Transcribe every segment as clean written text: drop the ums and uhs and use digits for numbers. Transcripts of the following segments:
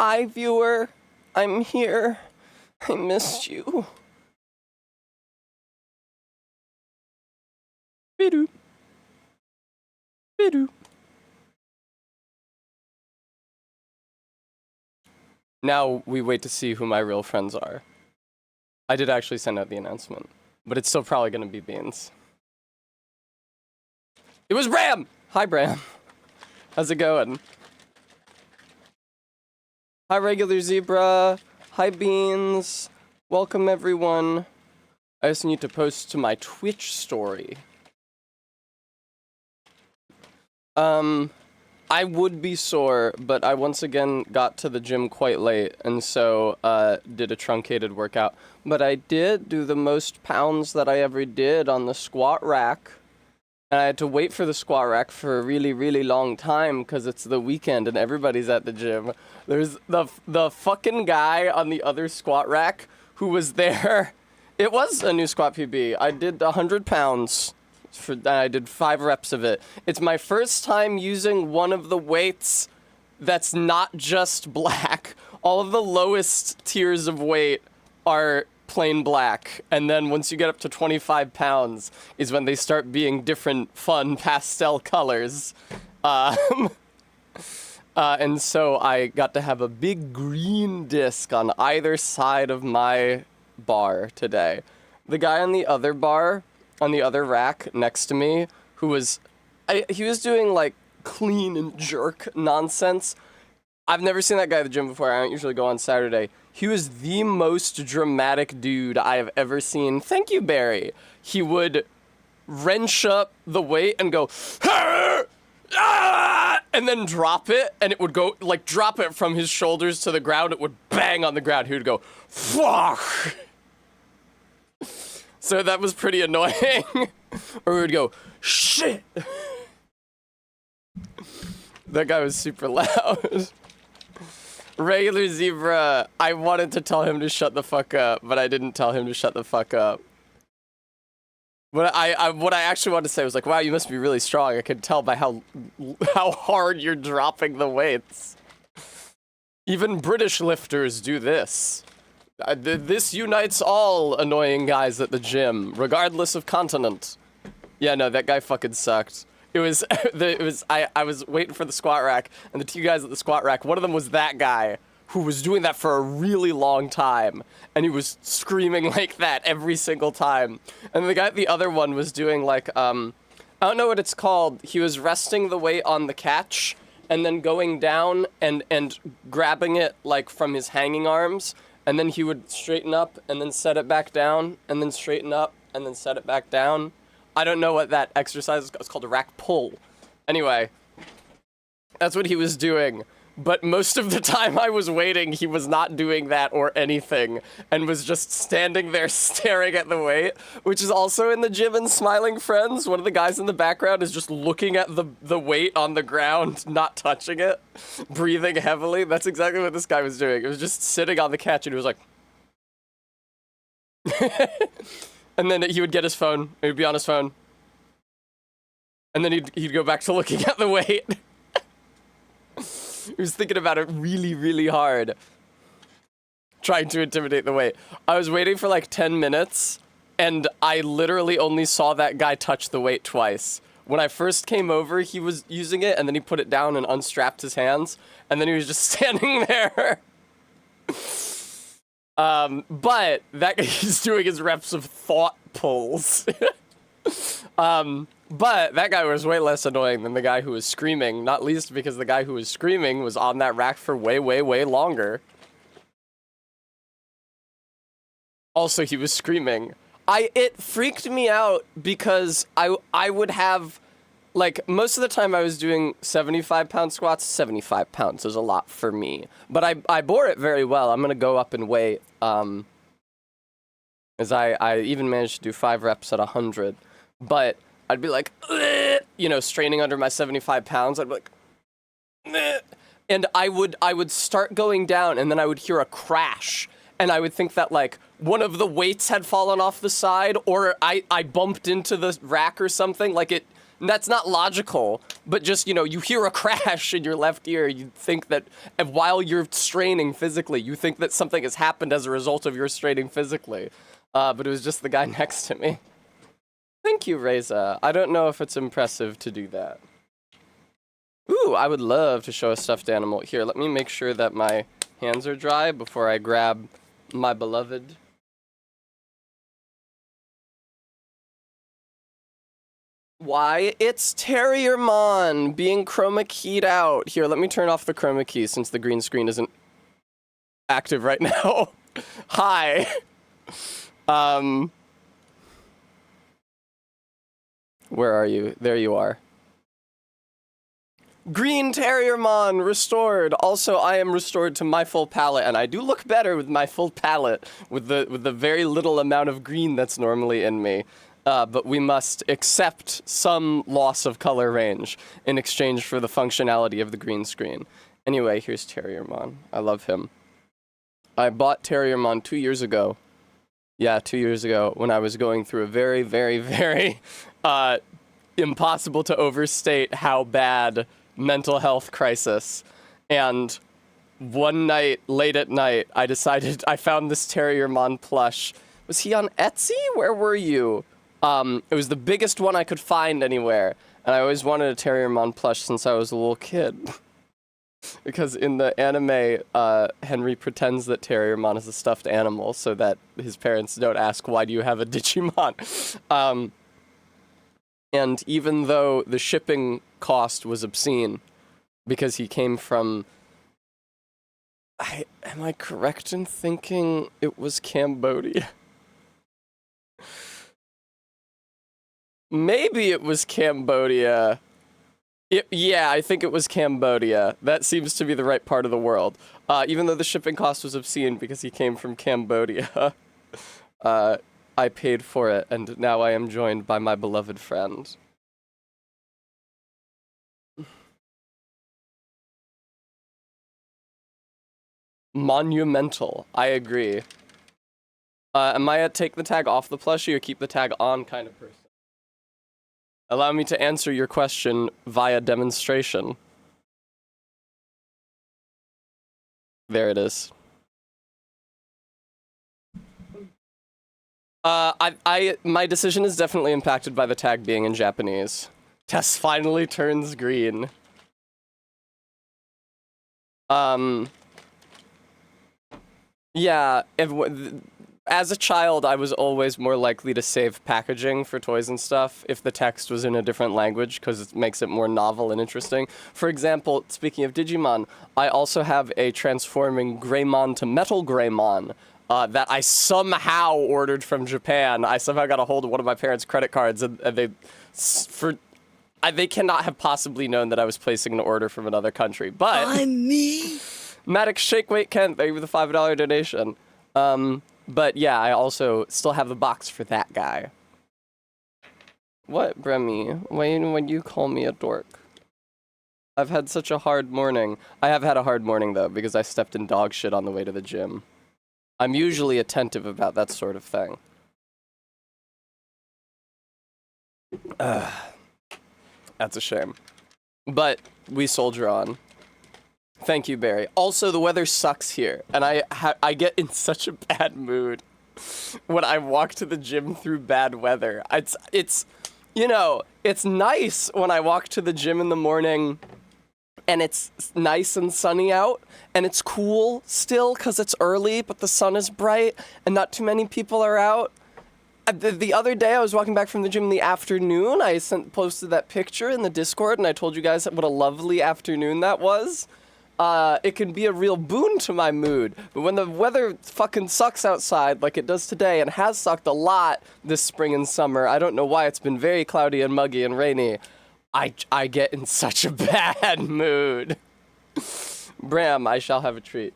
Hi, viewer. I'm here. I missed you. Bidoo. Bidoo. Now we wait to see who my real friends are. I did actually send out the announcement, but it's still probably gonna be Beans. It was Bram! Hi, Bram. How's it going? Hi, Regular Zebra. Hi, Beans. Welcome, everyone. I just need to post to my Twitch story. I would be sore, but I once again got to the gym quite late, and so, did a truncated workout. But I did do the most pounds that I ever did on the squat rack. And I had to wait for the squat rack for a really, really long time, because it's the weekend and everybody's at the gym. There's the fucking guy on the other squat rack who was there. It was a new squat PB. I did 100 pounds. I did 5 reps of it. It's my first time using one of the weights that's not just black. All of the lowest tiers of weight are plain black. And then once you get up to 25 pounds is when they start being different fun pastel colors. And so I got to have a big green disc on either side of my bar today. The guy on the other bar, on the other rack next to me, who was, he was doing like clean and jerk nonsense. I've never seen that guy at the gym before. I don't usually go on Saturday. He was the most dramatic dude I have ever seen. Thank you, Barry. He would wrench up the weight and go, and then drop it, and it would go, like, drop it from his shoulders to the ground. It would bang on the ground. He would go, fuck. So that was pretty annoying. Or he would go, shit. That guy was super loud. Regular Zebra, I wanted to tell him to shut the fuck up, but I didn't tell him to shut the fuck up. What I actually wanted to say was like, wow, you must be really strong. I could tell by how hard you're dropping the weights. Even British lifters do this. This unites all annoying guys at the gym, regardless of continent. Yeah, no, that guy fucking sucked. I was waiting for the squat rack, and the 2 guys at the squat rack, one of them was that guy who was doing that for a really long time, and he was screaming like that every single time. And the guy at the other one was doing like, I don't know what it's called. He was resting the weight on the catch, and then going down and grabbing it like from his hanging arms, and then he would straighten up and then set it back down, and then straighten up and then set it back down. I don't know what that exercise is. It's called a rack pull. Anyway, that's what he was doing. But most of the time I was waiting, he was not doing that or anything, and was just standing there staring at the weight, which is also in the gym in Smiling Friends. One of the guys in the background is just looking at the weight on the ground, not touching it, breathing heavily. That's exactly what this guy was doing. It was just sitting on the catch, and he was like... And then he would get his phone, he would be on his phone, and then he'd go back to looking at the weight. He was thinking about it really, really hard, trying to intimidate the weight. I was waiting for like 10 minutes, and I literally only saw that guy touch the weight twice. When I first came over, he was using it, and then he put it down and unstrapped his hands, and then he was just standing there. But that he's doing his reps of thought pulls. But that guy was way less annoying than the guy who was screaming, not least because the guy who was screaming was on that rack for way, way, way longer. Also, he was screaming. It freaked me out because I would have, like, most of the time I was doing 75-pound squats. 75 pounds is a lot for me. But I bore it very well. I'm going to go up in weight. As I even managed to do 5 reps at 100. But I'd be like, you know, straining under my 75 pounds. I'd be like, and I would start going down, and then I would hear a crash. And I would think that, like, one of the weights had fallen off the side, or I bumped into the rack or something. Like, that's not logical, but just, you know, you hear a crash in your left ear, you think that, and while you're straining physically, you think that something has happened as a result of your straining physically. But it was just the guy next to me. Thank you, Reza. I don't know if it's impressive to do that. Ooh, I would love to show a stuffed animal. Here, let me make sure that my hands are dry before I grab my beloved. Why? It's Terriermon being chroma keyed out. Here, let me turn off the chroma key since the green screen isn't active right now. Hi. Where are you? There you are. Green Terriermon restored. Also, I am restored to my full palette, and I do look better with my full palette, with the very little amount of green that's normally in me. But we must accept some loss of color range in exchange for the functionality of the green screen. Anyway, here's Terriermon. I love him. I bought Terriermon 2 years ago. Yeah, 2 years ago, when I was going through a very, very, very impossible to overstate how bad mental health crisis. And one night, late at night, I decided I found this Terriermon plush. Was he on Etsy? Where were you? It was the biggest one I could find anywhere. And I always wanted a Terriermon plush since I was a little kid. Because in the anime, Henry pretends that Terriermon is a stuffed animal so that his parents don't ask, why do you have a Digimon? And even though the shipping cost was obscene, because he came from... Am I correct in thinking it was Cambodia? Maybe it was Cambodia. Yeah, I think it was Cambodia. That seems to be the right part of the world. Even though the shipping cost was obscene because he came from Cambodia, I paid for it, and now I am joined by my beloved friend. Monumental. I agree. Am I a take the tag off the plushie or keep the tag on kind of person? Allow me to answer your question via demonstration. There it is. My decision is definitely impacted by the tag being in Japanese. Tess finally turns green. Yeah, as a child, I was always more likely to save packaging for toys and stuff if the text was in a different language, because it makes it more novel and interesting. For example, speaking of Digimon, I also have a transforming Greymon to Metal Greymon that I somehow ordered from Japan. I somehow got a hold of one of my parents' credit cards, and they cannot have possibly known that I was placing an order from another country. But I'm me. Maddox Shake Weight Kent, thank you for the $5 donation. But yeah, I also still have the box for that guy. What, Bremy? When you call me a dork? I've had such a hard morning. I have had a hard morning, though, because I stepped in dog shit on the way to the gym. I'm usually attentive about that sort of thing. That's a shame. But we soldier on. Thank you, Barry. Also, the weather sucks here, and I get in such a bad mood when I walk to the gym through bad weather. It's you know, it's nice when I walk to the gym in the morning and it's nice and sunny out, and it's cool still because it's early, but the sun is bright and not too many people are out. The other day, I was walking back from the gym in the afternoon. I posted that picture in the Discord, and I told you guys what a lovely afternoon that was. It can be a real boon to my mood. But when the weather fucking sucks outside, like it does today, and has sucked a lot this spring and summer, I don't know why it's been very cloudy and muggy and rainy, I get in such a bad mood. Bram, I shall have a treat.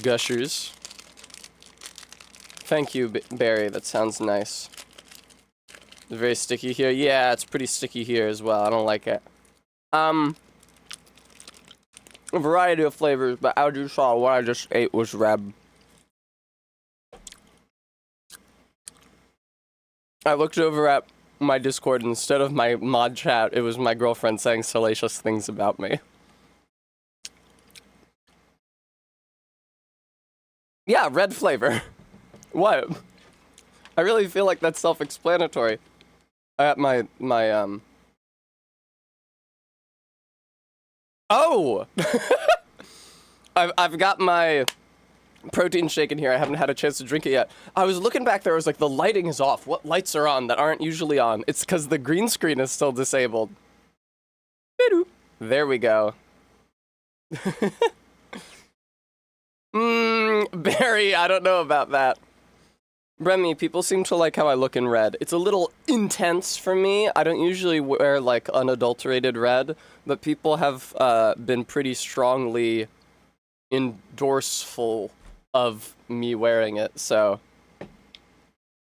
Gushers. Thank you, Barry. That sounds nice. It's very sticky here. Yeah, it's pretty sticky here as well. I don't like it. A variety of flavors, but as you saw, what I just ate was red. I looked over at my Discord, and instead of my mod chat, it was my girlfriend saying salacious things about me. Yeah, red flavor. What? I really feel like that's self-explanatory. Oh! I've got my protein shake in here. I haven't had a chance to drink it yet. I was looking back there, I was like, the lighting is off. What lights are on that aren't usually on? It's because the green screen is still disabled. There we go. Barry, I don't know about that. Remy, people seem to like how I look in red. It's a little intense for me. I don't usually wear, like, unadulterated red, but people have been pretty strongly endorseful of me wearing it, so...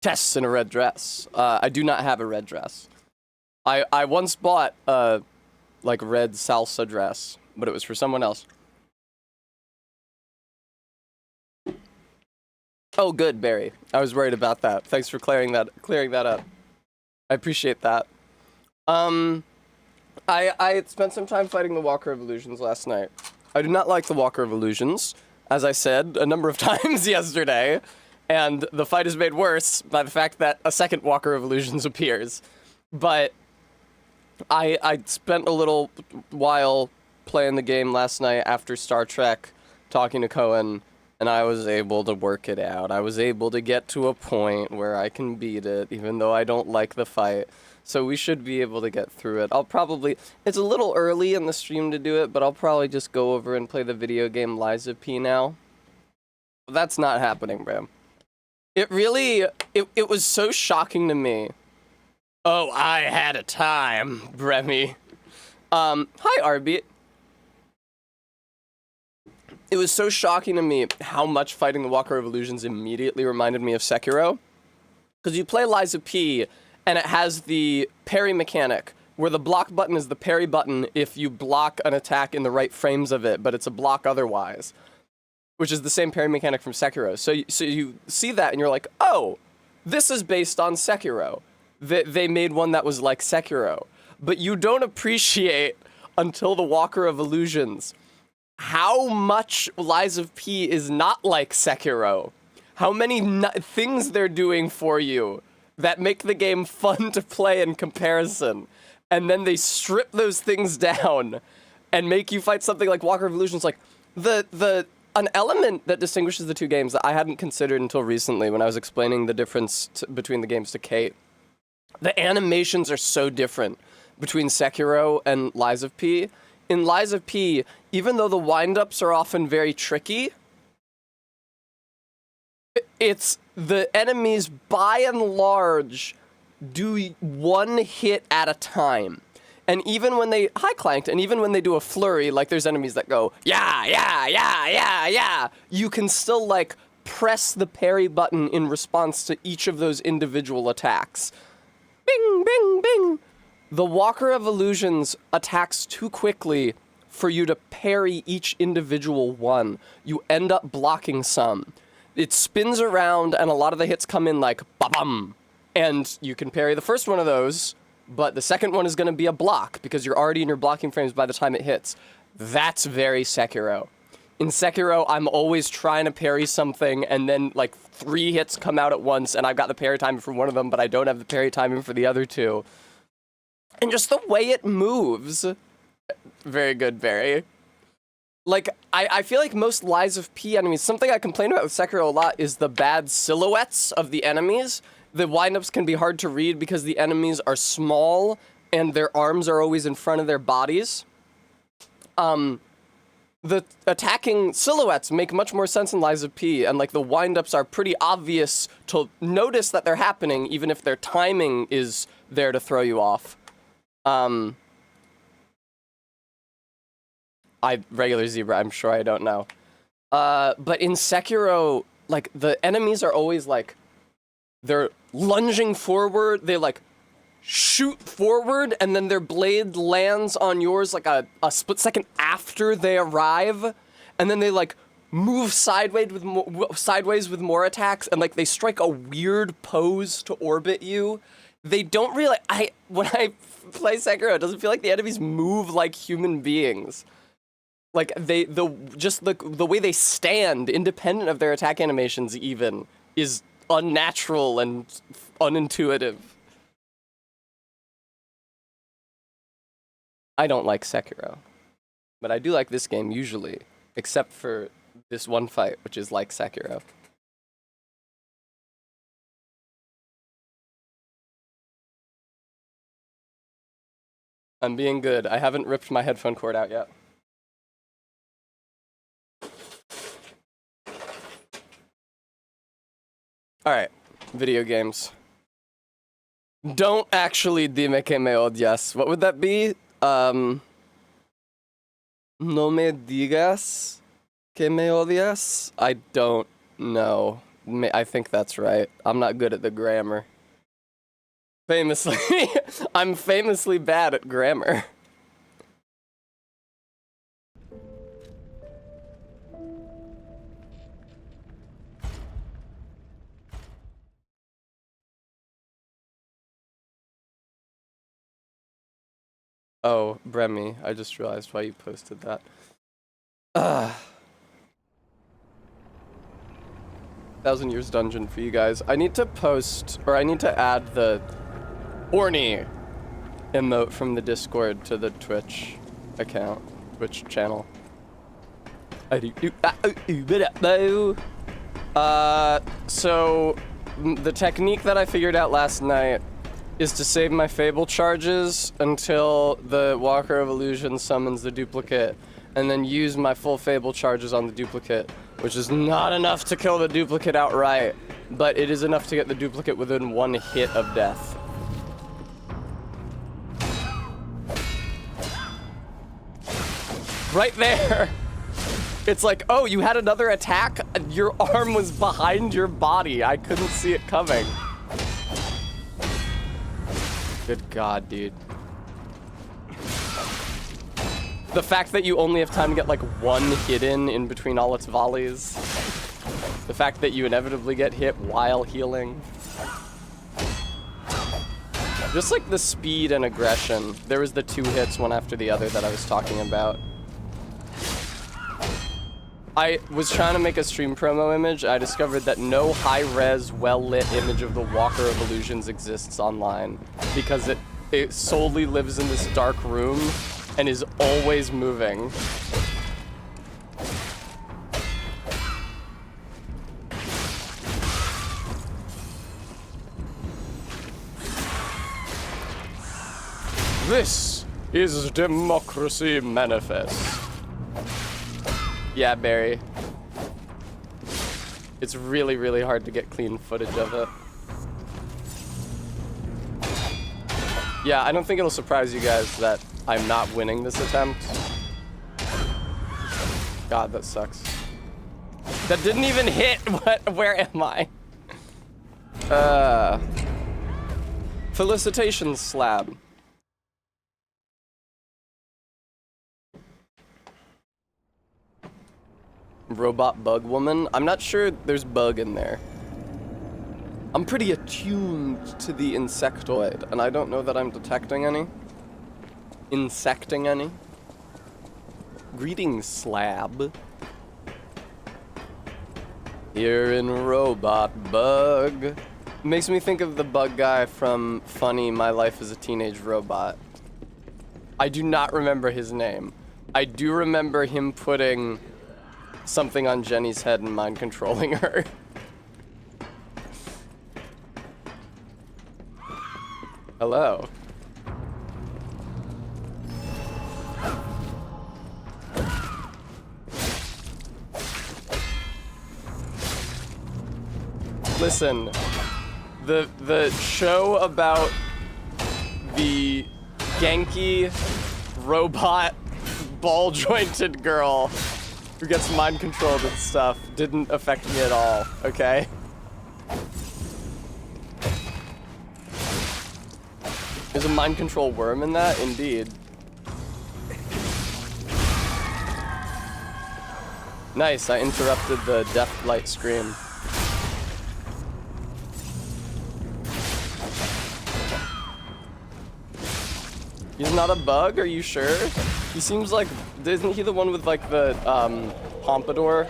Tests in a red dress. I do not have a red dress. I once bought a, like, red salsa dress, but it was for someone else. Oh, good, Barry. I was worried about that. Thanks for clearing that up. I appreciate that. I spent some time fighting the Walker of Illusions last night. I do not like the Walker of Illusions, as I said a number of times yesterday, and the fight is made worse by the fact that a second Walker of Illusions appears. But I spent a little while playing the game last night after Star Trek, talking to Cohen, and I was able to work it out. I was able to get to a point where I can beat it, even though I don't like the fight. So we should be able to get through it. It's a little early in the stream to do it, but I'll probably just go over and play the video game Lies of P now. That's not happening, Bram. It was so shocking to me. Oh, I had a time, Remy. Hi, Arby. It was so shocking to me how much fighting the Walker of Illusions immediately reminded me of Sekiro. Because you play Lies of P, and it has the parry mechanic, where the block button is the parry button if you block an attack in the right frames of it, but it's a block otherwise. Which is the same parry mechanic from Sekiro. So you see that, and you're like, oh, this is based on Sekiro. They made one that was like Sekiro. But you don't appreciate, until the Walker of Illusions, how much Lies of P is not like Sekiro. How many things they're doing for you that make the game fun to play in comparison. And then they strip those things down and make you fight something like Walker of Illusions. Like, an element that distinguishes the two games that I hadn't considered until recently when I was explaining the difference between the games to Kate. The animations are so different between Sekiro and Lies of P. In Lies of P, even though the wind-ups are often very tricky, it's the enemies, by and large, do one hit at a time. And even when they, hi Clanked, and even when they do a flurry, like there's enemies that go, yeah, you can still, like, press the parry button in response to each of those individual attacks. Bing, bing, bing. The Walker of Illusions attacks too quickly for you to parry each individual one. You end up blocking some. It spins around, and a lot of the hits come in like, ba-bum. And you can parry the first one of those, but the second one is going to be a block, because you're already in your blocking frames by the time it hits. That's very Sekiro. In Sekiro, I'm always trying to parry something, and then, like, 3 hits come out at once, and I've got the parry timing for one of them, but I don't have the parry timing for the other 2. And just the way it moves. Very good, Barry. Like, I feel like most Lies of P enemies, something I complain about with Sekiro a lot is the bad silhouettes of the enemies. The windups can be hard to read because the enemies are small and their arms are always in front of their bodies. The attacking silhouettes make much more sense in Lies of P, and like the windups are pretty obvious to notice that they're happening, even if their timing is there to throw you off. Regular Zebra, I'm sure I don't know. But in Sekiro, like, the enemies are always, like, they're lunging forward, they, like, shoot forward, and then their blade lands on yours, like, a split second after they arrive, and then they, like, move sideways with more attacks, and like they strike a weird pose to orbit you. They don't really. When I play Sekiro, it doesn't feel like the enemies move like human beings. Like the way they stand, independent of their attack animations, even is unnatural and unintuitive. I don't like Sekiro, but I do like this game usually, except for this one fight, which is like Sekiro. I'm being good. I haven't ripped my headphone cord out yet. Alright, video games. Don't actually dime que me odias. What would that be? No me digas que me odias? I don't know. I think that's right. I'm not good at the grammar. Famously, I'm famously bad at grammar. Oh, Bremy, I just realized why you posted that. 1,000 Years Dungeon for you guys. I need to post, or I need to add the horny emote from the Discord to the Twitch account, Twitch channel. So the technique that I figured out last night is to save my Fable charges until the Walker of Illusion summons the duplicate, and then use my full Fable charges on the duplicate, which is not enough to kill the duplicate outright, but it is enough to get the duplicate within one hit of death. Right there! It's like, oh, you had another attack? Your arm was behind your body. I couldn't see it coming. Good God, dude. The fact that you only have time to get like one hit in between all its volleys. The fact that you inevitably get hit while healing. Just like the speed and aggression. There was the 2 hits, one after the other, that I was talking about. I was trying to make a stream promo image. I discovered that no high-res, well-lit image of the Walker of Illusions exists online because it solely lives in this dark room and is always moving. This is Democracy Manifest. Yeah, Barry. It's really, really hard to get clean footage of it. Yeah, I don't think it'll surprise you guys that I'm not winning this attempt. God, that sucks. That didn't even hit! What? Where am I? Felicitations, Slab. Robot bug woman? I'm not sure there's bug in there. I'm pretty attuned to the insectoid, and I don't know that I'm detecting any. Insecting any. Greetings, Slab. Here in Robot Bug. Makes me think of the bug guy from Funny My Life as a Teenage Robot. I do not remember his name. I do remember him putting something on Jenny's head and mind controlling her. Hello. Listen, the show about the Genki robot ball-jointed girl who gets mind controlled and stuff didn't affect me at all, okay? There's a mind control worm in that? Indeed. Nice, I interrupted the death light scream. He's not a bug, are you sure? He seems like, isn't he the one with like the pompadour?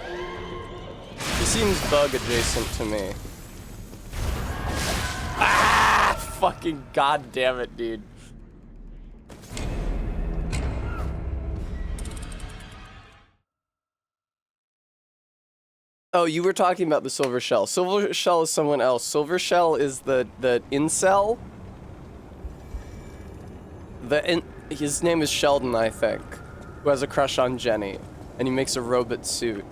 He seems bug adjacent to me. Ah! Fucking goddamn it, dude. Oh, you were talking about the Silver Shell. Silver Shell is someone else. Silver Shell is the incel. His name is Sheldon, I think, who has a crush on Jenny, and he makes a robot suit.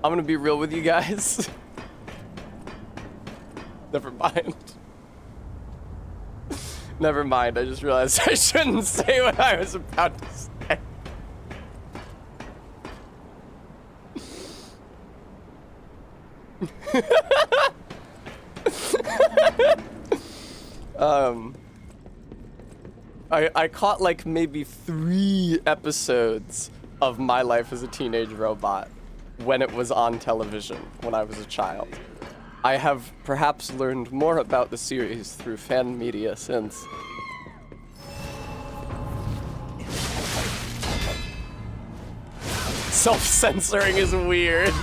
I'm gonna be real with you guys. Never mind. Never mind, I just realized I shouldn't say what I was about to say. I caught like maybe 3 episodes of My Life as a Teenage Robot when it was on television when I was a child. I have perhaps learned more about the series through fan media since. Self-censoring is weird.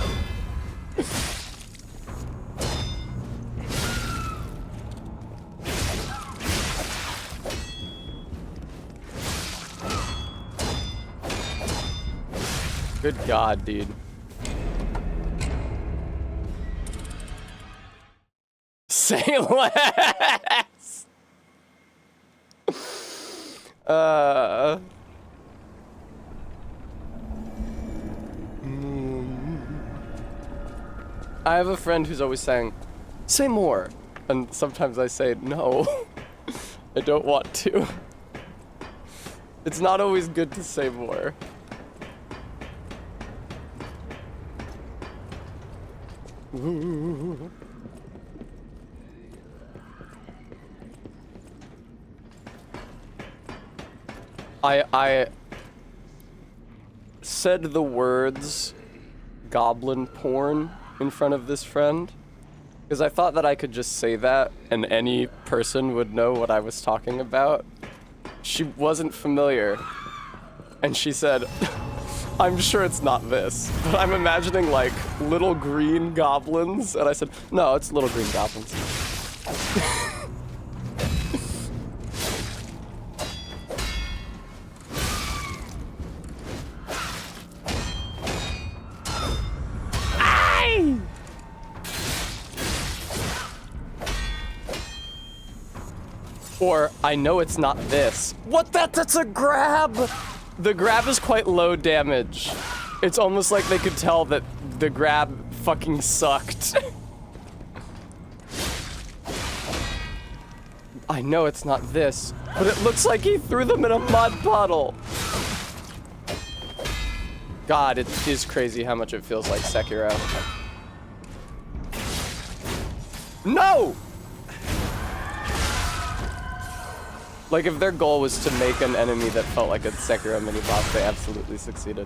Good God, dude. Say less. I have a friend who's always saying, say more. And sometimes I say, no, I don't want to. It's not always good to say more. I said the words goblin porn in front of this friend because I thought that I could just say that and any person would know what I was talking about. She wasn't familiar and she said, I'm sure it's not this, but I'm imagining like little green goblins, and I said, no, it's little green goblins. Aye! Or, I know it's not this. What? That's a grab! The grab is quite low damage. It's almost like they could tell that the grab fucking sucked. I know it's not this, but it looks like he threw them in a mud puddle. God, it is crazy how much it feels like Sekiro. No! Like, if their goal was to make an enemy that felt like a Sekiro mini-boss, they absolutely succeeded.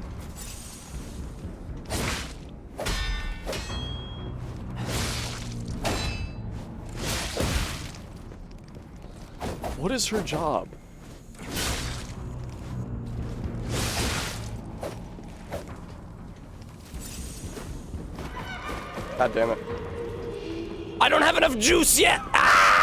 What is her job? God damn it. I don't have enough juice yet! Ah!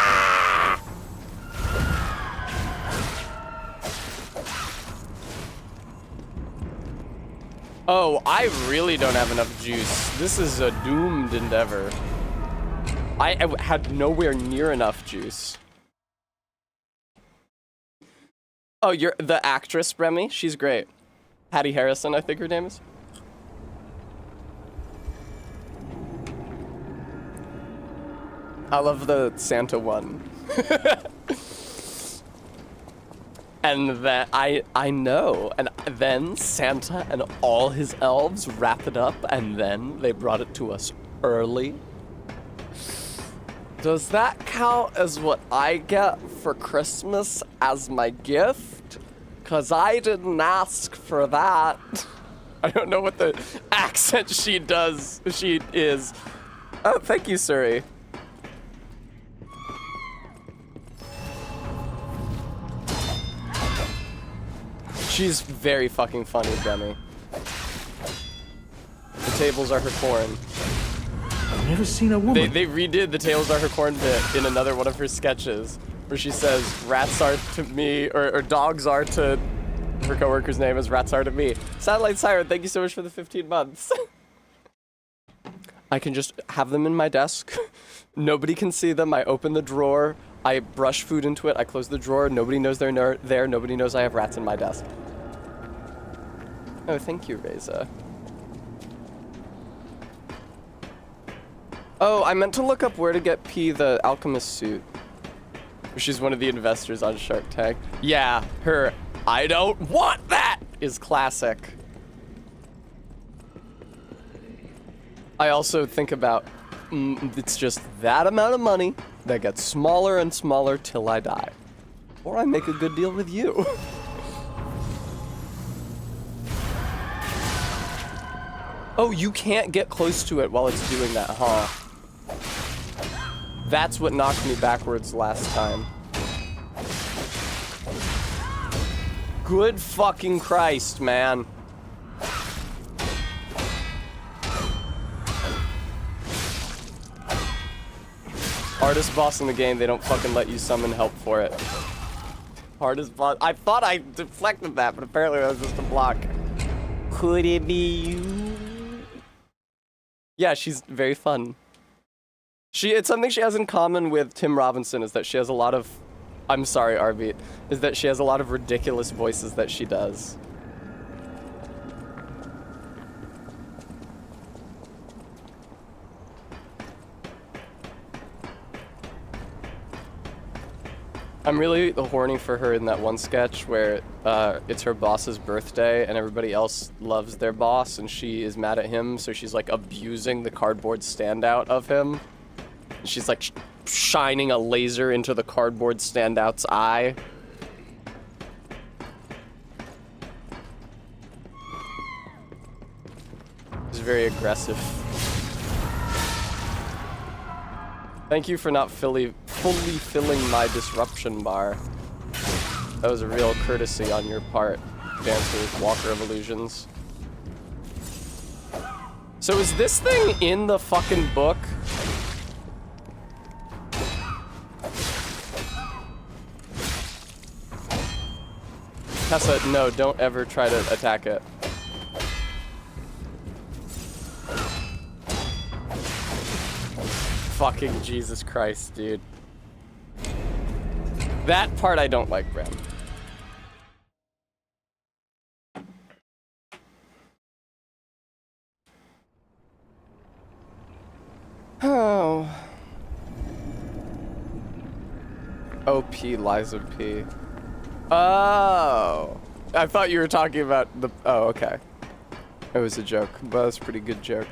Oh, I really don't have enough juice. This is a doomed endeavor. I had nowhere near enough juice. Oh, you're the actress, Remy? She's great. Hattie Harrison, I think her name is. I love the Santa one. And that I know. And then Santa and all his elves wrapped it up and then they brought it to us early. Does that count as what I get for Christmas as my gift? 'Cause I didn't ask for that. I don't know what the accent she is. Oh, thank you, Suri. She's very fucking funny, Demi. The tables are her corn. I've never seen a woman. They redid the tables are her corn bit in another one of her sketches, where she says, rats are to me, or dogs are to, her coworker's name is rats are to me. Satellite Siren, thank you so much for the 15 months. I can just have them in my desk. Nobody can see them. I open the drawer. I brush food into it. I close the drawer. Nobody knows they're there. Nobody knows I have rats in my desk. Oh, thank you, Reza. Oh, I meant to look up where to get P the alchemist suit. She's one of the investors on Shark Tank. Yeah, her I don't want that is classic. I also think about, it's just that amount of money that gets smaller and smaller till I die. Or I make a good deal with you. Oh, you can't get close to it while it's doing that, huh? That's what knocked me backwards last time. Good fucking Christ, man. Hardest boss in the game, they don't fucking let you summon help for it. Hardest boss. I thought I deflected that, but apparently that was just a block. Could it be you? Yeah, she's very fun. It's something she has in common with Tim Robinson is that she has a lot of, I'm sorry, Arbeat, is that she has a lot of ridiculous voices that she does. I'm really horny for her in that one sketch where it's her boss's birthday and everybody else loves their boss and she is mad at him, so she's like abusing the cardboard standout of him. She's like shining a laser into the cardboard standout's eye. It's very aggressive. Thank you for not fully filling my disruption bar. That was a real courtesy on your part, Dancer Walker of Illusions. So is this thing in the fucking book? Tessa, no, don't ever try to attack it. Fucking Jesus Christ, dude. That part I don't like, Bram. Oh. OP Liza P. Oh. I thought you were talking about the... Oh, okay. It was a joke, but that's a pretty good joke.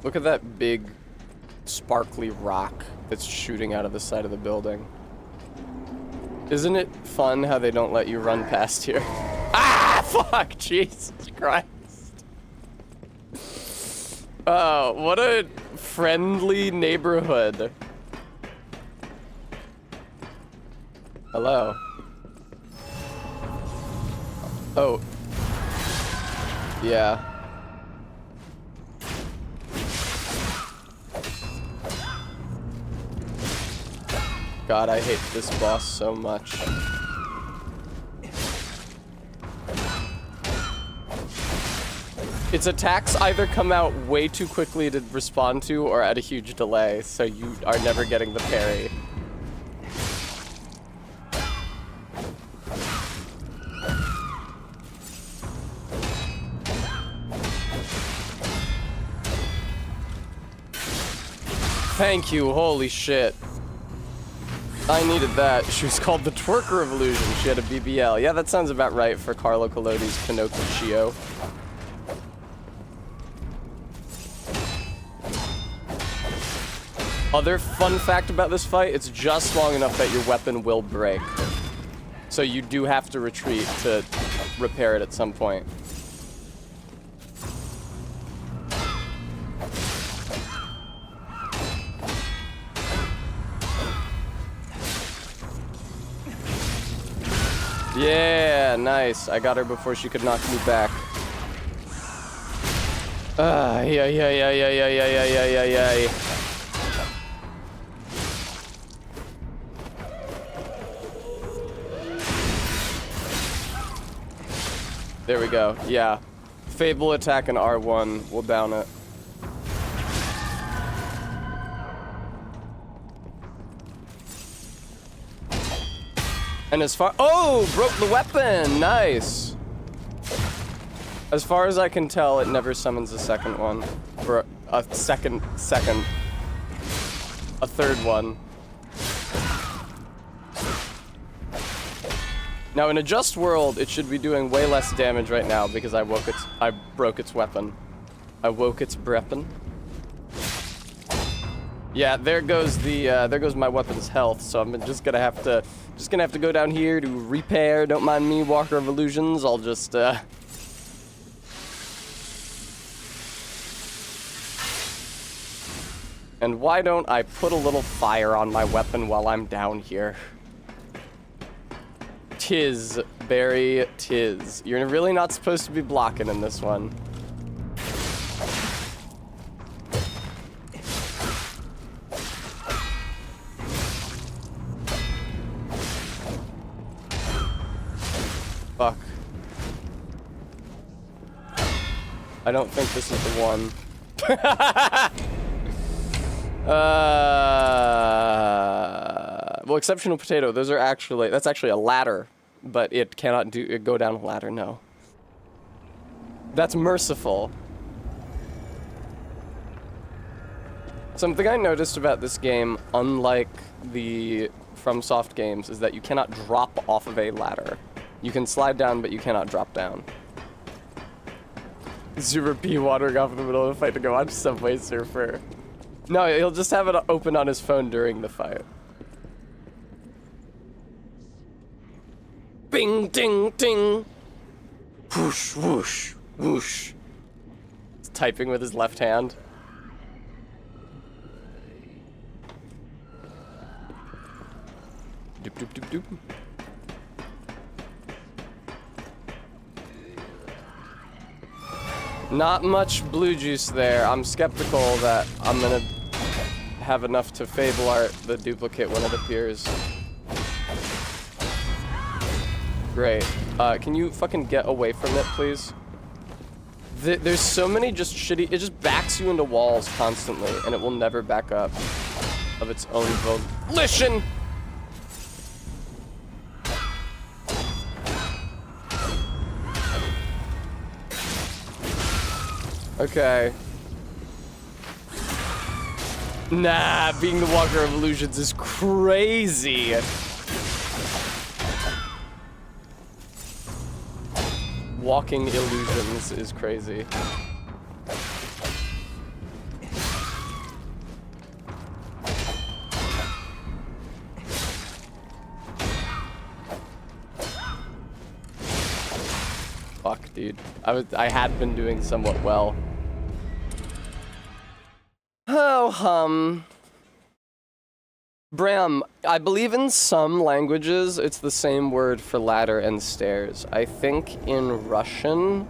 Look at that big, sparkly rock that's shooting out of the side of the building. Isn't it fun how they don't let you run past here? Ah, fuck, Jesus Christ. Oh, what a friendly neighborhood. Hello. Oh. Yeah. God, I hate this boss so much. Its attacks either come out way too quickly to respond to or at a huge delay, so you are never getting the parry. Thank you, holy shit. I needed that. She was called the Twerker of Illusion. She had a BBL. Yeah, that sounds about right for Carlo Collodi's Pinocchio. Other fun fact about this fight, it's just long enough that your weapon will break. So you do have to retreat to repair it at some point. Yeah, nice. I got her before she could knock me back. Yeah. There we go. Yeah. Fable attack and R1 will down it. And as far— oh, broke the weapon. Nice. As far as I can tell, it never summons a second one. Or a second. A third one. Now, in a just world, it should be doing way less damage right now because I broke its weapon. I woke its breppin'. Yeah, there goes my weapon's health. So I'm just gonna have to go down here to repair. Don't mind me, Walker of Illusions. I'll just And why don't I put a little fire on my weapon while I'm down here? Tis, Barry, tis. You're really not supposed to be blocking in this one. Fuck. I don't think this is the one. Well, exceptional potato. Those are actually— that's actually a ladder, but it cannot go down a ladder. No. That's merciful. Something I noticed about this game, unlike the FromSoft games, is that you cannot drop off of a ladder. You can slide down, but you cannot drop down. Super P wandering off in the middle of the fight to go on Subway Surfer. No, he'll just have it open on his phone during the fight. Bing, ding, ding. Whoosh, whoosh, whoosh. He's typing with his left hand. Doop, doop, doop, doop. Not much blue juice there. I'm skeptical that I'm gonna have enough to Fable Art the duplicate when it appears. Great. Can you fucking get away from it, please? There's so many just shitty— it just backs you into walls constantly, and it will never back up of its own volition. Okay. Nah, being the Walker of Illusions is crazy. Walking illusions is crazy. Fuck, dude. I had been doing somewhat well. Oh, Bram, I believe in some languages it's the same word for ladder and stairs. I think in Russian,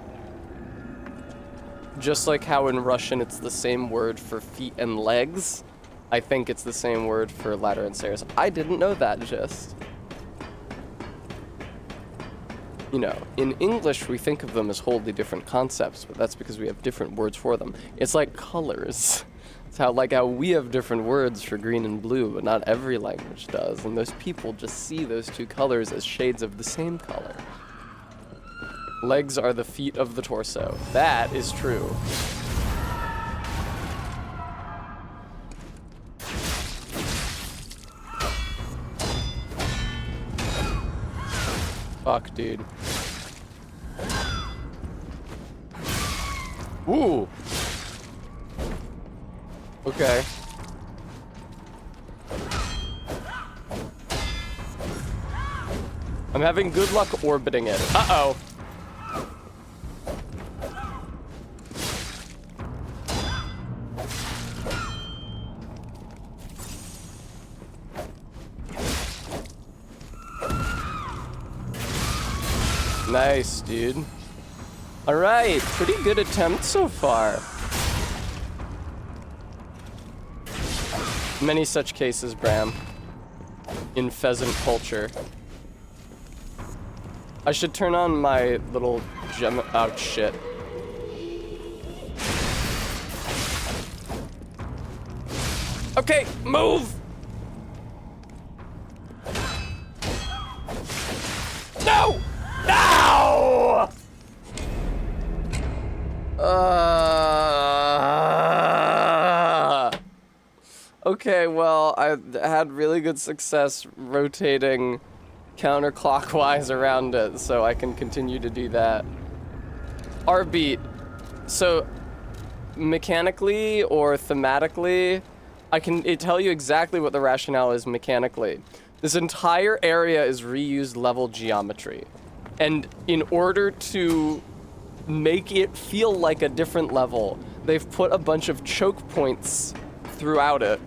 just like how in Russian it's the same word for feet and legs, I think it's the same word for ladder and stairs. I didn't know that, just. You know, in English we think of them as wholly different concepts, but that's because we have different words for them. It's like colors. It's how we have different words for green and blue, but not every language does, and those people just see those two colors as shades of the same color. Legs are the feet of the torso. That is true. Fuck, dude. Ooh! Okay. I'm having good luck orbiting it. Uh-oh. Nice, dude. All right, pretty good attempt so far. Many such cases, Bram, in pheasant culture. I should turn on my little gem. Oh, shit. Okay, move! No! No! Okay, well, I had really good success rotating counterclockwise around it, so I can continue to do that. R-beat. So, mechanically or thematically, I can tell you exactly what the rationale is mechanically. This entire area is reused level geometry. And in order to make it feel like a different level, they've put a bunch of choke points throughout it.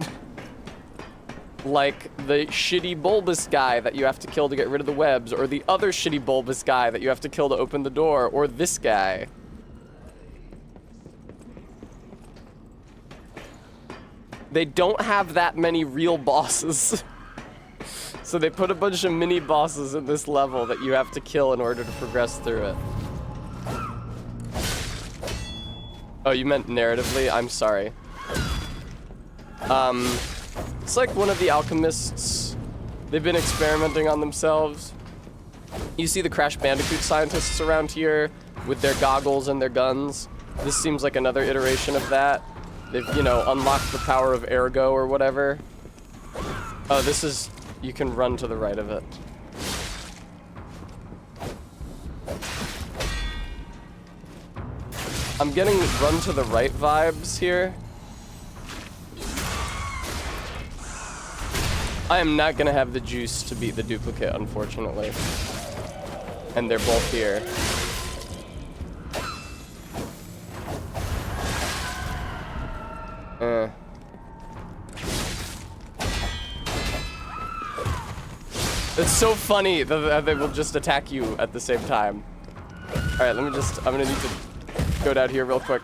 Like the shitty bulbous guy that you have to kill to get rid of the webs, or the other shitty bulbous guy that you have to kill to open the door, or this guy. They don't have that many real bosses. So they put a bunch of mini bosses in this level that you have to kill in order to progress through it. Oh, you meant narratively? I'm sorry. It's like one of the alchemists. They've been experimenting on themselves. You see the Crash Bandicoot scientists around here with their goggles and their guns. This seems like another iteration of that. They've, you know, unlocked the power of ergo or whatever. Oh, this is... You can run to the right of it. I'm getting run to the right vibes here. I am not gonna have the juice to beat the duplicate, unfortunately. And they're both here. It's so funny that they will just attack you at the same time. Alright, I'm gonna need to go down here real quick.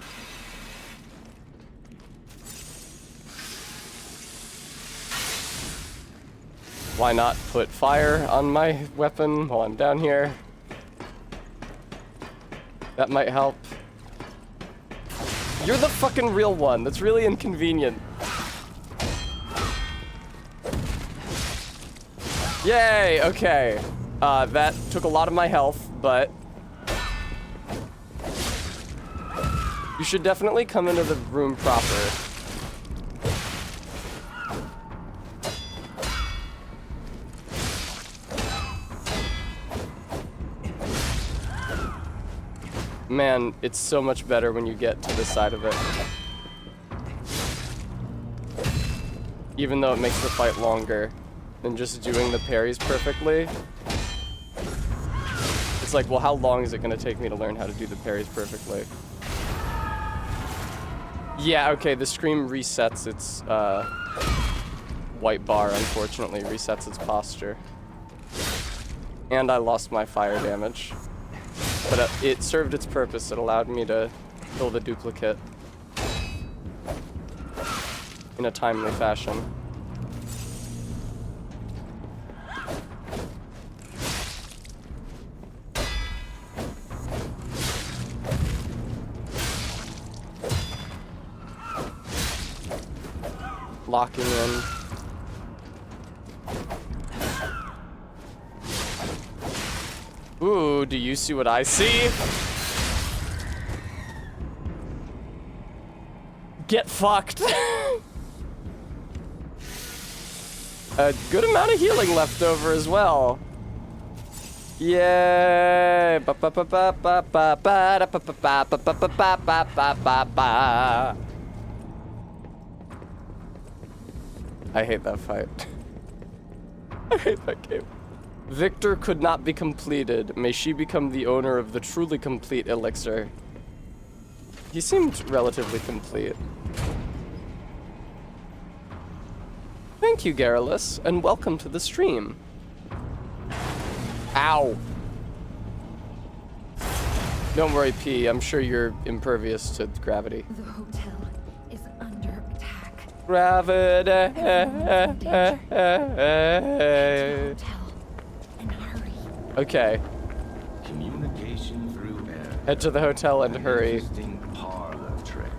Why not put fire on my weapon while I'm down here? That might help. You're the fucking real one. That's really inconvenient. Yay, okay. That took a lot of my health, but... You should definitely come into the room proper. Man, it's so much better when you get to the side of it. Even though it makes the fight longer than just doing the parries perfectly. It's like, well, how long is it gonna take me to learn how to do the parries perfectly? Yeah, okay, the scream resets its white bar, unfortunately, resets its posture. And I lost my fire damage. But it served its purpose. It allowed me to kill the duplicate in a timely fashion. Locking in. Ooh, do you see what I see? Get fucked. A good amount of healing left over as well. Yay! I hate that fight. I hate that game. Victor could not be completed. May she become the owner of the truly complete elixir. He seemed relatively complete. Thank you, Garrulus, and welcome to the stream. Ow. Don't worry, P. I'm sure you're impervious to gravity. The hotel is under attack. Gravity. Everyone is in danger. Head to the hotel and hurry. Okay. Communication through air. Head to the hotel and hurry. Interesting parlor trick.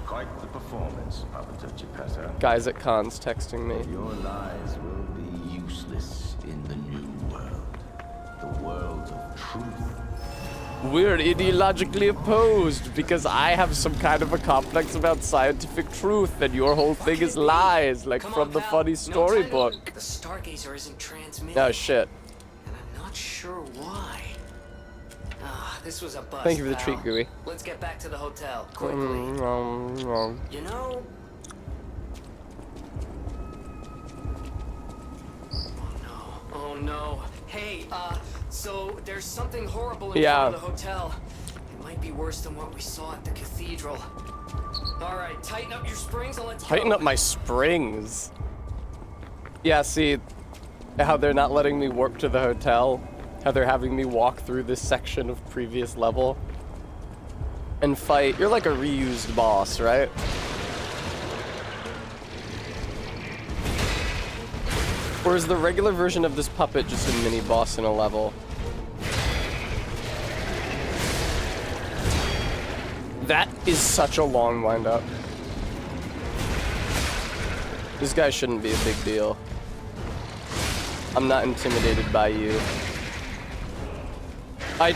Quite the performance, Papa Touchipeta. Guys at cons texting me. Your lies will be useless in the new world. The world of truth. We're ideologically opposed because I have some kind of a complex about scientific truth and your whole thing is lies, like from the funny storybook. The Stargazer isn't transmitting. Oh shit. And I'm not sure why. Ah, this was a bust. Thank you for the pal. treat, Gooey. Let's get back to the hotel quickly. You know. Oh no. Hey, so there's something horrible in front of the hotel. It might be worse than what we saw at the cathedral. All right, tighten up your springs and let's Tighten go. up my springs. Yeah, see how they're not letting me warp to the hotel? How they're having me walk through this section of previous level and fight. You're like a reused boss, right? Or is the regular version of this puppet just a mini boss in a level? That is such a long wind-up. This guy shouldn't be a big deal. I'm not intimidated by you. I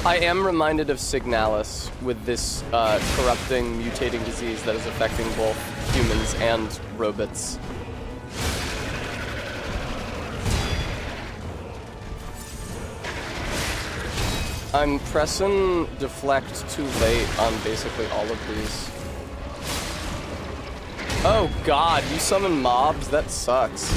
am reminded of Signalis with this corrupting, mutating disease that is affecting both humans and robots. I'm pressing deflect too late on basically all of these. Oh god, you summon mobs? That sucks.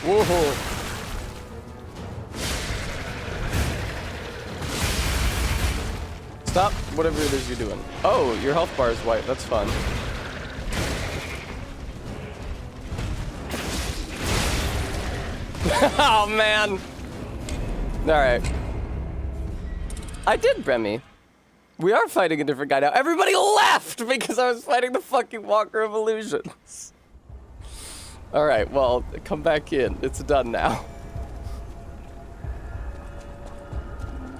Whoa. Stop whatever it is you're doing. Oh, your health bar is white. That's fun. Oh, man. Alright. I did, Remy. We are fighting a different guy now. Everybody left because I was fighting the fucking Walker of Illusions. Alright, well, come back in. It's done now.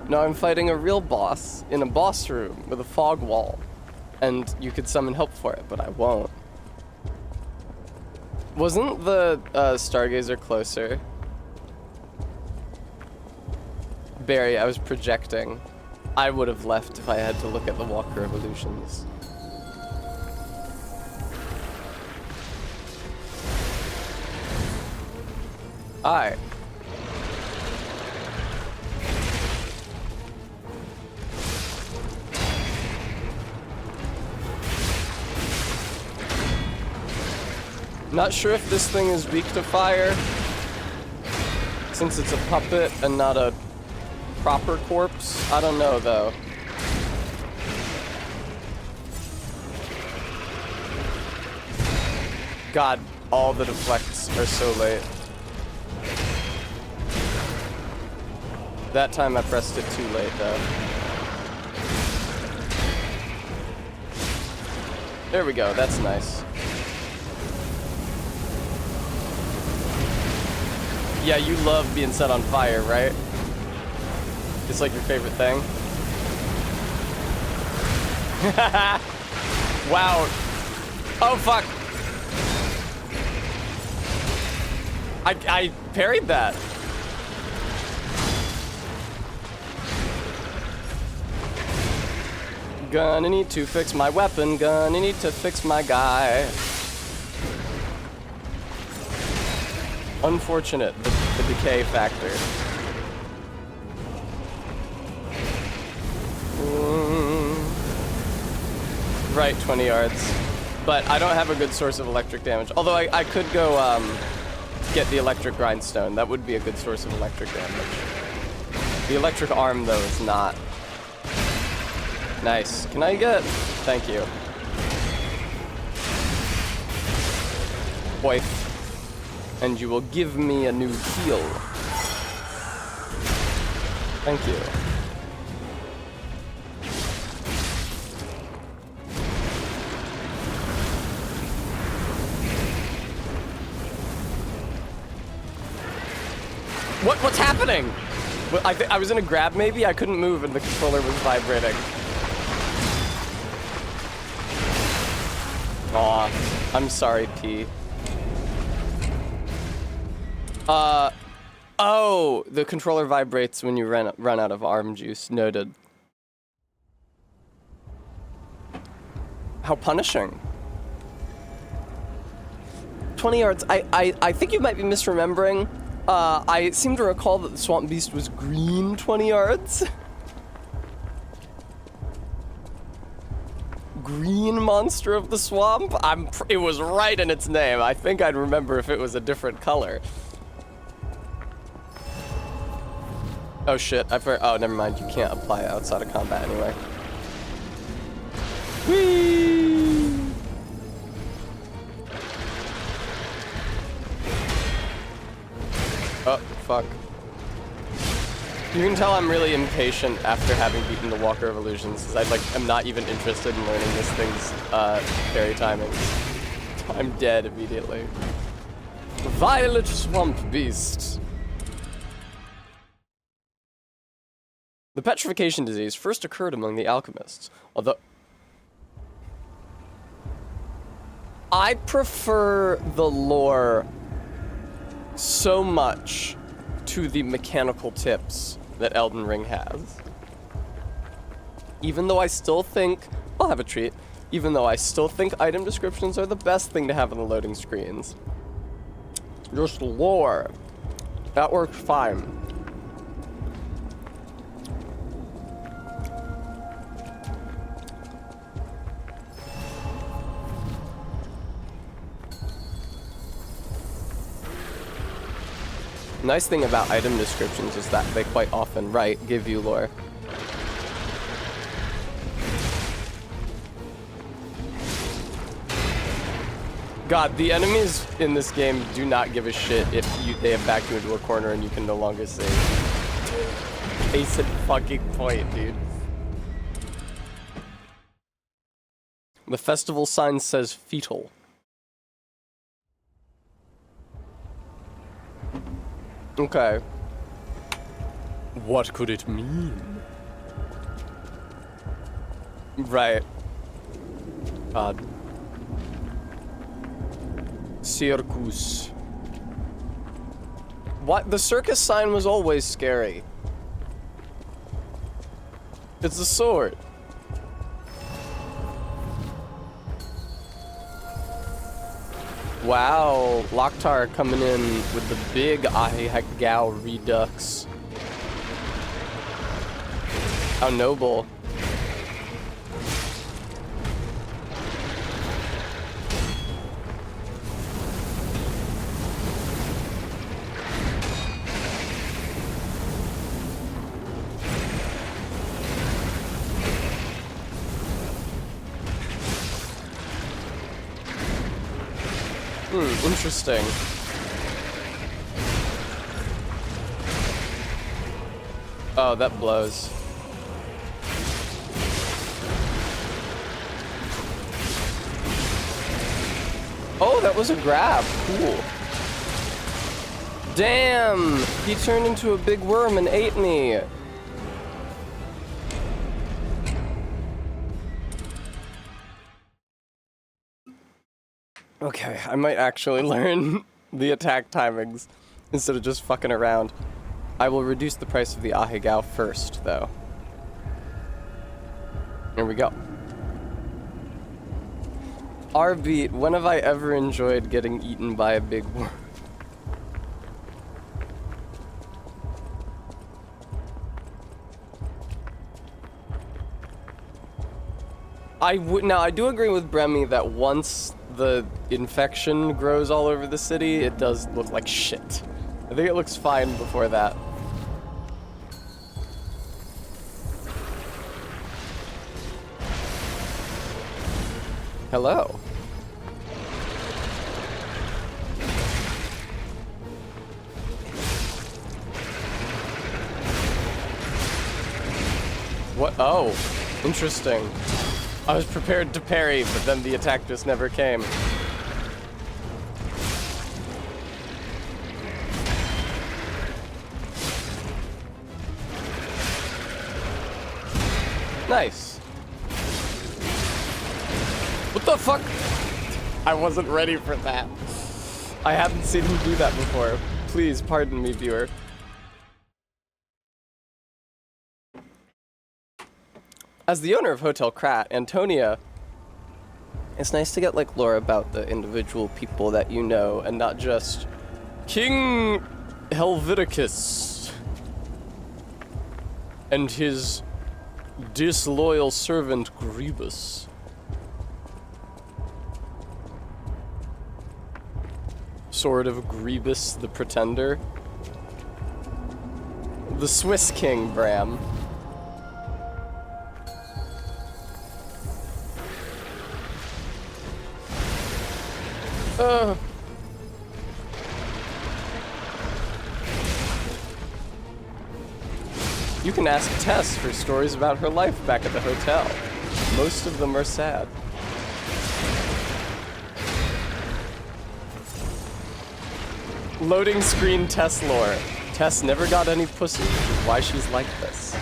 No, I'm fighting a real boss in a boss room with a fog wall. And you could summon help for it, but I won't. Wasn't the Stargazer closer? Barry, I was projecting. I would have left if I had to look at the Walker of Illusions. Alright. Not sure if this thing is weak to fire, since it's a puppet and not a proper corpse. I don't know, though. God, all the deflects are so late. That time I pressed it too late, though. There we go, that's nice. Yeah, you love being set on fire, right? It's like your favorite thing. Wow. Oh, fuck. I parried that. Gonna need to fix my weapon. Gonna need to fix my guy. Unfortunate, the decay factor. Right, 20 yards. But I don't have a good source of electric damage. Although I could go get the electric grindstone. That would be a good source of electric damage. The electric arm, though, is not. Nice. Can I get... Thank you. Boy. And you will give me a new heal. Thank you. What's happening? I was in a grab maybe? I couldn't move and the controller was vibrating. Aw, I'm sorry, P. Oh, the controller vibrates when you run out of arm juice. Noted. How punishing. 20 yards. I think you might be misremembering. I seem to recall that the swamp beast was green 20 yards. Green monster of the swamp? It was right in its name. I think I'd remember if it was a different color. Oh shit, oh, never mind. You can't apply it outside of combat anyway. Whee! Oh, fuck. You can tell I'm really impatient after having beaten the Walker of Illusions, because I'm not even interested in learning this thing's parry timing. I'm dead immediately. Violet Swamp Beast. The petrification disease first occurred among the alchemists, although... I prefer the lore so much to the mechanical tips that Elden Ring has. Even though I still think... I'll have a treat. Even though I still think item descriptions are the best thing to have on the loading screens. Just lore. That works fine. Nice thing about item descriptions is that they quite often, give you lore. God, the enemies in this game do not give a shit if they have backed you into a corner and you can no longer save. Case in fucking point, dude. The festival sign says fetal. Okay. What could it mean? Right. God. Circus. What? The circus sign was always scary. It's a sword. Wow, Loktar coming in with the big Ahegao Redux. How noble. Interesting. Oh, that blows. Oh, that was a grab. Cool. Damn! He turned into a big worm and ate me. Okay, I might actually learn the attack timings instead of just fucking around. I will reduce the price of the Ahegao first, though. Here we go. R-Beat, when have I ever enjoyed getting eaten by a big worm? Now, I do agree with Bremy that once the infection grows all over the city, it does look like shit. I think it looks fine before that. Hello. What? Oh, interesting. I was prepared to parry, but then the attack just never came. Nice. What the fuck? I wasn't ready for that. I haven't seen him do that before. Please pardon me, viewer. As the owner of Hotel Krat, Antonia, it's nice to get like lore about the individual people that you know and not just King Helveticus and his disloyal servant Grievous. Sword of Grievous the Pretender. The Swiss King, Bram. You can ask Tess for stories about her life back at the hotel. Most of them are sad. Loading screen Tess lore. Tess never got any pussy, which is why she's like this.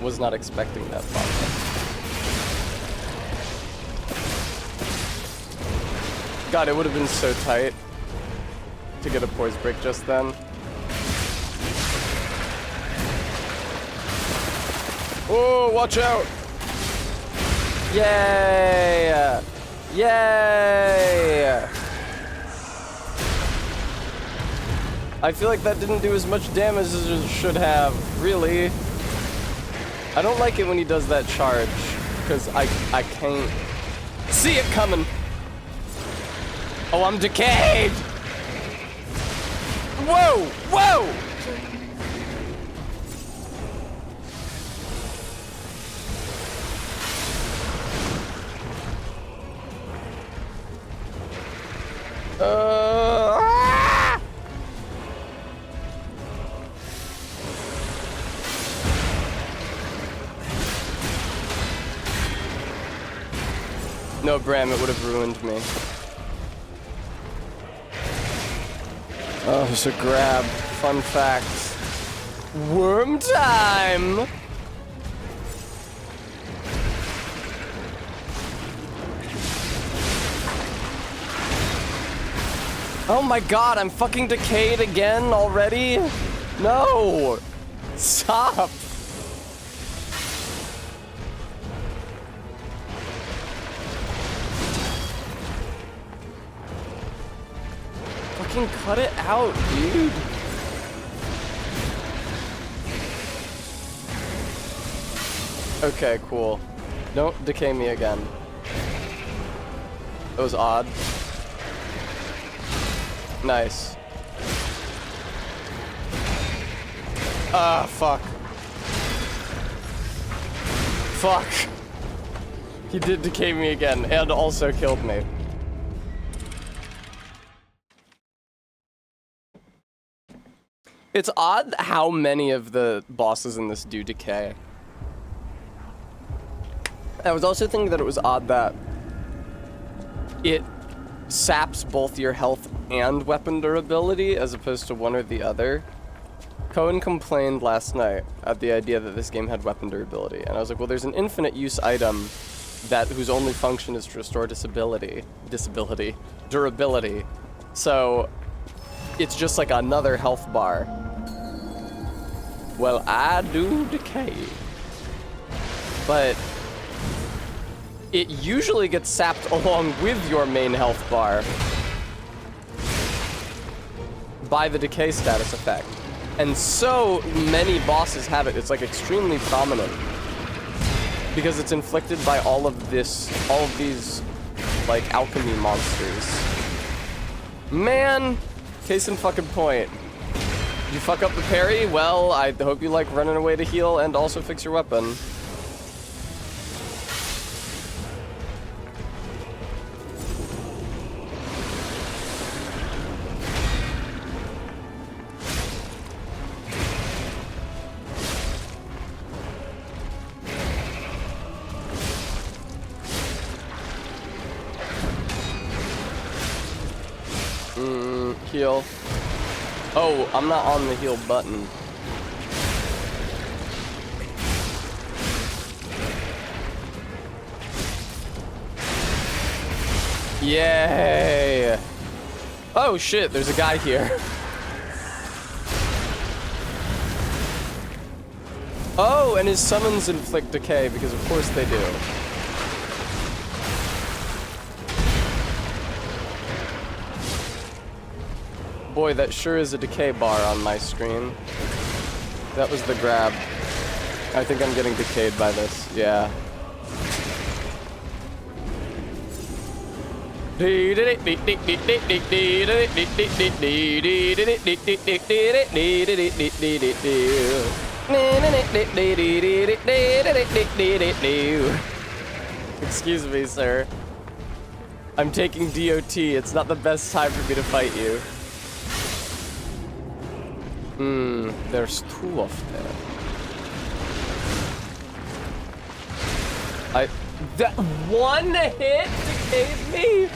Was not expecting that thought. God, it would have been so tight to get a poise break just then. Oh, watch out! Yay! Yay! I feel like that didn't do as much damage as it should have, really. I don't like it when he does that charge, because I can't see it coming. Oh, I'm decayed! Whoa! Whoa! Ah! No, Bram, it would have ruined me. Oh, there's a grab. Fun fact. Worm time! Oh my god, I'm fucking decayed again already? No! Stop! Fucking cut it out, dude. Okay, cool. Don't decay me again. That was odd. Nice. Ah, fuck. Fuck. He did decay me again, and also killed me. It's odd how many of the bosses in this do decay. I was also thinking that it was odd that it saps both your health and weapon durability as opposed to one or the other. Cohen complained last night at the idea that this game had weapon durability, and I was like, well, there's an infinite use item whose only function is to restore durability. So it's just like another health bar. Well, I do decay, but it usually gets sapped along with your main health bar. by the decay status effect. And so many bosses have it. It's like extremely prominent. Because it's inflicted by all of these like alchemy monsters. Man, case in fucking point. You fuck up the parry? Well, I hope you like running away to heal and also fix your weapon. Heal. Oh, I'm not on the heal button. Yay! Oh shit, there's a guy here. Oh, and his summons inflict decay, because of course they do. Boy, that sure is a decay bar on my screen. That was the grab. I think I'm getting decayed by this, yeah. Excuse me, sir. I'm taking DOT. It's not the best time for me to fight you. There's two of them. That one hit decayed me?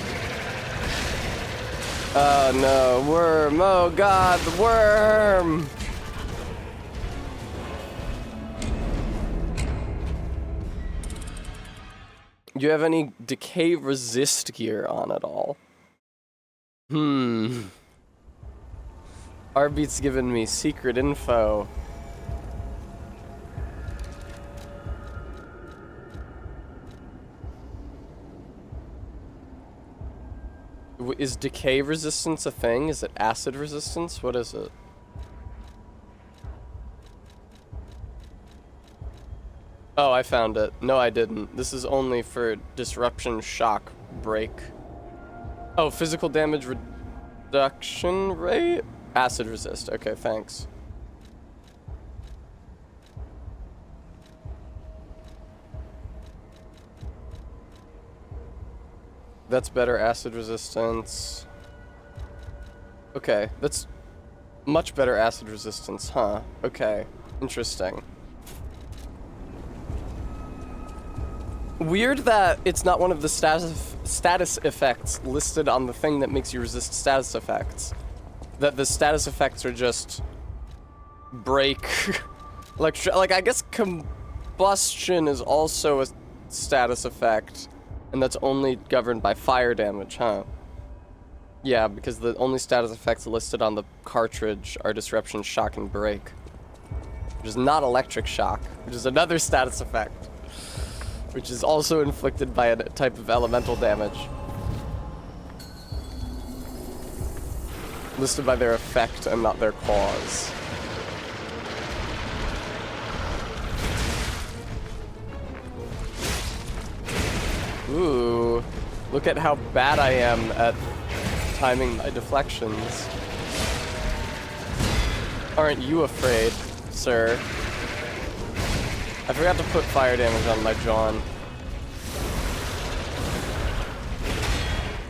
Oh no, worm, oh god, the worm! Do you have any decay resist gear on at all? Arbeat's given me secret info. Is decay resistance a thing? Is it acid resistance? What is it? Oh, I found it. No, I didn't. This is only for disruption, shock, break. Oh, physical damage reduction rate? Acid resist. Okay, thanks. That's better acid resistance. Okay, that's much better acid resistance, huh? Okay, interesting. Weird that it's not one of the status effects listed on the thing that makes you resist status effects. That the status effects are just break. Like I guess combustion is also a status effect. And that's only governed by fire damage, huh? Yeah, because the only status effects listed on the cartridge are disruption, shock, and break. Which is not electric shock, which is another status effect. Which is also inflicted by a type of elemental damage. Listed by their effect and not their cause. Ooh, look at how bad I am at timing my deflections. Aren't you afraid, sir? I forgot to put fire damage on my John.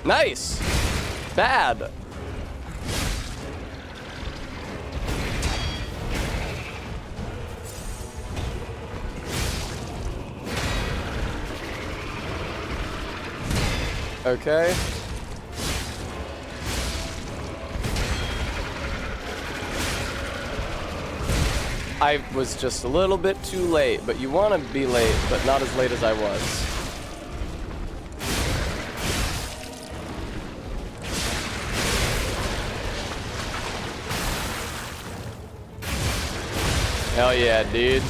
Nice! Bad! Okay. I was just a little bit too late, but you want to be late, but not as late as I was. Hell yeah, dude.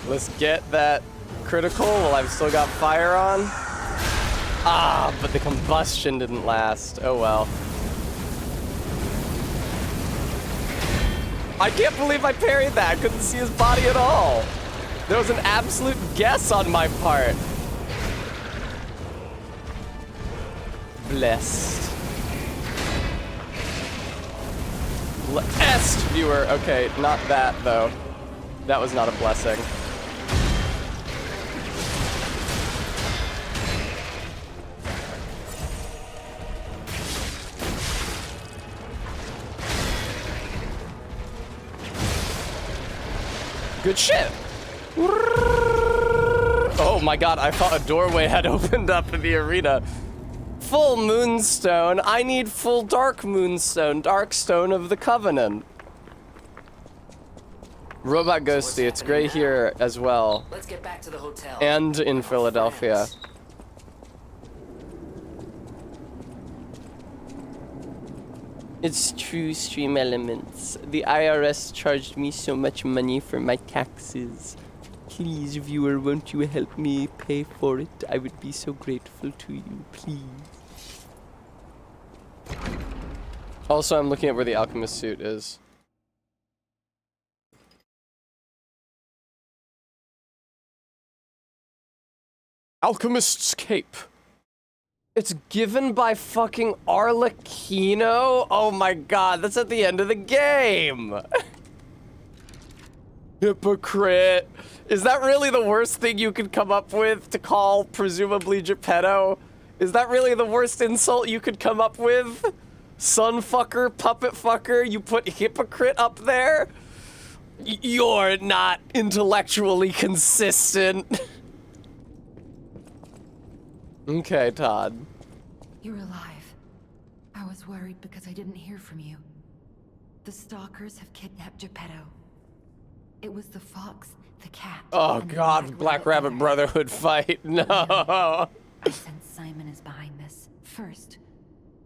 Let's get that critical while I've still got fire on. Ah, but the combustion didn't last. Oh well. I can't believe I parried that. I couldn't see his body at all. There was an absolute guess on my part. Blessed. Blessed, viewer. Okay, not that, though. That was not a blessing. Good shit. Oh my god, I thought a doorway had opened up in the arena. Full moonstone. I need full dark moonstone. Dark stone of the covenant. Robot Ghosty, it's great here as well. Let's get back to the hotel. And in Philadelphia. It's true, Stream Elements. The IRS charged me so much money for my taxes. Please, viewer, won't you help me pay for it? I would be so grateful to you, please. Also, I'm looking at where the alchemist suit is. Alchemist's cape. It's given by fucking Arlecchino? Oh my god, that's at the end of the game! Hypocrite. Is that really the worst thing you could come up with to call, presumably, Geppetto? Is that really the worst insult you could come up with? Sunfucker, puppet fucker, you put hypocrite up there? You're not intellectually consistent. Okay, Todd. You're alive. I was worried because I didn't hear from you. The stalkers have kidnapped Geppetto. It was the fox, the cat. Oh and the god, Black Rabbit Brotherhood fight. No. I sense Simon is behind this. First,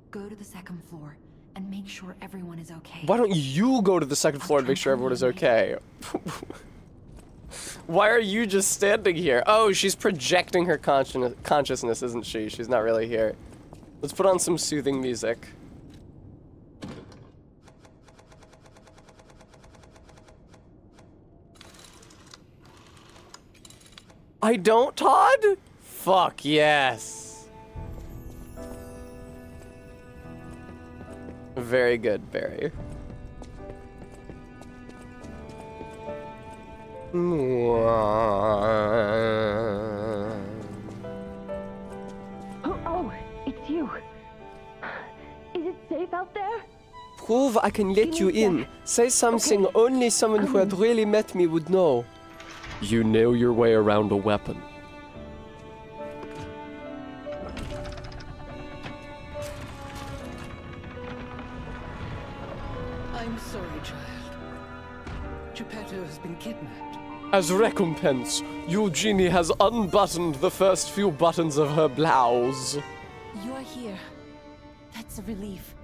go to the second floor and make sure everyone is okay. Why don't you go to the second floor and make sure everyone is okay? Why are you just standing here? Oh, she's projecting her consciousness, isn't she? She's not really here. Let's put on some soothing music. I don't, Todd? Fuck yes. Very good, Barry. Oh, it's you. Is it safe out there? Prove I can let you in. Say something only someone who had really met me would know. You know your way around a weapon. I'm sorry, child. Geppetto has been kidnapped. As recompense, Eugenie has unbuttoned the first few buttons of her blouse. You're here. That's a relief.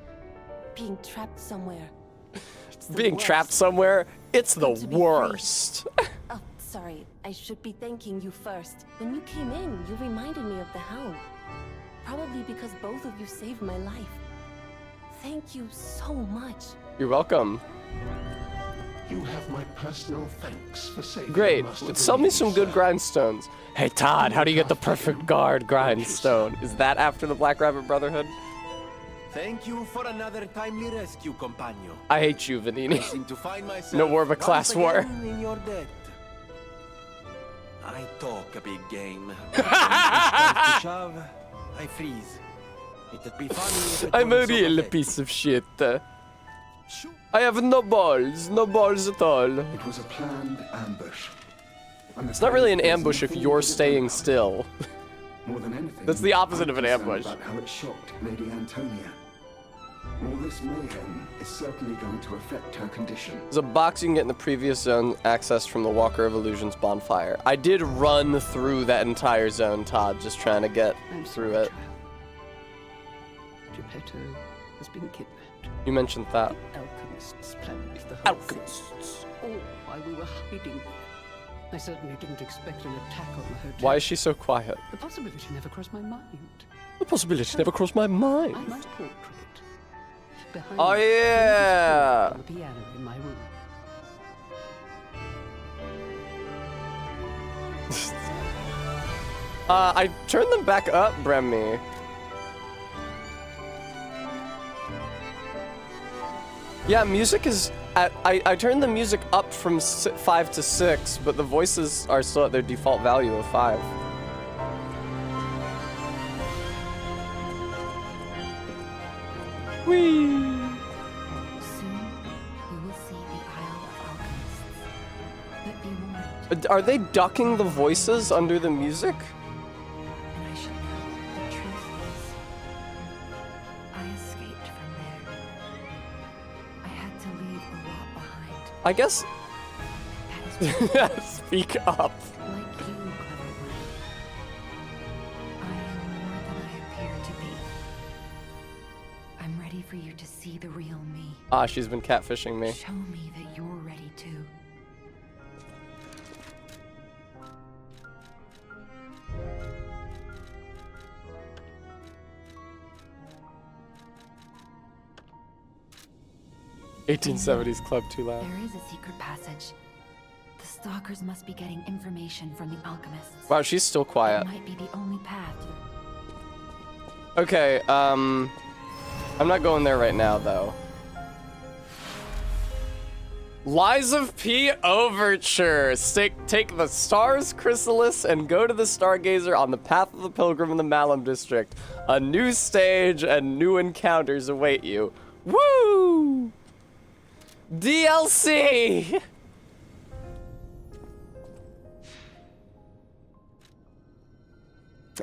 Being trapped somewhere. Being trapped somewhere? It's the Good to be worst. Oh, sorry. I should be thanking you first. When you came in, you reminded me of the Hound. Probably because both of you saved my life. Thank you so much. You're welcome. You have my personal thanks for saving Great. the Master Sell me Breed, some good sir. grindstones. Hey Todd, how do you get the perfect guard grindstone? Is that after the Black Rabbit Brotherhood? Thank you for another timely rescue, companion. I hate you, Vanini. Seem to find myself No more of a class once war. again in your debt. I talk a big game. Push comes to shove, I freeze. It'd be funny if it I'm a wasn't so real pathetic. piece of shit. I have no balls at all. It was a planned ambush. It's not really an ambush if you're staying still. More than anything, That's the opposite I'm of an concerned ambush. About how it shocked Lady Antonia. All this mayhem is certainly going to affect her condition. There's a box you can get in the previous zone accessed from the Walker of Illusions bonfire. I did run through that entire zone, Todd, just trying to get I'm through sorry, it. child. Geppetto has been kidnapped. You mentioned that. Alchemists planned the whole Alchemists. thing. All while we were hiding. I certainly didn't expect an attack on the hotel. Why is she so quiet? The possibility never crossed my mind. The possibility never crossed my mind. My portrait. Behind Oh, me, yeah. on the piano in my room. I turned them back up, Bremmy. Yeah, music is I turned the music up from 5 to 6, but the voices are still at their default value of 5. Whee! Soon, we will see the Isle of Alchemists. But be warned, Are they ducking the voices under the music? and I should know the truth is, I escaped from there. I had to leave a lot behind. I guess. That is Speak up. like you, clever one. I am more than I appear to be. I'm ready for you to see the real me. Ah, she's been catfishing me. Show me that you're ready too. '1870s club too loud. There is a secret passage. The stalkers must be getting information from the alchemists. Wow, she's still quiet. It might be the only path. Okay, I'm not going there right now, though. Lies of P Overture. Take the Stars Chrysalis and go to the Stargazer on the path of the Pilgrim in the Malum District. A new stage and new encounters await you. Woo! DLC!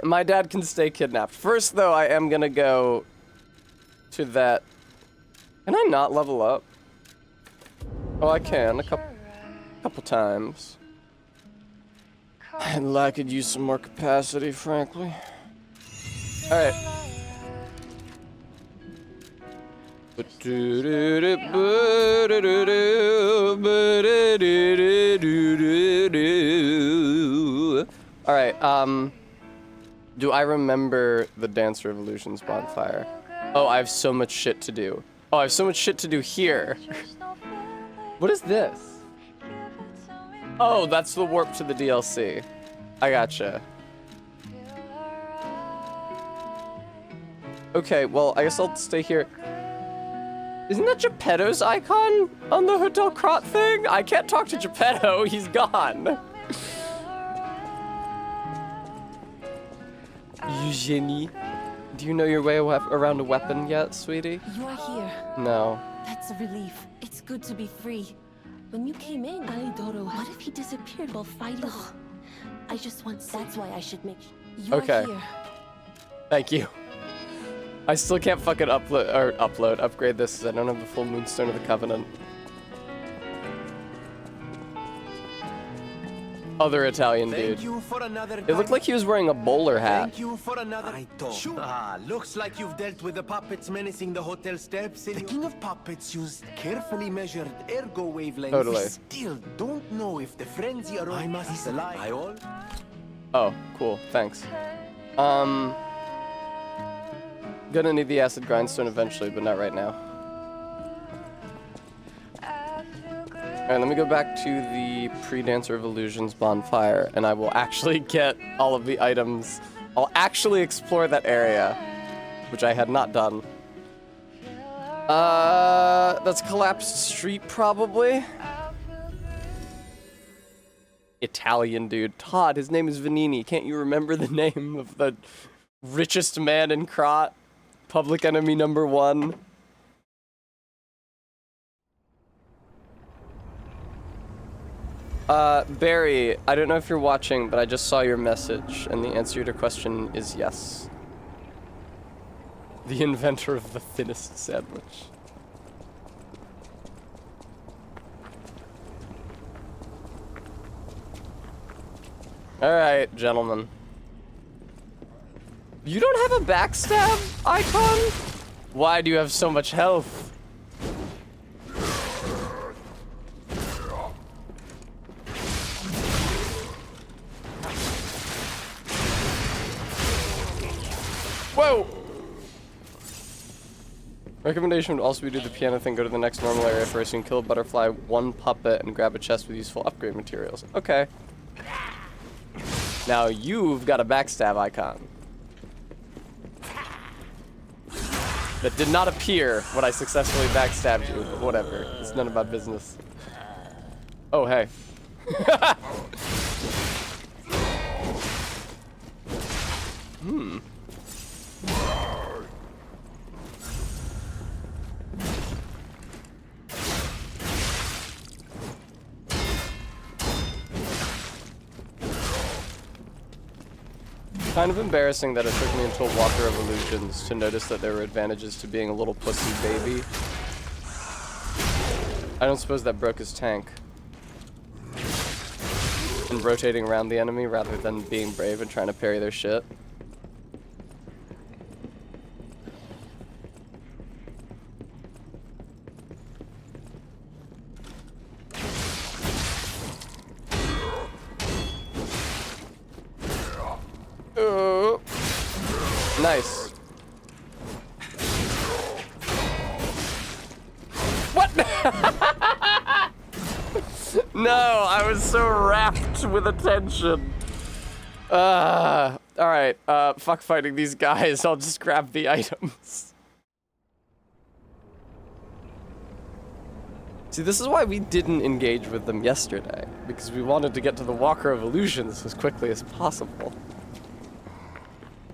My dad can stay kidnapped. First, though, I am gonna go to that. Can I not level up? Oh, I can. A couple times. I'd like could use some more capacity, frankly. All right. All right. Do I remember the Dance Revolution's bonfire? Oh, I have so much shit to do. Oh, I have so much shit to do here. What is this? Oh, that's the warp to the DLC. I gotcha. Okay, well, I guess I'll stay here. Isn't that Geppetto's icon on the Hotel Krot thing? I can't talk to Geppetto, he's gone. Eugenie, do you know your way around a weapon yet, sweetie? You are here. No. That's a relief. It's good to be free. When you came in, Alidoro, what if he disappeared while fighting? Ugh. I just want. That's why I should make. You Okay. are here. Thank you. I still can't fucking upgrade this because I don't have the full Moonstone of the Covenant. Other Italian dude. Thank you for another It looked like he was wearing a bowler hat. Thank you for another. Sure. Looks like you've dealt with the puppets menacing the hotel steps. The king of puppets used carefully measured ergo wavelengths. Totally. We still don't know if the frenzy arose. I must lie. By all. Oh, cool. Thanks. Gonna need the acid grindstone eventually, but not right now. Alright, let me go back to the pre-Dancer of Illusions bonfire, and I will actually get all of the items. I'll actually explore that area, which I had not done. That's Collapsed Street, probably. Italian dude. Todd, his name is Vanini. Can't you remember the name of the richest man in Krot? Public enemy number 1. Barry, I don't know if you're watching, but I just saw your message, and the answer to your question is yes. The inventor of the thinnest sandwich. Alright, gentlemen. You don't have a backstab icon? Why do you have so much health? Whoa! Recommendation would also be do the piano thing, go to the next normal area first, and kill a butterfly, 1 puppet, and grab a chest with useful upgrade materials. Okay. Now you've got a backstab icon. That did not appear when I successfully backstabbed you, but whatever. It's none of my business. Oh, hey. Kind of embarrassing that it took me until Walker of Illusions to notice that there were advantages to being a little pussy baby. I don't suppose that broke his tank. And rotating around the enemy rather than being brave and trying to parry their shit. Nice. What? No, I was so rapt with attention. Alright, fuck fighting these guys. I'll just grab the items. See, this is why we didn't engage with them yesterday. Because we wanted to get to the Walker of Illusions as quickly as possible.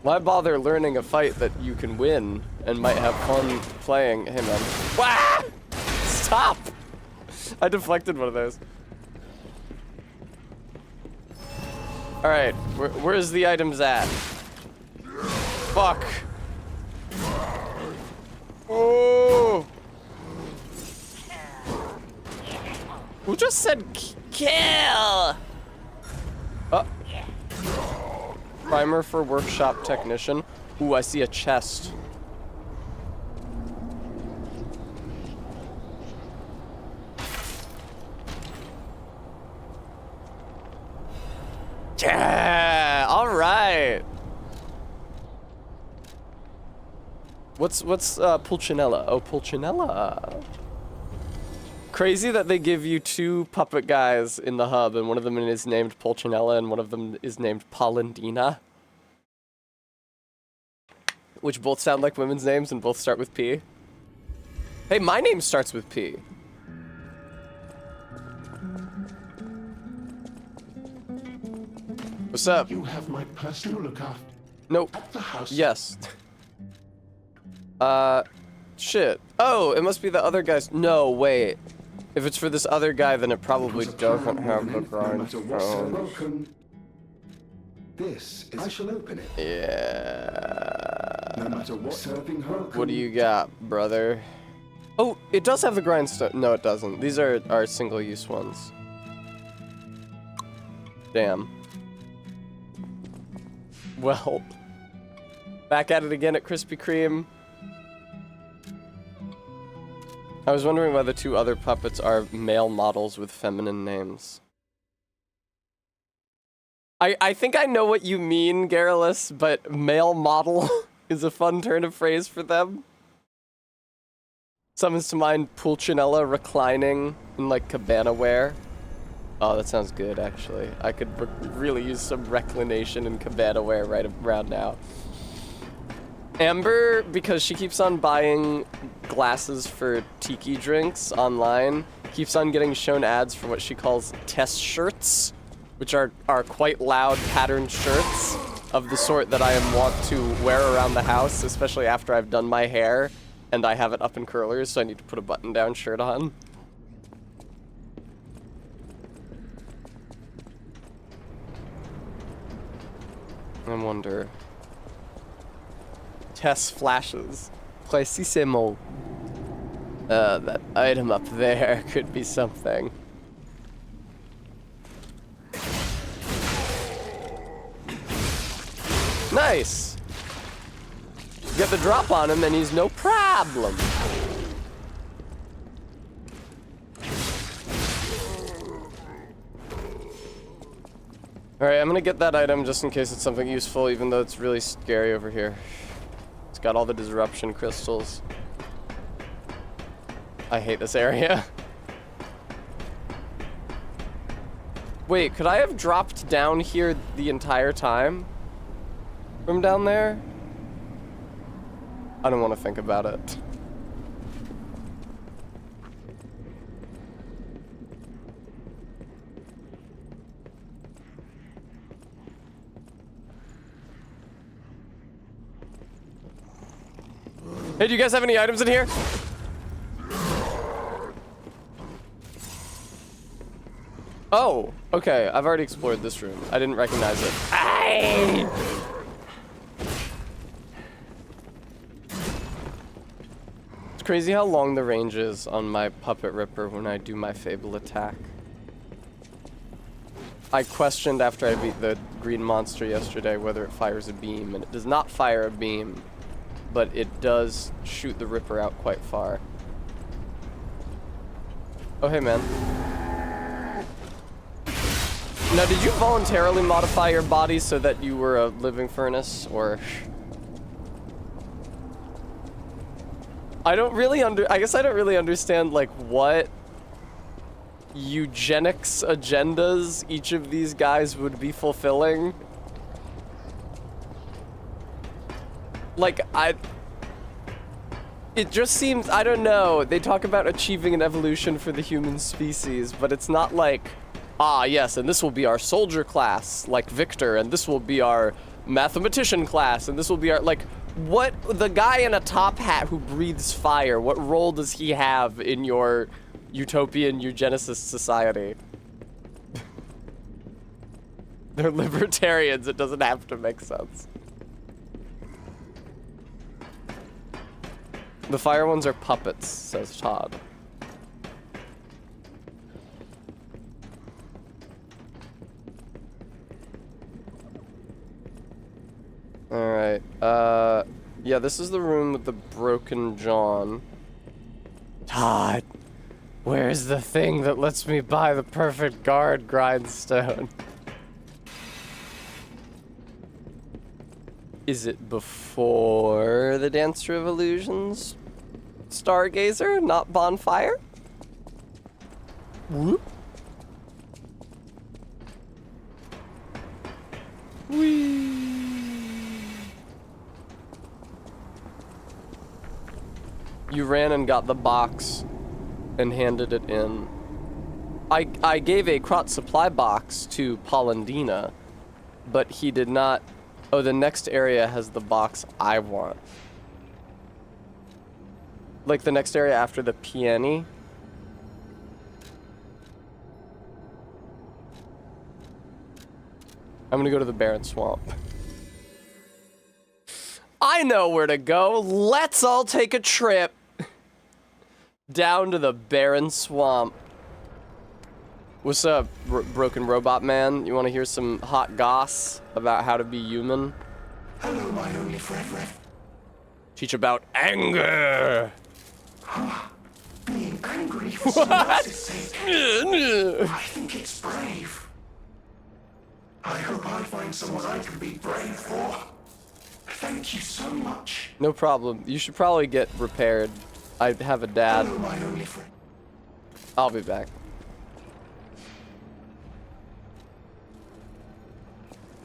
Why bother learning a fight that you can win and might have fun playing? Hey man. Wah! Stop! I deflected one of those. Alright, where's the items at? Fuck. Oh! Who just said kill? Oh. Primer for workshop technician. Ooh, I see a chest. Yeah, all right. What's Pulcinella? Oh, Pulcinella. Crazy that they give you two puppet guys in the hub, and one of them is named Pulcinella, and one of them is named Polendina. Which both sound like women's names and both start with P. Hey, my name starts with P. What's up? You have my personal lookout. Nope. At the house. Yes. Shit. Oh, it must be the other guy's. No, wait. If it's for this other guy, then it probably doesn't have the grindstone. Welcome. This is. I shall open it. Yeah. No matter what serving her. What do you got, brother? Oh, it does have the grindstone. No, it doesn't. These are single-use ones. Damn. Well, back at it again at Krispy Kreme. I was wondering why the two other puppets are male models with feminine names. I think I know what you mean, Garrulus, but male model is a fun turn of phrase for them. Summons to mind Pulcinella reclining in, like, cabana wear. Oh, that sounds good, actually. I could really use some reclination in cabana wear right around now. Amber, because she keeps on buying glasses for tiki drinks online, keeps on getting shown ads for what she calls test shirts, which are quite loud patterned shirts of the sort that I am wont to wear around the house, especially after I've done my hair and I have it up in curlers, so I need to put a button-down shirt on. I wonder. Tess flashes. Precisement. That item up there could be something. Nice! Get the drop on him and he's no problem. Alright, I'm gonna get that item just in case it's something useful, even though it's really scary over here. It's got all the disruption crystals. I hate this area. Wait, could I have dropped down here the entire time? From down there? I don't want to think about it. Hey, do you guys have any items in here? Oh, okay. I've already explored this room. I didn't recognize it. Aye! It's crazy how long the range is on my Puppet Ripper when I do my Fable attack. I questioned after I beat the green monster yesterday whether it fires a beam, and it does not fire a beam, but it does shoot the Ripper out quite far. Oh, hey, man. Now, did you voluntarily modify your body so that you were a living furnace, or... I guess I don't really understand, like, what eugenics agendas each of these guys would be fulfilling. Like, it just seems, I don't know, they talk about achieving an evolution for the human species, but it's not like, ah, yes, and this will be our soldier class, like Victor, and this will be our mathematician class, and this will be our, like, what, the guy in a top hat who breathes fire, what role does he have in your utopian eugenicist society? They're libertarians, it doesn't have to make sense. The fire ones are puppets, says Todd. Alright, yeah, this is the room with the broken John. Todd, where's the thing that lets me buy the perfect guard grindstone? Is it before the Dancer of Illusions? Stargazer, not Bonfire? Whoop. Whee. You ran and got the box and handed it in. I gave a Krot supply box to Polendina, but he did not. Oh, the next area has the box I want. Like the next area after the peony. I'm gonna go to the Barren Swamp. I know where to go. Let's all take a trip down to the Barren Swamp. What's up, broken robot man? You want to hear some hot goss about how to be human? Hello, my only friend. Teach about anger. Being angry for someone else's sake. I think it's brave. I hope I find someone I can be brave for. Thank you so much. No problem. You should probably get repaired. I have a dad. Hello, my only friend. I'll be back.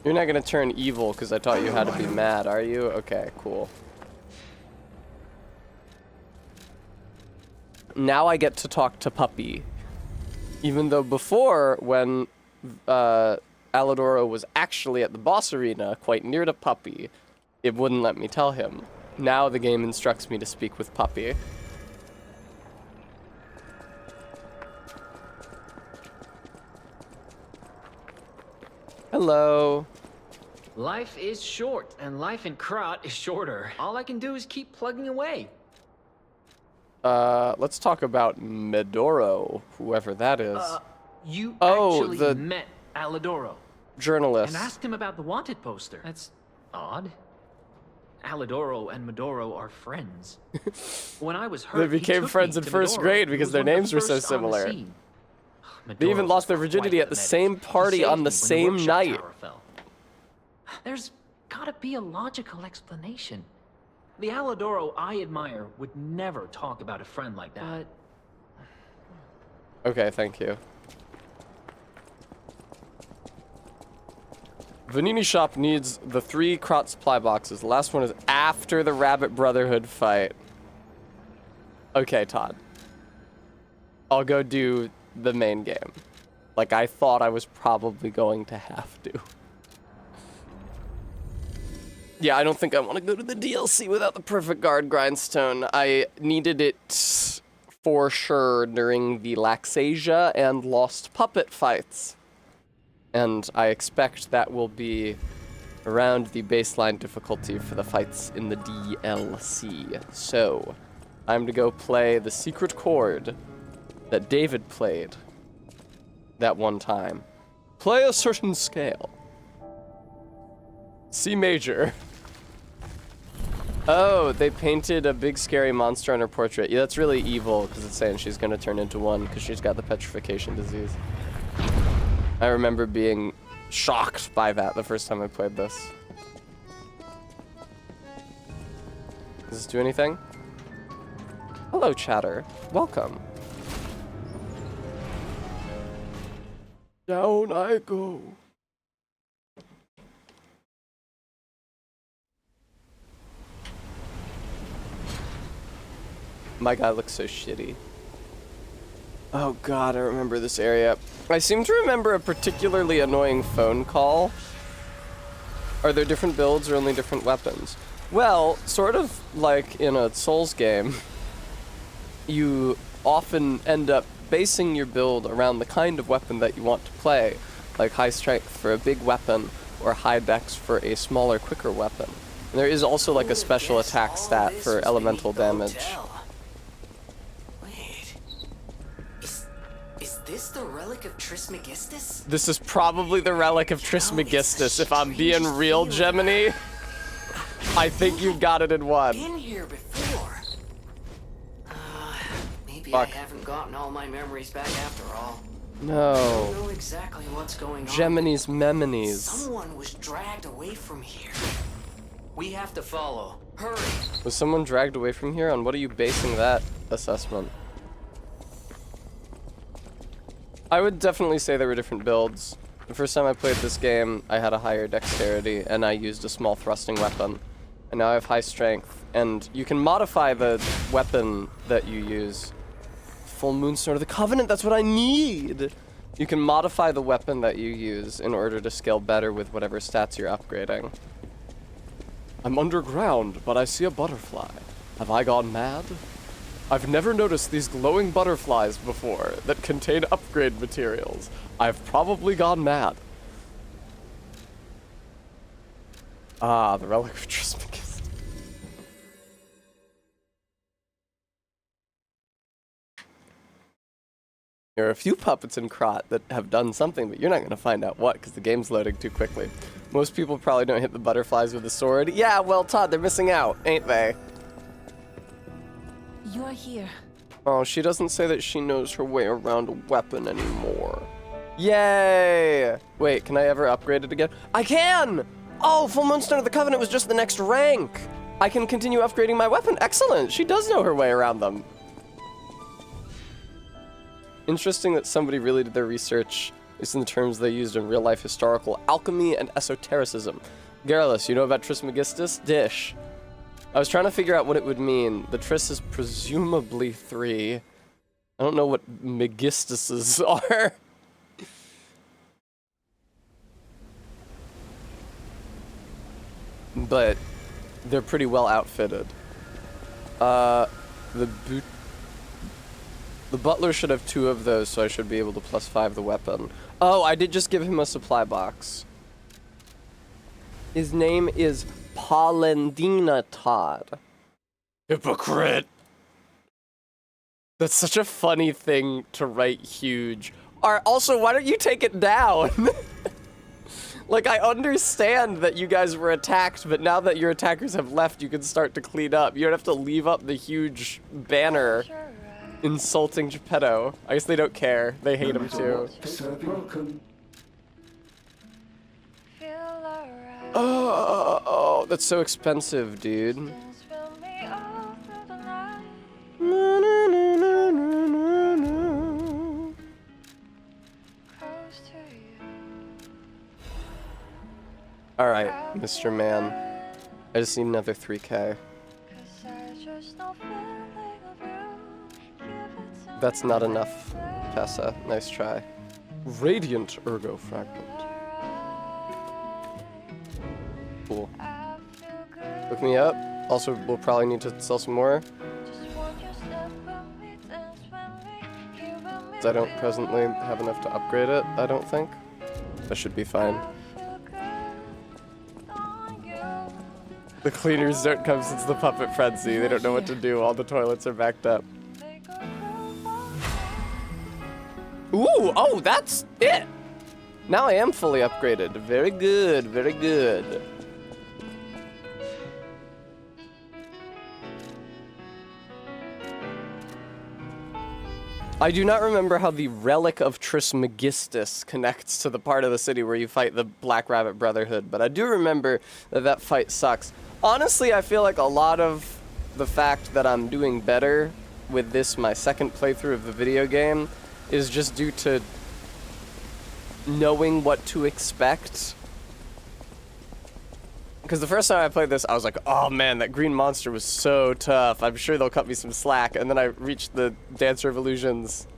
You're not gonna turn evil because I taught you how to be mad, are you? Okay, cool. Now I get to talk to Puppy. Even though before, when Alidoro was actually at the boss arena, quite near to Puppy, it wouldn't let me tell him. Now the game instructs me to speak with Puppy. Hello. Life is short, and life in Krot is shorter. All I can do is keep plugging away. Let's talk about Medoro, whoever that is. You actually the met Alidoro. Journalist. And asked him about the wanted poster. That's odd. Alidoro and Medoro are friends. When I was hurt, they became friends in first grade because their names were so similar. They even lost their virginity at the same party on the same night. There's gotta be a logical explanation. The Alidoro I admire would never talk about a friend like that. Okay, thank you. Vanini Shop needs the 3 Krot supply boxes. The last one is after the Rabbit Brotherhood fight. Okay, Todd. I'll go do the main game. Like I thought I was probably going to have to. Yeah, I don't think I want to go to the DLC without the perfect guard grindstone. I needed it for sure during the Laxasia and Lost Puppet fights. And I expect that will be around the baseline difficulty for the fights in the DLC. So, I'm to go play the secret chord that David played that one time. Play a certain scale. C major. Oh, they painted a big scary monster on her portrait. Yeah, that's really evil because it's saying she's gonna turn into one because she's got the petrification disease. I remember being shocked by that the first time I played this. Does this do anything? Hello, chatter. Welcome. Down I go. My guy looks so shitty. Oh god, I remember this area. I seem to remember a particularly annoying phone call. Are there different builds or only different weapons? Well, sort of like in a Souls game, you often end up basing your build around the kind of weapon that you want to play, like high strength for a big weapon or high dex for a smaller, quicker weapon. And there is also like a special attack stat for elemental damage. Is this the relic of Trismegistus? This is probably the relic of Trismegistus, if I'm being real, Gemini. I think you got it in one. Been here before. Maybe Fuck. I haven't gotten all my memories back after all. No. I don't know exactly what's going on. Gemini's memories. Someone was dragged away from here. We have to follow. Hurry. Was someone dragged away from here? On what are you basing that assessment? I would definitely say there were different builds. The first time I played this game, I had a higher dexterity, and I used a small thrusting weapon. And now I have high strength, and you can modify the weapon that you use. Full Moon Sword of the Covenant, that's what I need! You can modify the weapon that you use in order to scale better with whatever stats you're upgrading. I'm underground, but I see a butterfly. Have I gone mad? I've never noticed these glowing butterflies before that contain upgrade materials. I've probably gone mad. Ah, the relic of Trismegistus. There are a few puppets in Krot that have done something, but you're not going to find out what because the game's loading too quickly. Most people probably don't hit the butterflies with a sword. Yeah, well, Todd, they're missing out, ain't they? You are here. Oh, she doesn't say that she knows her way around a weapon anymore. Yay! Wait, can I ever upgrade it again? I can! Oh, Full Moonstone of the Covenant was just the next rank. I can continue upgrading my weapon. Excellent! She does know her way around them. Interesting that somebody really did their research, at least in the terms they used in real-life historical alchemy and esotericism. Garrulus, you know about Trismegistus? Dish. I was trying to figure out what it would mean. The Tris is presumably 3. I don't know what Megistuses are. But they're pretty well outfitted. The butler should have 2 of those, so I should be able to +5 the weapon. Oh, I did just give him a supply box. His name is Polendina Todd. Hypocrite. That's such a funny thing to write huge. Also, why don't you take it down? Like, I understand that you guys were attacked, but now that your attackers have left, you can start to clean up. You don't have to leave up the huge banner insulting Geppetto. I guess they don't care. They hate him too. Oh, that's so expensive, dude. Alright, Mr. Man. I just need another 3K. That's not enough, Tessa. Nice try. Radiant Ergo Fragment. Cool. Look me up. Also, we'll probably need to sell some more. I don't presently have enough to upgrade it, I don't think. That should be fine. The cleaners don't come since the puppet frenzy. They don't know what to do. All the toilets are backed up. Ooh, oh, that's it. Now I am fully upgraded. Very good, very good. I do not remember how the Relic of Trismegistus connects to the part of the city where you fight the Black Rabbit Brotherhood, but I do remember that that fight sucks. Honestly, I feel like a lot of the fact that I'm doing better with this, my second playthrough of the video game, is just due to knowing what to expect. Because the first time I played this, I was like, oh man, that green monster was so tough. I'm sure they'll cut me some slack. And then I reached the Dancer of Illusions.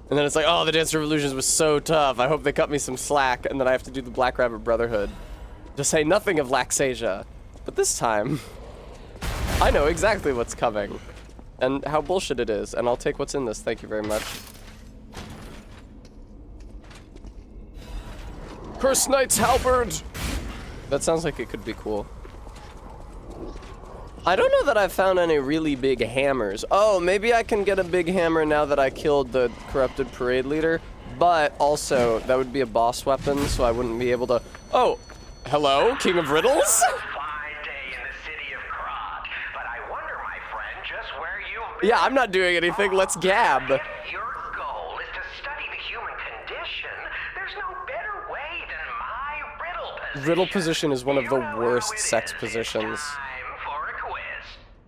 And then it's like, oh, the Dancer of Illusions was so tough. I hope they cut me some slack. And then I have to do the Black Rabbit Brotherhood. To say nothing of Laxasia. But this time, I know exactly what's coming. And how bullshit it is. And I'll take what's in this. Thank you very much. Curse Knight's Halberd! That sounds like it could be cool. I don't know that I've found any really big hammers. Oh, maybe I can get a big hammer now that I killed the corrupted parade leader. But also, that would be a boss weapon, so I wouldn't be able to... Oh, hello, King of Riddles? Yeah, I'm not doing anything. Let's gab. Your goal is to study the human condition. There's no better way than my riddle position. Riddle position is one of the worst sex positions. Time for a quiz.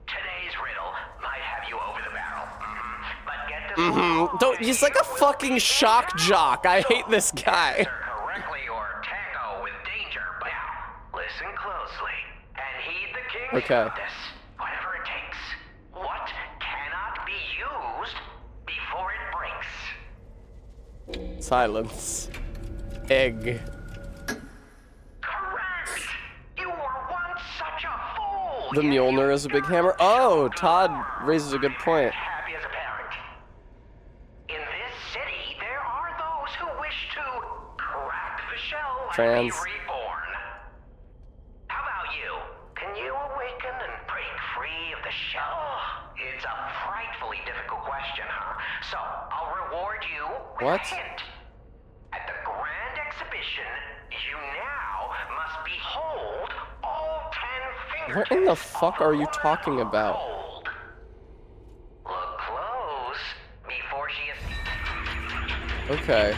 Today's riddle might have you over the barrel. But get this Don't, he's like a fucking shock jock. I hate this guy. correctly or tango with danger. But now, listen closely and heed the king's purpose. Whatever it takes. What cannot be used before it breaks? Silence. Egg. Correct! You were once such a fool! The Mjolnir is a big hammer. Oh, Todd raises a good point. Happy as a parent. In this city, there are those who wish to crack the shell and be reborn. How about you? Can you awaken and break free of the shell? It's a frightfully difficult question, huh? So, I'll reward you with a hint. At the grand exhibition, you now must behold all 10 fingers. What in the fuck are you talking about? Look close before she is... Okay.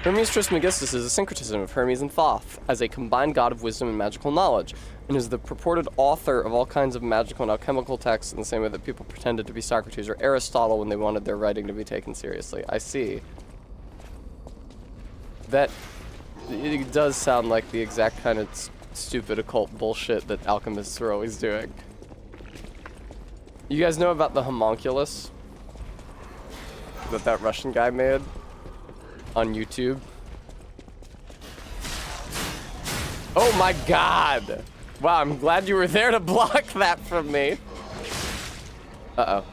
Hermes Trismegistus is a syncretism of Hermes and Thoth as a combined god of wisdom and magical knowledge, and is the purported author of all kinds of magical and alchemical texts in the same way that people pretended to be Socrates or Aristotle when they wanted their writing to be taken seriously. I see. That... it does sound like the exact kind of stupid occult bullshit that alchemists are always doing. You guys know about the homunculus that Russian guy made on YouTube? Oh my god! Wow, I'm glad you were there to block that from me. Uh-oh.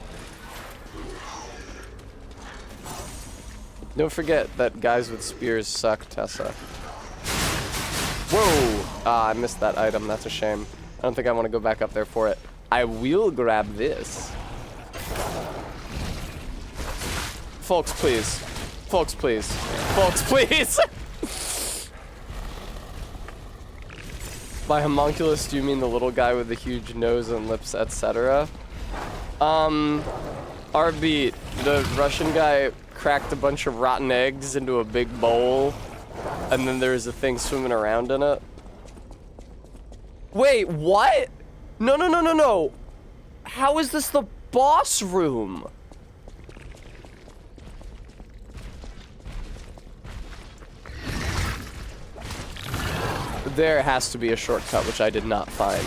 Don't forget that guys with spears suck, Tessa. Whoa! Ah, I missed that item. That's a shame. I don't think I want to go back up there for it. I will grab this. Folks, please. Folks, please. Folks, please! By homunculus, do you mean the little guy with the huge nose and lips, etc.? R-Beat, the Russian guy cracked a bunch of rotten eggs into a big bowl, and then there's a thing swimming around in it. Wait, what? No, no, no, no, no. How is this the boss room? There has to be a shortcut, which I did not find.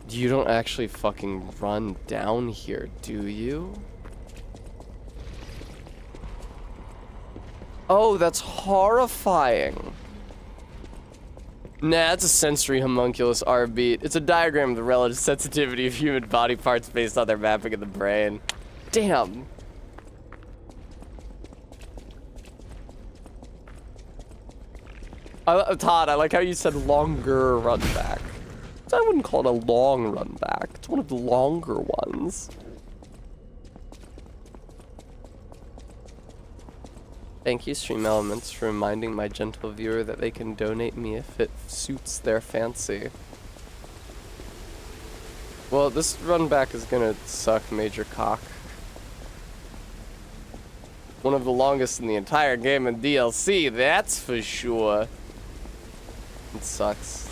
You don't actually fucking run down here, do you? Oh, that's horrifying. Nah, it's a sensory homunculus R-beat. It's a diagram of the relative sensitivity of human body parts based on their mapping of the brain. Damn. Todd, I like how you said longer run back. I wouldn't call it a long run back. It's one of the longer ones. Thank you, Stream Elements, for reminding my gentle viewer that they can donate me if it suits their fancy. Well, this run back is gonna suck major cock. One of the longest in the entire game and DLC, that's for sure. It sucks.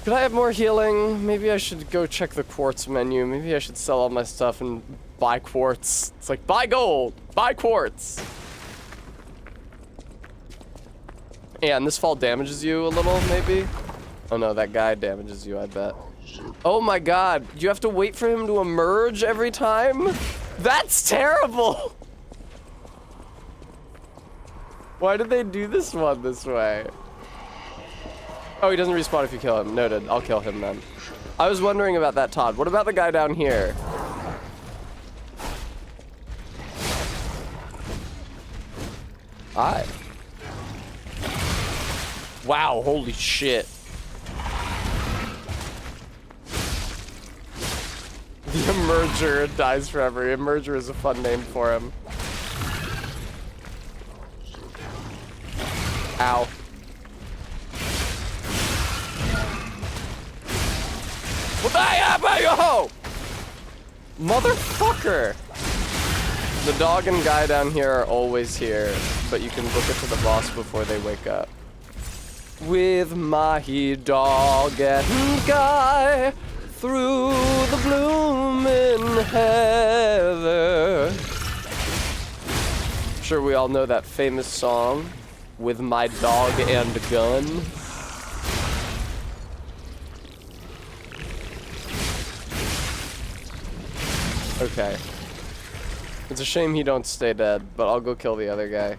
Could I have more healing? Maybe I should go check the quartz menu. Maybe I should sell all my stuff and buy quartz. It's like, buy gold, buy quartz. Yeah, and this fall damages you a little, maybe? Oh no, that guy damages you, I bet. Oh my god, you have to wait for him to emerge every time? That's terrible! Why did they do this one this way? Oh, he doesn't respawn if you kill him. Noted. I'll kill him then. I was wondering about that, Todd. What about the guy down here? Hi. Wow, holy shit. The Emerger dies forever. Emerger is a fun name for him. Ow. Motherfucker! The dog and guy down here are always here, but you can book it to the boss before they wake up. With my dog and guy through the blooming heather. I'm sure we all know that famous song, With My Dog and Gun. Okay. It's a shame he don't stay dead, but I'll go kill the other guy.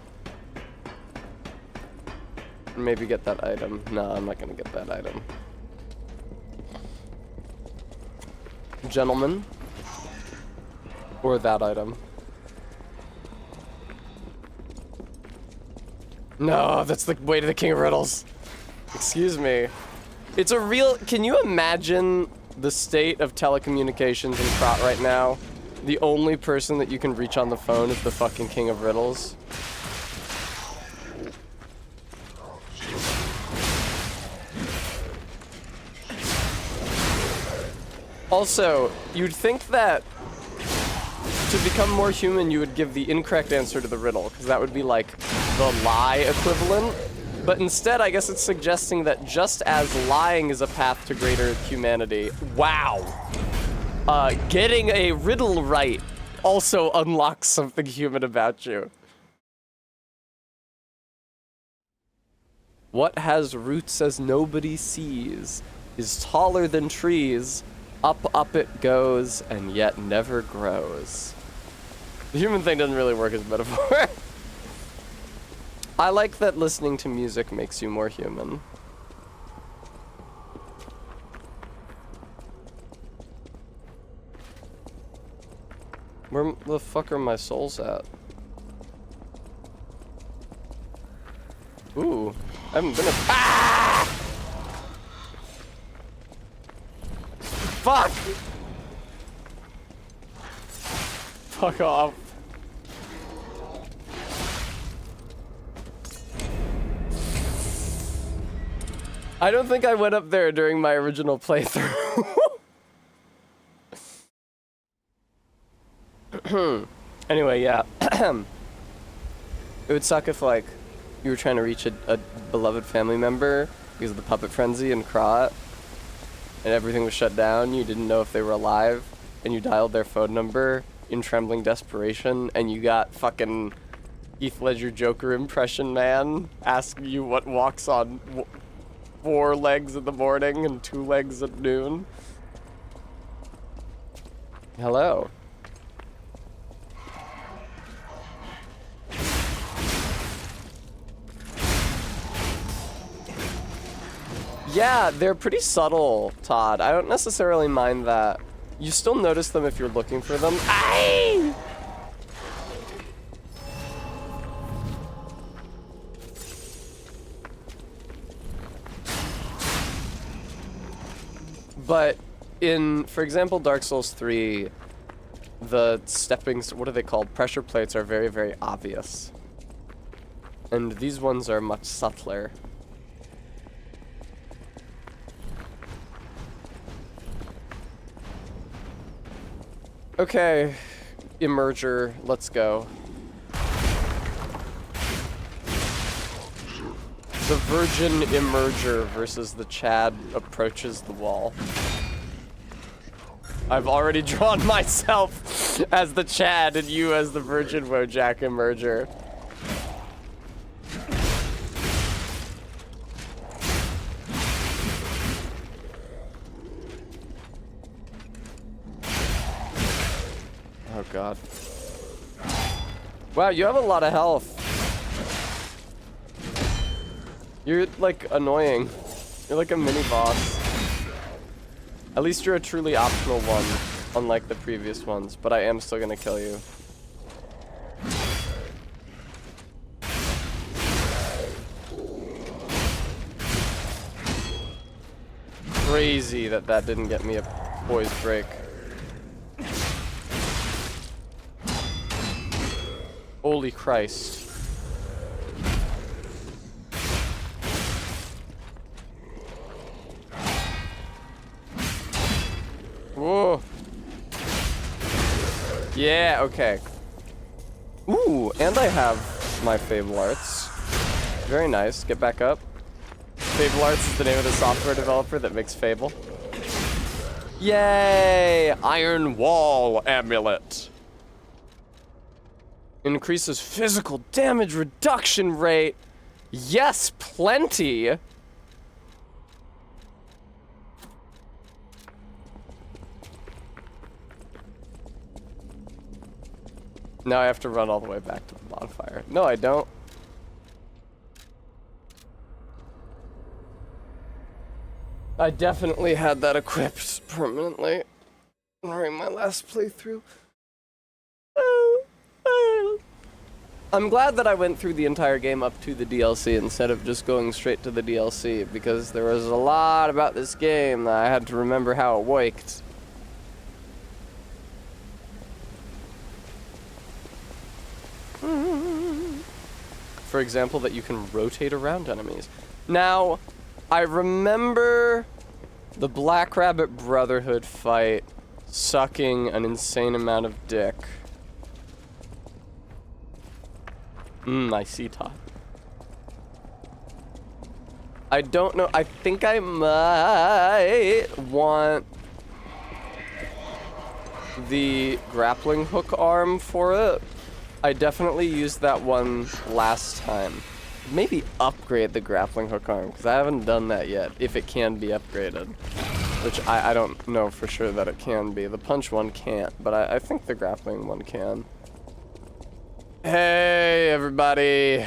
Maybe get that item. No, I'm not gonna get that item. Gentlemen. Or that item. No, that's the way to the King of Riddles. Excuse me. It's a real... Can you imagine the state of telecommunications in Trot right now? The only person that you can reach on the phone is the fucking King of Riddles. Also, you'd think that to become more human, you would give the incorrect answer to the riddle, because that would be like the lie equivalent. But instead, I guess it's suggesting that just as lying is a path to greater humanity, wow. Getting a riddle right also unlocks something human about you. What has roots as nobody sees, is taller than trees, up it goes, and yet never grows. The human thing doesn't really work as a metaphor. I like that listening to music makes you more human. Where the fuck are my souls at? Ooh, I haven't been Ah! Fuck! Fuck off. I don't think I went up there during my original playthrough. Anyway, yeah. It would suck if, like, you were trying to reach a beloved family member because of the puppet frenzy in Krat, and everything was shut down. You didn't know if they were alive, and you dialed their phone number in trembling desperation, and you got fucking Heath Ledger Joker impression man asking you what walks on 4 legs in the morning and 2 legs at noon. Hello. Yeah, they're pretty subtle, Todd. I don't necessarily mind that. You still notice them if you're looking for them. Aye! But in, for example, Dark Souls 3, the steppings, what are they called? Pressure plates are very, very obvious. And these ones are much subtler. Okay, Emerger, let's go. The Virgin Emerger versus the Chad approaches the wall. I've already drawn myself as the Chad and you as the Virgin Wojak Emerger. Oh god. Wow, you have a lot of health. You're like annoying. You're like a mini boss. At least you're a truly optional one, unlike the previous ones, but I am still gonna kill you. Crazy that that didn't get me a poise break. Holy Christ. Whoa. Yeah, okay. Ooh, and I have my Fable Arts. Very nice. Get back up. Fable Arts is the name of the software developer that makes Fable. Yay! Iron Wall Amulet. Increases physical damage reduction rate. Yes, plenty. Now I have to run all the way back to the bonfire. No, I don't. I definitely had that equipped permanently during my last playthrough. I'm glad that I went through the entire game up to the DLC instead of just going straight to the DLC, because there was a lot about this game that I had to remember how it worked. For example, that you can rotate around enemies. Now, I remember the Black Rabbit Brotherhood fight sucking an insane amount of dick. I see, Todd. I don't know. I think I might want the grappling hook arm for it. I definitely used that one last time. Maybe upgrade the grappling hook arm, because I haven't done that yet, if it can be upgraded. Which I don't know for sure that it can be. The punch one can't, but I think the grappling one can. Hey, everybody.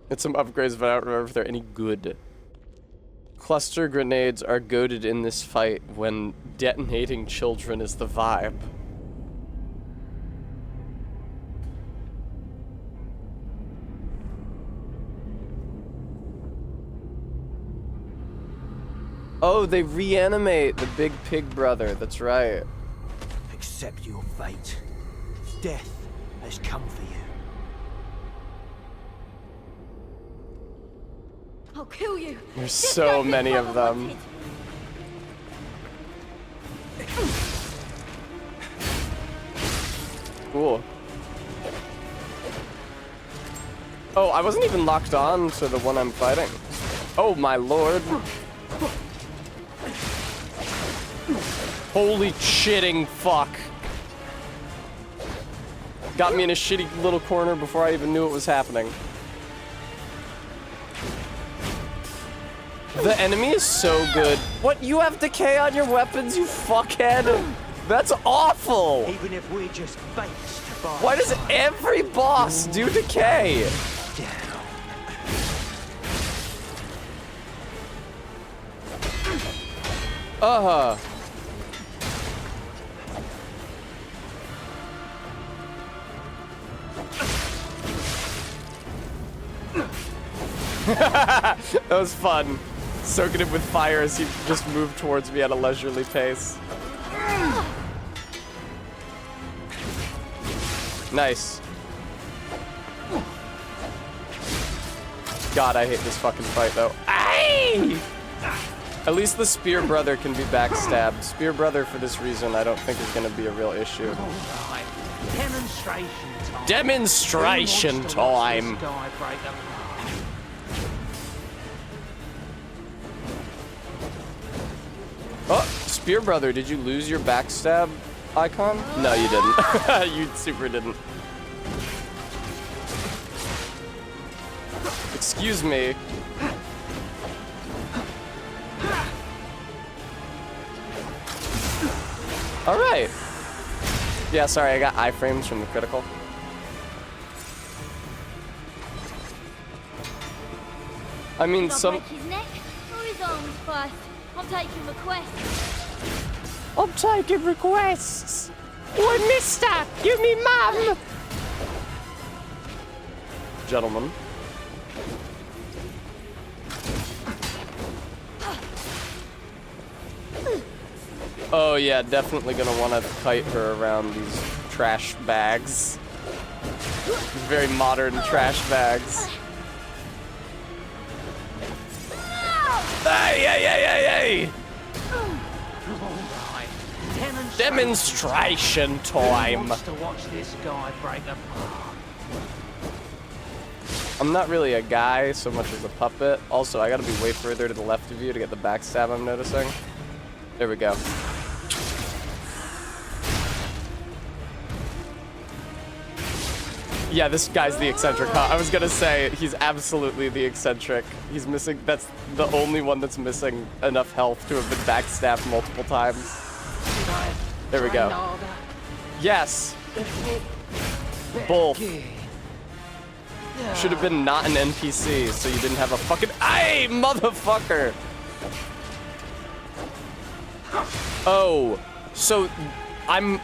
It's some upgrades, but I don't remember if they're any good. Cluster grenades are goated in this fight when detonating children is the vibe. Oh, they reanimate the big pig brother, that's right. Accept your fate. Death has come for you. I'll kill you. There's so many of them. Cool. Oh, I wasn't even locked on to the one I'm fighting. Oh my lord. Holy shitting fuck. Got me in a shitty little corner before I even knew it was happening. The enemy is so good. What? You have decay on your weapons, you fuckhead? That's awful. Even if we're just based by Why does every boss do decay? Uh-huh. That was fun. Soaking it with fire as he just moved towards me at a leisurely pace. Nice. God, I hate this fucking fight though. Aye! At least the Spear Brother can be backstabbed. Spear Brother, for this reason, I don't think is gonna be a real issue. Alright. Demonstration time. Demonstration time. Oh, Spear Brother, did you lose your backstab icon? No, you didn't. You super didn't. Excuse me. All right. Yeah, sorry, I got iframes from the critical. I mean, some... break his neck or his arms first? I'm taking requests. I'm taking requests. Oi, mister, give me mum. Gentlemen. Oh yeah, definitely gonna want to kite her around these trash bags. These very modern trash bags. Hey, hey, hey, hey, hey! Demonstration time. I'm not really a guy so much as a puppet. Also, I gotta be way further to the left of you to get the backstab I'm noticing. There we go. Yeah, this guy's the eccentric, huh? I was gonna say, he's absolutely the eccentric. He's missing, that's the only one that's missing enough health to have been backstabbed multiple times. There we go. Yes! Both. Should have been not an NPC, so you didn't have a fucking— Aye, motherfucker! Oh, so I'm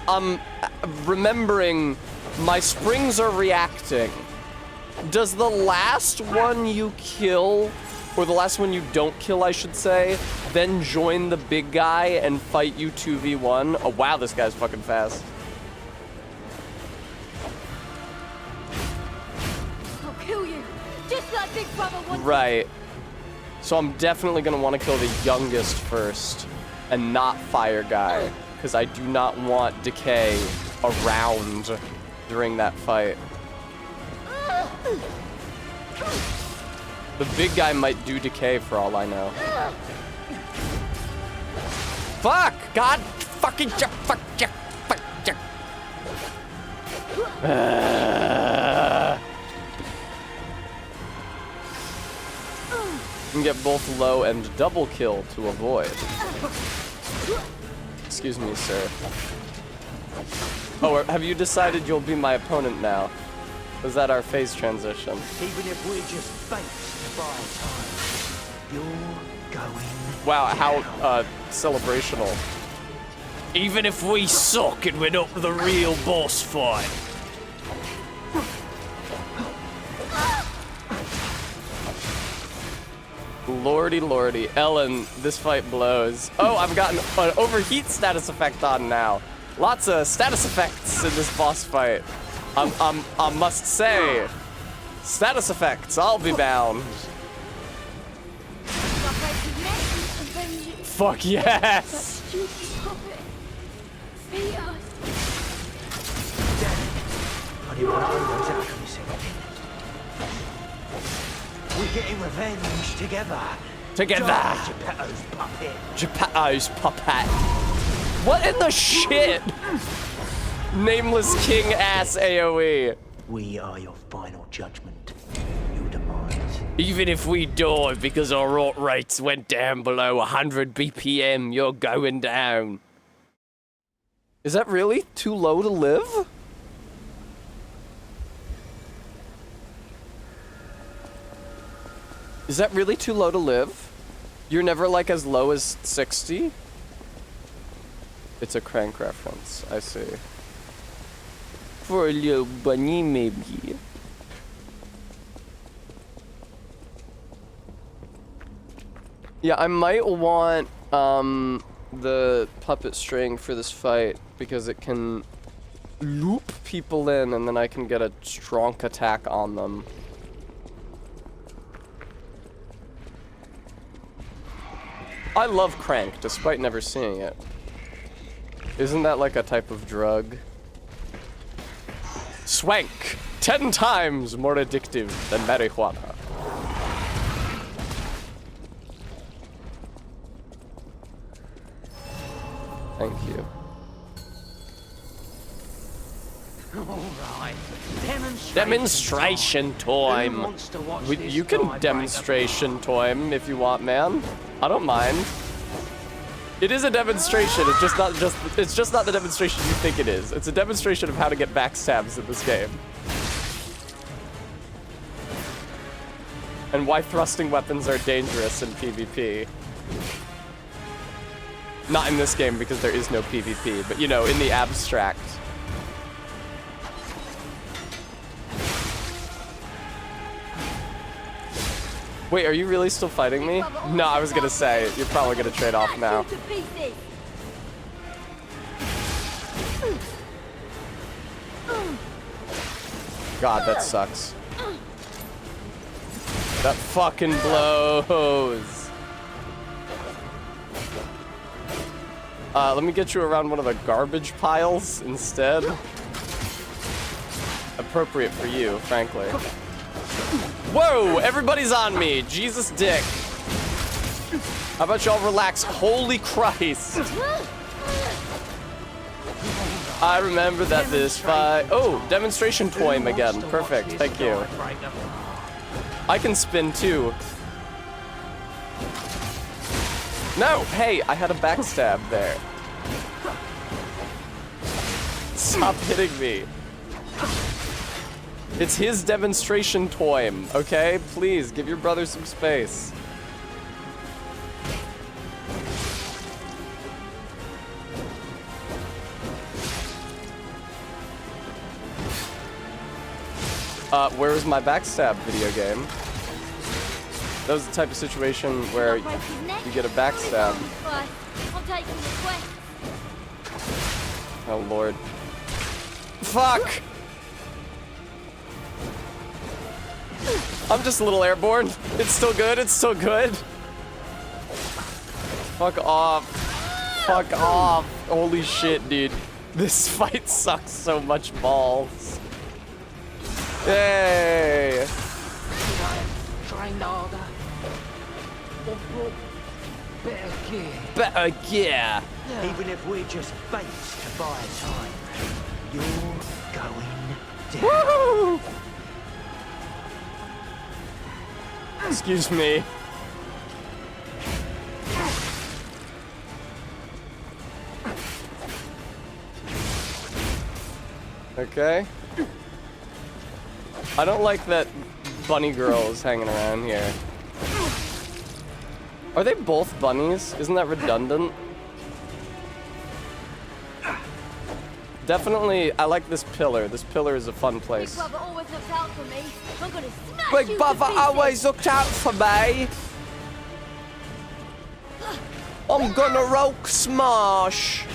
remembering my springs are reacting. Does the last one you kill, or the last one you don't kill, I should say, then join the big guy and fight you 2v1? Oh wow, this guy's fucking fast. I'll kill you, just like Big Brother wants. Right. So I'm definitely gonna want to kill the youngest first, and not Fire Guy, because I do not want decay around during that fight. The big guy might do decay for all I know. Fuck! God fucking fuck you, fuck you. You can get both low and double kill to avoid. Excuse me, sir. Oh, have you decided you'll be my opponent now? Was that our phase transition? Even if we're just based by time, you're going. Wow, how celebrational. Even if we suck and we're not the real boss fight. Lordy, lordy. Ellen, this fight blows. Oh, I've gotten an overheat status effect on now. Lots of status effects in this boss fight. I must say, status effects, I'll be bound. Fuck yes! We're getting revenge together. Together. Geppetto's puppet. Geppetto's puppet. What in the shit? Nameless king ass AoE. We are your final judgment. Your demise. Even if we die because our rot rates went down below 100 BPM, you're going down. Is that really too low to live? Is that really too low to live? You're never like as low as 60? It's a Crank reference, I see. For a little bunny, maybe. Yeah, I might want the puppet string for this fight because it can loop people in and then I can get a strong attack on them. I love Crank, despite never seeing it. Isn't that like a type of drug? Swank! 10 times more addictive than marijuana. Thank you. Alright. Demonstration time. You can demonstration time if you want, man. I don't mind. It is a demonstration. It's just not the demonstration you think it is. It's a demonstration of how to get backstabs in this game. And why thrusting weapons are dangerous in PvP. Not in this game because there is no PvP, but you know, in the abstract. Wait, are you really still fighting me? No, I was gonna say, you're probably gonna trade off now. God, that sucks. That fucking blows. Let me get you around one of the garbage piles instead. Appropriate for you, frankly. Whoa, everybody's on me. Jesus dick. How about y'all relax? Holy Christ. I remember that this fight. Oh, demonstration toim again. Perfect. Thank you. I can spin too. No, hey, I had a backstab there. Stop hitting me. It's his demonstration toim, okay? Please, give your brother some space. Where was my backstab video game? That was the type of situation where you get a backstab. Oh, Lord. Fuck! I'm just a little airborne. It's still good. It's still good. Fuck off. Fuck off. Holy shit, dude. This fight sucks so much balls. Yay. Better gear. Even if we're just baits to buy time, you're going down. Woohoo! Excuse me. Okay. I don't like that bunny girl is hanging around here. Are they both bunnies? Isn't that redundant? Definitely, I like this pillar. This pillar is a fun place. Big Brother always looks out for me. I'm gonna smash Big you Brother to pieces. always looked out for me. I'm gonna rock smash.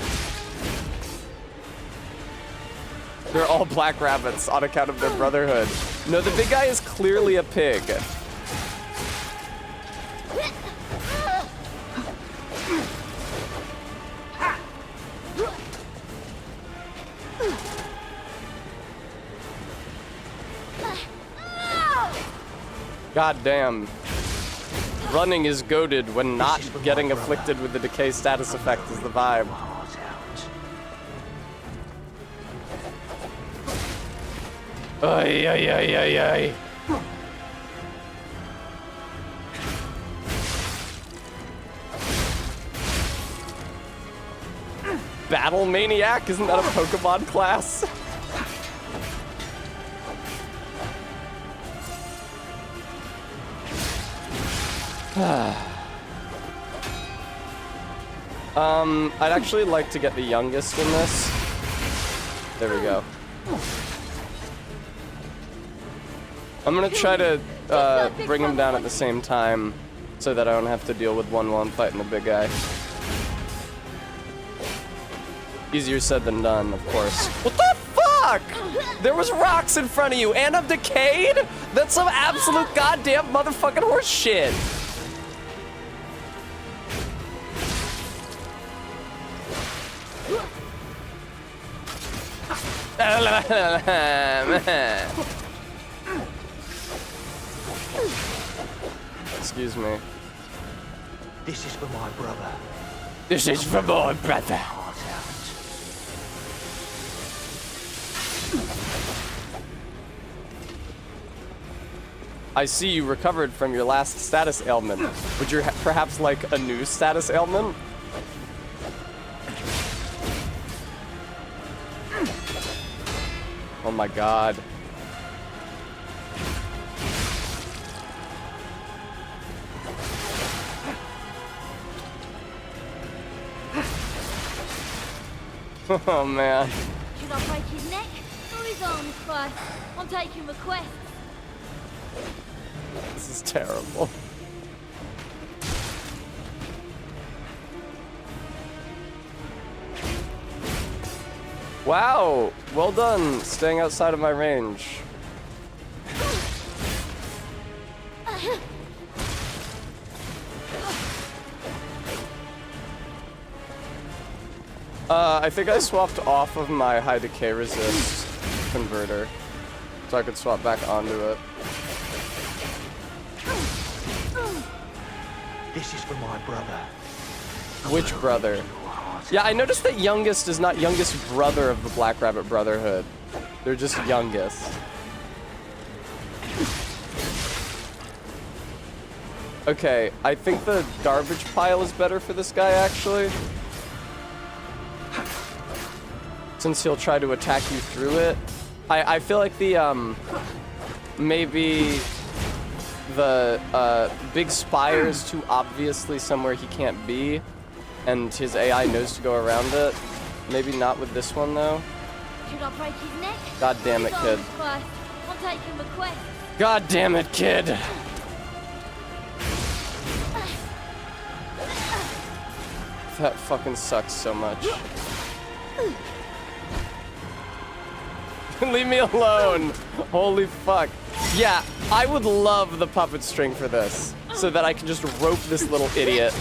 They're all black rabbits on account of their brotherhood. No, the big guy is clearly a pig. God damn. Running is goated when not getting afflicted with the decay status effect is the vibe. Ay, ay, ay, ay, ay. Battle Maniac? Isn't that a Pokemon class? I'd actually like to get the youngest in this. There we go. I'm gonna try to bring him down at the same time so that I don't have to deal with 1-1 fighting the big guy. Easier said than done, of course. What the fuck? There was rocks in front of you and I'm decayed? That's some absolute goddamn motherfucking horse shit. Excuse me. This is for my brother. This is for my brother. I see you recovered from your last status ailment. Would you perhaps like a new status ailment? Oh my god. Oh man. Should I break his neck or his arms first? I'm taking requests. This is terrible. Wow, well done staying outside of my range. I think I swapped off of my high decay resist converter so I could swap back onto it. This is for my brother. Which brother? Yeah, I noticed that youngest is not youngest brother of the Black Rabbit Brotherhood. They're just youngest. Okay, I think the garbage pile is better for this guy, actually. Since he'll try to attack you through it. I feel like the, maybe the, big spire is too obviously somewhere he can't be, and his AI knows to go around it. Maybe not with this one, though. Should I break his neck? God damn it, kid. I'm taking requests. God damn it, kid. That fucking sucks so much. Leave me alone. Holy fuck. Yeah, I would love the puppet string for this, so that I can just rope this little idiot.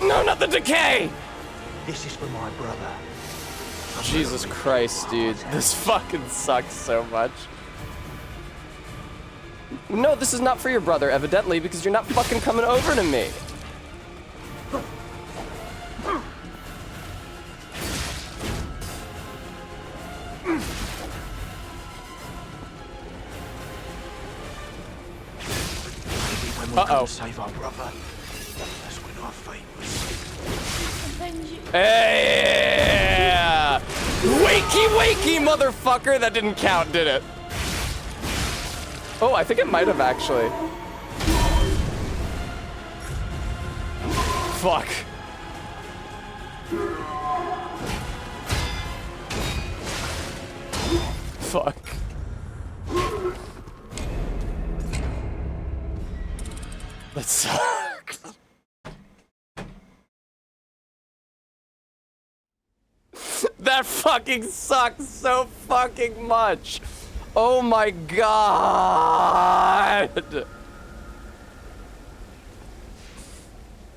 No, not the decay! This is for my brother. Jesus Christ, dude. This fucking sucks so much. No, this is not for your brother, evidently, because you're not fucking coming over to me. Uh-oh. Save our brother. That's when our fate was. Yeah! Wakey, wakey, motherfucker! That didn't count, did it? Oh, I think it might have actually. Fuck. Fuck. That sucks. That fucking sucks so fucking much. Oh my god.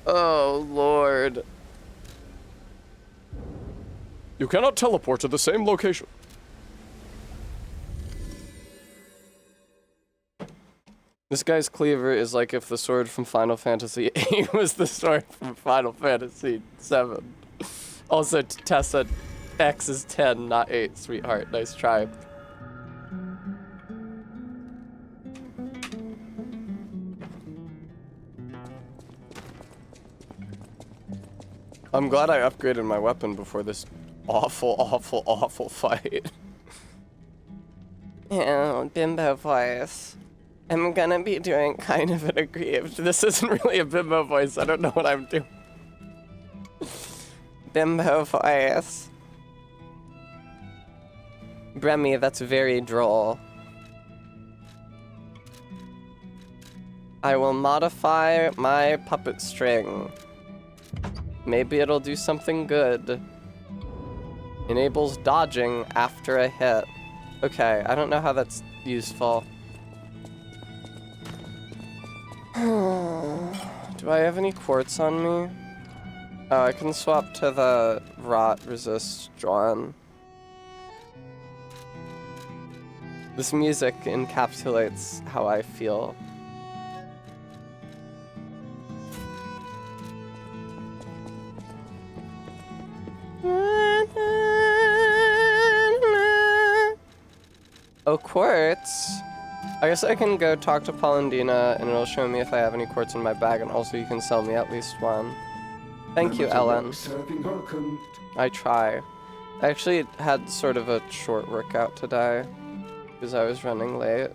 Oh, Lord. You cannot teleport to the same location. This guy's cleaver is like if the sword from Final Fantasy VIII was the sword from Final Fantasy VII. Also, Tessa, X is 10, not 8, sweetheart. Nice try. I'm glad I upgraded my weapon before this awful, awful, awful fight. Yeah, bimbo voice. I'm gonna be doing kind of an aggrieved. This isn't really a bimbo voice. I don't know what I'm doing. Bimbo voice. Bremy, that's very droll. I will modify my puppet string. Maybe it'll do something good. Enables dodging after a hit. Okay, I don't know how that's useful. Do I have any quartz on me? Oh, I can swap to the rot resist drawn. This music encapsulates how I feel. Oh, quartz. I guess I can go talk to Polendina and it'll show me if I have any quartz in my bag, and also you can sell me at least one. Thank you, Ellen. I try. I actually had sort of a short workout today because I was running late.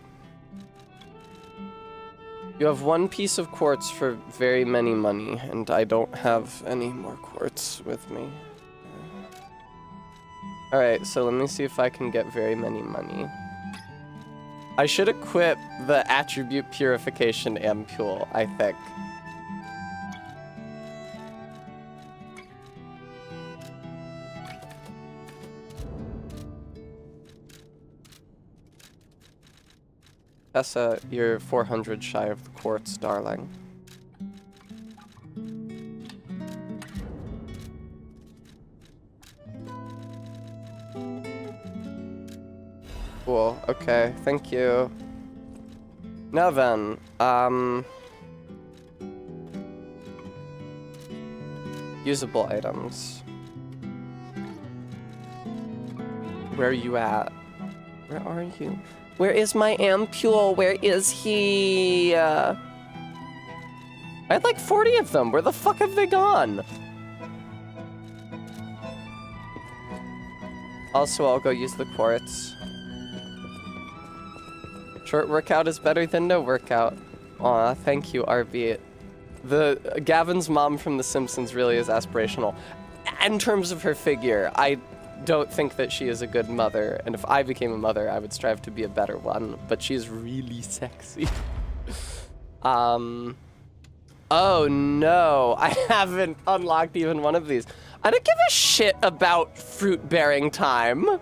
You have one piece of quartz for very many money, and I don't have any more quartz with me. Alright, so let me see if I can get very many money. I should equip the attribute purification ampule, I think. Tessa, you're 400 shy of the quartz, darling. Cool, okay, thank you. Now then, usable items. Where are you at? Where are you? Where is my ampule? Where is he? I had like 40 of them. Where the fuck have they gone? Also, I'll go use the quartz. Short workout is better than no workout. Aw, thank you, RB. Gavin's mom from The Simpsons really is aspirational. In terms of her figure, I don't think that she is a good mother, and if I became a mother, I would strive to be a better one, but she's really sexy. Oh no, I haven't unlocked even one of these. I don't give a shit about fruit-bearing time.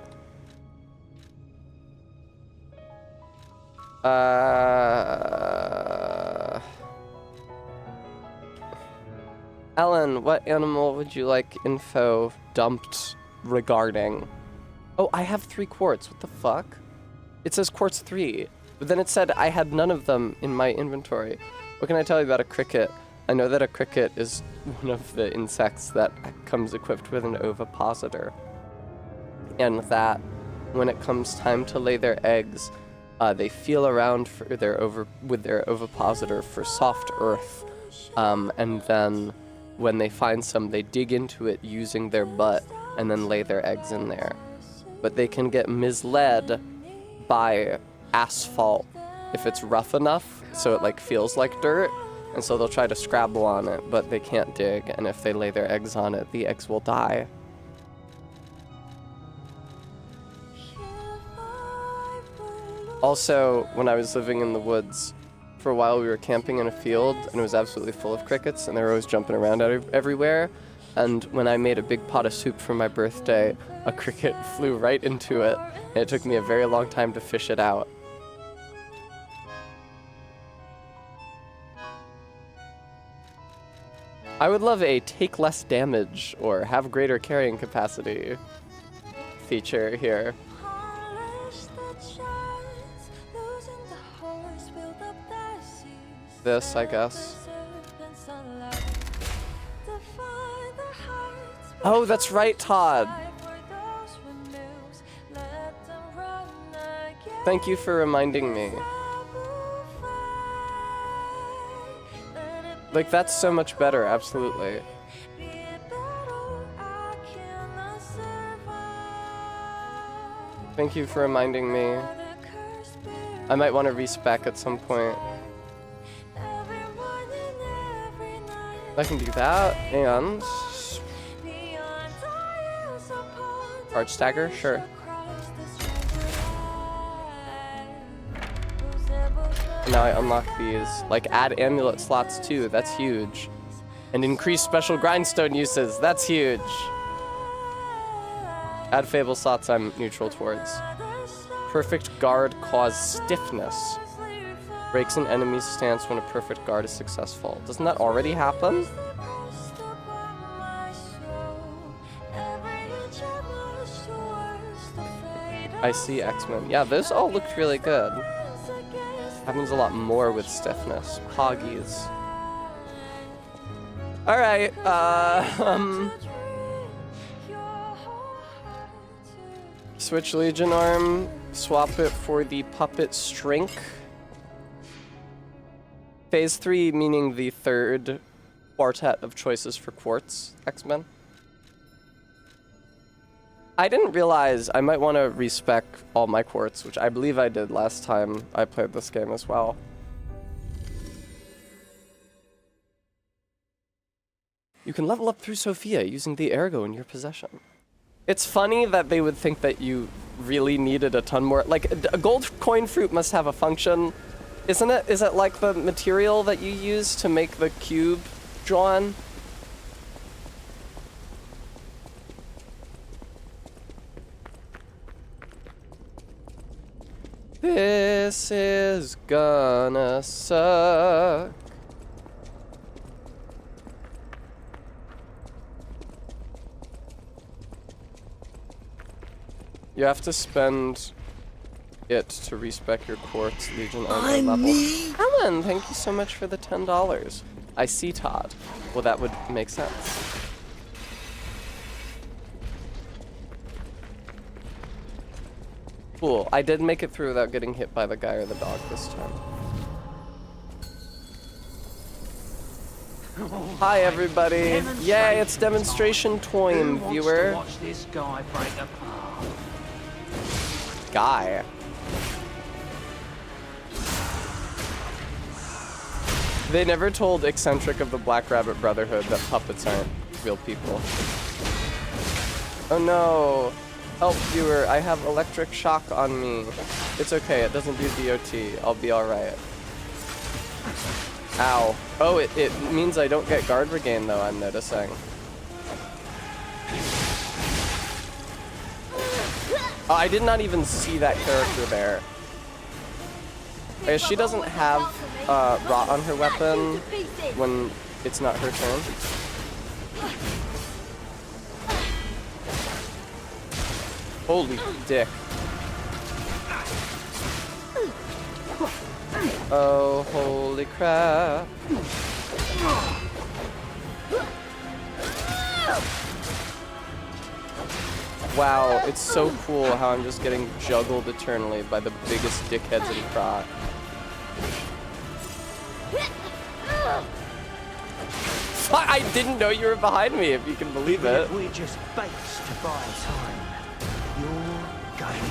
Ellen, what animal would you like info dumped regarding? Oh, I have 3 quartz. What the fuck? It says quartz 3, but then it said I had none of them in my inventory. What can I tell you about a cricket? I know that a cricket is one of the insects that comes equipped with an ovipositor, and that when it comes time to lay their eggs, they feel around for with their ovipositor for soft earth, and then when they find some, they dig into it using their butt and then lay their eggs in there. But they can get misled by asphalt if it's rough enough, so it like feels like dirt, and so they'll try to scrabble on it, but they can't dig, and if they lay their eggs on it, the eggs will die. Also, when I was living in the woods, for a while we were camping in a field, and it was absolutely full of crickets, and they were always jumping around everywhere. And when I made a big pot of soup for my birthday, a cricket flew right into it, and it took me a very long time to fish it out. I would love a take less damage or have greater carrying capacity feature here. This, I guess. Oh, that's right, Todd. Thank you for reminding me. Like, that's so much better, absolutely. Thank you for reminding me. I might want to respec at some point. I can do that, and... Arch Stagger? Sure. And now I unlock these. Like, add amulet slots too, that's huge. And increase special grindstone uses, that's huge. Add fable slots I'm neutral towards. Perfect guard cause stiffness. Breaks an enemy's stance when a perfect guard is successful. Doesn't that already happen? I see X-Men. Yeah, those all looked really good. Happens a lot more with stiffness. Poggies. Alright, switch Legion arm, swap it for the puppet strength. Phase 3 meaning the third quartet of choices for quartz X-Men. I didn't realize I might want to respec all my quartz, which I believe I did last time I played this game as well. You can level up through Sophia using the ergo in your possession. It's funny that they would think that you really needed a ton more. Like, a gold coin fruit must have a function, isn't it? Is it like the material that you use to make the cube, John? This is gonna suck. You have to spend it to respec your quartz Legion armor level. Helen, thank you so much for the $10. I see, Todd. Well, that would make sense. Cool. I did make it through without getting hit by the guy or the dog this time. Hi, everybody. Yay, it's demonstration time, viewer. Watch this guy break apart. Guy. They never told Eccentric of the Black Rabbit Brotherhood that puppets aren't real people. Oh no. Help, viewer, I have electric shock on me. It's okay, it doesn't do DOT. I'll be alright. Ow. Oh, it means I don't get guard regain though, I'm noticing. Oh, I did not even see that character there. I guess she doesn't have rot on her weapon when it's not her turn. Holy dick. Oh, holy crap. Wow, it's so cool how I'm just getting juggled eternally by the biggest dickheads in Prague. I didn't know you were behind me, if you can believe it. We're just baits to buy time. You're going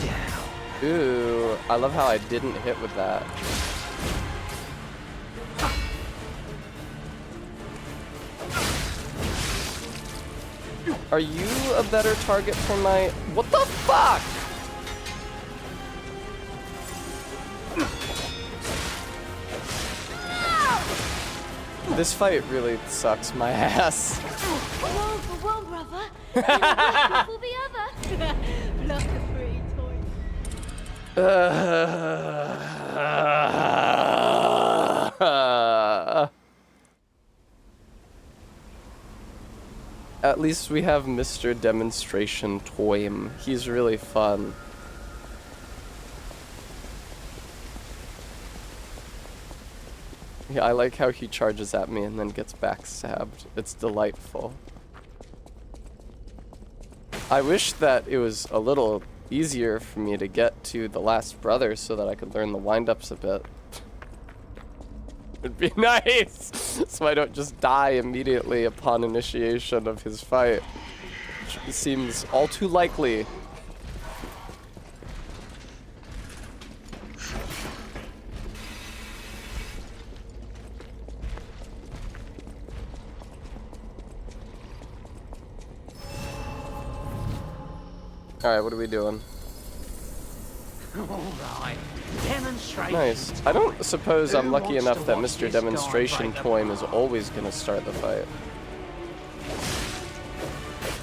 down. Ooh, I love how I didn't hit with that. Are you a better target for my... What the fuck? This fight really sucks my ass. One for one, brother. And a for the other. Look a pretty toy. At least we have Mr. Demonstration Toym. He's really fun. Yeah, I like how he charges at me and then gets backstabbed. It's delightful. I wish that it was a little easier for me to get to the last brother so that I could learn the wind-ups a bit. It'd be nice! So I don't just die immediately upon initiation of his fight. Which seems all too likely. Alright, what are we doing? Alright. Demonstration. Nice. I don't suppose I'm lucky enough that Mr. Demonstration Toym is always gonna start the fight.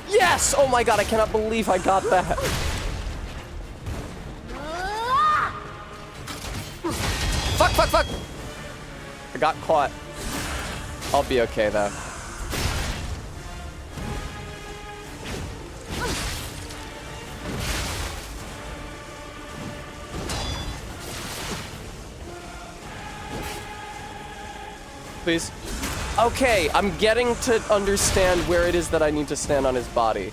Yes! Oh my god, I cannot believe I got that. Fuck, fuck, fuck! I got caught. I'll be okay though. Please. Okay, I'm getting to understand where it is that I need to stand on his body.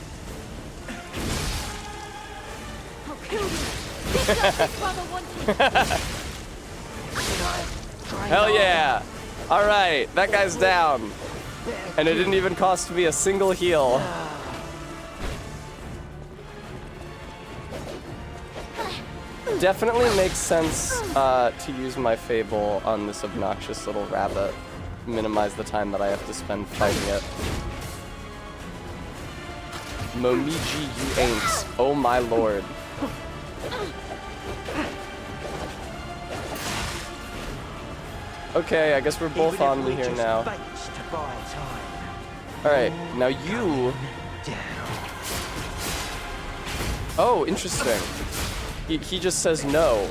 Hell yeah! Alright, that guy's down. And it didn't even cost me a single heal. Definitely makes sense to use my Fable on this obnoxious little rabbit. Minimize the time that I have to spend fighting it. Momiji, you ain't. Oh my lord. Okay, I guess we're both on me here now. Alright, now you... Oh, interesting. He just says no.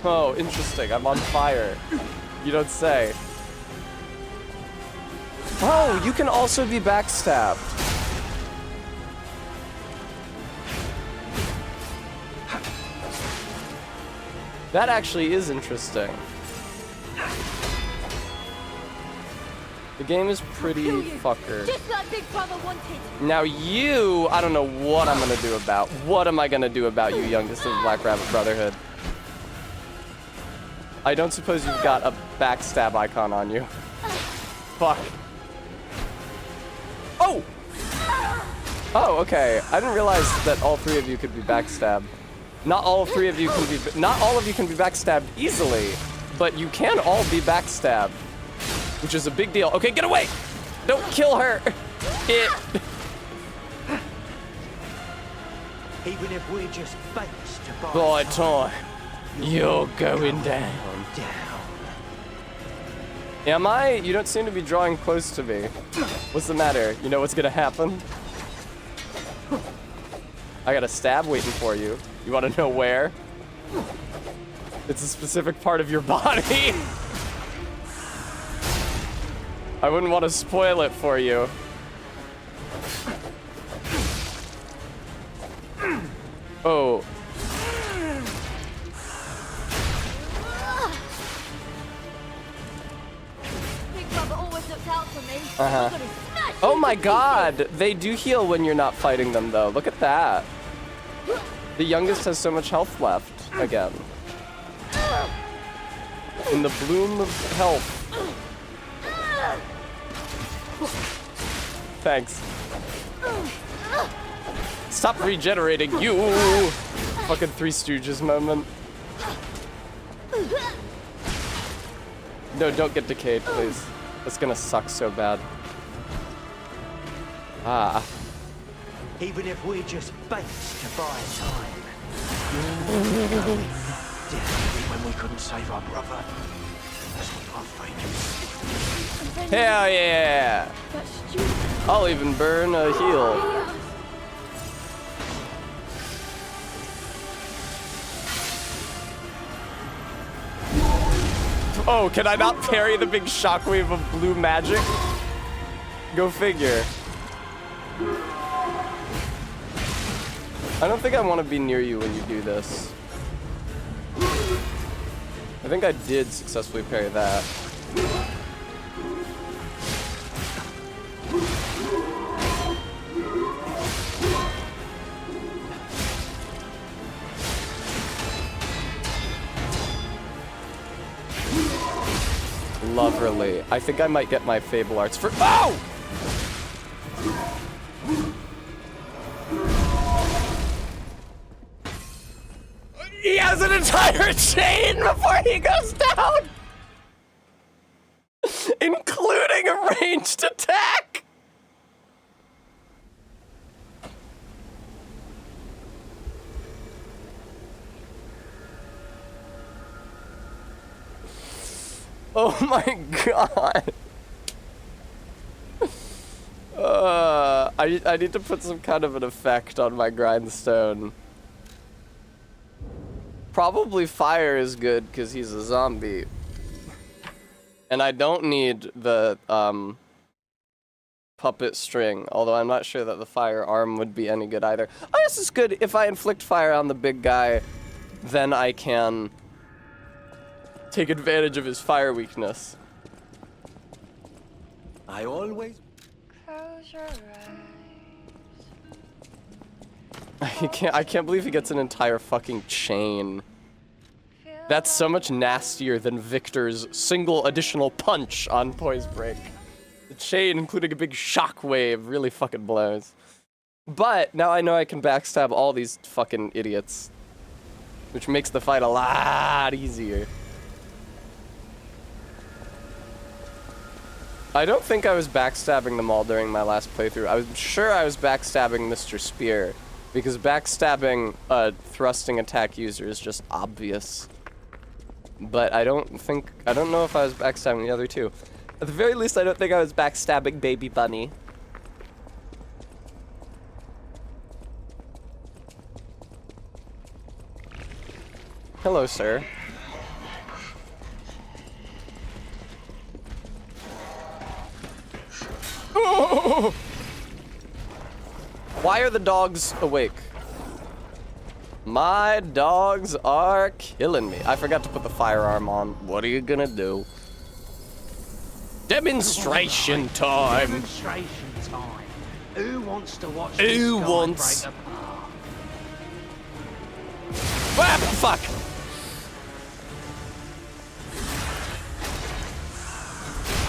Oh, interesting. I'm on fire. You don't say. Oh, you can also be backstabbed. That actually is interesting. The game is pretty fucker. Just like Big Brother wanted. Now you, I don't know what I'm gonna do about. What am I gonna do about you, youngest of the Black Rabbit Brotherhood? I don't suppose you've got a backstab icon on you. Fuck. Oh! Oh, okay. I didn't realize that all three of you could be backstabbed. Not all three of you can be, not all of you can be backstabbed easily, but you can all be backstabbed, which is a big deal. Okay, get away! Don't kill her! Even if we're just fakes to buy Boy, time. You're going down. Am I? You don't seem to be drawing close to me. What's the matter? You know what's gonna happen? I got a stab waiting for you. You want to know where? It's a specific part of your body. I wouldn't want to spoil it for you. Oh. Big Brother always looks out for me. Uh-huh. Oh my god! They do heal when you're not fighting them, though. Look at that. The youngest has so much health left, again. In the bloom of health. Thanks. Stop regenerating, you! Fucking Three Stooges moment. No, don't get decayed, please. That's gonna suck so bad. Ah. Even if we're just fakes to buy time. You're going down when we couldn't save our brother. That's what I think. Hell yeah! I'll even burn a heal. Oh, can I not parry the big shockwave of blue magic? Go figure. I don't think I want to be near you when you do this. I think I did successfully parry that. Loverly. I think I might get my Fable Arts for— Oh! He has an entire chain before he goes down! Including a ranged attack! Oh my god. I need to put some kind of an effect on my grindstone. Probably fire is good because he's a zombie. And I don't need the puppet string, although I'm not sure that the firearm would be any good either. Oh, this is good. If I inflict fire on the big guy, then I can take advantage of his fire weakness. I always... Close your eyes. I can't believe he gets an entire fucking chain. That's so much nastier than Victor's single additional punch on Poise Break. The chain, including a big shockwave, really fucking blows. But now I know I can backstab all these fucking idiots, which makes the fight a lot easier. I don't think I was backstabbing them all during my last playthrough. I was sure I was backstabbing Mr. Spear, because backstabbing a thrusting attack user is just obvious. But I don't know if I was backstabbing the other two. At the very least, I don't think I was backstabbing Baby Bunny. Hello, sir. Why are the dogs awake? My dogs are killing me. I forgot to put the firearm on. What are you gonna do? Demonstration time! Demonstration time. Who wants to watch Who this guy wants? break apart? Ah, fuck!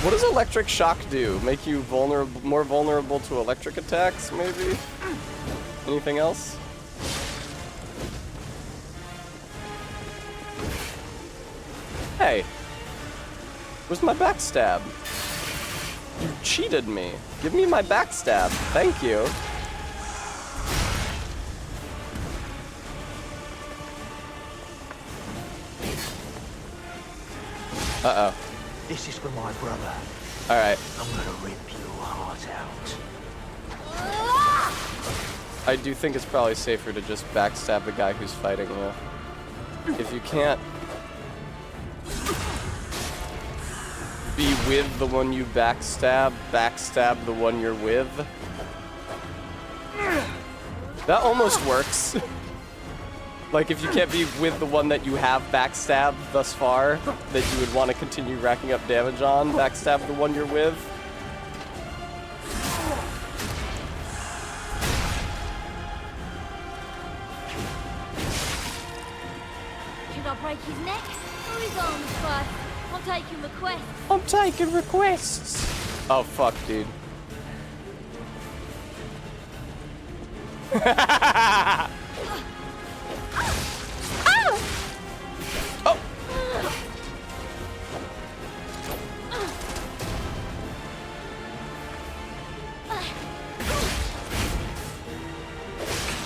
What does electric shock do? Make you vulnerable, more vulnerable to electric attacks, maybe? Anything else? Hey, where's my backstab? You cheated me. Give me my backstab. Thank you. Uh-oh. This is for my brother. Alright. I'm gonna rip your heart out. I do think it's probably safer to just backstab the guy who's fighting you. If you can't be with the one you backstab the one you're with. That almost works. Like, if you can't be with the one that you have backstabbed thus far, that you would want to continue racking up damage on, backstab the one you're with. Should I break his neck or his arms first? I'm taking requests. I'm taking requests. Oh, fuck, dude. Oh.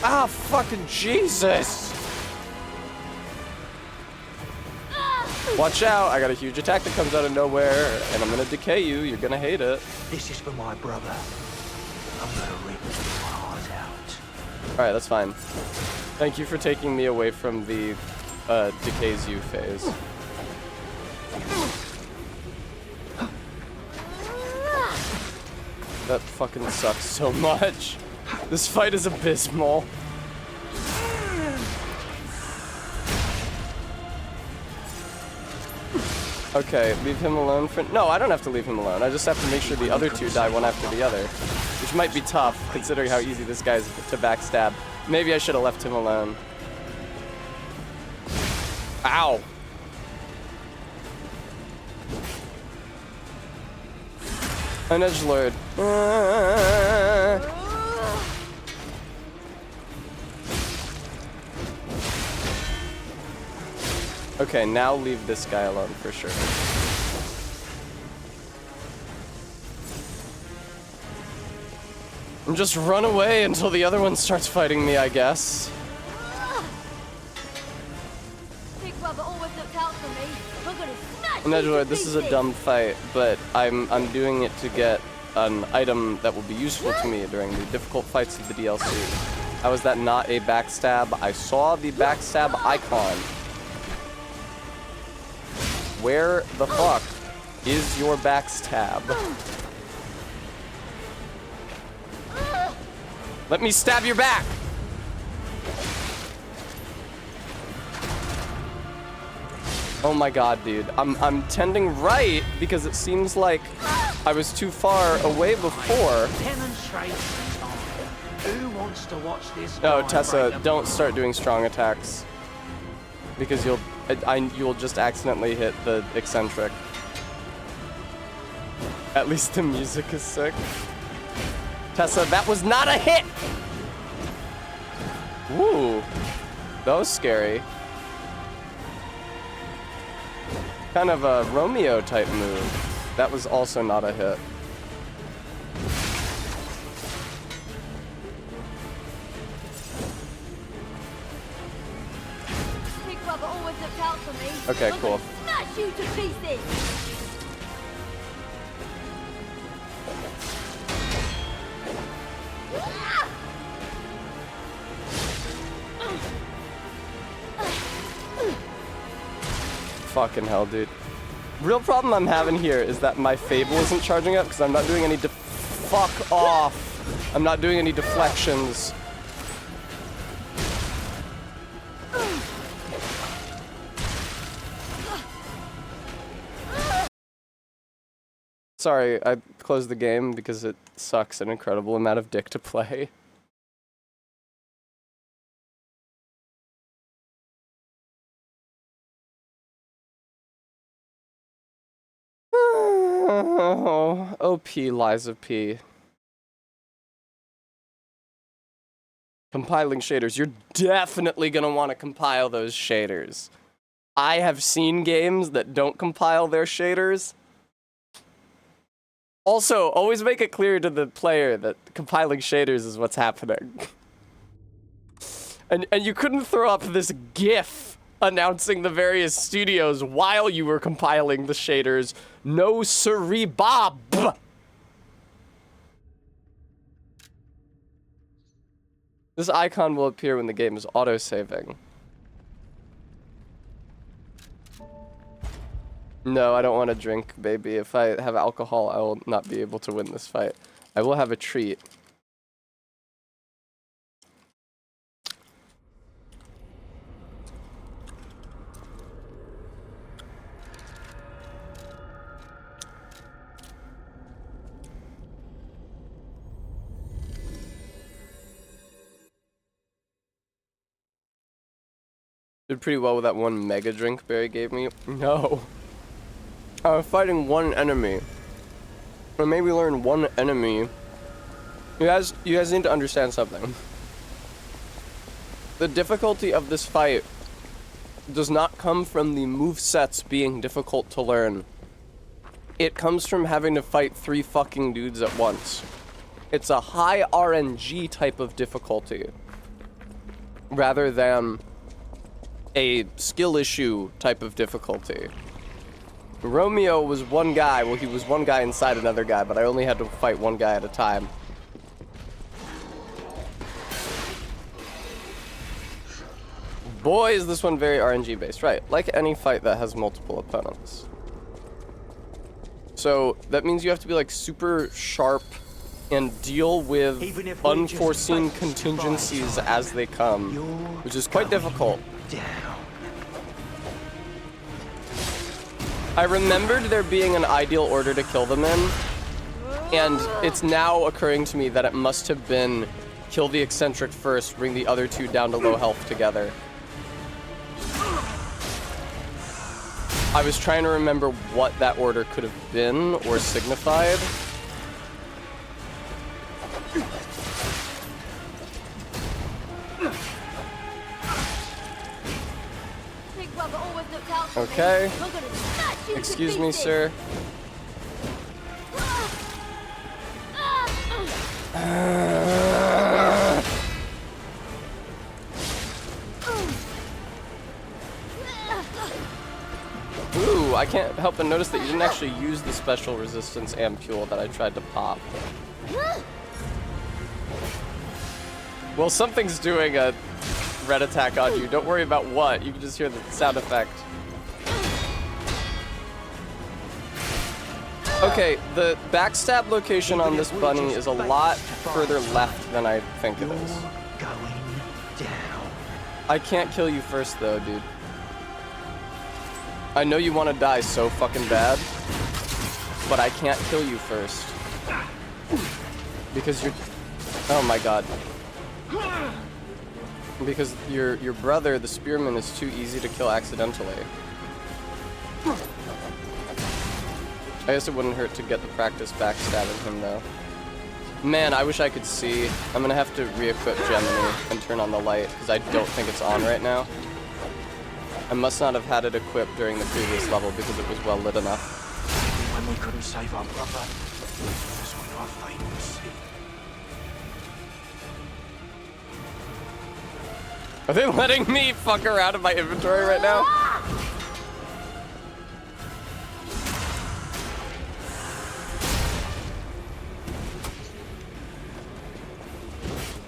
Ah, fucking Jesus. Watch out, I got a huge attack that comes out of nowhere, and I'm gonna decay you. You're gonna hate it. This is for my brother. I'm gonna rip your heart out. Alright, that's fine. Thank you for taking me away from the decays you phase. That fucking sucks so much. This fight is abysmal. Okay, leave him alone for— no, I don't have to leave him alone. I just have to make sure the other two die one after the other. Which might be tough, considering how easy this guy is to backstab. Maybe I should have left him alone. Ow! An edgelord. Okay, now leave this guy alone for sure. And just run away until the other one starts fighting me, I guess. Big brother always looked out for me. I'm gonna smash And edgelord, this is a dumb fight, but I'm doing it to get an item that will be useful to me during the difficult fights of the DLC. How is that not a backstab? I saw the backstab icon. Where the fuck is your backstab? Let me stab your back! Oh my god, dude. I'm tending right because it seems like I was too far away before. Who wants to watch this? No, Tessa, don't start doing strong attacks. Because you'll just accidentally hit the eccentric. At least the music is sick. Tessa, that was not a hit! Ooh. That was scary. Kind of a Romeo type move. That was also not a hit. Big brother always looked out for me. Okay, I'm cool. gonna smash you to pieces. Fucking hell, dude. Real problem I'm having here is that my Fable isn't charging up because I'm not doing any fuck off. I'm not doing any deflections. Sorry, I closed the game because it sucks an incredible amount of dick to play. Oh, OP Liza P. Compiling shaders. You're definitely gonna want to compile those shaders. I have seen games that don't compile their shaders. Also, always make it clear to the player that compiling shaders is what's happening. And you couldn't throw up this GIF announcing the various studios while you were compiling the shaders. No siree, Bob! This icon will appear when the game is autosaving. No, I don't want to drink, baby. If I have alcohol, I will not be able to win this fight. I will have a treat. Did pretty well with that one mega drink Barry gave me. No. I was fighting one enemy. Or maybe learn one enemy. You guys need to understand something. The difficulty of this fight does not come from the movesets being difficult to learn. It comes from having to fight 3 fucking dudes at once. It's a high RNG type of difficulty. Rather than a skill issue type of difficulty. Romeo was one guy. Well, he was one guy inside another guy, but I only had to fight one guy at a time. Boy, is this one very RNG based. Right, like any fight that has multiple opponents. So that means you have to be like super sharp and deal with unforeseen contingencies as they come, which is quite difficult. I remembered there being an ideal order to kill them in, and it's now occurring to me that it must have been kill the eccentric first, bring the other two down to low health together. I was trying to remember what that order could have been or signified. Okay. Excuse me, sir. Ooh, I can't help but notice that you didn't actually use the special resistance ampule that I tried to pop. Well, something's doing a red attack on you. Don't worry about what. You can just hear the sound effect. Okay, the backstab location on this bunny is a lot further left than I think it is. I can't kill you first though, dude. I know you want to die so fucking bad, but I can't kill you first. Because you're... Oh my god. Because your brother, the spearman, is too easy to kill accidentally. I guess it wouldn't hurt to get the practice backstabbing him, though. Man, I wish I could see. I'm gonna have to re-equip Gemini and turn on the light, because I don't think it's on right now. I must not have had it equipped during the previous level, because it was well lit enough. When we couldn't save our brother, that's when our fate was sealed. Are they letting me fuck around in my inventory right now?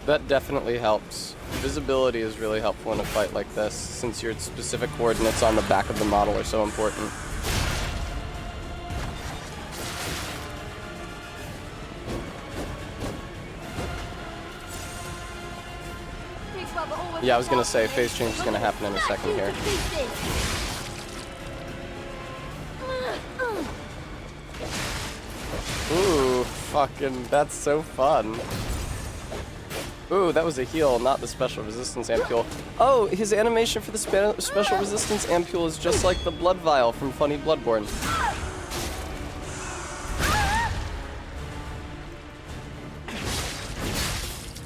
That definitely helps. Visibility is really helpful in a fight like this, since your specific coordinates on the back of the model are so important. Yeah, I was gonna say, phase change is gonna happen in a second here. Ooh, fucking, that's so fun. Ooh, that was a heal, not the special resistance ampule. Oh, his animation for the special resistance ampule is just like the blood vial from Funny Bloodborne.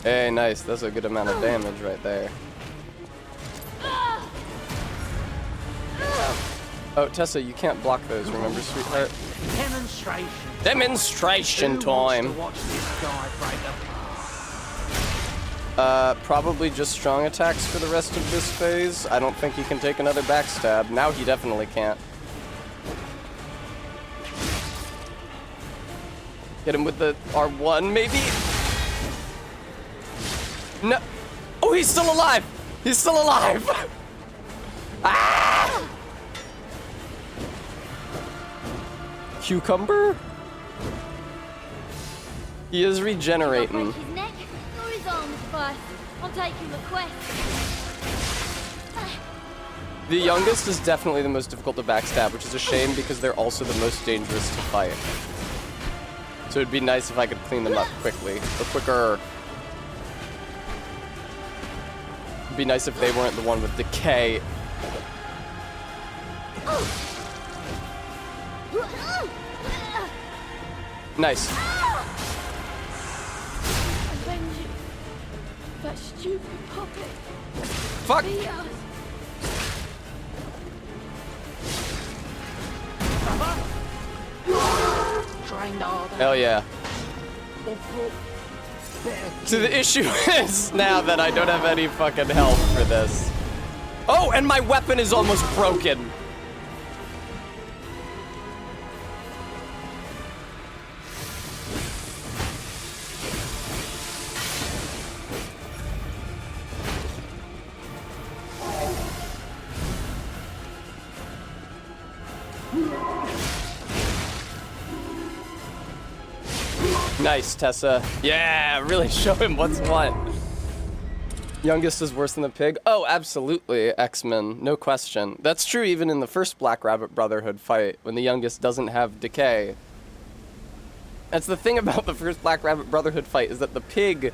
Hey, nice. That's a good amount of damage right there. Oh, Tessa, you can't block those, remember, sweetheart? Demonstration time! Probably just strong attacks for the rest of this phase. I don't think he can take another backstab. Now he definitely can't. Get him with the R1, maybe? No. Oh, he's still alive! He's still alive! Ah! Cucumber? He is regenerating. I'm taking the quest. The youngest is definitely the most difficult to backstab, which is a shame because they're also the most dangerous to fight. So it'd be nice if I could clean them up quickly, or quicker. It'd be nice if they weren't the one with decay. Nice. That stupid puppet. Fuck! Hell yeah. So the issue is now that I don't have any fucking health for this. Oh, and my weapon is almost broken. Nice, Tessa. Yeah, really show him what's what. Youngest is worse than the pig? Oh, absolutely, X-Men. No question. That's true even in the first Black Rabbit Brotherhood fight, when the youngest doesn't have decay. That's the thing about the first Black Rabbit Brotherhood fight, is that the pig,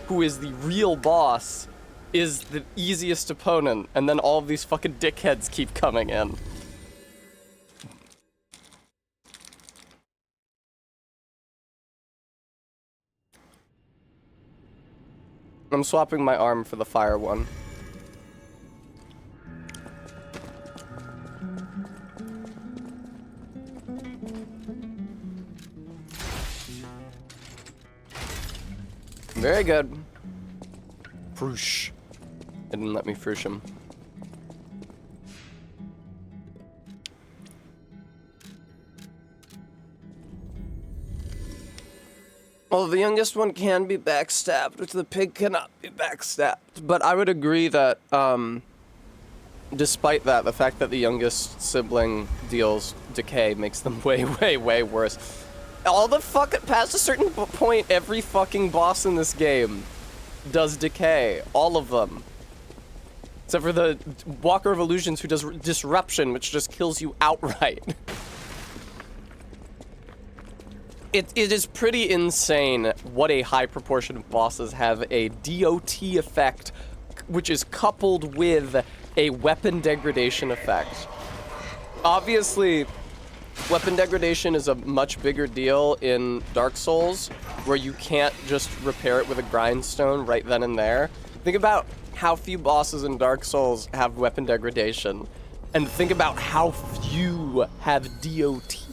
who is the real boss, is the easiest opponent, and then all of these fucking dickheads keep coming in. I'm swapping my arm for the fire one. Very good. Froosh. It didn't let me froosh him. Well, the youngest one can be backstabbed, which the pig cannot be backstabbed. But I would agree that, despite that, the fact that the youngest sibling deals decay makes them way, way, way worse. All the past a certain point, every fucking boss in this game does decay. All of them. Except for the Walker of Illusions who does disruption, which just kills you outright. It is pretty insane what a high proportion of bosses have a DOT effect, which is coupled with a weapon degradation effect. Obviously, weapon degradation is a much bigger deal in Dark Souls, where you can't just repair it with a grindstone right then and there. Think about how few bosses in Dark Souls have weapon degradation, and think about how few have DOT.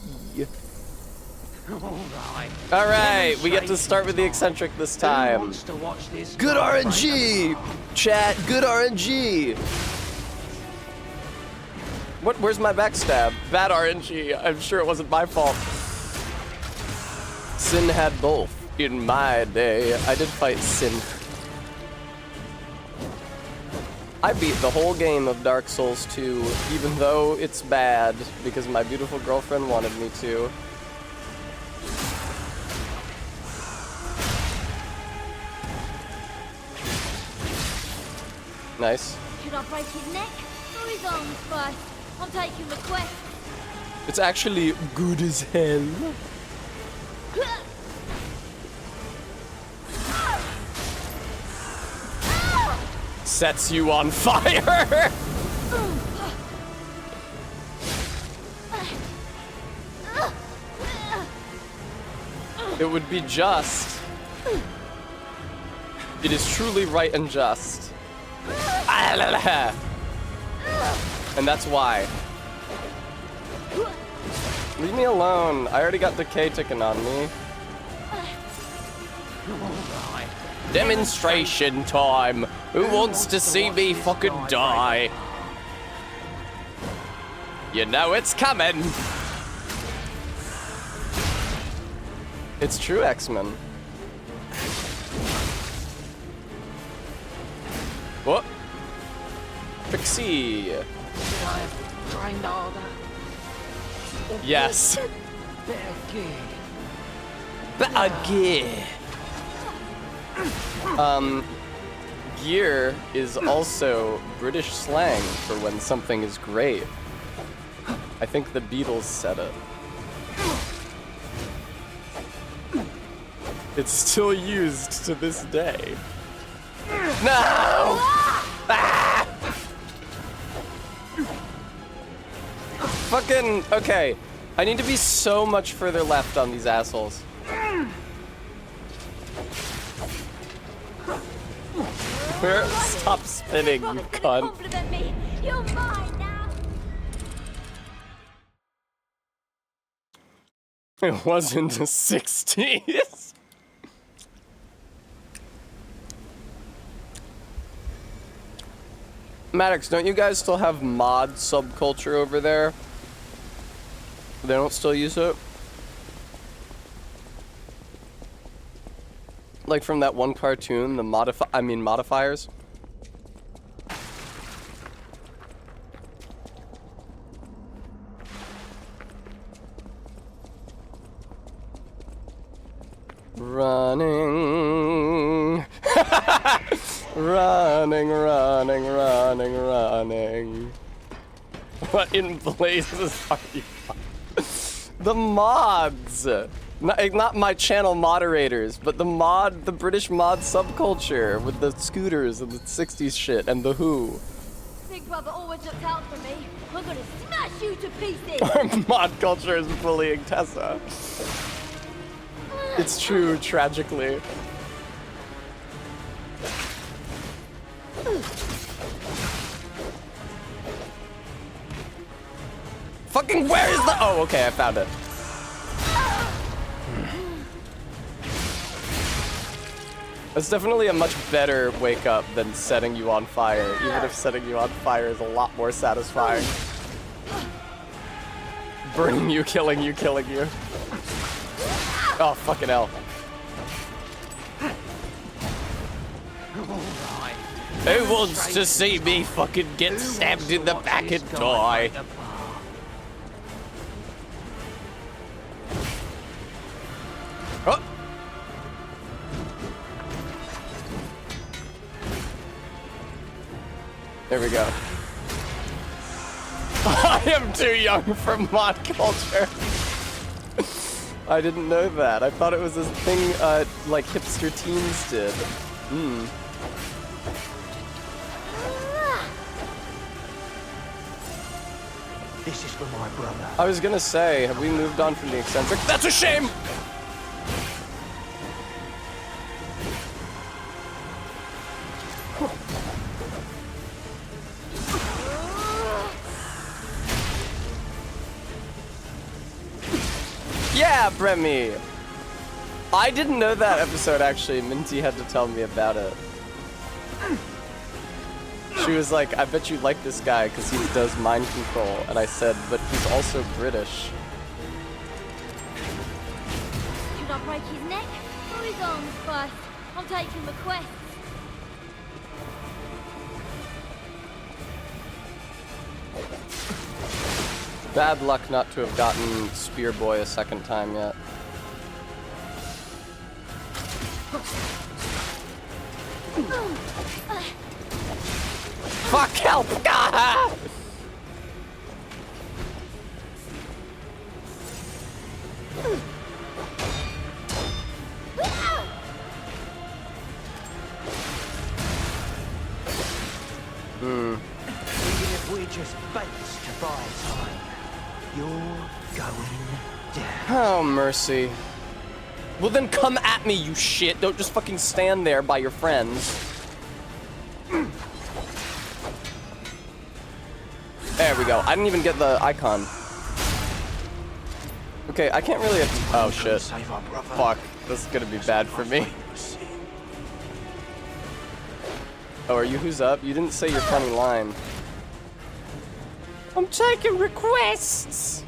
Alright, we get to start with the eccentric this time. Good RNG! Chat, good RNG! Where's my backstab? Bad RNG. I'm sure it wasn't my fault. Sin had both in my day. I did fight Sin. I beat the whole game of Dark Souls 2, even though it's bad, because my beautiful girlfriend wanted me to. Nice. Should I break his neck or his arms first? I'm taking the quest. It's actually good as hell. Sets you on fire! It would be just. It is truly right and just. And that's why. Leave me alone. I already got decay ticking on me. Demonstration time. Who wants to see me fucking die? You know it's coming. It's true, X-Men. What? Trixie. Should I have trained harder? Yes. Better gear. Better gear. Gear is also British slang for when something is great. I think the Beatles said it. It's still used to this day. No! Ah! Fucking, okay. I need to be so much further left on these assholes. Stop spinning, you cunt. Compliment me. You're mine now. It was in the 60s. Maddox, don't you guys still have mod subculture over there? They don't still use it? Like from that one cartoon, the modifiers? Running. Running, running, running, running. What in blazes are you? The mods! Not my channel moderators, but the British mod subculture with the scooters and the 60s shit and the Who. Big brother always looked out for me. We're gonna smash you to pieces! Our mod culture is bullying Tessa. It's true, tragically. Fucking where is the— oh, okay, I found it. That's definitely a much better wake up than setting you on fire, even if setting you on fire is a lot more satisfying. Burning you, killing you, killing you. Oh, fucking hell. Who wants to see me fucking get stabbed in the back and die? Oh. There we go. I am too young for mod culture. I didn't know that. I thought it was this thing like hipster teens did. Hmm. This is for my brother. I was gonna say, have we moved on from the eccentric? That's a shame! Yeah, Bremy! I didn't know that episode, actually. Minty had to tell me about it. She was like, I bet you like this guy because he does mind control. And I said, but he's also British. Should I break his neck or his arms first? I'm taking requests. Bad luck not to have gotten Spear Boy a second time yet. Fuck, help! Ah! Even if we're just baits to buy time, you're going down. Oh, mercy. Well then come at me, you shit. Don't just fucking stand there by your friends. There we go. I didn't even get the icon. Okay, I can't really— oh shit. Fuck. This is gonna be bad for me. Oh, are you who's up? You didn't say your funny line. I'm taking requests!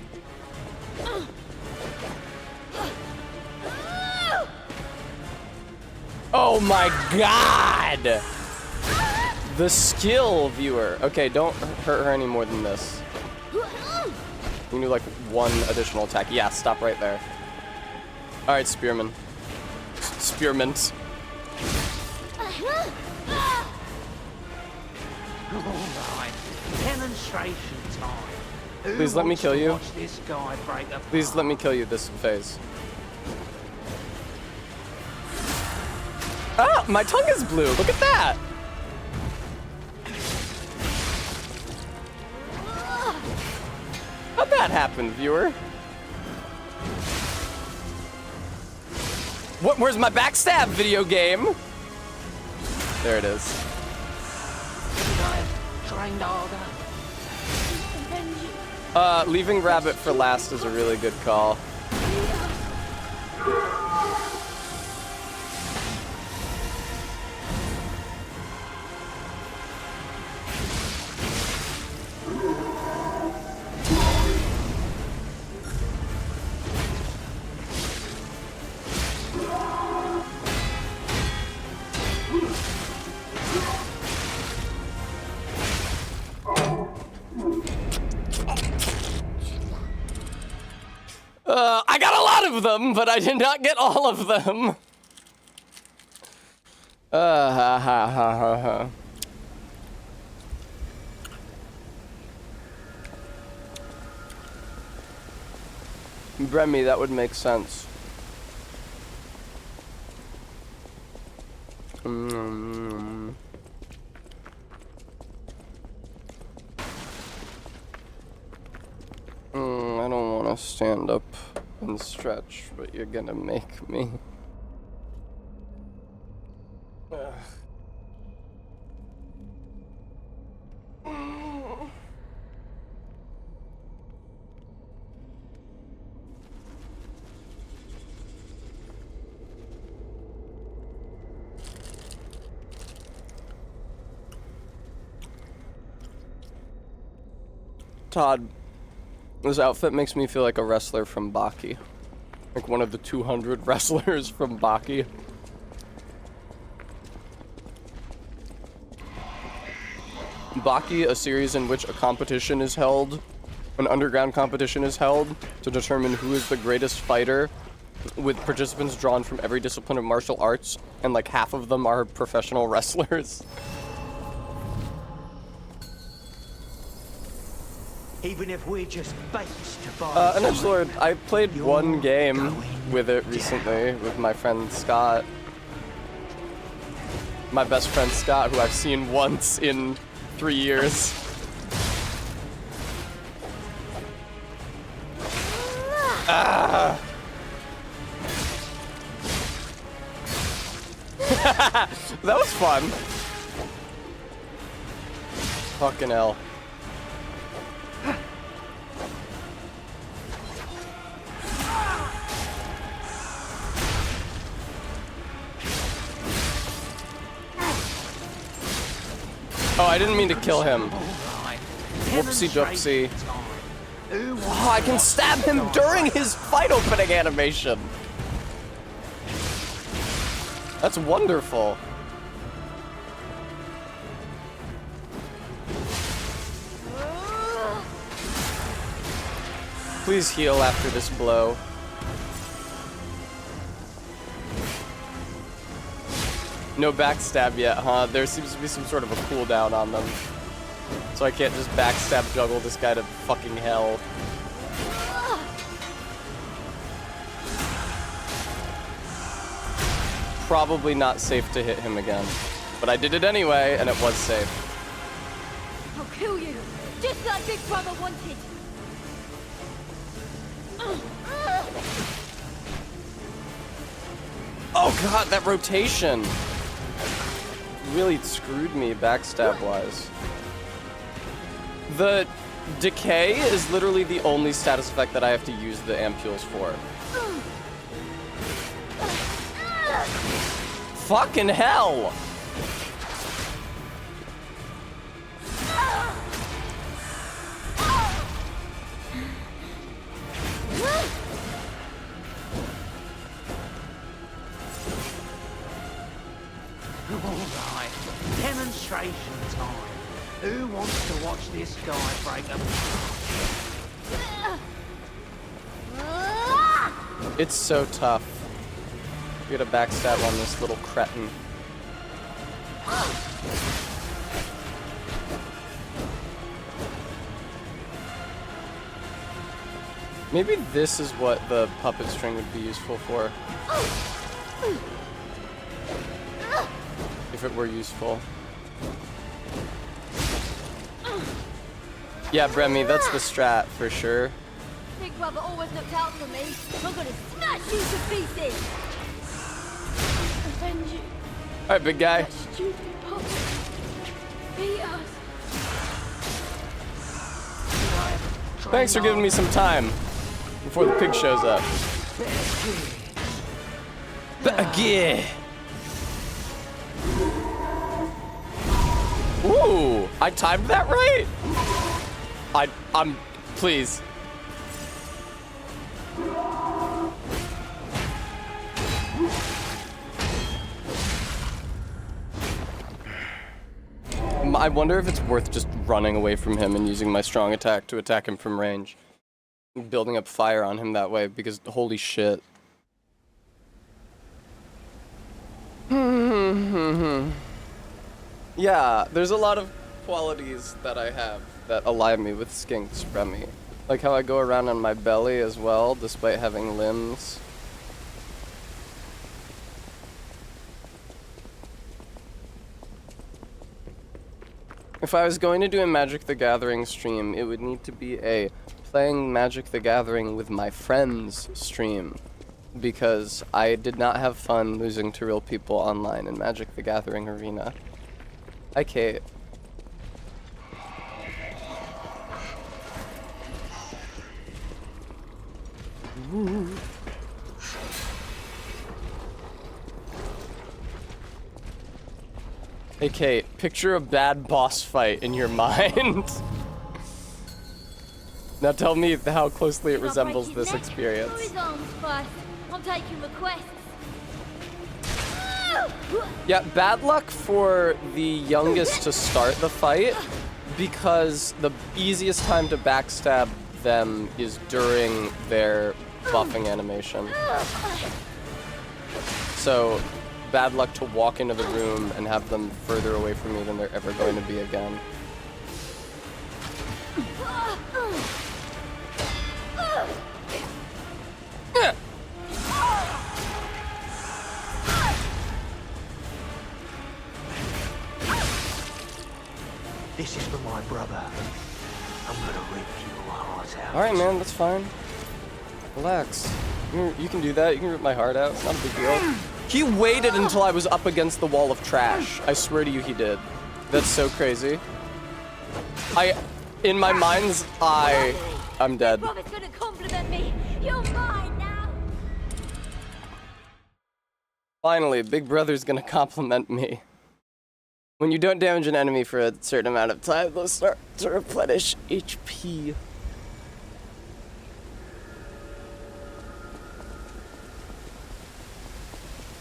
Oh my god! The skill, viewer. Okay, don't hurt her any more than this. You can do like one additional attack. Yeah, stop right there. Alright, Spearman. Spearman. Alright, demonstration time. Please let me kill you. Watch this guy break apart? Please let me kill you this phase. Ah, my tongue is blue. Look at that. How'd that happen, viewer? What? Where's my backstab video game? There it is. Trained harder. Leaving Rabbit for last is a really good call. I got a lot of them, but I did not get all of them. Ha ha ha ha ha. Bremy, that would make sense. I don't want to stand up and stretch, but you're gonna make me. Todd, this outfit makes me feel like a wrestler from Baki. Like one of the 200 wrestlers from Baki. Baki, a series in which a competition is held, an underground competition is held to determine who is the greatest fighter, with participants drawn from every discipline of martial arts, and like half of them are professional wrestlers. Even if we're just baits to buy. And Edgelord, I played one game with it recently with my friend Scott. My best friend Scott, who I've seen once in 3 years. Ah. That was fun. Fucking hell. Oh, I didn't mean to kill him. Whoopsie doopsie. Oh, I can stab him during his fight opening animation. That's wonderful. Please heal after this blow. No backstab yet, huh? There seems to be some sort of a cooldown on them. So I can't just backstab juggle this guy to fucking hell. Probably not safe to hit him again. But I did it anyway, and it was safe. I'll kill you, just like Big Brother wanted. Oh god, that rotation really screwed me backstab-wise. The decay is literally the only status effect that I have to use the ampules for. Fucking hell! Alright, demonstration time. Who wants to watch this guy break a... It's so tough. You get a backstab on this little cretin. Maybe this is what the puppet string would be useful for. If it were useful. Yeah, Bremy, that's the strat for sure. Big Brother always looked out for me. I'm gonna smash you to pieces. Avenge you. Alright, big guy. That stupid puppet beat us. Thanks for giving me some time before the pig shows up. Again. Ooh, I timed that right? I'm, please. I wonder if it's worth just running away from him and using my strong attack to attack him from range. Building up fire on him that way, because holy shit. Yeah, there's a lot of qualities that I have that ally me with skinks, Remy. Like how I go around on my belly as well, despite having limbs. If I was going to do a Magic the Gathering stream, it would need to be a playing Magic the Gathering with my friends stream. Because I did not have fun losing to real people online in Magic the Gathering arena. Hi, Kate. Ooh. Hey, Kate, picture a bad boss fight in your mind. Now tell me how closely it resembles this experience. I'm taking requests. Yeah, bad luck for the youngest to start the fight, because the easiest time to backstab them is during their buffing animation. So, bad luck to walk into the room and have them further away from me than they're ever going to be again. This is for my brother. I'm gonna rip your heart out. Alright, man, that's fine. Relax. You can do that. You can rip my heart out. It's not a big deal. He waited until I was up against the wall of trash. I swear to you, he did. That's so crazy. In my mind's eye, I'm dead. Big brother's gonna compliment me. You're mine now. Finally, Big Brother's gonna compliment me. When you don't damage an enemy for a certain amount of time, they'll start to replenish HP.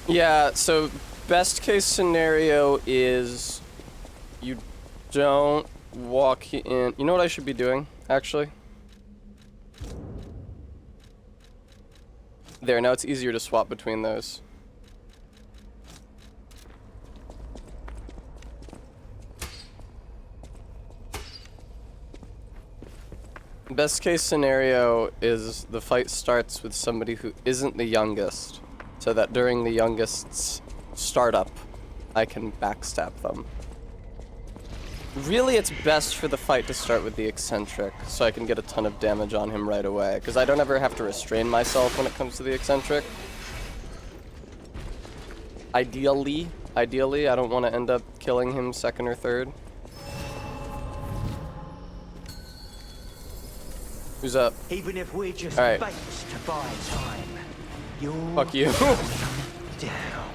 Yeah, so best case scenario is you don't walk in. You know what I should be doing, actually? There, now it's easier to swap between those. Best case scenario is the fight starts with somebody who isn't the youngest, so that during the youngest's startup, I can backstab them. Really, it's best for the fight to start with the eccentric, so I can get a ton of damage on him right away, because I don't ever have to restrain myself when it comes to the eccentric. Ideally, I don't want to end up killing him second or third. Who's up? Even if we're just All right. baits to buy time. Fuck you. Down.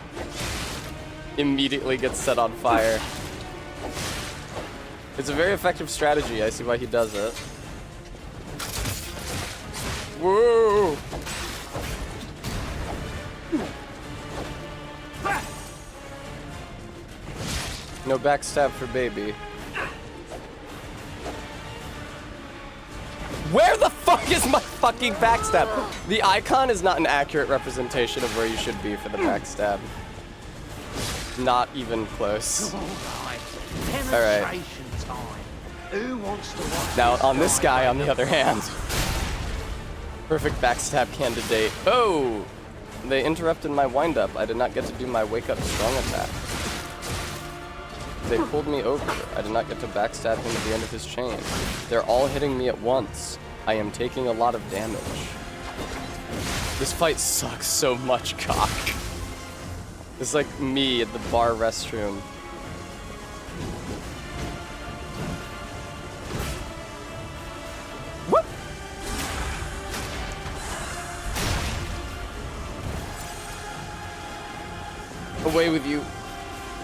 Immediately gets set on fire. It's a very effective strategy. I see why he does it. Whoa! No backstab for baby. Where the fuck is my fucking backstab? The icon is not an accurate representation of where you should be for the backstab. Not even close. Alright. Now, on this guy, on the other hand. Perfect backstab candidate. Oh! They interrupted my wind-up. I did not get to do my wake-up strong attack. They pulled me over. I did not get to backstab him at the end of his chain. They're all hitting me at once. I am taking a lot of damage. This fight sucks so much, cock. It's like me at the bar restroom. Whoop! Away with you.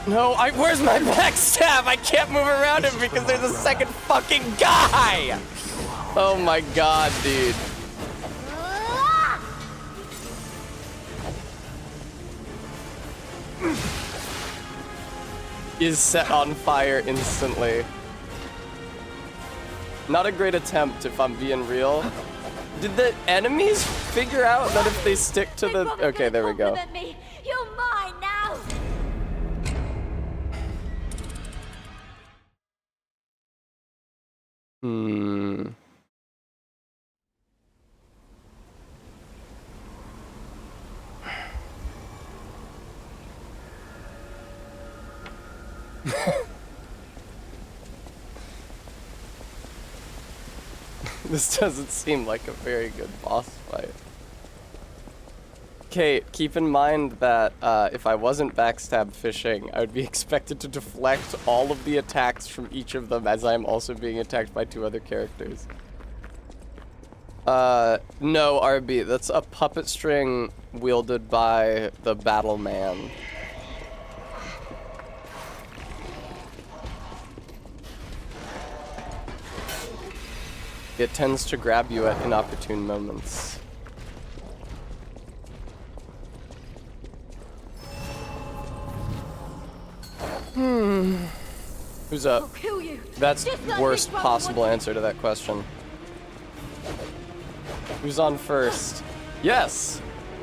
No, where's my backstab? I can't move around him because there's a second fucking guy! Oh my god, dude. Is set on fire instantly. Not a great attempt, if I'm being real. Did the enemies figure out that if they stick to the... Okay, there we go. You're mine now. This doesn't seem like a very good boss fight. Okay, keep in mind that if I wasn't backstab fishing, I would be expected to deflect all of the attacks from each of them as I am also being attacked by 2 other characters. No, RB, that's a puppet string wielded by the battle man. It tends to grab you at inopportune moments. Who's up? I'll kill you. That's Just the like worst this one possible would. answer to that question. Who's on first? Yes!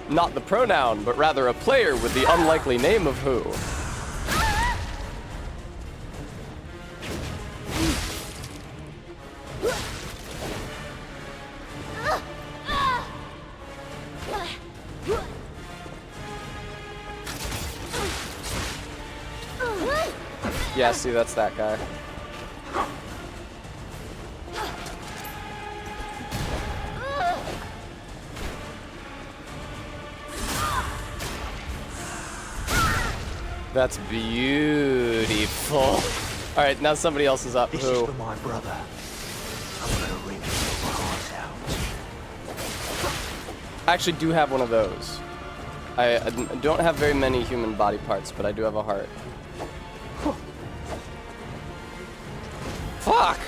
Not the pronoun, but rather a player with the unlikely name of who. Yeah, see, that's that guy. That's beautiful. All right, now somebody else is up. This Who? is for my brother. I'm gonna rip your heart out. I actually do have one of those. I don't have very many human body parts, but I do have a heart. Fuck!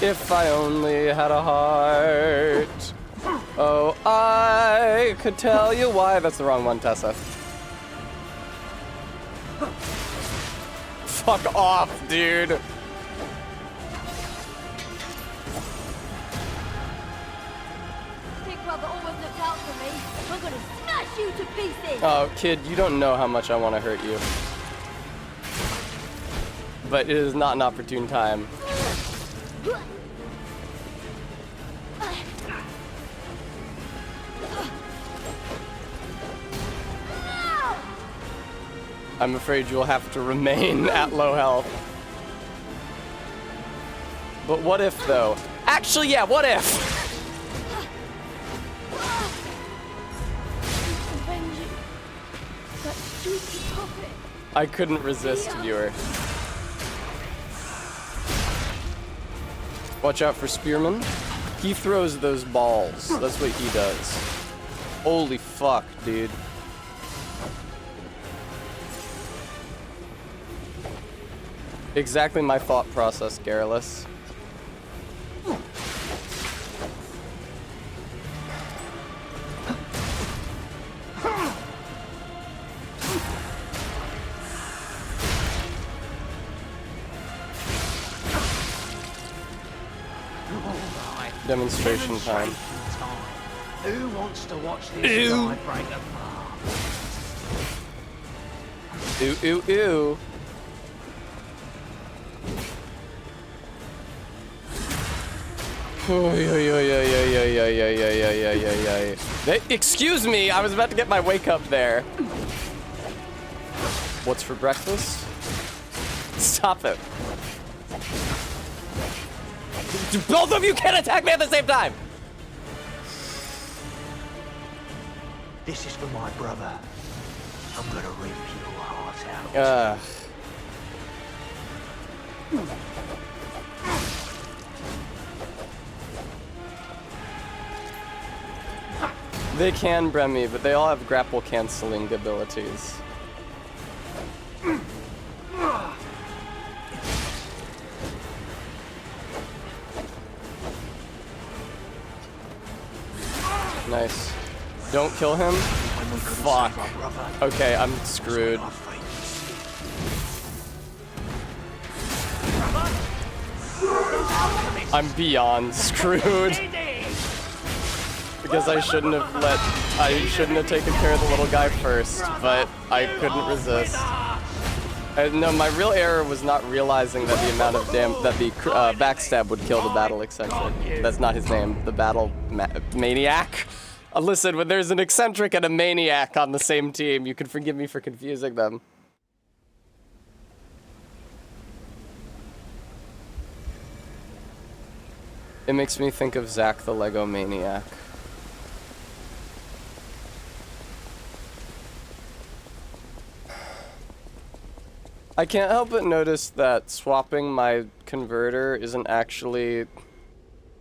If I only had a heart. Oh, I could tell you why. That's the wrong one, Tessa. Fuck off, dude. Big brother always looked out for me. I'm gonna smash you to pieces. Oh, kid, you don't know how much I want to hurt you. But it is not an opportune time. I'm afraid you'll have to remain at low health. But what if, though? Actually, yeah, what if? I couldn't resist, viewer. Watch out for Spearman. He throws those balls. That's what he does. Holy fuck, dude. Exactly my thought process, Garrulus. Demonstration time. Who wants to watch this guy break apart? Ooh, ooh, ooh. Excuse me, I was about to get my wake up there. What's for breakfast? Stop it. Both of you can't attack me at the same time! This is for my brother. I'm gonna rip your heart out. They can Bremy, but they all have grapple canceling abilities. Nice. Don't kill him. Fuck. Okay, I'm screwed. I'm beyond screwed. Because I shouldn't have taken care of the little guy first, but I couldn't resist. No, my real error was not realizing that the amount of that the backstab would kill the battle eccentric. That's not his name. The battle maniac. Listen, when there's an eccentric and a maniac on the same team, you can forgive me for confusing them. It makes me think of Zack the Lego Maniac. I can't help but notice that swapping my converter isn't actually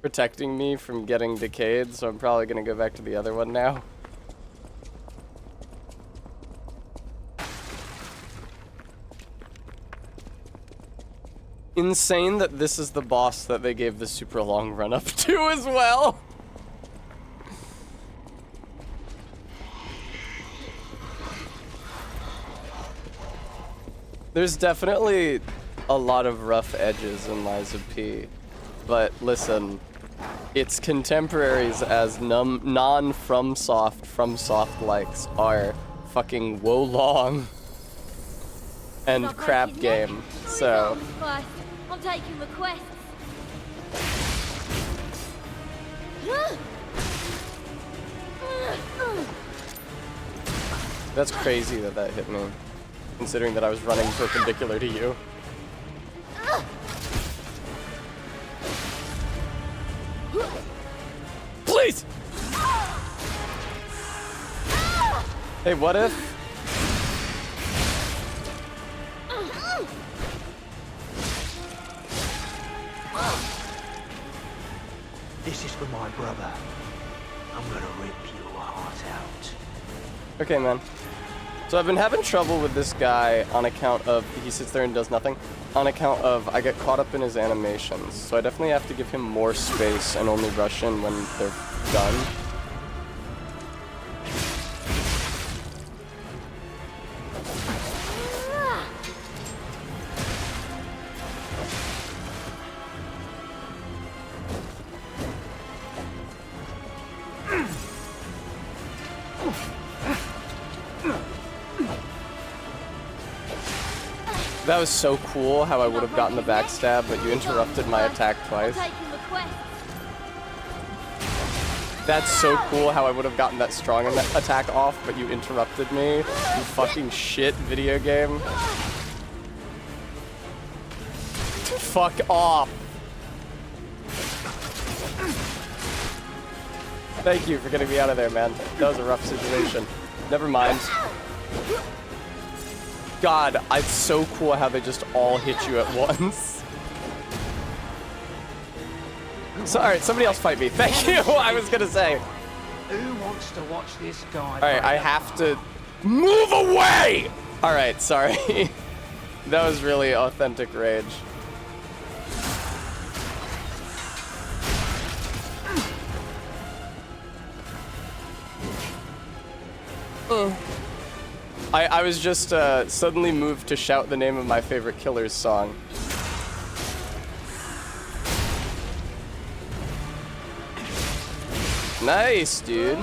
protecting me from getting decayed, so I'm probably gonna go back to the other one now. Insane that this is the boss that they gave the super long run up to as well. There's definitely a lot of rough edges in Liza P, but listen, its contemporaries as non-FromSoft likes are fucking Wolong and Crap Game, so... I'm taking requests. That's crazy that that hit me, considering that I was running perpendicular to you. Please! Hey, what if? This is for my brother. I'm gonna rip your heart out. Okay, man. So I've been having trouble with this guy on account of he sits there and does nothing. On account of I get caught up in his animations. So I definitely have to give him more space and only rush in when they're done. That was so cool how I would have gotten the backstab, but you interrupted my attack twice. That's so cool how I would have gotten that strong attack off, but you interrupted me. You fucking shit video game. Fuck off. Thank you for getting me out of there, man. That was a rough situation. Never mind. God, it's so cool how they just all hit you at once. So, alright, somebody else fight me. Thank you, I was gonna say. Who wants to watch this guy? Alright, I have to move away! Alright, sorry. That was really authentic rage. I was just suddenly moved to shout the name of my favorite Killers song. Nice, dude.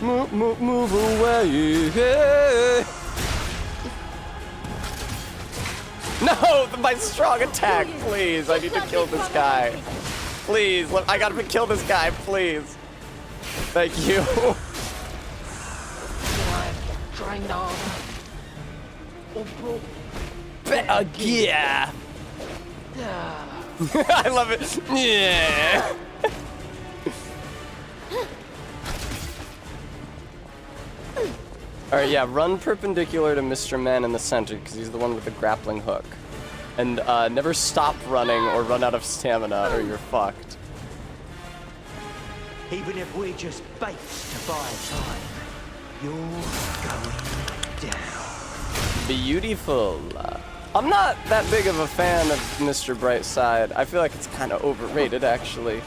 Move away. No, my strong attack, please. I need to kill this guy. Please, look, I gotta kill this guy, please. Thank you. Yeah. I love it. Yeah. Alright, yeah, run perpendicular to Mr. Man in the center, because he's the one with the grappling hook. And never stop running or run out of stamina, or you're fucked. Even if we're just bait to buy time, you're going down. Beautiful. I'm not that big of a fan of Mr. Brightside. I feel like it's kind of overrated, actually.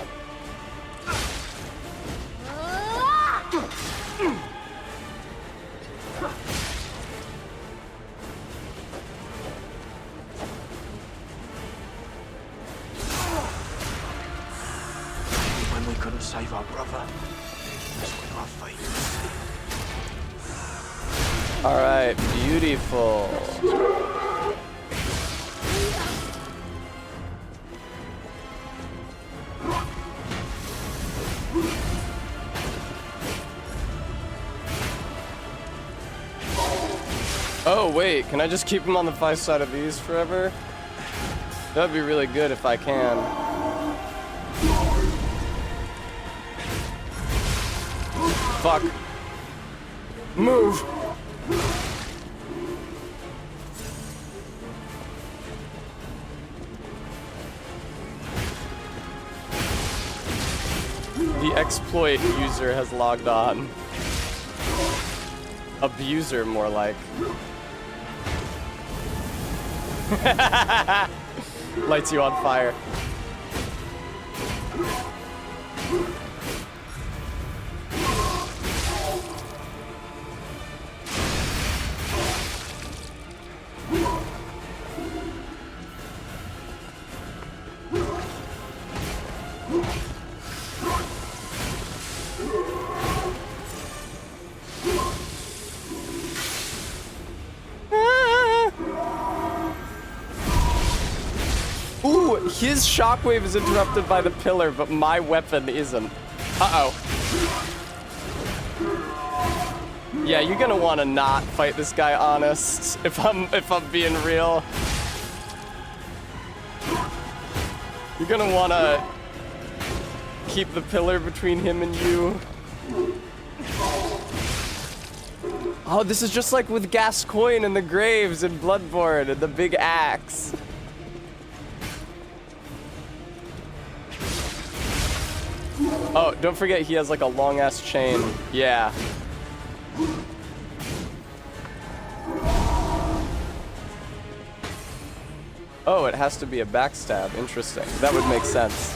When we couldn't save our brother, that's when I failed. All right, beautiful. Oh wait, can I just keep him on the 5 side of these forever? That'd be really good if I can. Fuck. Move. The exploit user has logged on. Abuser, more like. Lights you on fire. Ooh, his shockwave is interrupted by the pillar, but my weapon isn't. Uh-oh. Yeah, you're gonna want to not fight this guy, honest. If I'm being real. You're gonna want to keep the pillar between him and you. Oh, this is just like with Gascoigne and the Graves in Bloodborne and the big axe. Oh, don't forget he has like a long ass chain. Yeah. Oh, it has to be a backstab. Interesting. That would make sense.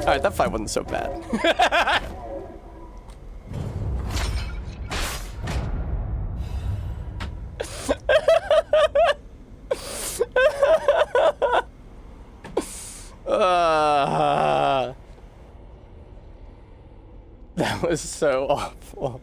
Alright, that fight wasn't so bad. That was so awful.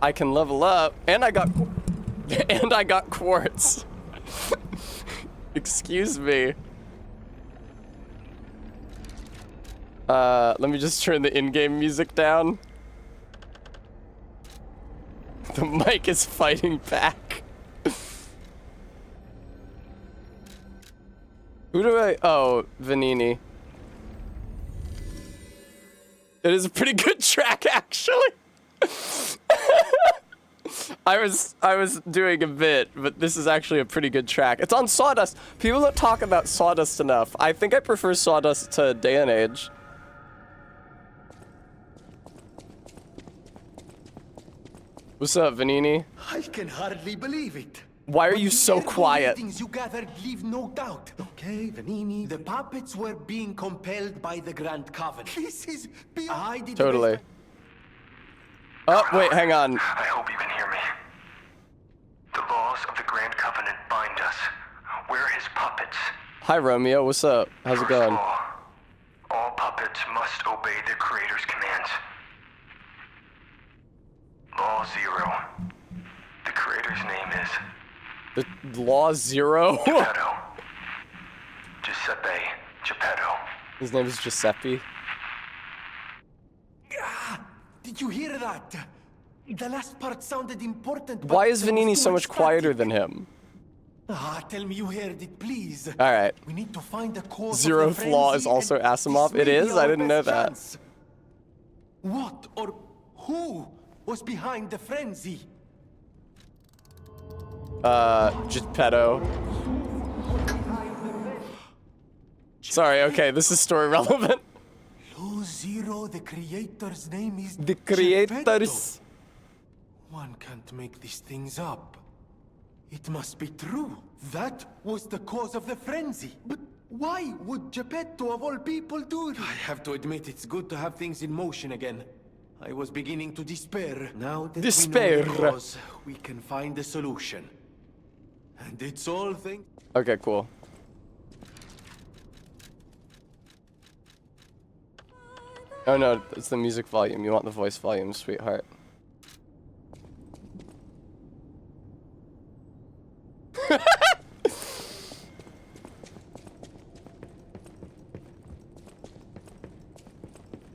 I can level up, and I got quartz. Excuse me. Let me just turn the in-game music down. The mic is fighting back. Who do I? Oh, Vanini. It is a pretty good track, actually. I was doing a bit, but this is actually a pretty good track. It's on Sawdust. People don't talk about Sawdust enough. I think I prefer Sawdust to Day and Age. What's up, Vanini? I can hardly believe it. Why are you so quiet? Things you gathered leave no doubt. Okay, Vanini. The puppets were being compelled by the Grand Covenant. This is I did totally. Oh, wait, hang on. I hope you can hear me. The laws of the Grand Covenant bind us. We're his puppets. Hi, Romeo. What's up? How's it going? All puppets must obey their creator's commands. Law 0. The creator's name is... The Law 0? Geppetto. Giuseppe Geppetto. His name is Giuseppe. Did you hear that? The last part sounded important. Why is Vanini so much quieter than him? Tell me you heard it, please. All right. We need to find the cause. Zeroth Law is also Asimov. It is? I didn't know that. What or who was behind the frenzy? Geppetto. Sorry, okay, this is story relevant. Law 0, the creator's name is the creators. One can't make these things up. It must be true. That was the cause of the frenzy. But why would Geppetto, of all people, do that? I have to admit, it's good to have things in motion again. I was beginning to despair. Now that we know the cause, we can find a solution. And it's all thanks... Okay, cool. Oh no, it's the music volume. You want the voice volume, sweetheart.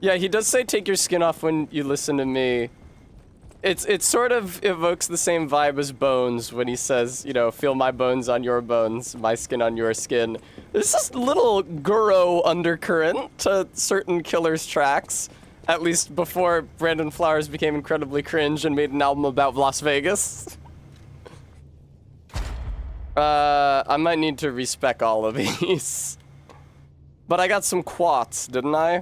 Yeah, he does say take your skin off when you listen to me. It sort of evokes the same vibe as Bones when he says, you know, feel my bones on your bones, my skin on your skin. There's this little Guro undercurrent to certain Killer's tracks, at least before Brandon Flowers became incredibly cringe and made an album about Las Vegas. I might need to respec all of these. But I got some quats, didn't I?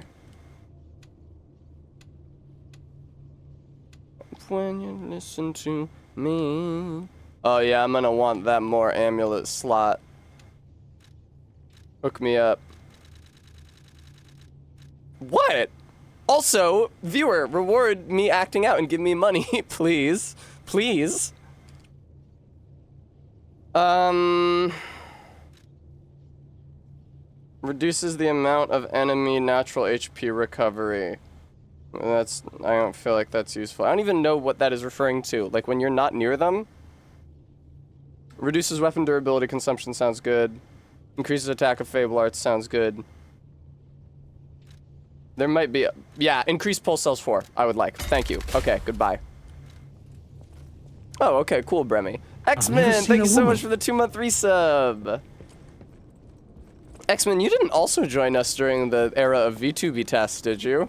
When you listen to me. Oh yeah, I'm gonna want that more amulet slot. Hook me up. What? Also, viewer, reward me acting out and give me money, please. Please. Reduces the amount of enemy natural HP recovery. I don't feel like that's useful. I don't even know what that is referring to. Like when you're not near them. Reduces weapon durability consumption sounds good. Increases attack of Fable Arts sounds good. There might be yeah, increased pulse cells 4. I would like. Thank you. Okay, goodbye. Oh, okay, cool, Bremy. X-Men, thank you so much for the 2-month resub. X-Men, you didn't also join us during the era of VTuber tests, did you?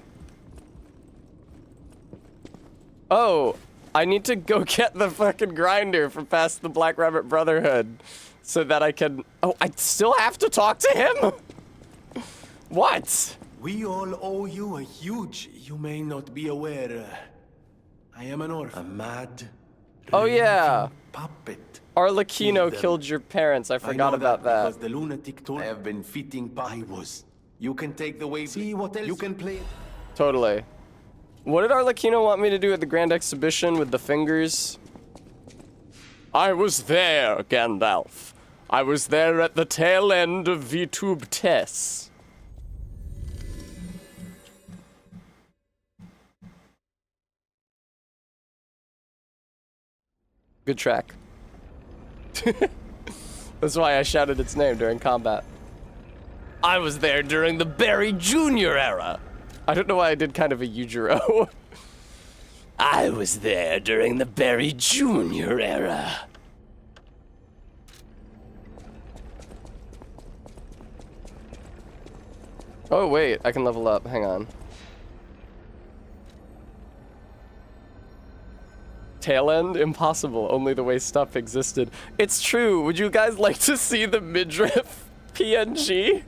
Oh, I need to go get the fucking grinder from past the Black Rabbit Brotherhood so that I can... Oh, I still have to talk to him? What? We all owe you a huge... You may not be aware. I am an orphan. A mad... Oh, yeah. Puppet. Arlecchino killed your parents. I forgot about that. Because the lunatic told I have been fitting was. You can take the way... See what else? You can play... Totally. What did Arlecchino want me to do at the Grand Exhibition with the fingers? I was there, Gandalf. I was there at the tail end of VTube tests. Good track. That's why I shouted its name during combat. I was there during the Barry Jr. era. I don't know why I did kind of a Yujiro. I was there during the Barry Jr. era. Oh wait, I can level up, hang on. Tail end? Impossible, only the way stuff existed. It's true, would you guys like to see the midriff PNG?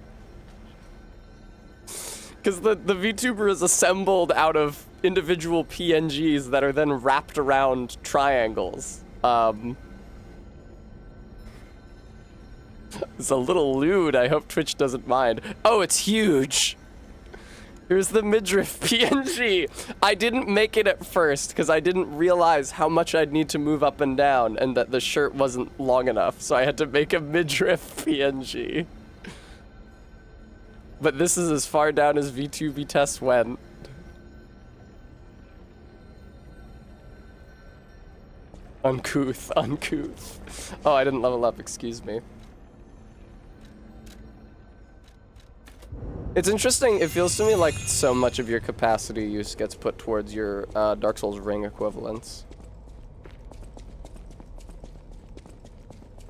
Because the VTuber is assembled out of individual PNGs that are then wrapped around triangles. It's a little lewd, I hope Twitch doesn't mind. Oh, it's huge! Here's the midriff PNG! I didn't make it at first, because I didn't realize how much I'd need to move up and down, and that the shirt wasn't long enough, so I had to make a midriff PNG. But this is as far down as VTuber test went. Uncouth, uncouth. Oh, I didn't level up, excuse me. It's interesting, it feels to me like so much of your capacity use gets put towards your Dark Souls ring equivalents.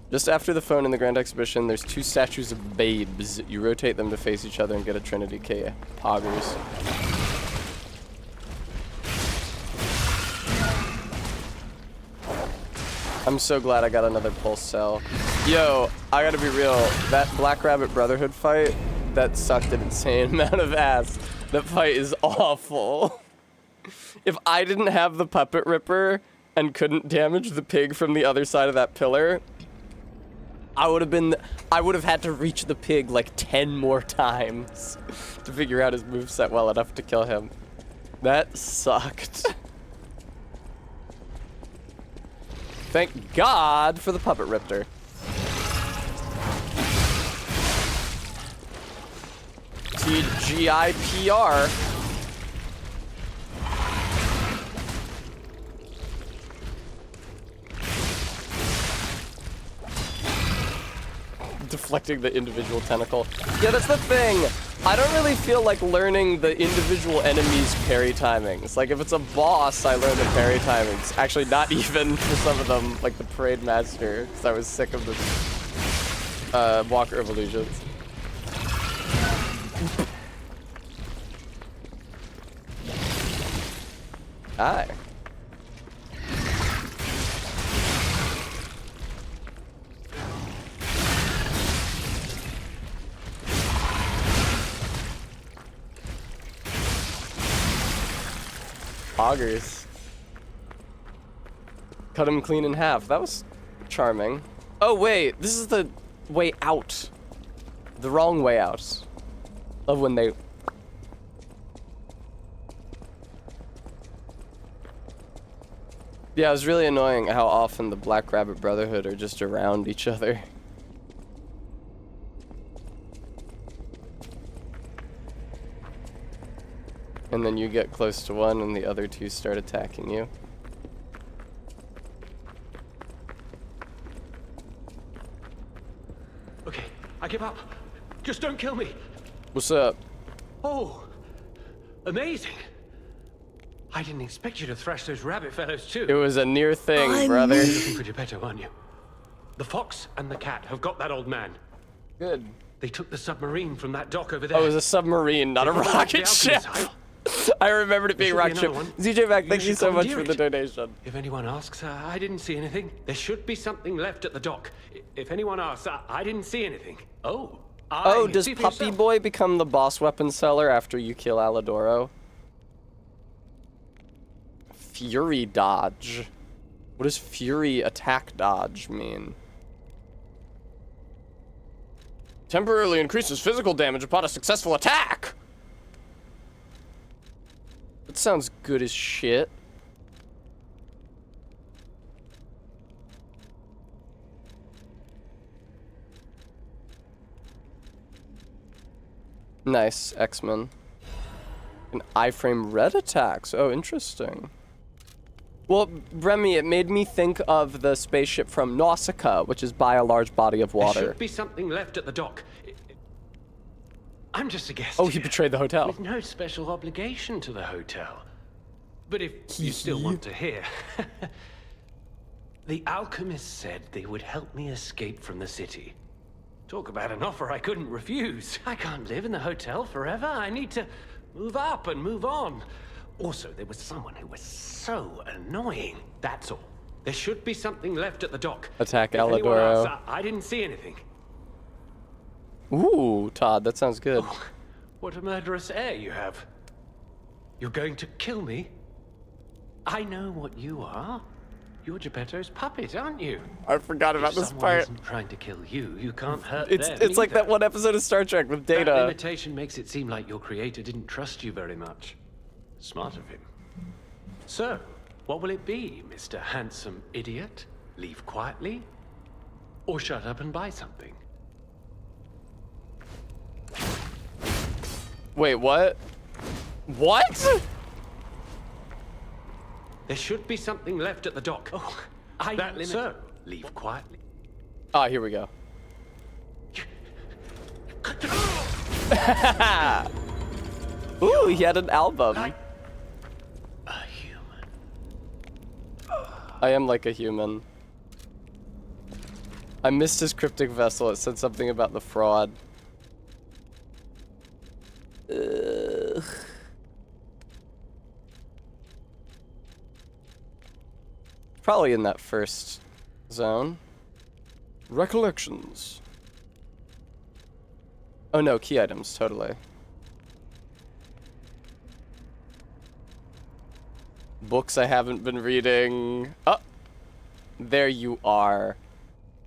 Just after the phone in the Grand Exhibition, there's 2 statues of babes. You rotate them to face each other and get a Trinity K. Poggers. I'm so glad I got another pulse cell. Yo, I gotta be real. That Black Rabbit Brotherhood fight, that sucked an insane amount of ass. That fight is awful. If I didn't have the Puppet Ripper and couldn't damage the pig from the other side of that pillar, I would have had to reach the pig like 10 more times to figure out his moveset well enough to kill him. That sucked. Thank God for the puppet riptor. TGIPR. Deflecting the individual tentacle. Yeah, that's the thing. I don't really feel like learning the individual enemies' parry timings. Like, if it's a boss, I learn the parry timings. Actually, not even for some of them, like the Parade Master, because I was sick of the Walker Evolutions. Hi. Augers. Cut him clean in half. That was charming. Oh wait, this is the way out. The wrong way out. Of when they... Yeah, it was really annoying how often the Black Rabbit Brotherhood are just around each other. And then you get close to one and the other two start attacking you. Okay, I give up. Just don't kill me. What's up? Oh, amazing. I didn't expect you to thrash those rabbit fellows too. It was a near thing, brother. You're looking for Geppetto, aren't you? The fox and the cat have got that old man. Good. They took the submarine from that dock over there. Oh, it was a submarine, not a rocket ship. I remembered it being a rocket ship. ZJ Mac, thank you so much for the donation. If anyone asks, I didn't see anything. There should be something left at the dock. If anyone asks, I didn't see anything. Oh. Oh, does Puppy Boy become the boss weapon seller after you kill Alidoro? Fury dodge. What does Fury attack dodge mean? Temporarily increases physical damage upon a successful attack. That sounds good as shit. Nice, X-Men. An iframe red attacks. Oh, interesting. Well, Remy, it made me think of the spaceship from Nausicaa, which is by a large body of water. There should be something left at the dock. I'm just a guest. Oh, he betrayed the hotel. With no special obligation to the hotel. But if you still want to hear, the alchemist said they would help me escape from the city. Talk about an offer I couldn't refuse. I can't live in the hotel forever. I need to move up and move on. Also, there was someone who was so annoying. That's all. There should be something left at the dock. Attack If anyone Alidoro. asks, I didn't see anything. Ooh, Todd, that sounds good. Oh, what a murderous air you have. You're going to kill me? I know what you are. You're Geppetto's puppet, aren't you? I forgot about this someone part. Isn't trying to kill you, you can't hurt It's them like either. that one episode of Star Trek with Data. That limitation makes it seem like your creator didn't trust you very much. Smart of him. So, what will it be, Mr. Handsome Idiot? Leave quietly? Or shut up and buy something? Wait, what? What? There should be something left at the dock. Oh, that's so. Leave quietly. Ah, here we go. Ooh, he had an album. A human. I am like a human. I missed his cryptic vessel. It said something about the fraud. Ugh. Probably in that first zone. Recollections. Oh no, key items, totally. Books I haven't been reading. Oh! There you are.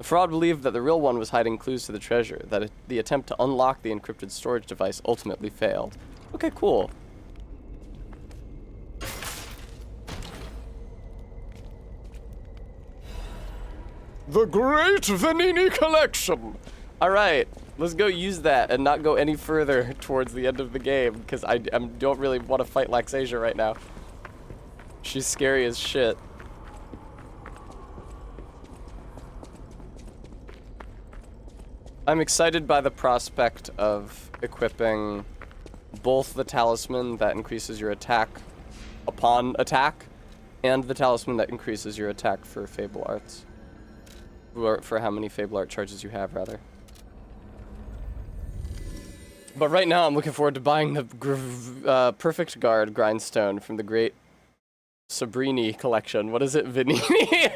The fraud believed that the real one was hiding clues to the treasure, that the attempt to unlock the encrypted storage device ultimately failed. Okay, cool. The Great Venini Collection! Alright, let's go use that and not go any further towards the end of the game, because I don't really want to fight Laxasia right now. She's scary as shit. I'm excited by the prospect of equipping both the talisman that increases your attack upon attack and the talisman that increases your attack for Fable Arts. Or for how many Fable Art charges you have, rather. But right now I'm looking forward to buying the Perfect Guard grindstone from the Great Sabrini collection. What is it? Venini?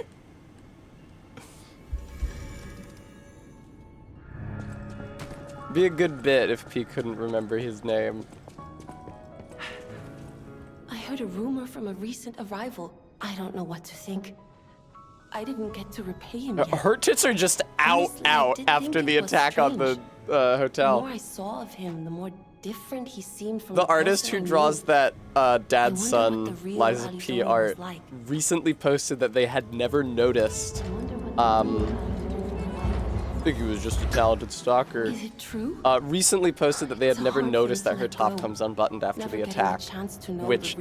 Be a good bit if P couldn't remember his name. I heard a rumor from a recent arrival. I don't know what to think. I didn't get to repay him yet. Her tits are just out after the attack on the hotel. The more I saw of him, the more different he seemed from the artist who draws that Dad's Son, Liza P art, recently posted that they had never noticed. I think he was just a talented stalker. Is it true? Recently posted that they had never noticed that her top comes unbuttoned after the attack, which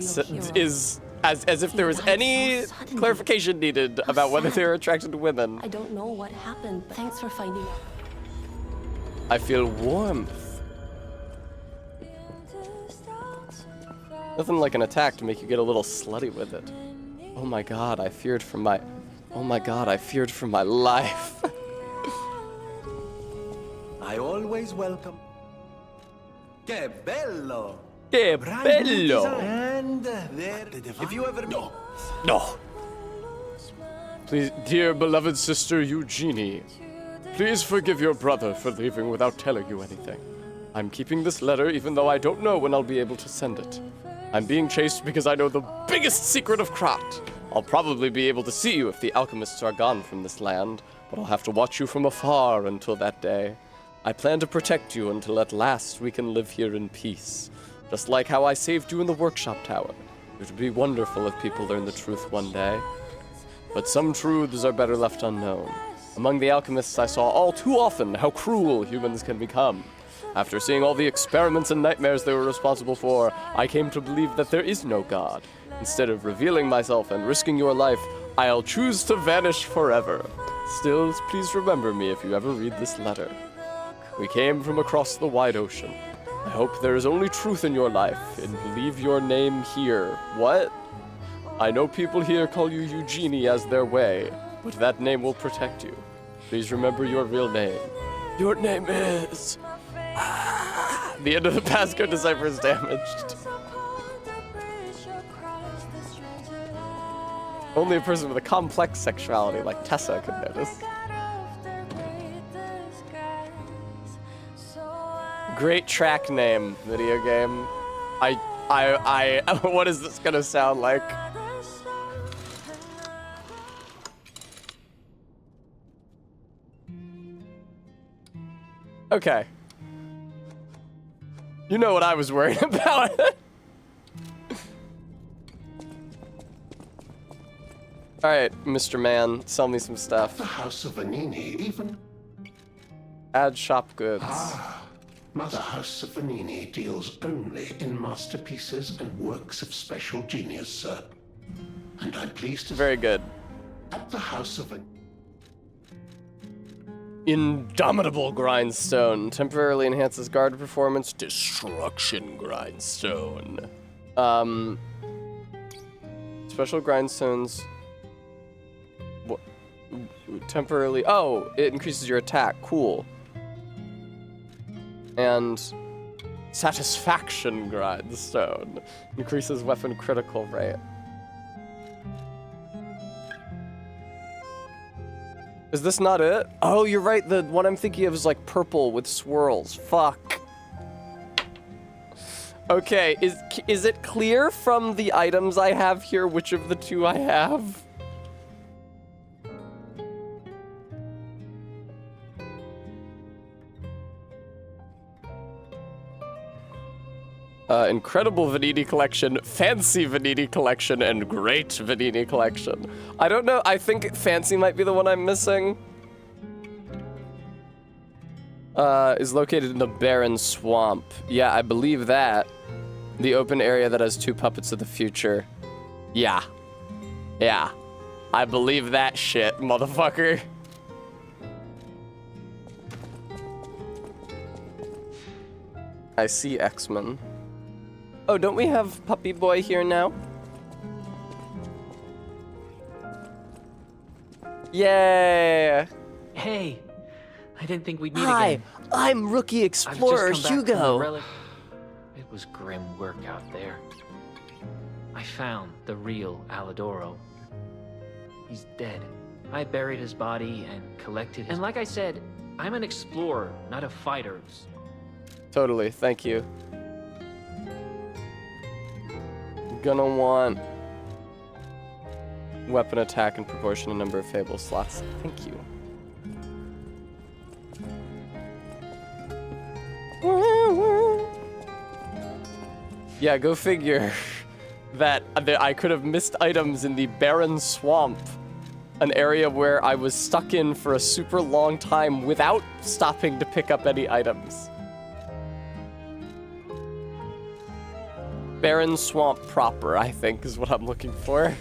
is as if there was any clarification needed about whether they were attracted to women. I don't know what happened, but thanks for finding out. I feel warmth. Nothing like an attack to make you get a little slutty with it. Oh my god, I feared for my... Oh my god, I feared for my life. I always welcome. Que bello! Que bello! And there, if you ever No. Please, dear beloved sister Eugenie, please forgive your brother for leaving without telling you anything. I'm keeping this letter even though I don't know when I'll be able to send it. I'm being chased because I know the biggest secret of Krat. I'll probably be able to see you if the alchemists are gone from this land, but I'll have to watch you from afar until that day. I plan to protect you until at last we can live here in peace. Just like how I saved you in the workshop tower. It would be wonderful if people learned the truth one day. But some truths are better left unknown. Among the alchemists, I saw all too often how cruel humans can become. After seeing all the experiments and nightmares they were responsible for, I came to believe that there is no God. Instead of revealing myself and risking your life, I'll choose to vanish forever. Still, please remember me if you ever read this letter. We came from across the wide ocean. I hope there is only truth in your life, and leave your name here. What? I know people here call you Eugenie as their way, but that name will protect you. Please remember your real name. Your name is... The end of the passcode decipher is damaged. Only a person with a complex sexuality like Tessa could notice. Great track name, video game. What is this gonna sound like? Okay. You know what I was worried about. Alright, Mr. Man, sell me some stuff. The House of Venini even... Add shop goods. Mother House of Venini deals only in masterpieces and works of special genius, sir. And I'm pleased to... Very good. At the House of Venini... Indomitable Grindstone. Temporarily enhances guard performance. Destruction Grindstone. Special Grindstones... Temporarily... Oh, it increases your attack. Cool. And Satisfaction Grindstone increases weapon critical rate. Is this not it? Oh, you're right. The one I'm thinking of is like purple with swirls. Fuck. Okay, is it clear from the items I have here which of the two I have? Incredible Vanini collection, fancy Vanini collection, and great Vanini collection. I don't know, I think fancy might be the one I'm missing. Is located in the barren swamp. Yeah, I believe that. The open area that has 2 puppets of the future. Yeah. Yeah. I believe that shit, motherfucker. I see X-Men. Oh, don't we have Puppy Boy here now? Yay! Hey, I didn't think we'd meet again. Hi, I'm Rookie Explorer I've just come back from the Hugo. relic. It was grim work out there. I found the real Alidoro. He's dead. I buried his body and collected his... And like I said, I'm an explorer, not a fighter. Totally, thank you. Gonna want weapon attack in proportion to number of fable slots. Thank you. Yeah, go figure that I could have missed items in the barren swamp, an area where I was stuck in for a super long time without stopping to pick up any items. Barren swamp proper, I think, is what I'm looking for.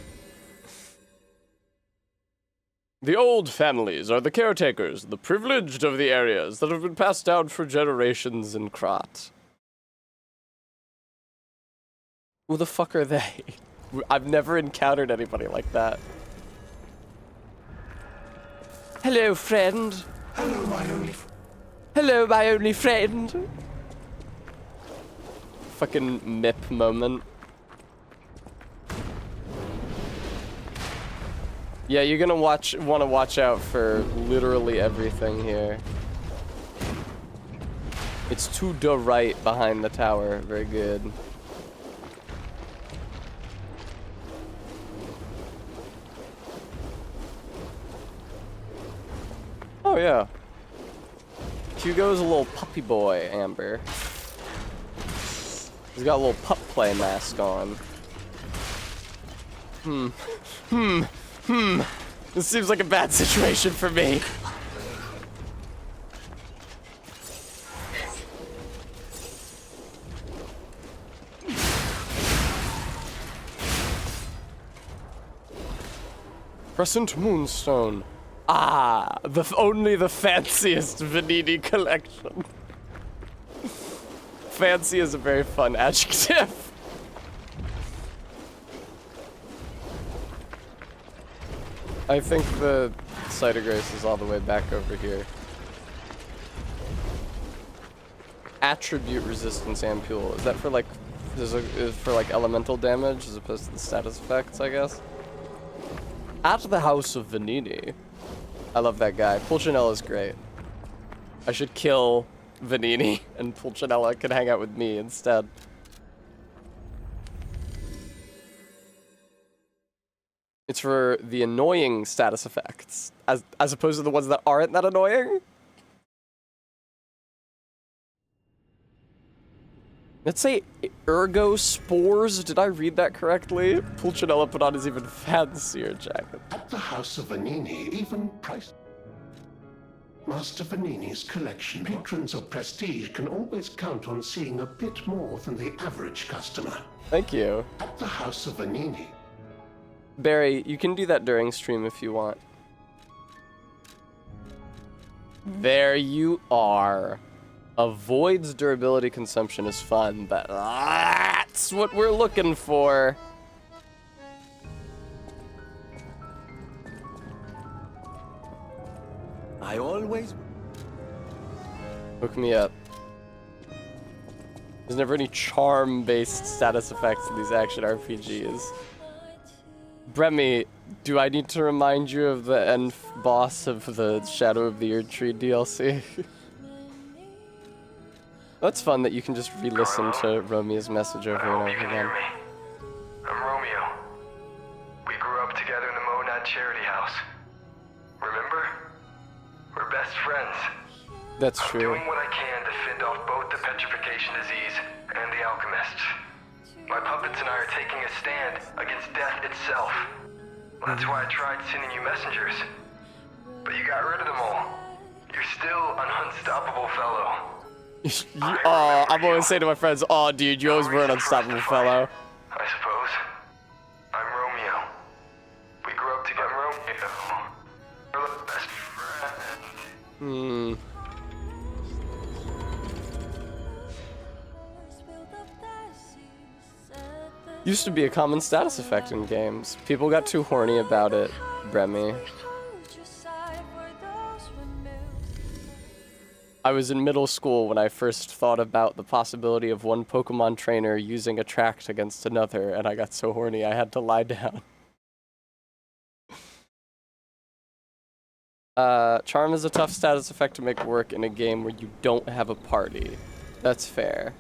The old families are the caretakers, the privileged of the areas that have been passed down for generations in Krat. Who the fuck are they? I've never encountered anybody like that. Hello, friend. Hello, my only Hello, my only friend. Fucking MIP moment. Yeah, you're gonna want to watch out for literally everything here. It's to the right behind the tower. Very good. Oh yeah. Hugo's a little puppy boy, Amber. He's got a little pup play mask on. This seems like a bad situation for me. Crescent Moonstone. Ah, only the fanciest Vanini collection. Fancy is a very fun adjective. I think the Site of Grace is all the way back over here. Attribute resistance ampule. Is that for like, is for like elemental damage as opposed to the status effects, I guess? At the House of Vanini. I love that guy. Pulcinella's great. I should kill Vanini and Pulcinella can hang out with me instead. It's for the annoying status effects, as opposed to the ones that aren't that annoying. Let's say ergo spores. Did I read that correctly? Pulcinella put on his even fancier jacket. At the House of Vanini, even price. Master Vanini's collection. Patrons of prestige can always count on seeing a bit more than the average customer. Thank you. At the House of Vanini. Barry, you can do that during stream if you want. There you are. Avoids durability consumption is fun, but that's what we're looking for. I always... Hook me up. There's never any charm-based status effects in these action RPGs. Bremy, do I need to remind you of the end boss of the Shadow of the Erdtree DLC? That's fun that you can just re-listen to Romeo's message over and over again. I'm Romeo. We grew up together in the Monad Charity House. Remember? We're best friends. That's true. I'm doing what I can to fend off both the petrification disease and the alchemist. My puppets and I are taking a stand against death itself. That's why I tried sending you messengers. But you got rid of them all. You're still an unstoppable fellow. Oh, I'm always saying to my friends, oh, dude, you always were an unstoppable fellow. I suppose. I'm Romeo. We grew up together. Romeo. We're the best friends. Used to be a common status effect in games. People got too horny about it, Bremy. I was in middle school when I first thought about the possibility of one Pokemon trainer using Attract against another, and I got so horny I had to lie down. Charm is a tough status effect to make work in a game where you don't have a party. That's fair.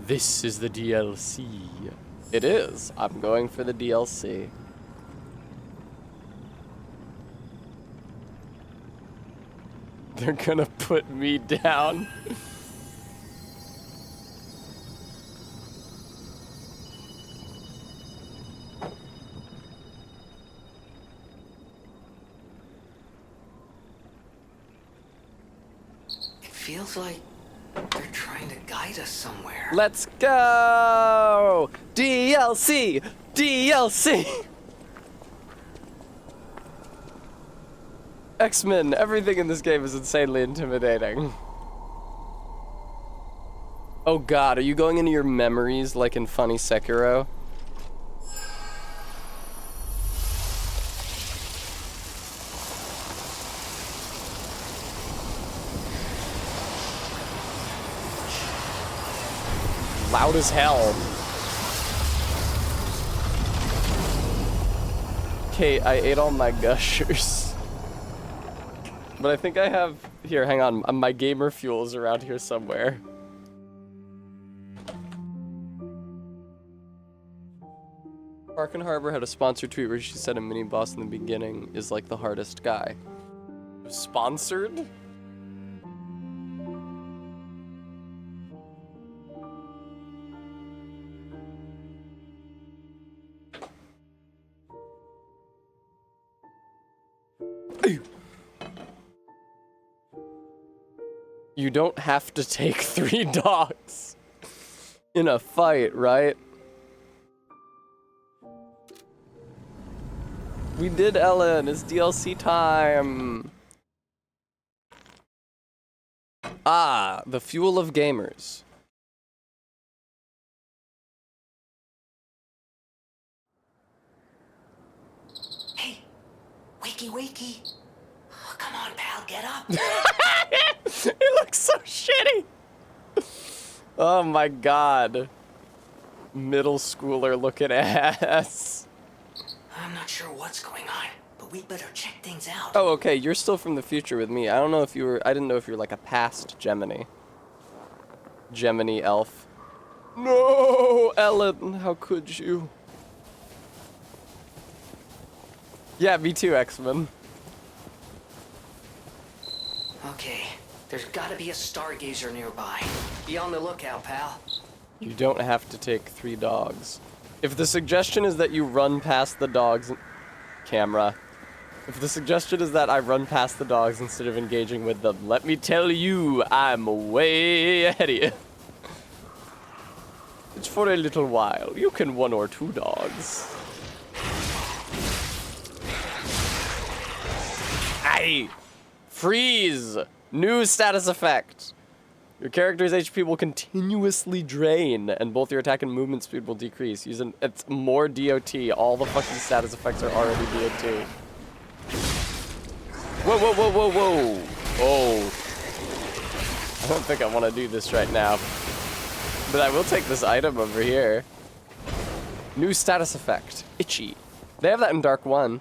This is the DLC. It is. I'm going for the DLC. They're gonna put me down. It feels like they're trying to guide us somewhere. Let's go! DLC! DLC! X-Men, everything in this game is insanely intimidating. Oh god, are you going into your memories like in Funny Sekiro? Loud as hell. Okay, I ate all my gushers. But I think I have... Here, hang on. My gamer fuel is around here somewhere. Parkin Harbor had a sponsored tweet where she said a mini-boss in the beginning is like the hardest guy. Sponsored? You don't have to take 3 dogs in a fight, right? We did, Ellen. It's DLC time. Ah, the fuel of gamers. Hey, wakey wakey. Oh, come on, pal, get up. He looks so shitty. Oh my god. Middle schooler looking ass. I'm not sure what's going on, but we'd better check things out. Oh, okay, you're still from the future with me. I don't know if you were, I didn't know if you were like a past Gemini. Gemini elf. No, Ellen, how could you? Yeah, me too, X-Men. Okay, there's gotta be a stargazer nearby. Be on the lookout, pal. You don't have to take 3 dogs. If the suggestion is that you run past the dogs... Camera. If the suggestion is that I run past the dogs instead of engaging with them, let me tell you, I'm way ahead of you. It's for a little while. You can 1 or 2 dogs. Aye! Freeze! New status effect. Your character's HP will continuously drain, and both your attack and movement speed will decrease. It's more DOT. All the fucking status effects are already DOT. Whoa, whoa, whoa, whoa, whoa! Oh. I don't think I want to do this right now. But I will take this item over here. New status effect. Itchy. They have that in Dark 1.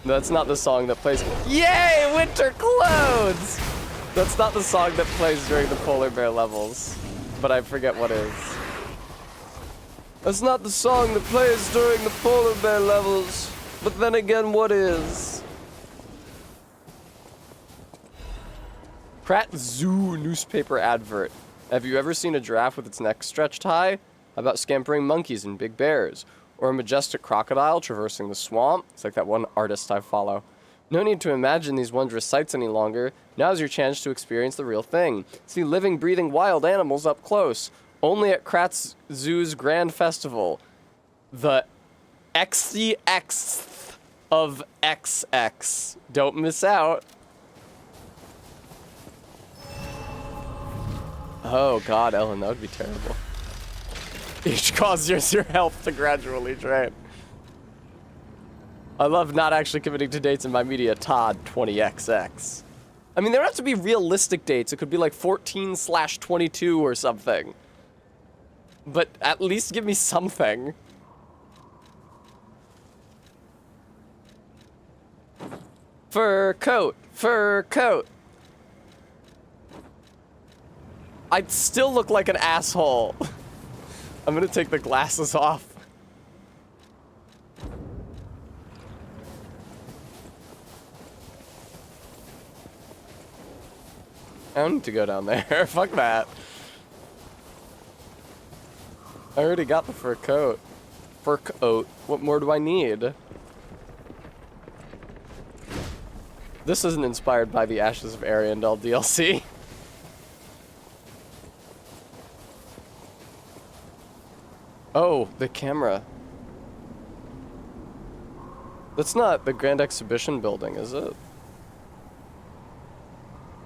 That's not the song that plays. Yay, winter clothes! That's not the song that plays during the polar bear levels, but I forget what is. That's not the song that plays during the polar bear levels. But then again, what is? Pratt Zoo newspaper advert. Have you ever seen a giraffe with its neck stretched high? How about scampering monkeys and big bears? Or a majestic crocodile traversing the swamp? It's like that one artist I follow. No need to imagine these wondrous sights any longer. Now's your chance to experience the real thing. See living, breathing wild animals up close. Only at Kratz Zoo's Grand Festival. The XCX of XX. Don't miss out. Oh god, Ellen, that would be terrible. Each causes your health to gradually drain. I love not actually committing to dates in my media. Todd 20XX. I mean, there have to be realistic dates. It could be like 14/22 or something. But at least give me something. Fur coat, fur coat. I'd still look like an asshole. I'm gonna take the glasses off. I don't need to go down there. Fuck that. I already got the fur coat. Fur coat. What more do I need? This isn't inspired by the Ashes of Ariandel DLC. Oh, the camera. That's not the Grand Exhibition building, is it?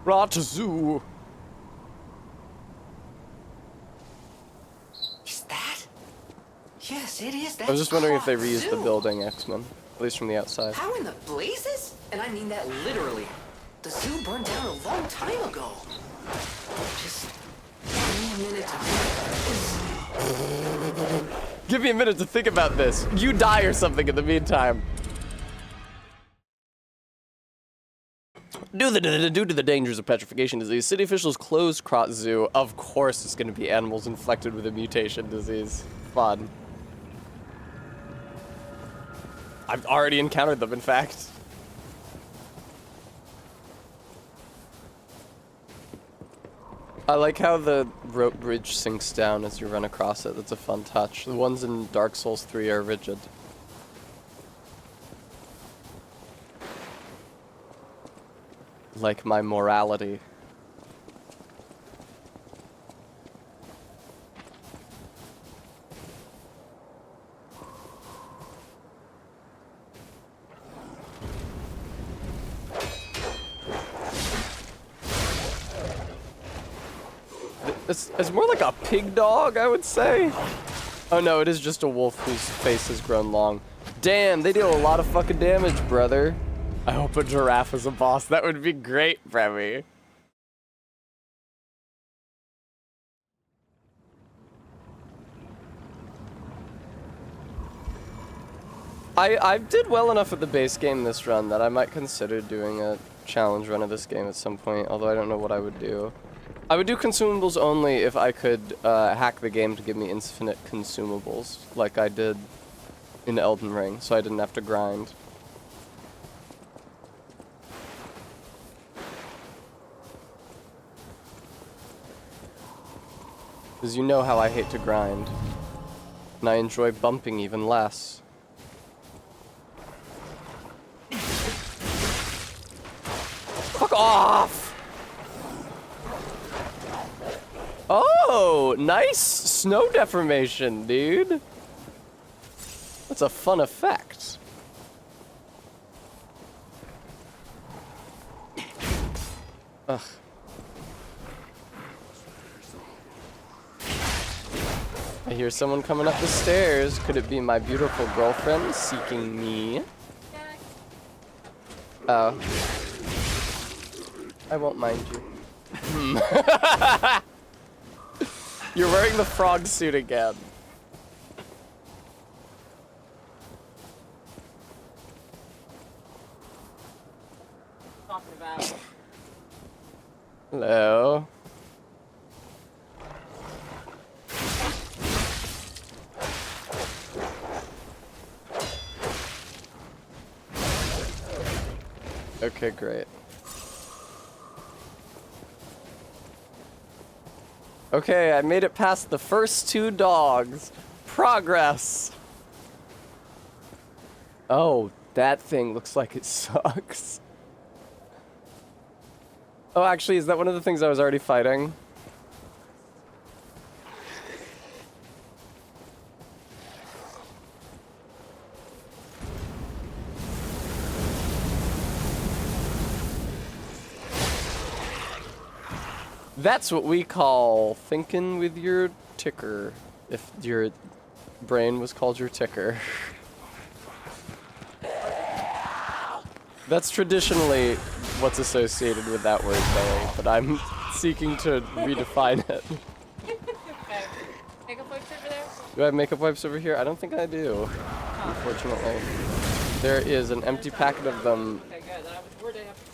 Rat Zoo. Is that? Yes, it is. I was just wondering if they reused the building, X-Men. At least from the outside. How in the blazes? And I mean that literally. The zoo burned down a long time ago. Just give me a minute to... Give me a minute to think about this. You die or something in the meantime. Due to the dangers of petrification disease, city officials closed Kratz Zoo. Of course it's going to be animals infected with a mutation disease. Fun. I've already encountered them, in fact. I like how the rope bridge sinks down as you run across it. That's a fun touch. The ones in Dark Souls 3 are rigid. Like my morality. It's more like a pig dog, I would say. Oh no, it is just a wolf whose face has grown long. Damn, they deal a lot of fucking damage, brother. I hope a giraffe is a boss. That would be great, Remy. I did well enough at the base game this run that I might consider doing a challenge run of this game at some point, although I don't know what I would do. I would do consumables only if I could hack the game to give me infinite consumables, like I did in Elden Ring, so I didn't have to grind. Because you know how I hate to grind, and I enjoy bumping even less. Fuck off! Oh, nice snow deformation, dude. That's a fun effect. Ugh. I hear someone coming up the stairs. Could it be my beautiful girlfriend seeking me? Oh. I won't mind you. You're wearing the frog suit again. Hello. Okay, great. Okay, I made it past the first 2 dogs. Progress. Oh, that thing looks like it sucks. Oh, actually, is that one of the things I was already fighting? That's what we call thinking with your ticker, if your brain was called your ticker. That's traditionally what's associated with that word, Bailey, but I'm seeking to redefine it. Okay. Makeup wipes over there? Do I have makeup wipes over here? I don't think I do, unfortunately. There is an empty packet of them. Okay, good. Then I was worried I have to...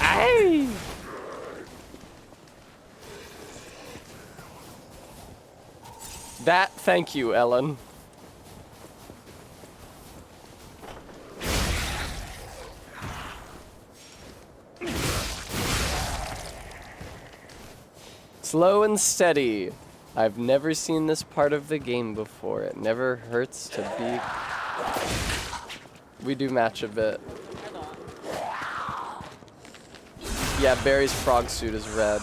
Ay! That, thank you, Ellen. Slow and steady. I've never seen this part of the game before. It never hurts to be... We do match a bit. Yeah, Barry's frog suit is red.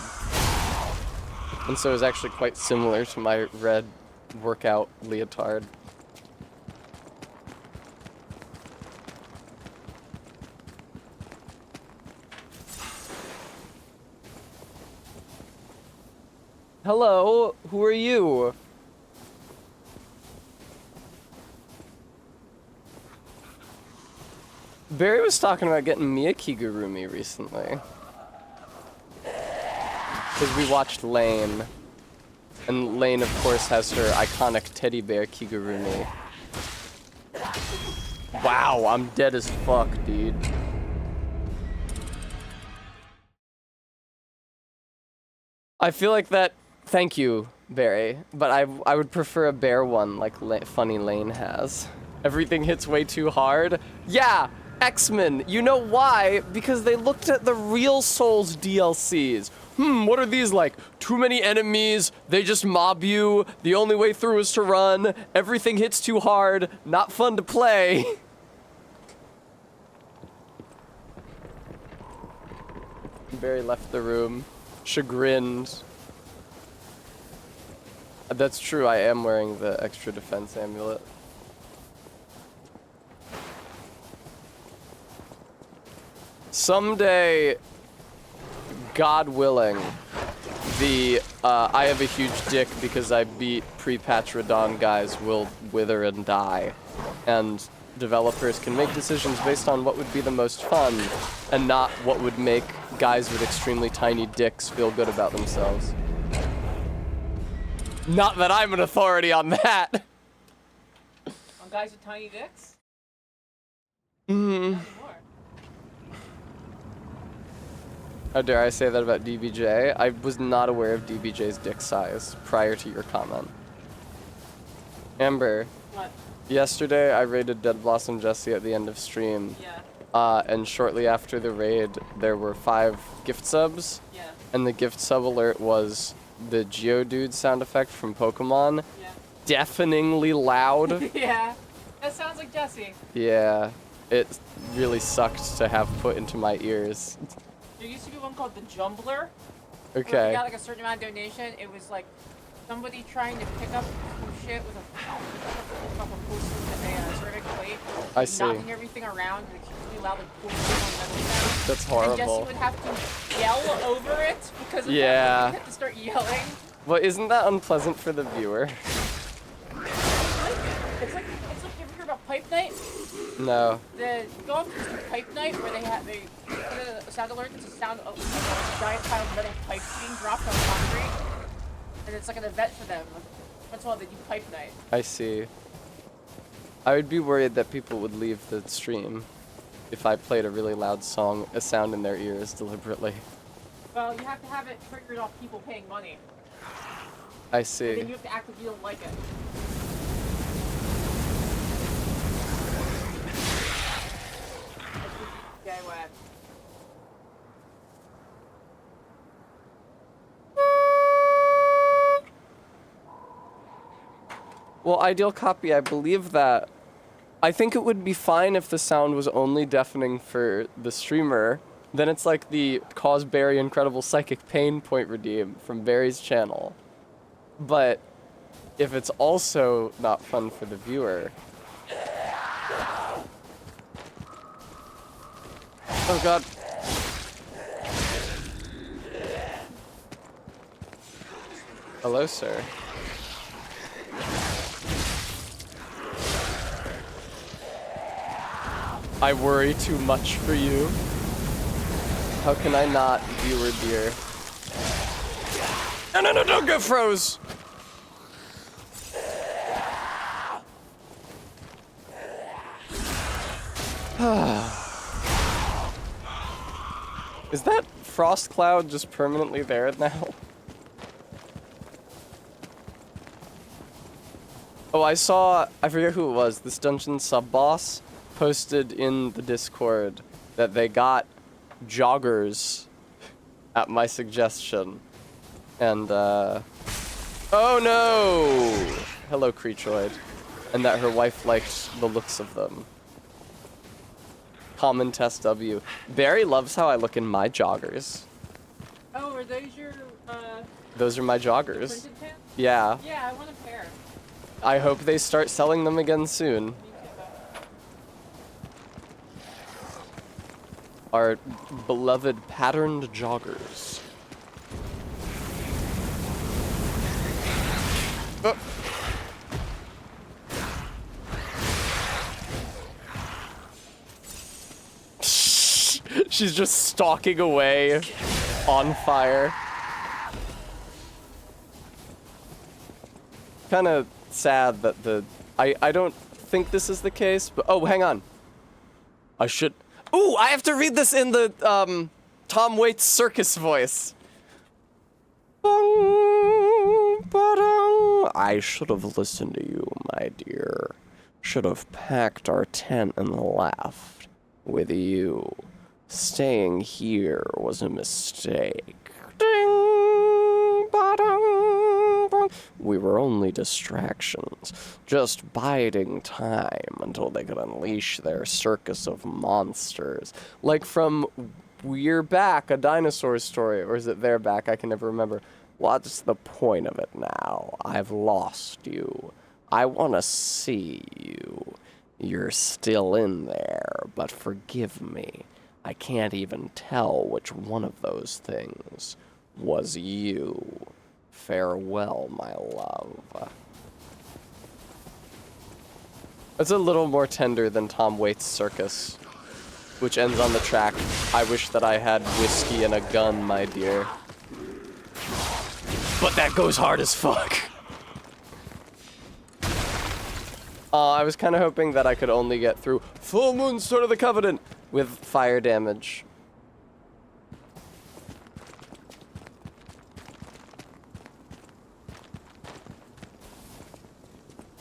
And so it's actually quite similar to my red workout leotard. Hello, who are you? Barry was talking about getting me a Kigurumi recently. Because we watched Lane. And Lane, of course, has her iconic teddy bear Kigurumi. Wow, I'm dead as fuck, dude. I feel like that... Thank you, Barry. But I would prefer a bear one like Funny Lane has. Everything hits way too hard. Yeah! X-Men, you know why? Because they looked at the Real Souls DLCs. What are these like? Too many enemies, they just mob you, the only way through is to run, everything hits too hard, not fun to play. Barry left the room, chagrined. That's true, I am wearing the extra defense amulet. Someday, God willing, the I have a huge dick because I beat pre-patch Radon guys will wither and die. And developers can make decisions based on what would be the most fun and not what would make guys with extremely tiny dicks feel good about themselves. Not that I'm an authority on that. On guys with tiny dicks? How dare I say that about DBJ? I was not aware of DBJ's dick size prior to your comment. Amber. What? Yesterday I raided Dead Blossom Jesse at the end of stream. Yeah. And shortly after the raid, there were 5 gift subs. Yeah. And the gift sub alert was the Geodude sound effect from Pokemon. Yeah. Deafeningly loud. Yeah. That sounds like Jesse. Yeah. It really sucked to have put into my ears. There used to be one called the Jumbler. Okay. Where if you got like a certain amount of donation, it was like somebody trying to pick up some shit with a poster with a ceramic plate. I see. Knocking everything around and it keeps really loud like poison on metal sound. That's horrible. And Jesse would have to yell over it because of that. Yeah. He had to start yelling. Well, isn't that unpleasant for the viewer? It's like you ever hear about Pipe Night? No. Go up to Pipe Night where they put a sound alert. It's a sound of a giant pile of metal pipes being dropped on concrete, and it's like an event for them. That's why they do Pipe Night. I see. I would be worried that people would leave the stream if I played a really loud a sound in their ears deliberately. Well, you have to have it triggered off people paying money. I And see. then you have to act like you don't like it. Well, ideal copy, I believe that. I think it would be fine if the sound was only deafening for the streamer. Then it's like the cause Barry incredible psychic pain point redeem from Barry's channel. But if it's also not fun for the viewer. Oh god. Hello, sir. I worry too much for you. How can I not, viewer dear? No, don't get froze! Is that frost cloud just permanently there now? Oh, I forget who it was, this dungeon sub-boss posted in the Discord that they got joggers at my suggestion. And, oh no! Hello, Creatroid. And that her wife liked the looks of them. Common test W. Barry loves how I look in my joggers. Oh, are those your, Those are my joggers. printed pants? Yeah. Yeah, I want a pair. I hope they start selling them again soon. Our beloved patterned joggers. Oh. She's just stalking away on fire. Kind of sad that I don't think this is the case, but oh, hang on. I should. Ooh, I have to read this in the Tom Waits circus voice. I should have listened to you, my dear. Should have packed our tent and left with you. Staying here was a mistake. Ding, ba-dum, bum. We were only distractions, just biding time until they could unleash their circus of monsters. Like from We're Back, a dinosaur story, or is it They're Back? I can never remember. What's the point of it now? I've lost you. I want to see you. You're still in there, but forgive me. I can't even tell which one of those things was you. Farewell, my love. It's a little more tender than Tom Waits' Circus, which ends on the track, I wish that I had whiskey and a gun, my dear. But that goes hard as fuck. I was kind of hoping that I could only get through Full Moon Sword of the Covenant with fire damage.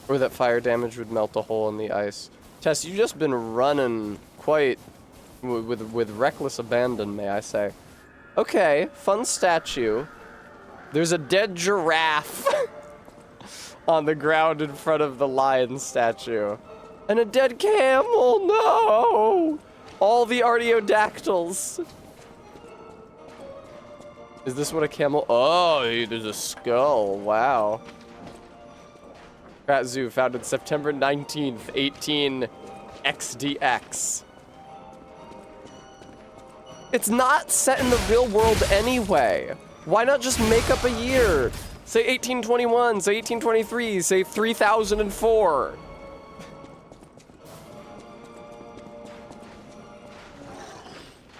Or that fire damage would melt a hole in the ice. Tess, you've just been running quite with reckless abandon, may I say. Okay, fun statue. There's a dead giraffe on the ground in front of the lion statue. And a dead camel, no! All the artiodactyls. Is this what a camel? Oh, there's a skull, wow. Rat Zoo, founded September 19th, 18 XDX. It's not set in the real world anyway. Why not just make up a year? Say 1821, say 1823, say 3004.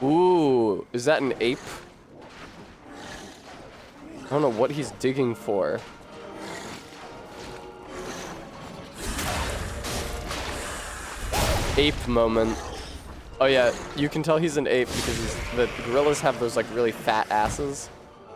Ooh, is that an ape? I don't know what he's digging for. Ape moment. Oh yeah, you can tell he's an ape because the gorillas have those like really fat asses.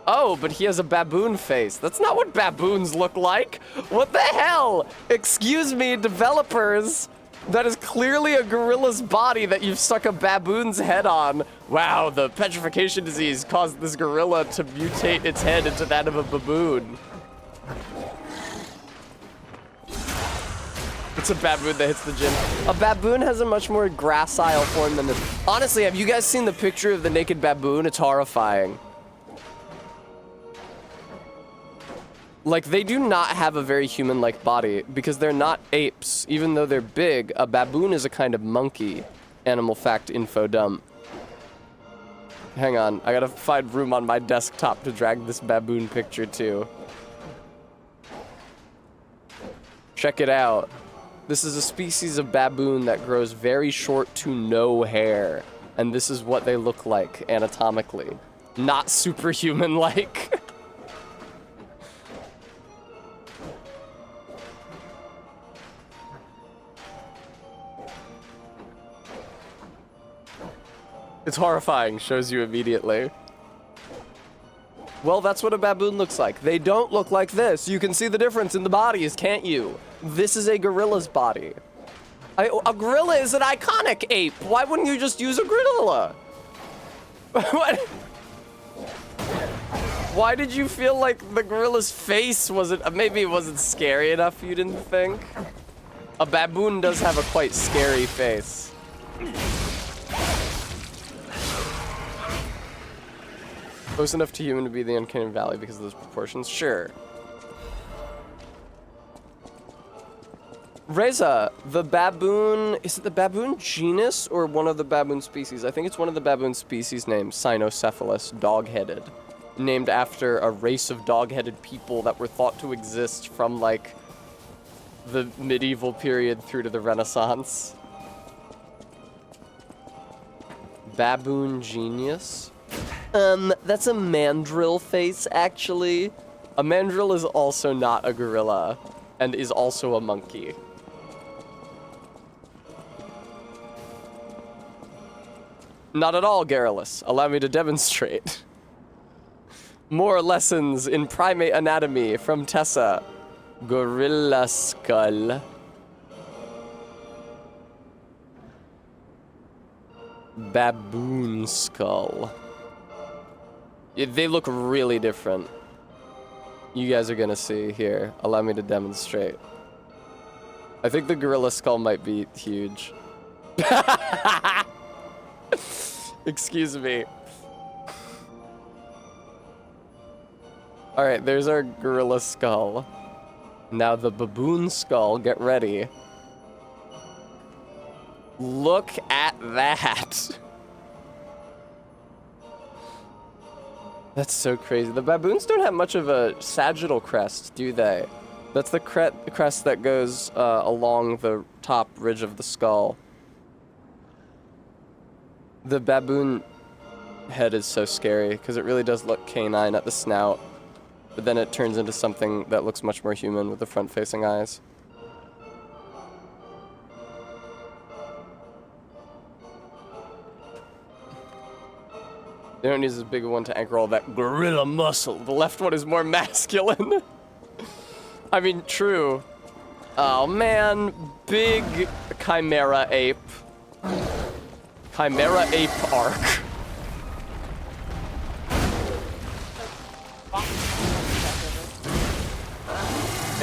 Oh, but he has a baboon face. That's not what baboons look like. What the hell? Excuse me, developers. That is clearly a gorilla's body that you've stuck a baboon's head on. Wow, the petrification disease caused this gorilla to mutate its head into that of a baboon. It's a baboon that hits the gym. A baboon has a much more gracile form than this. Honestly, have you guys seen the picture of the naked baboon? It's horrifying. Like, they do not have a very human-like body because they're not apes. Even though they're big, a baboon is a kind of monkey. Animal fact info dump. Hang on, I gotta find room on my desktop to drag this baboon picture too. Check it out. This is a species of baboon that grows very short to no hair. And this is what they look like anatomically. Not superhuman-like. It's horrifying, shows you immediately. Well, that's what a baboon looks like. They don't look like this. You can see the difference in the bodies, can't you? This is a gorilla's body. A gorilla is an iconic ape. Why wouldn't you just use a gorilla? What? Why did you feel like the gorilla's face wasn't, maybe it wasn't scary enough, you didn't think? A baboon does have a quite scary face. Close enough to human to be the uncanny valley because of those proportions? Sure. Reza, the baboon, is it the baboon genus or one of the baboon species? I think it's one of the baboon species named Cynocephalus, dog-headed. Named after a race of dog-headed people that were thought to exist from, like, the medieval period through to the Renaissance. Baboon genius? That's a mandrill face, actually. A mandrill is also not a gorilla, and is also a monkey. Not at all, Garrulus. Allow me to demonstrate. More lessons in primate anatomy from Tessa. Gorilla skull. Baboon skull. They look really different. You guys are gonna see here. Allow me to demonstrate. I think the gorilla skull might be huge. Excuse me. Alright, there's our gorilla skull. Now the baboon skull, get ready. Look at that. That's so crazy. The baboons don't have much of a sagittal crest, do they? That's the crest that goes along the top ridge of the skull. The baboon head is so scary because it really does look canine at the snout, but then it turns into something that looks much more human with the front-facing eyes. They don't use as big a one to anchor all that gorilla muscle. The left one is more masculine. I mean, true. Oh man, big chimera ape. Chimera ape arc.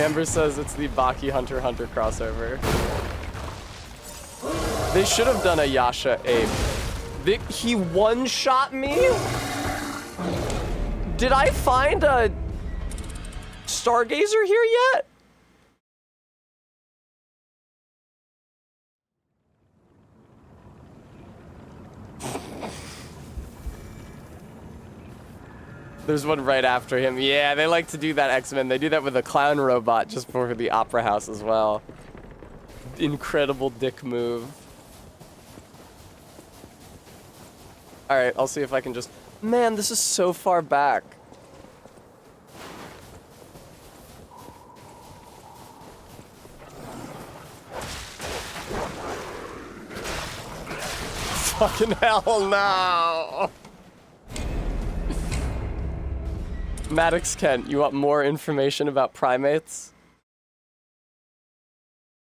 Amber says it's the Baki Hunter x Hunter crossover. They should have done a Yasha ape. He one-shot me? Did I find a Stargazer here yet? There's one right after him. Yeah, they like to do that, X-Men. They do that with a clown robot just for the Opera House as well. Incredible dick move. Alright, I'll see if I can just... Man, this is so far back. Fucking hell no! Maddox Kent, you want more information about primates?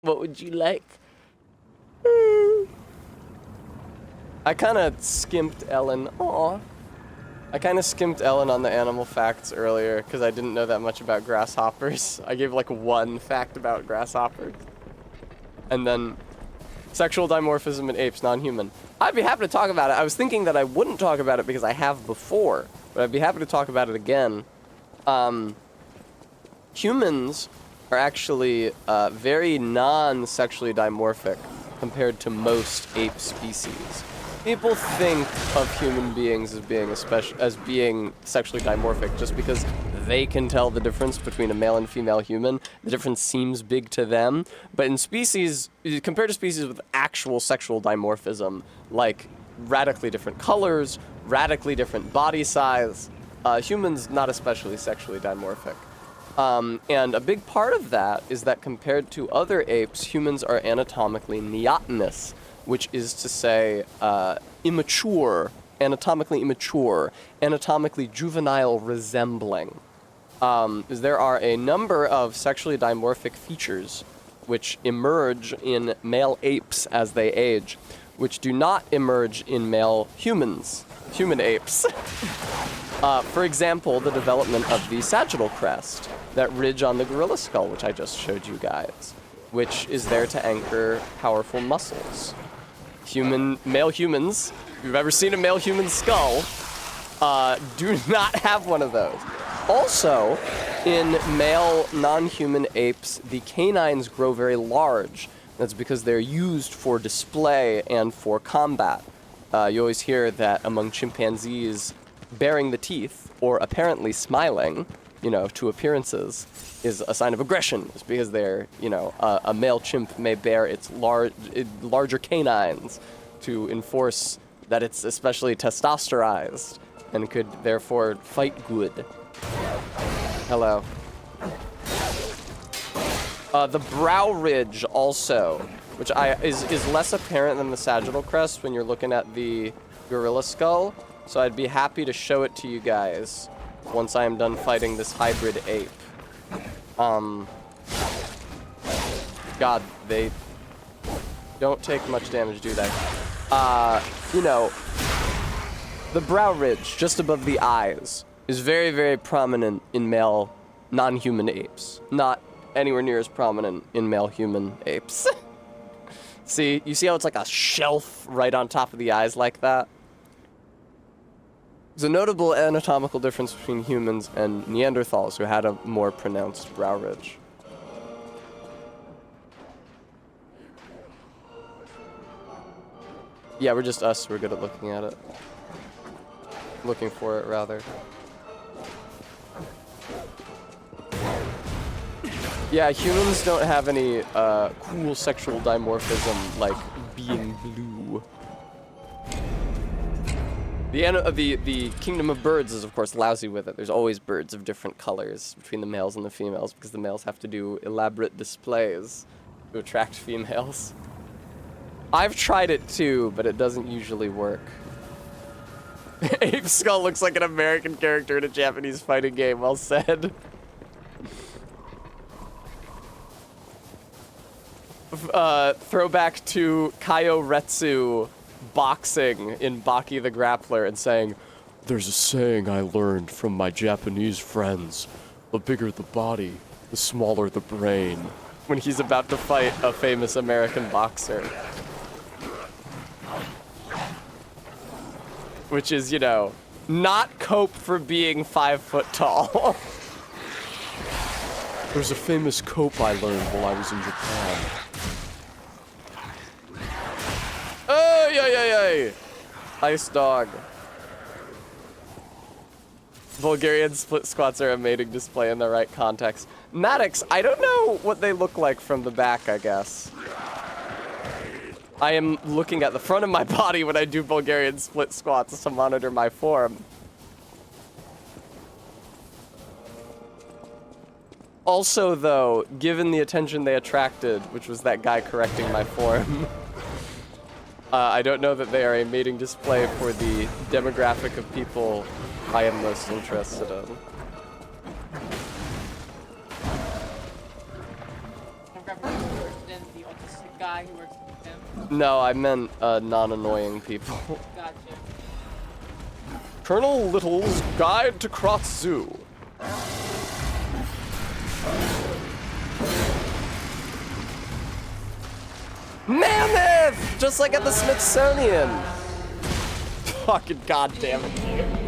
What would you like? I kind of skimped Ellen. Aw. I kind of skimped Ellen on the animal facts earlier because I didn't know that much about grasshoppers. I gave like one fact about grasshoppers. And then sexual dimorphism in apes, non-human. I'd be happy to talk about it. I was thinking that I wouldn't talk about it because I have before, but I'd be happy to talk about it again. Humans are actually very non-sexually dimorphic compared to most ape species. People think of human beings as being sexually dimorphic just because they can tell the difference between a male and female human. The difference seems big to them, but in species, compared to species with actual sexual dimorphism, like radically different colors, radically different body size, humans not especially sexually dimorphic. And a big part of that is that compared to other apes, humans are anatomically neotenous, which is to say immature, anatomically immature, anatomically juvenile resembling. There are a number of sexually dimorphic features which emerge in male apes as they age, which do not emerge in male humans, human apes. For example, the development of the sagittal crest, that ridge on the gorilla skull, which I just showed you guys, which is there to anchor powerful muscles. Male humans, if you've ever seen a male human skull, do not have one of those. Also, in male non-human apes, the canines grow very large. That's because they're used for display and for combat. You always hear that among chimpanzees, baring the teeth, or apparently smiling, to appearances, is a sign of aggression. It's because they're, a male chimp may bear its larger canines to enforce that it's especially testosterized and could therefore fight good. Hello. The brow ridge also, which is less apparent than the sagittal crest when you're looking at the gorilla skull. So I'd be happy to show it to you guys once I am done fighting this hybrid ape. God, they don't take much damage, do they? The brow ridge just above the eyes is very, very prominent in male non-human apes. Not anywhere near as prominent in male human apes. See, you see how it's like a shelf right on top of the eyes like that? There's a notable anatomical difference between humans and Neanderthals who had a more pronounced brow ridge. Yeah, we're just us. We're good at looking at it. Looking for it, rather. Yeah, humans don't have any cool sexual dimorphism like being blue. The kingdom of birds is, of course, lousy with it. There's always birds of different colors between the males and the females because the males have to do elaborate displays to attract females. I've tried it too, but it doesn't usually work. Ape Skull looks like an American character in a Japanese fighting game. Well said. Throwback to Kaio Retsu boxing in Baki the Grappler and saying, "There's a saying I learned from my Japanese friends. The bigger the body, the smaller the brain." When he's about to fight a famous American boxer. Which is, not cope for being 5 foot tall. There's a famous cope I learned while I was in Japan. Oh, yeah. Ice dog. Bulgarian split squats are a mating display in the right context. Maddox, I don't know what they look like from the back, I guess. I am looking at the front of my body when I do Bulgarian split squats to monitor my form. Also, though, given the attention they attracted, which was that guy correcting my form, I don't know that they are a mating display for the demographic of people I am most interested in. The autistic guy who works with him. No, I meant non-annoying people. Gotcha. Colonel Little's Guide to Cross Zoo. Mammoth! Just like at the Smithsonian. Fucking goddamn it.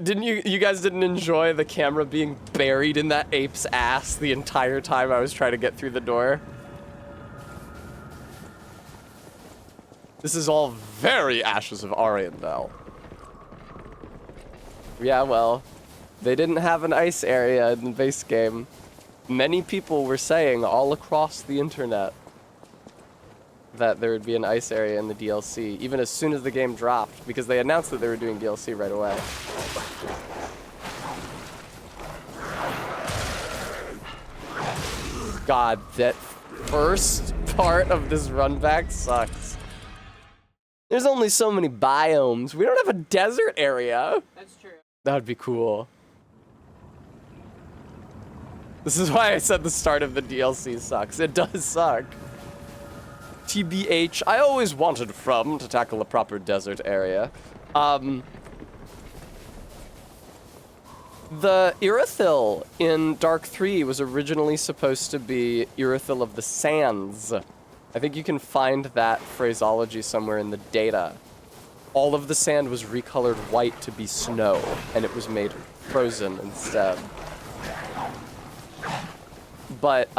Didn't you guys didn't enjoy the camera being buried in that ape's ass the entire time I was trying to get through the door? This is all very Ashes of Ariandel. Yeah, well, they didn't have an ice area in the base game. Many people were saying all across the internet that there would be an ice area in the DLC, even as soon as the game dropped, because they announced that they were doing DLC right away. God, that first part of this run back sucks. There's only so many biomes. We don't have a desert area. That's true. That would be cool. This is why I said the start of the DLC sucks. It does suck. TBH, I always wanted From to tackle a proper desert area. The Irithyll in Dark 3 was originally supposed to be Irithyll of the Sands. I think you can find that phraseology somewhere in the data. All of the sand was recolored white to be snow, and it was made frozen instead. But,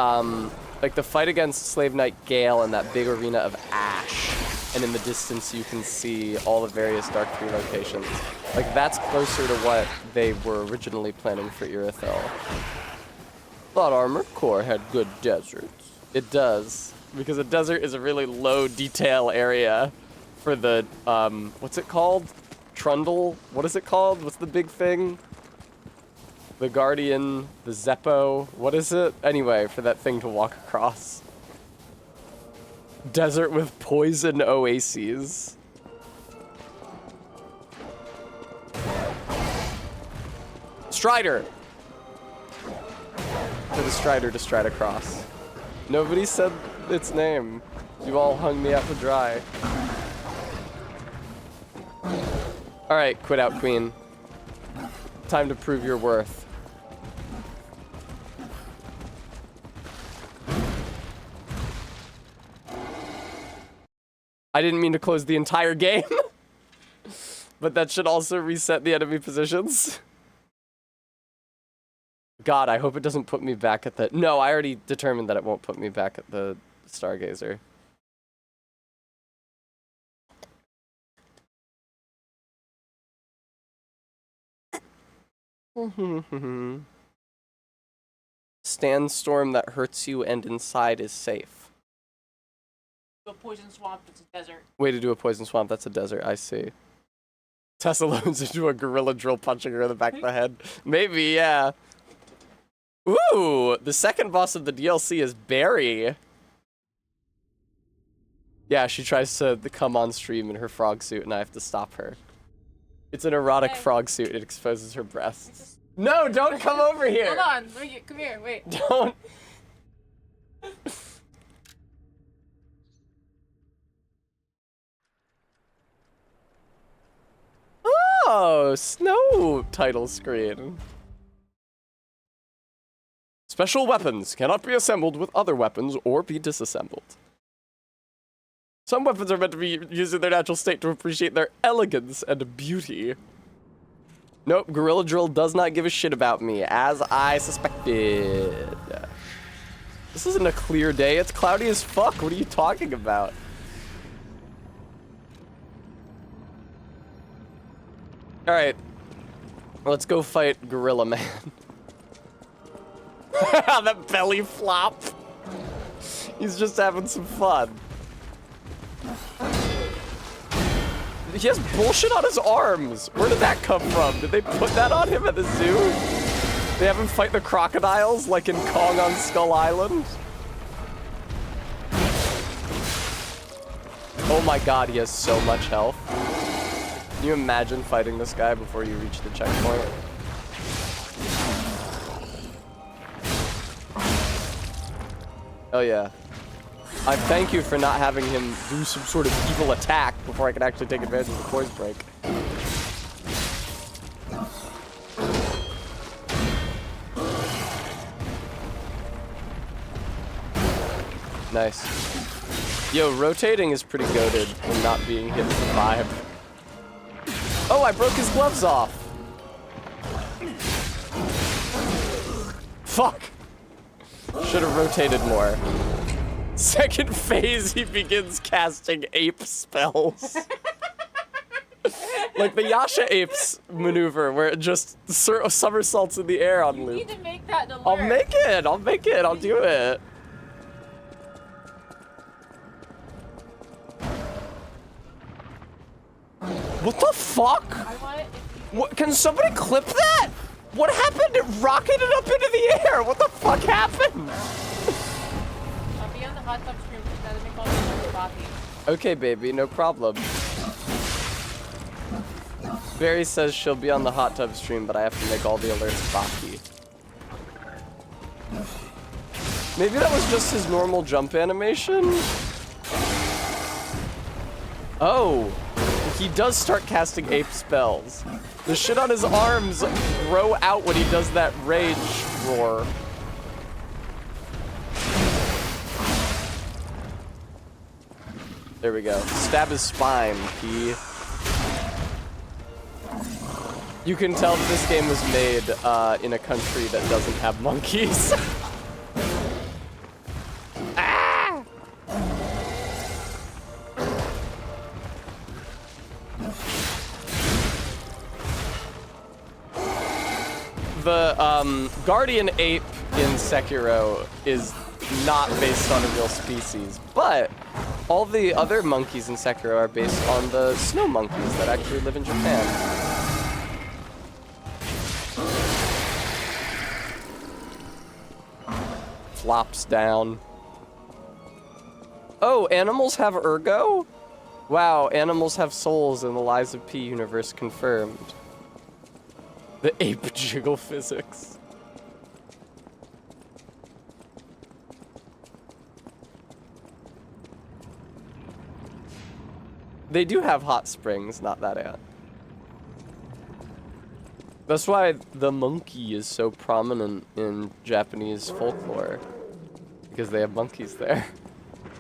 like the fight against Slave Knight Gale in that big arena of ash, and in the distance you can see all the various Dark 3 locations. Like, that's closer to what they were originally planning for Irithyll. Thought Armored Core had good deserts. It does, because a desert is a really low detail area for the, what's it called? Trundle? What is it called? What's the big thing? The Guardian, the Zeppo, what is it? Anyway, for that thing to walk across. Desert with poison oases. Strider! For the Strider to stride across. Nobody said its name. You all hung me out to dry. Alright, quit out, Queen. Time to prove your worth. I didn't mean to close the entire game, but that should also reset the enemy positions. God, I hope it doesn't put me back at the... No, I already determined that it won't put me back at the Stargazer. Sandstorm that hurts you and inside is safe. A poison swamp, it's a desert. Way to do a poison swamp, that's a desert, I see. Tessa loads into a gorilla drill punching her in the back of the head. Maybe, yeah. Ooh, the second boss of the DLC is Barry. Yeah, she tries to come on stream in her frog suit and I have to stop her. It's an erotic frog suit, it exposes her breasts. No, don't come over here! Hold on, come here, wait. Don't. Oh, snow title screen. Special weapons cannot be assembled with other weapons or be disassembled. Some weapons are meant to be used in their natural state to appreciate their elegance and beauty. Nope, Gorilla Drill does not give a shit about me, as I suspected. This isn't a clear day, it's cloudy as fuck. What are you talking about? Alright, let's go fight Gorilla Man. That belly flop. He's just having some fun. He has bullshit on his arms. Where did that come from? Did they put that on him at the zoo? They have him fight the crocodiles like in Kong on Skull Island? Oh my god, he has so much health. Can you imagine fighting this guy before you reach the checkpoint? Oh yeah. I thank you for not having him do some sort of evil attack before I can actually take advantage of the poise break. Nice. Yo, rotating is pretty goated and not being hit with the vibe. Oh, I broke his gloves off. Fuck. Should have rotated more. Second phase, he begins casting ape spells. Like the Yasha apes maneuver, where it just somersaults in the air on loop. You need to make that an alert. I'll make it. I'll make it. I'll do it. What the fuck? What? Can somebody clip that? What happened? It rocketed up into the air. What the fuck happened? I'll be on the hot tub stream because that make all the coffee. Okay, baby, no problem. Barry says she'll be on the hot tub stream, but I have to make all the alerts Baki. Maybe that was just his normal jump animation? Oh, he does start casting ape spells. The shit on his arms grow out when he does that rage roar. There we go. Stab his spine, P. You can tell that this game was made in a country that doesn't have monkeys. Ah! The Guardian Ape in Sekiro is not based on a real species, but all the other monkeys in Sekiro are based on the snow monkeys that actually live in Japan. Flops down. Oh, animals have ergo? Wow, animals have souls in the Lies of P universe confirmed. The ape jiggle physics. They do have hot springs, not that ant. That's why the monkey is so prominent in Japanese folklore. Because they have monkeys there.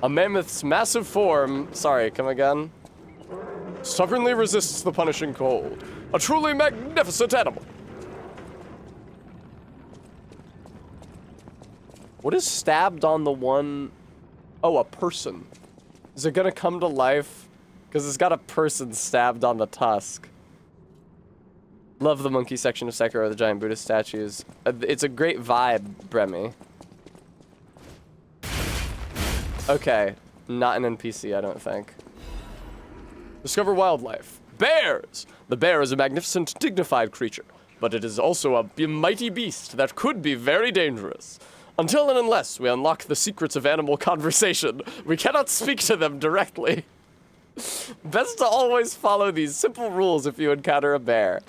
A mammoth's massive form, sorry, come again? Stubbornly resists the punishing cold. A truly magnificent animal. What is stabbed on the one? Oh, a person. Is it gonna come to life? Because it's got a person stabbed on the tusk. Love the monkey section of Sekiro, the giant Buddhist statues. It's a great vibe, Bremy. Okay, not an NPC, I don't think. Discover wildlife. Bears! The bear is a magnificent, dignified creature, but it is also a mighty beast that could be very dangerous. Until and unless we unlock the secrets of animal conversation, we cannot speak to them directly. Best to always follow these simple rules if you encounter a bear.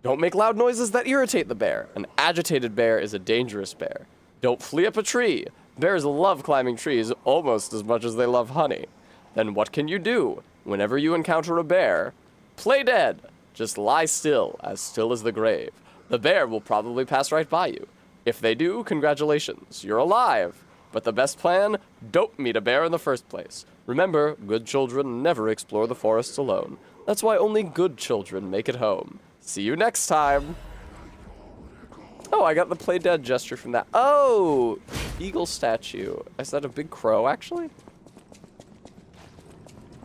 Don't make loud noises that irritate the bear. An agitated bear is a dangerous bear. Don't flee up a tree. Bears love climbing trees almost as much as they love honey. Then what can you do? Whenever you encounter a bear, play dead. Just lie still as the grave. The bear will probably pass right by you. If they do, congratulations, you're alive. But the best plan, don't meet a bear in the first place. Remember, good children never explore the forests alone. That's why only good children make it home. See you next time. Oh, I got the play dead gesture from that. Oh, eagle statue. Is that a big crow, actually?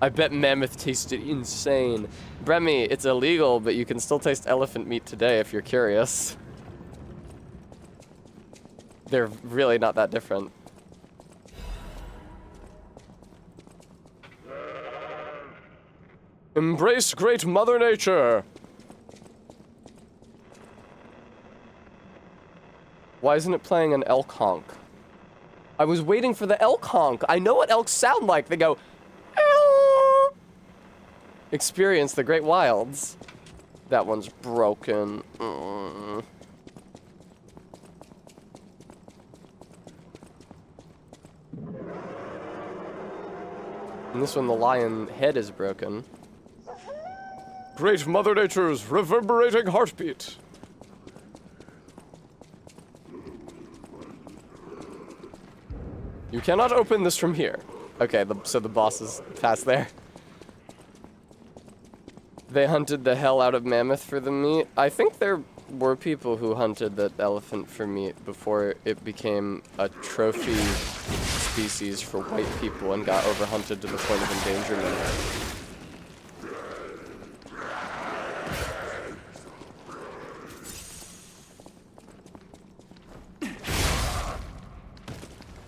I bet mammoth tasted insane. Bremy, it's illegal, but you can still taste elephant meat today if you're curious. They're really not that different. Embrace great Mother Nature. Why isn't it playing an elk honk? I was waiting for the elk honk. I know what elks sound like. They go, "Ew." Experience the great wilds. That one's broken. And this one, the lion head is broken. Great Mother Nature's reverberating heartbeat. You cannot open this from here. Okay, so the boss is past there. They hunted the hell out of mammoth for the meat. I think there were people who hunted the elephant for meat before it became a trophy species for white people and got overhunted to the point of endangerment.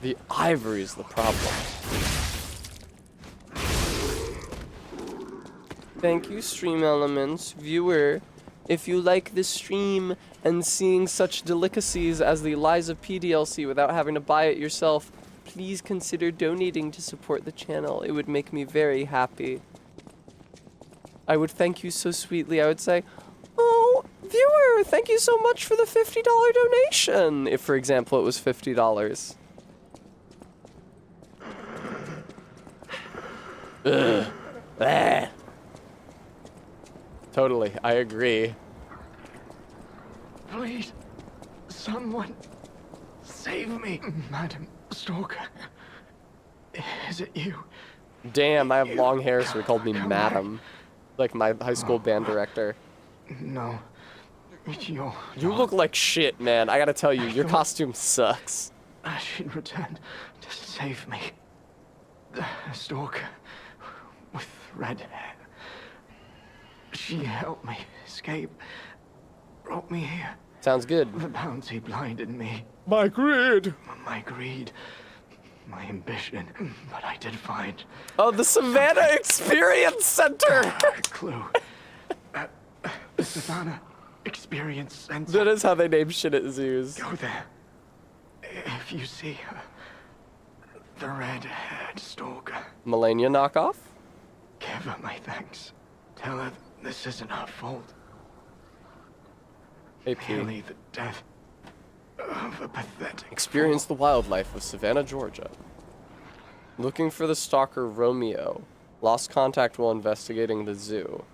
The ivory is the problem. Thank you, Stream Elements. Viewer, if you like this stream and seeing such delicacies as the Liza P DLC without having to buy it yourself, please consider donating to support the channel. It would make me very happy. I would thank you so sweetly. I would say, oh, viewer, thank you so much for the $50 donation. If, for example, it was $50. Ugh. Ah. Totally, I agree. Please, someone save me, Madam Stalker. Is it you? Damn, I have long hair, so he called me Madam. Like my high school band director. No. You look like shit, man. I gotta tell you, your costume sucks. She'd returned to save me. The Stalker with red hair. She helped me escape. Brought me here. Sounds good. The bounty blinded me. My greed. My greed. My ambition. But I did find... Oh, the Savannah Experience Center! A clue. The Savannah Experience Center. That is how they name shit at zoos. Go there. If you see her. The red-haired stalker. Melania knockoff? Give her my thanks. Tell her this isn't her fault. AP. Merely the death of a pathetic... Experience the wildlife of Savannah, Georgia. Looking for the stalker Romeo. Lost contact while investigating the zoo.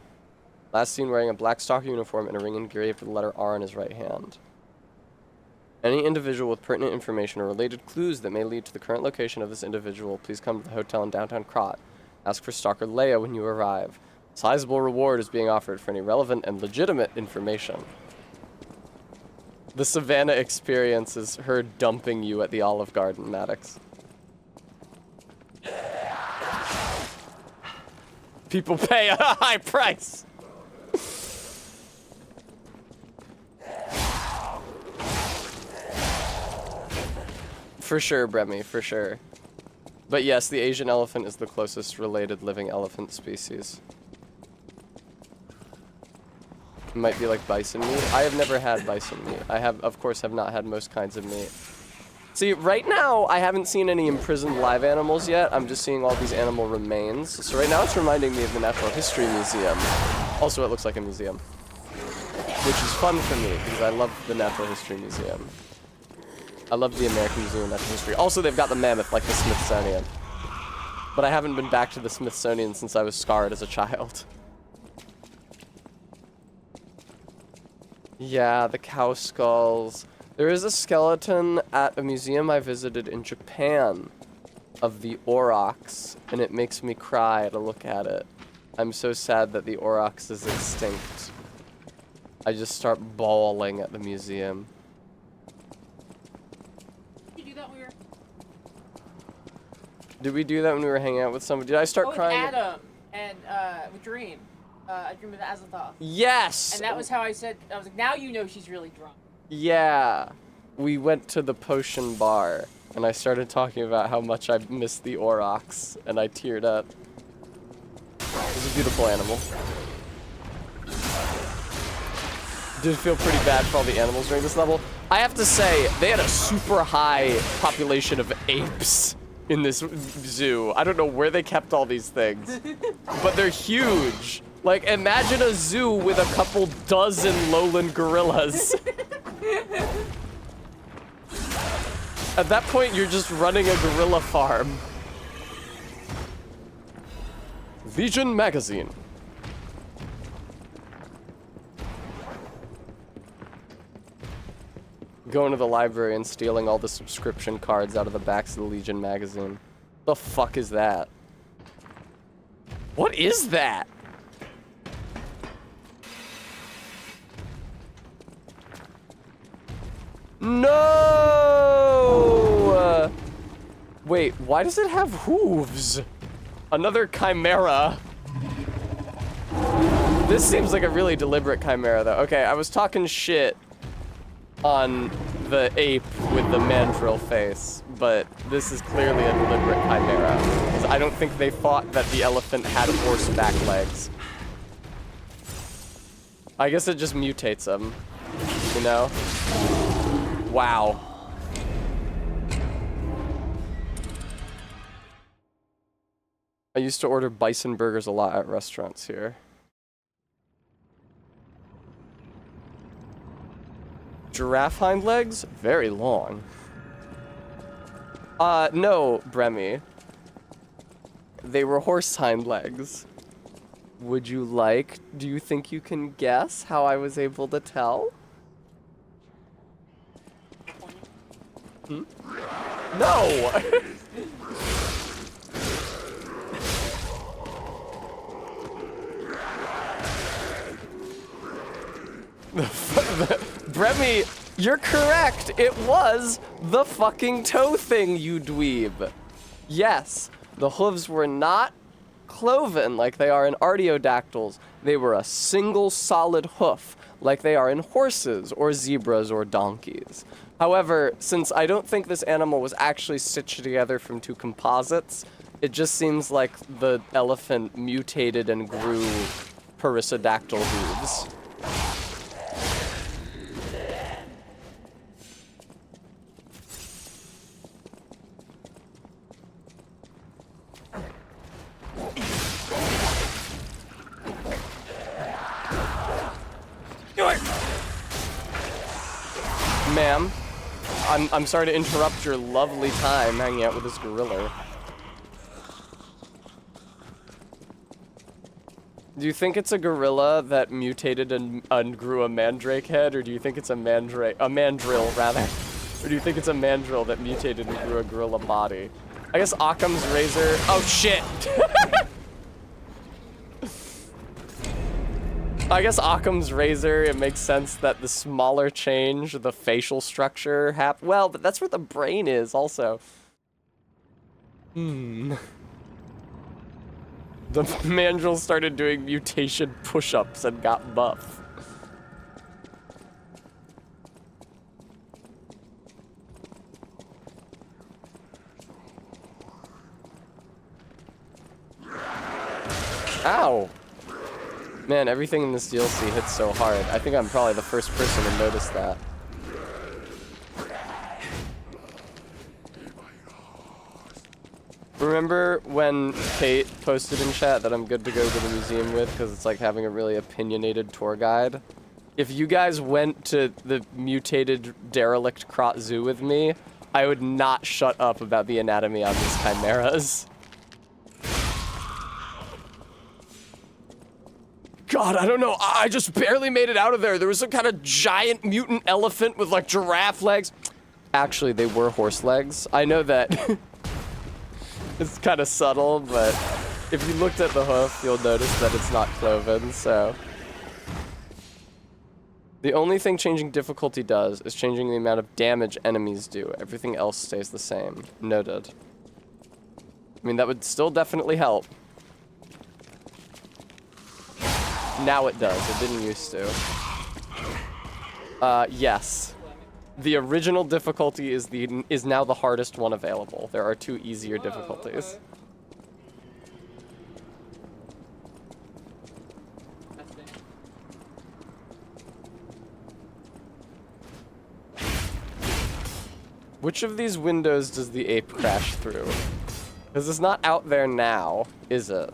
Last seen wearing a black stalker uniform and a ring engraved with the letter R on his right hand. Any individual with pertinent information or related clues that may lead to the current location of this individual, please come to the hotel in downtown Krot. Ask for Stalker Leia when you arrive. Sizable reward is being offered for any relevant and legitimate information. The Savannah Experience is her dumping you at the Olive Garden, Maddox. People pay a high price. For sure, Bremy, for sure. But yes, the Asian elephant is the closest related living elephant species. It might be like bison meat. I have never had bison meat. I have, of course, have not had most kinds of meat. See, right now, I haven't seen any imprisoned live animals yet. I'm just seeing all these animal remains. So right now, it's reminding me of the Natural History Museum. Also, it looks like a museum. Which is fun for me, because I love the Natural History Museum. I love the American Museum of Natural History. Also, they've got the mammoth, like the Smithsonian. But I haven't been back to the Smithsonian since I was scarred as a child. Yeah, the cow skulls. There is a skeleton at a museum I visited in Japan of the aurochs, and it makes me cry to look at it. I'm so sad that the aurochs is extinct. I just start bawling at the museum. Did we do that when we were hanging out with somebody? Did I start crying? With Adam and with Dream. I dreamed of Azathoth. Yes! And that was how I said, I was like, now you know she's really drunk. Yeah. We went to the potion bar, and I started talking about how much I missed the aurochs, and I teared up. It was a beautiful animal. Did feel pretty bad for all the animals during this level. I have to say, they had a super high population of apes in this zoo. I don't know where they kept all these things, but they're huge. Like, imagine a zoo with a couple dozen lowland gorillas. At that point, you're just running a gorilla farm. Legion Magazine. Going to the library and stealing all the subscription cards out of the backs of the Legion magazine. The fuck is that? What is that? No! Wait, why does it have hooves? Another chimera. This seems like a really deliberate chimera, though. Okay, I was talking shit on the ape with the mandrill face, but this is clearly a deliberate chimera. Because I don't think they thought that the elephant had horseback legs. I guess it just mutates them, you know? Wow. I used to order bison burgers a lot at restaurants here. Giraffe hind legs? Very long. No, Bremy. They were horse hind legs. Would you like? Do you think you can guess how I was able to tell? Hmm? No! Bremy, you're correct. It was the fucking toe thing, you dweeb. Yes, the hooves were not cloven like they are in artiodactyls. They were a single solid hoof like they are in horses or zebras or donkeys. However, since I don't think this animal was actually stitched together from two composites, it just seems like the elephant mutated and grew perissodactyl hooves. Ma'am, I'm sorry to interrupt your lovely time hanging out with this gorilla. Do you think it's a gorilla that mutated and grew a mandrake head, or do you think it's a mandrill rather? Or do you think it's a mandrill that mutated and grew a gorilla body? I guess Occam's razor. Oh shit! I guess Occam's razor, it makes sense that the smaller change, the facial structure well, but that's where the brain is also. The mandrill started doing mutation push-ups and got buff. Ow! Man, everything in this DLC hits so hard. I think I'm probably the first person to notice that. Remember when Kate posted in chat that I'm good to go to the museum with because it's like having a really opinionated tour guide? If you guys went to the mutated derelict Krot Zoo with me, I would not shut up about the anatomy on these chimeras. God, I don't know. I just barely made it out of there. There was some kind of giant mutant elephant with like giraffe legs. Actually, they were horse legs. I know that it's kind of subtle, but if you looked at the hoof, you'll notice that it's not cloven, so. The only thing changing difficulty does is changing the amount of damage enemies do. Everything else stays the same. Noted. I mean, that would still definitely help. Now it does. It didn't used to. Yes. The original difficulty is now the hardest one available. There are 2 easier difficulties. Which of these windows does the ape crash through? Because it's not out there now, is it?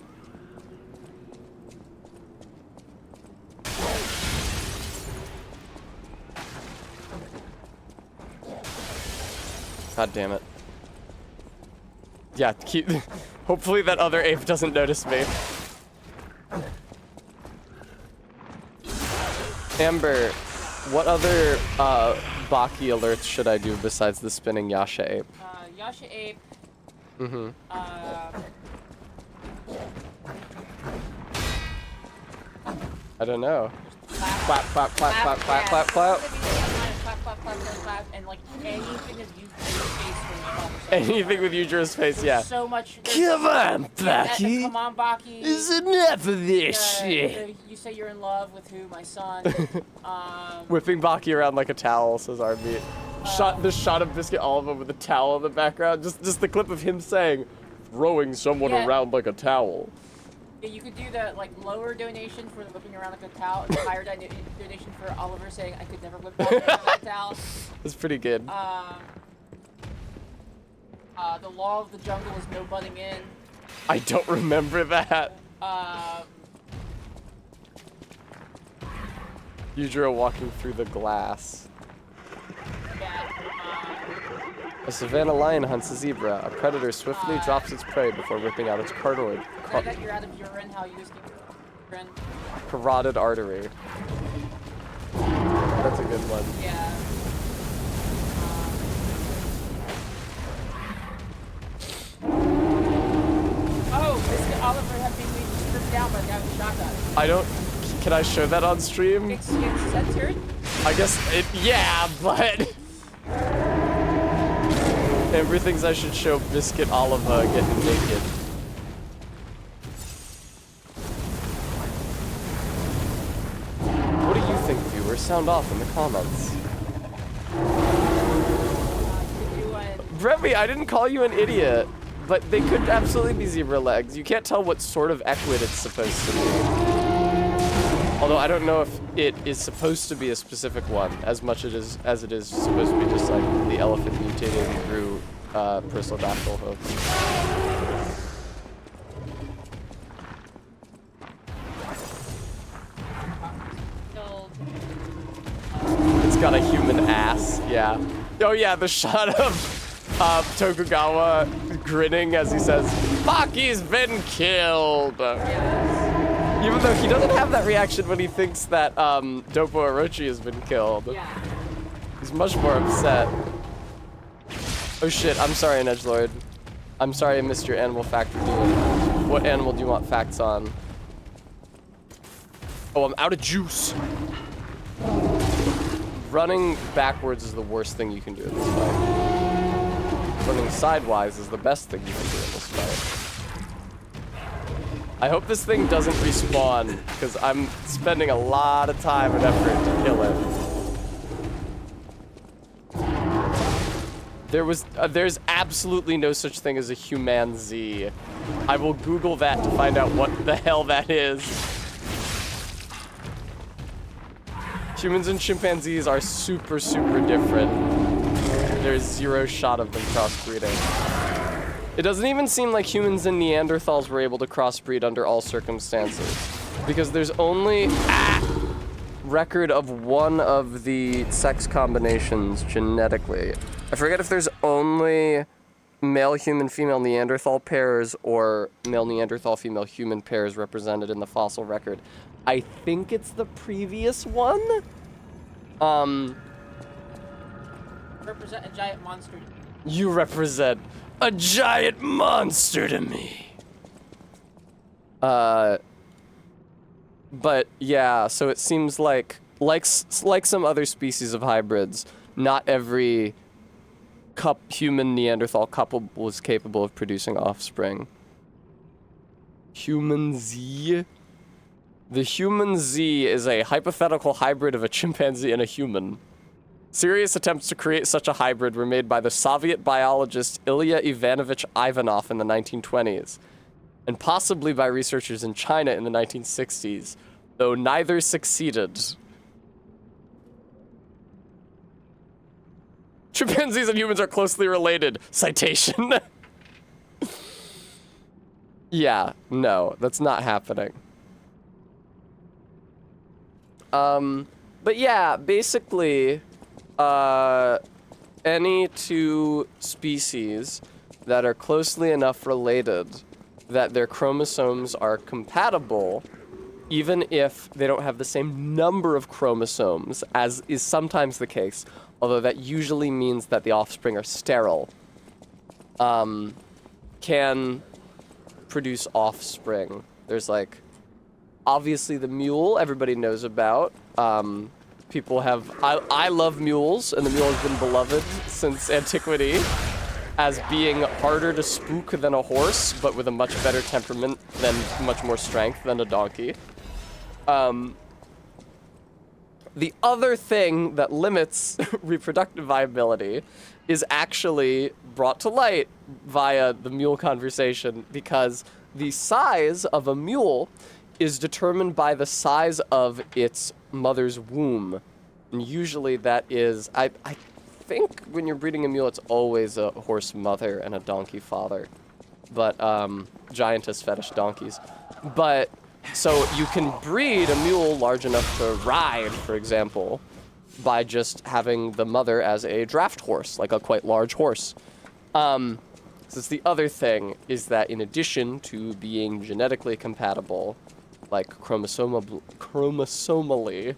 God damn it. Yeah, hopefully that other ape doesn't notice me. Amber, what other Baki alerts should I do besides the spinning Yasha ape? Yasha ape. Mm-hmm. I don't know. Clap, clap, clap, clap, clap, clap, clap. And like anything with Yujiro's face when you call her. Anything with Yujiro's face, yeah. So much. Come on, Baki. Come on, Baki. Is enough of this shit. You say you're in love with who? My son. Whipping Baki around like a towel, says Arby. The shot of Biscuit Oliva with a towel in the background. Just the clip of him saying, throwing someone around like a towel. Yeah, you could do the like lower donation for the whipping around like a towel, and the higher donation for Oliver saying I could never whip Baki around like a towel. That's pretty good. The law of the jungle is no butting in. I don't remember that. Yujiro walking through the glass. A savanna lion hunts a zebra. A predator swiftly drops its prey before ripping out its carotid. Now that you're out of urine, how you escape urine? Carotid artery. That's a good one. Yeah. Oh, Biscuit Oliver had been stripped down by the guy with the shotgun. I don't. Can I show that on stream? It's censored? I guess it. Yeah, but. Amber thinks I should show Biscuit Oliva getting naked. What do you think, viewers? Sound off in the comments. Brevy, I didn't call you an idiot, but they could absolutely be zebra legs. You can't tell what sort of equid it's supposed to be. Although I don't know if it is supposed to be a specific one, as much as it is supposed to be just like the elephant mutating through Perissodactyl hooves. It's got a human ass, yeah. Oh yeah, the shot of Tokugawa grinning as he says, Baki's been killed! Even though he doesn't have that reaction when he thinks that Doppo Orochi has been killed. Yeah. He's much more upset. Oh shit, I'm sorry, Edgelord. I'm sorry I missed your animal fact review. What animal do you want facts on? Oh, I'm out of juice. Running backwards is the worst thing you can do in this fight. Running sidewise is the best thing you can do in this fight. I hope this thing doesn't respawn, because I'm spending a lot of time and effort to kill it. There's absolutely no such thing as a human Z. I will Google that to find out what the hell that is. Humans and chimpanzees are super, super different. There's zero shot of them crossbreeding. It doesn't even seem like humans and Neanderthals were able to crossbreed under all circumstances. Because there's only record of one of the sex combinations genetically. I forget if there's only male human female Neanderthal pairs or male Neanderthal female human pairs represented in the fossil record. I think it's the previous one. Represent a giant monster. You represent a giant monster to me. But yeah, so it seems like some other species of hybrids, not every human Neanderthal couple was capable of producing offspring. Human Z? The human Z is a hypothetical hybrid of a chimpanzee and a human. Serious attempts to create such a hybrid were made by the Soviet biologist Ilya Ivanovich Ivanov in the 1920s, and possibly by researchers in China in the 1960s, though neither succeeded. Chimpanzees and humans are closely related. Citation. Yeah, no, that's not happening. But yeah, basically, any two species that are closely enough related that their chromosomes are compatible even if they don't have the same number of chromosomes, as is sometimes the case, although that usually means that the offspring are sterile, can produce offspring. There's like, obviously the mule everybody knows about. People have, I love mules, and the mule has been beloved since antiquity as being harder to spook than a horse, but with a much better temperament than much more strength than a donkey. The other thing that limits reproductive viability is actually brought to light via the mule conversation, because the size of a mule is determined by the size of its mother's womb. And usually that is, I think when you're breeding a mule, it's always a horse mother and a donkey father. But, giantess fetish donkeys. But, so you can breed a mule large enough to ride, for example, by just having the mother as a draft horse, like a quite large horse. So it's the other thing, is that in addition to being genetically compatible, like chromosomally,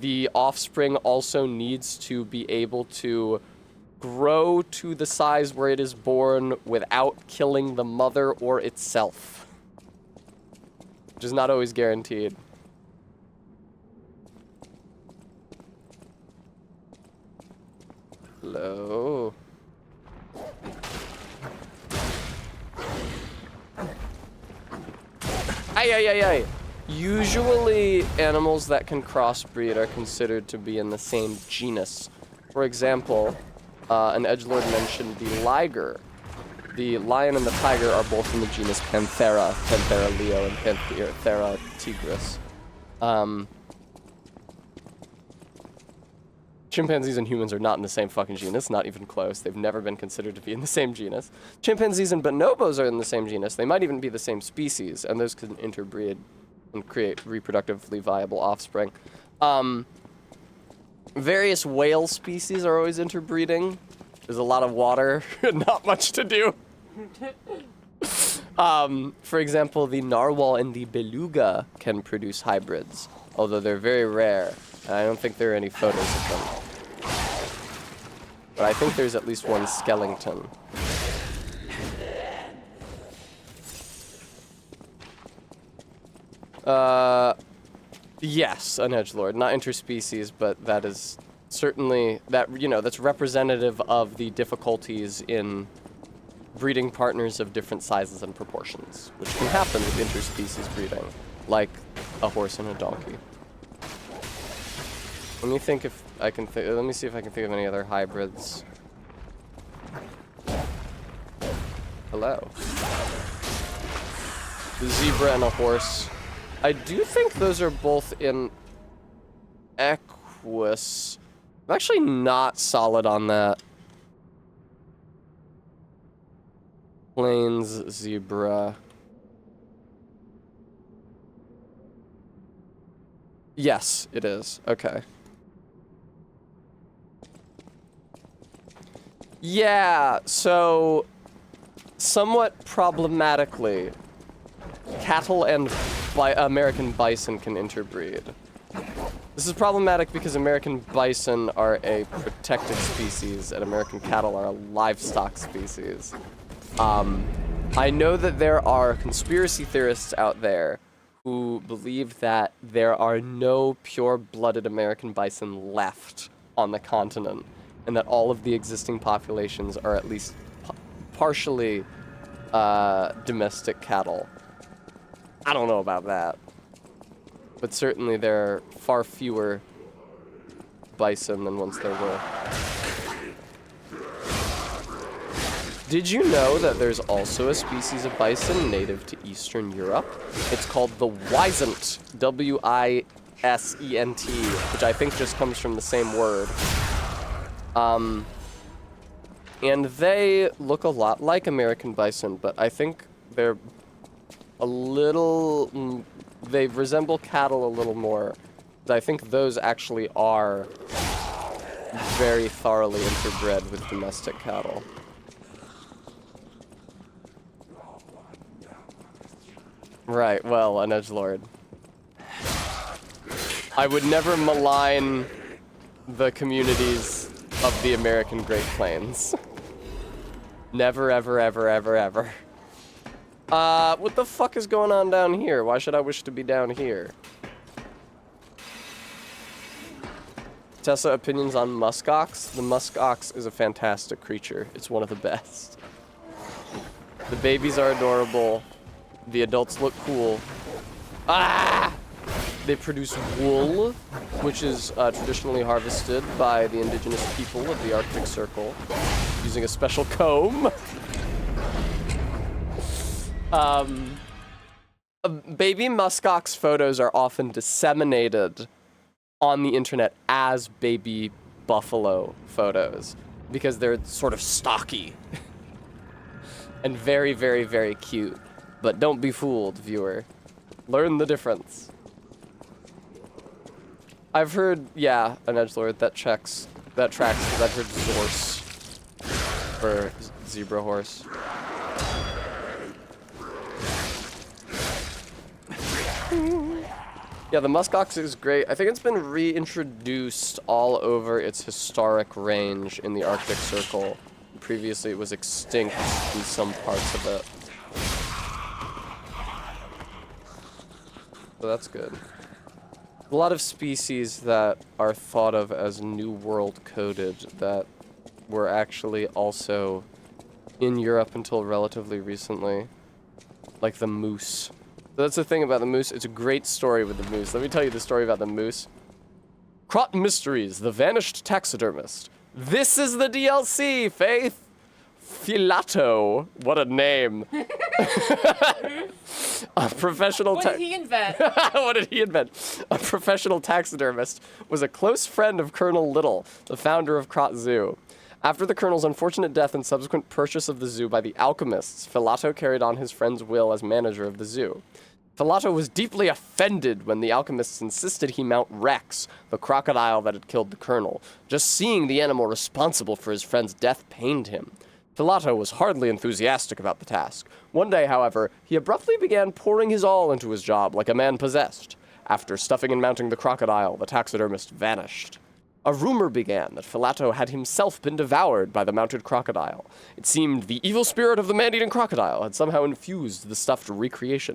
the offspring also needs to be able to grow to the size where it is born without killing the mother or itself, which is not always guaranteed. Hello. Ay. Usually, animals that can crossbreed are considered to be in the same genus. For example, an edgelord mentioned the liger. The lion and the tiger are both in the genus Panthera, Panthera leo and Panthera tigris. Chimpanzees and humans are not in the same fucking genus, not even close. They've never been considered to be in the same genus. Chimpanzees and bonobos are in the same genus. They might even be the same species, and those can interbreed and create reproductively viable offspring. Various whale species are always interbreeding. There's a lot of water and not much to do. For example, the narwhal and the beluga can produce hybrids, although they're very rare, and I don't think there are any photos of them. But I think there's at least one skeleton. Yes, an edgelord, not interspecies, but that is certainly, that's representative of the difficulties in breeding partners of different sizes and proportions, which can happen with interspecies breeding, like a horse and a donkey. Let me think if I can let me see if I can think of any other hybrids. Hello. The zebra and a horse. I do think those are both in Equus. I'm actually not solid on that. Plains zebra. Yes, it is. Okay. Yeah, so somewhat problematically, cattle and American bison can interbreed. This is problematic because American bison are a protected species and American cattle are a livestock species. I know that there are conspiracy theorists out there who believe that there are no pure-blooded American bison left on the continent, and that all of the existing populations are at least partially domestic cattle. I don't know about that. But certainly there are far fewer bison than once there were. Did you know that there's also a species of bison native to Eastern Europe? It's called the Wisent, W-I-S-E-N-T, which I think just comes from the same word. And they look a lot like American bison, but I think they're a little, they resemble cattle a little more. I think those actually are very thoroughly interbred with domestic cattle. Right, well, an edgelord. I would never malign the communities of the American Great Plains. Never, ever, ever, ever, ever. What the fuck is going on down here? Why should I wish to be down here? Tessa, opinions on muskox? The muskox is a fantastic creature. It's one of the best. The babies are adorable. The adults look cool. Ah! They produce wool, which is traditionally harvested by the indigenous people of the Arctic Circle using a special comb. Baby muskox photos are often disseminated on the internet as baby buffalo photos because they're sort of stocky and very, very, very cute. But don't be fooled, viewer. Learn the difference. I've heard, yeah, an edgelord that tracks because I've heard Zorse for zebra horse. Yeah, the muskox is great. I think it's been reintroduced all over its historic range in the Arctic Circle. Previously, it was extinct in some parts of it. So that's good. A lot of species that are thought of as New World coded that were actually also in Europe until relatively recently. Like the moose. So that's the thing about the moose. It's a great story with the moose. Let me tell you the story about the moose. Crot Mysteries, the Vanished Taxidermist. This is the DLC, Faith! Filato. What a name. A professional What did he invent? What did he invent? A professional taxidermist was a close friend of Colonel Little, the founder of Crot Zoo. After the Colonel's unfortunate death and subsequent purchase of the zoo by the alchemists, Filato carried on his friend's will as manager of the zoo. Filato was deeply offended when the alchemists insisted he mount Rex, the crocodile that had killed the Colonel. Just seeing the animal responsible for his friend's death pained him. Filato was hardly enthusiastic about the task. One day, however, he abruptly began pouring his all into his job like a man possessed. After stuffing and mounting the crocodile, the taxidermist vanished. A rumor began that Filato had himself been devoured by the mounted crocodile. It seemed the evil spirit of the man-eating crocodile had somehow infused the stuffed recreation.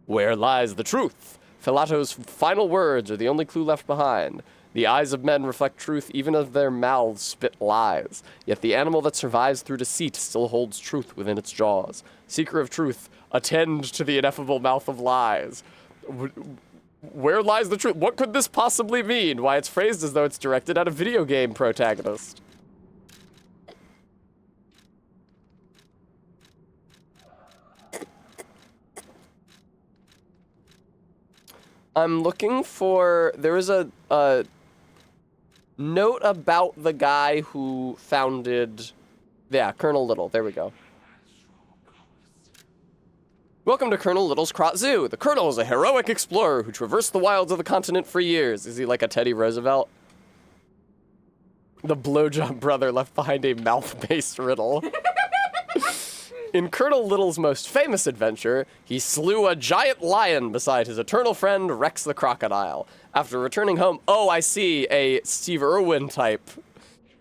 Where lies the truth? Filato's final words are the only clue left behind. The eyes of men reflect truth even as their mouths spit lies. Yet the animal that survives through deceit still holds truth within its jaws. Seeker of truth, attend to the ineffable mouth of lies. Where lies the truth? What could this possibly mean? Why, it's phrased as though it's directed at a video game protagonist. I'm looking for... There is a note about the guy who founded... Yeah, Colonel Little. There we go. Welcome to Colonel Little's Crot Zoo. The Colonel is a heroic explorer who traversed the wilds of the continent for years. Is he like a Teddy Roosevelt? The blowjob brother left behind a mouth-based riddle. In Colonel Little's most famous adventure, he slew a giant lion beside his eternal friend Rex the crocodile. After returning home... Oh, I see. A Steve Irwin type.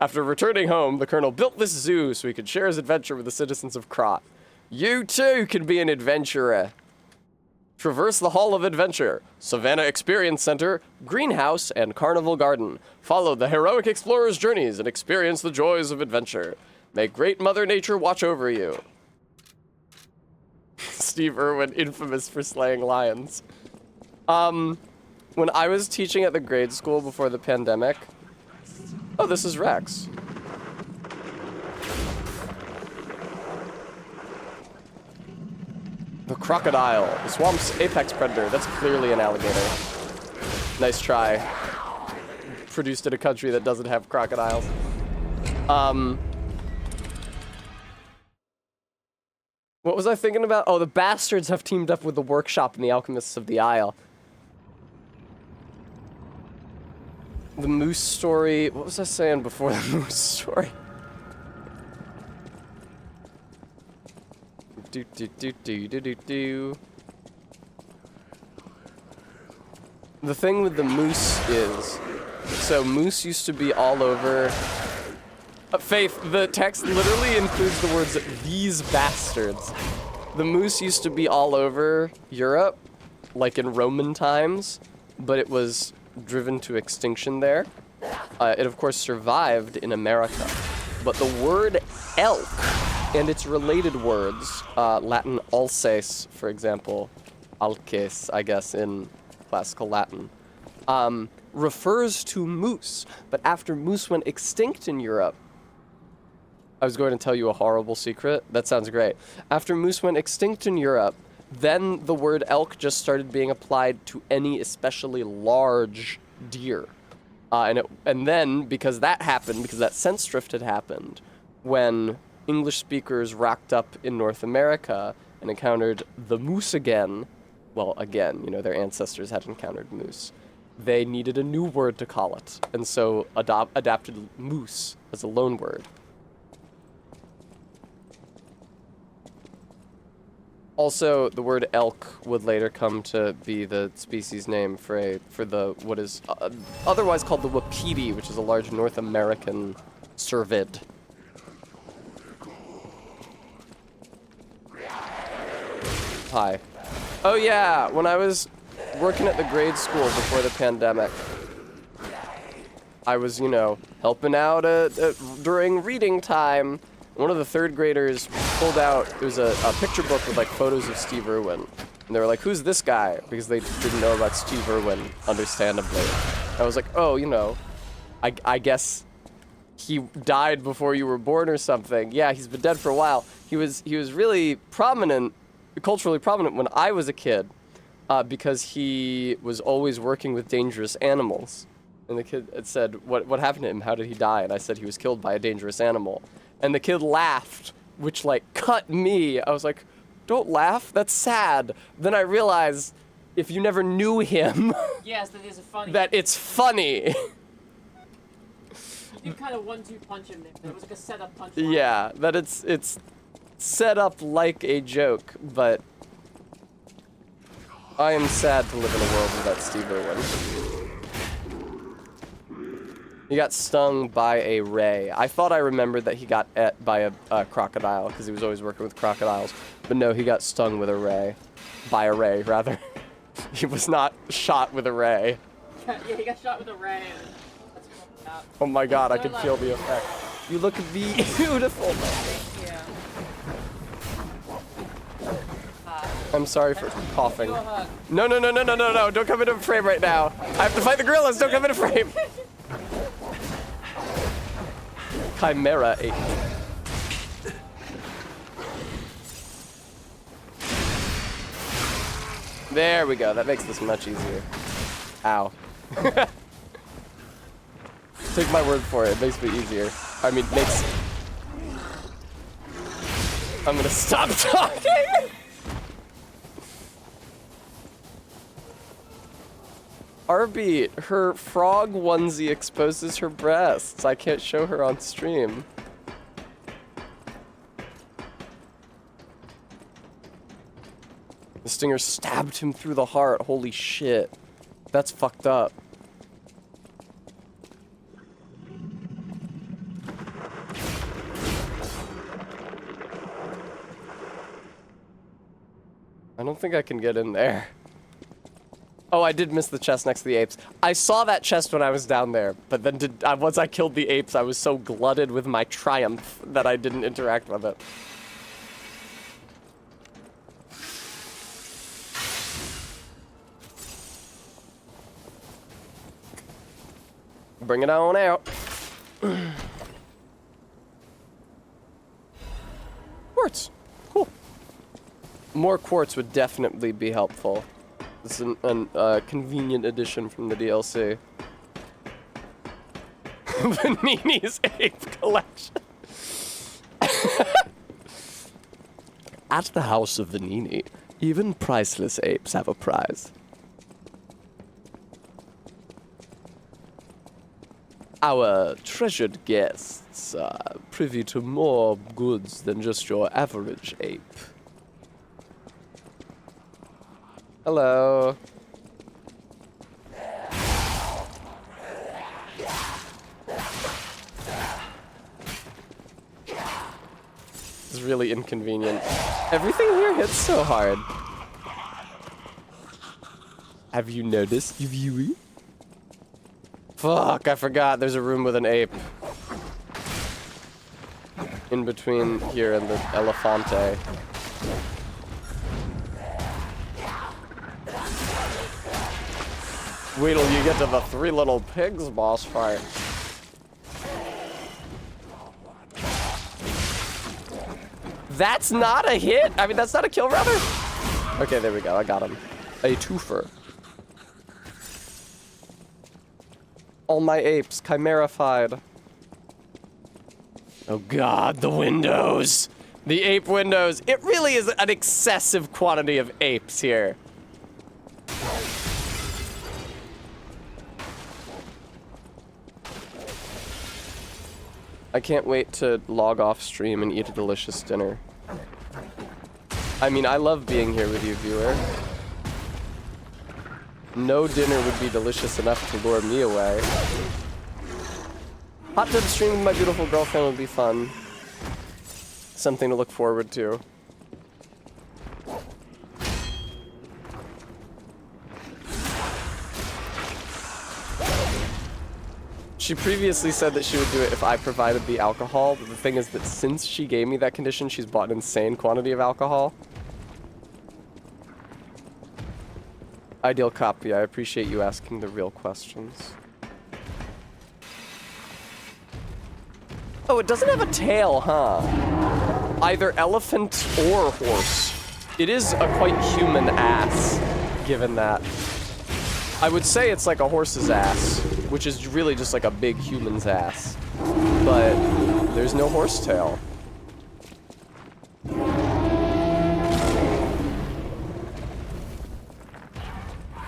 After returning home, the Colonel built this zoo so he could share his adventure with the citizens of Crot. You too can be an adventurer. Traverse the Hall of Adventure, Savannah Experience Center, Greenhouse, and Carnival Garden. Follow the heroic explorer's journeys and experience the joys of adventure. May great Mother Nature watch over you. Steve Irwin, infamous for slaying lions. When I was teaching at the grade school before the pandemic... Oh, this is Rex. The crocodile, the swamp's apex predator. That's clearly an alligator. Nice try. Produced in a country that doesn't have crocodiles. What was I thinking about? Oh, the bastards have teamed up with the workshop and the alchemists of the Isle. The moose story. What was I saying before the moose story? The thing with the moose is, so moose used to be all over. Faith, the text literally includes the words, these bastards. The moose used to be all over Europe, like in Roman times, but it was driven to extinction there. It of course survived in America. But the word elk and its related words, Latin alces, for example, alces, I guess, in classical Latin, refers to moose. But after moose went extinct in Europe, I was going to tell you a horrible secret. That sounds great. After moose went extinct in Europe, then the word elk just started being applied to any especially large deer. And then, because that happened, because that sense drift had happened, when English speakers rocked up in North America and encountered the moose again, well, again, you know, their ancestors had encountered moose, they needed a new word to call it, and so adapted moose as a loan word. Also, the word elk would later come to be the species name for what is otherwise called the wapiti, which is a large North American cervid. Hi. Oh yeah, when I was working at the grade school before the pandemic, I was, you know, helping out during reading time. One of the third graders pulled out, it was a picture book with like photos of Steve Irwin. And they were like, who's this guy? Because they didn't know about Steve Irwin, understandably. I was like, oh, you know, I guess he died before you were born or something. Yeah, he's been dead for a while. He was really prominent, culturally prominent when I was a kid, because he was always working with dangerous animals. And the kid had said, what happened to him? How did he die? And I said he was killed by a dangerous animal. And the kid laughed, which, like, cut me. I was like, don't laugh, that's sad. Then I realized, if you never knew him, yes, that is funny. that it's funny. You do kind of 1-2 punch him there. It was like a setup punch. Yeah, that it's set up like a joke, but I am sad to live in a world without Steve Irwin. He got stung by a ray. I thought I remembered that he got ate by a crocodile, because he was always working with crocodiles. But no, he got stung with a ray. By a ray, rather. He was not shot with a ray. Yeah, he got shot with a ray. Oh my god, I can feel the effect. You look beautiful. Thank you. I'm sorry for coughing. No, don't come into frame right now. I have to fight the gorillas, don't come into frame. Chimera ape. There we go, that makes this much easier. Ow. Take my word for it, it makes me easier. I mean, makes... I'm gonna stop talking! Arby, her frog onesie exposes her breasts. I can't show her on stream. The stinger stabbed him through the heart. Holy shit. That's fucked up. I don't think I can get in there. Oh, I did miss the chest next to the apes. I saw that chest when I was down there, but then once I killed the apes, I was so glutted with my triumph that I didn't interact with it. Bring it on out. Quartz. Cool. More quartz would definitely be helpful. This is a convenient addition from the DLC. Vanini's ape collection. At the house of Vanini, even priceless apes have a prize. Our treasured guests are privy to more goods than just your average ape. really inconvenient. Everything here hits so hard. Have you noticed, Yui? Fuck, I forgot there's a room with an ape. In between here and the Elefante. Wait till you get to the Three Little Pigs boss fight. That's not a hit? I mean, that's not a kill, rather? Okay, there we go. I got him. A twofer. All my apes chimerified. Oh god, the windows. The ape windows. It really is an excessive quantity of apes here. I can't wait to log off stream and eat a delicious dinner. I mean, I love being here with you, viewer. No dinner would be delicious enough to lure me away. Hot tub stream with my beautiful girlfriend would be fun. Something to look forward to. She previously said that she would do it if I provided the alcohol, but the thing is that since she gave me that condition, she's bought an insane quantity of alcohol. Ideal copy, I appreciate you asking the real questions. Oh, it doesn't have a tail, huh? Either elephant or horse. It is a quite human ass, given that. I would say it's like a horse's ass, which is really just like a big human's ass. But there's no horsetail.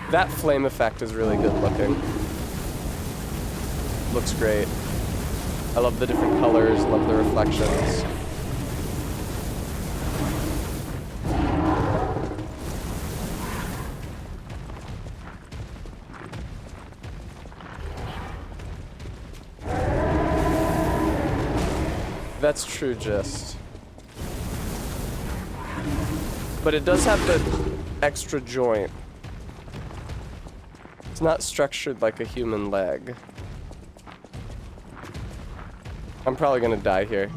That flame effect is really good looking. Looks great. I love the different colors, love the reflections. That's true, Gist. But it does have the extra joint. It's not structured like a human leg. I'm probably gonna die here.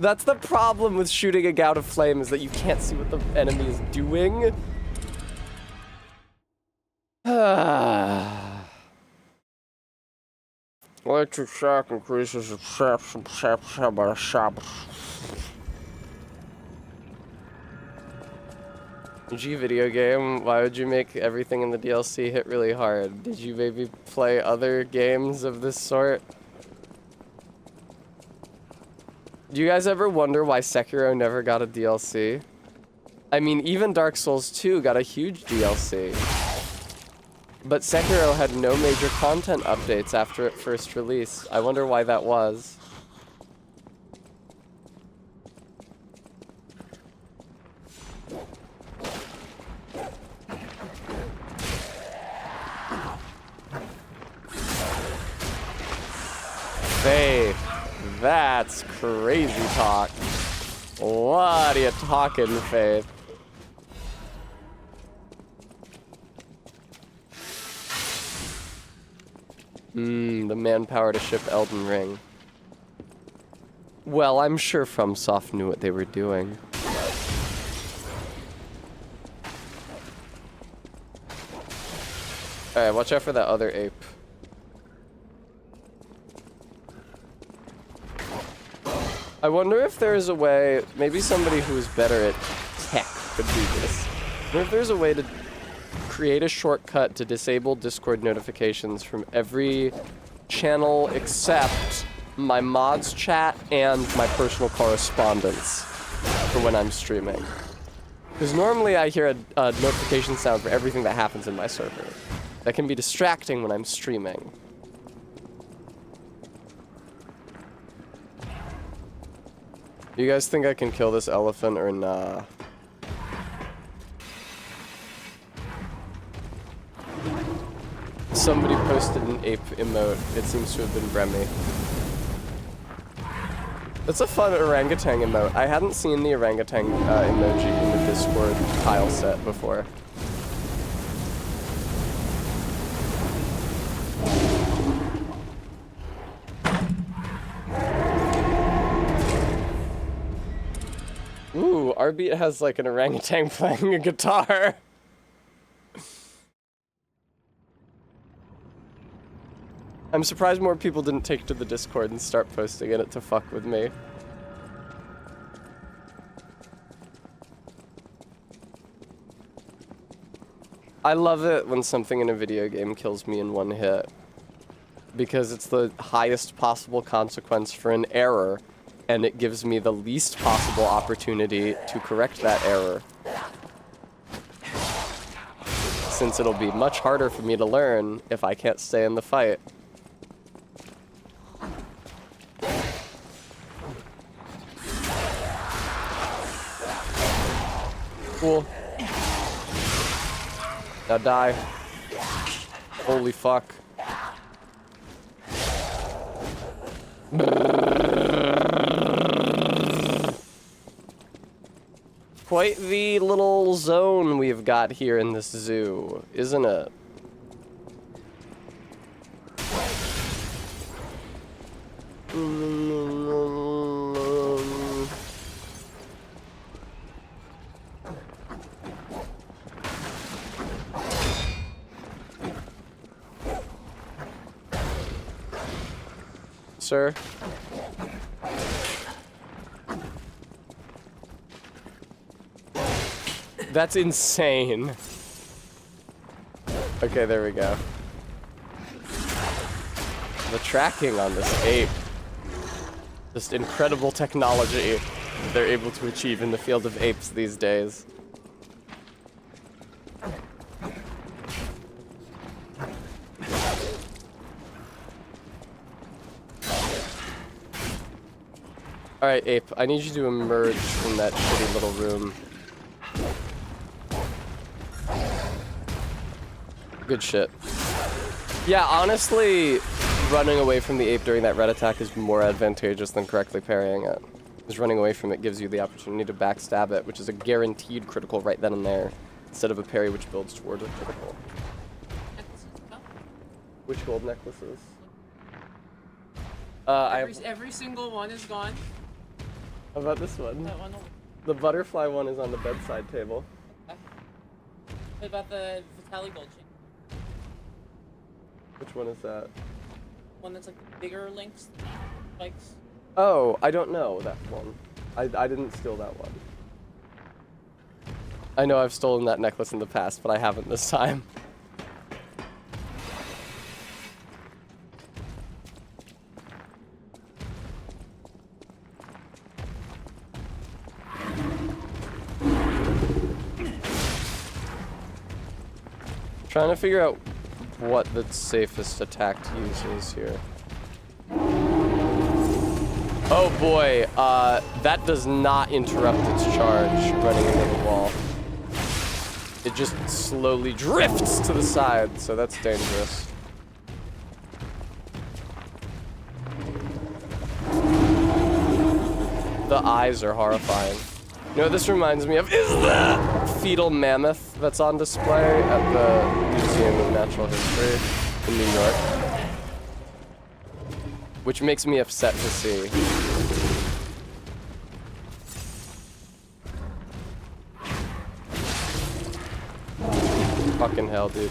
That's the problem with shooting a gout of flame, is that you can't see what the enemy is doing. Electric shock increases G video game, why would you make everything in the DLC hit really hard? Did you maybe play other games of this sort? Do you guys ever wonder why Sekiro never got a DLC? I mean, even Dark Souls 2 got a huge DLC. But Sekiro had no major content updates after it first released. I wonder why that was. Faith, that's crazy talk. What are you talking, Faith? The manpower to ship Elden Ring. Well, I'm sure FromSoft knew what they were doing. Alright, watch out for that other ape. I wonder if there's a way, maybe somebody who is better at tech could do this. I wonder if there's a way to create a shortcut to disable Discord notifications from every channel except my mods chat and my personal correspondence for when I'm streaming. Because normally I hear a notification sound for everything that happens in my server. That can be distracting when I'm streaming. You guys think I can kill this elephant or nah? somebody posted an ape emote. It seems to have been Bremy. That's a fun orangutan emote. I hadn't seen the orangutan emoji in the Discord tile set before. Ooh, our beat has like an orangutan playing a guitar. I'm surprised more people didn't take to the Discord and start posting in it to fuck with me. I love it when something in a video game kills me in one hit, because it's the highest possible consequence for an error, and it gives me the least possible opportunity to correct that error. Since it'll be much harder for me to learn if I can't stay in the fight. Cool. Now die. Holy fuck. Quite the little zone we've got here in this zoo, isn't it? Sir? That's insane. Okay, there we go. The tracking on this ape. Just incredible technology they're able to achieve in the field of apes these days. Alright, ape, I need you to emerge from that shitty little room. Good shit. Yeah, honestly, running away from the ape during that red attack is more advantageous than correctly parrying it. Because running away from it gives you the opportunity to backstab it, which is a guaranteed critical right then and there, instead of a parry which builds toward a critical. Which gold necklaces? Every single one is gone. How about this one? That one. The butterfly one is on the bedside table. Okay. What about the Vitaly gold chain? Which one is that? One that's like the bigger links, spikes. Oh, I don't know that one. I didn't steal that one. I know I've stolen that necklace in the past, but I haven't this time. Trying to figure out what the safest attack to use is here. Oh boy, that does not interrupt its charge running into the wall. It just slowly drifts to the side, so that's dangerous. The eyes are horrifying. You know what this reminds me of is the fetal mammoth that's on display at the Museum of Natural History in New York. Which makes me upset to see. Fucking hell, dude.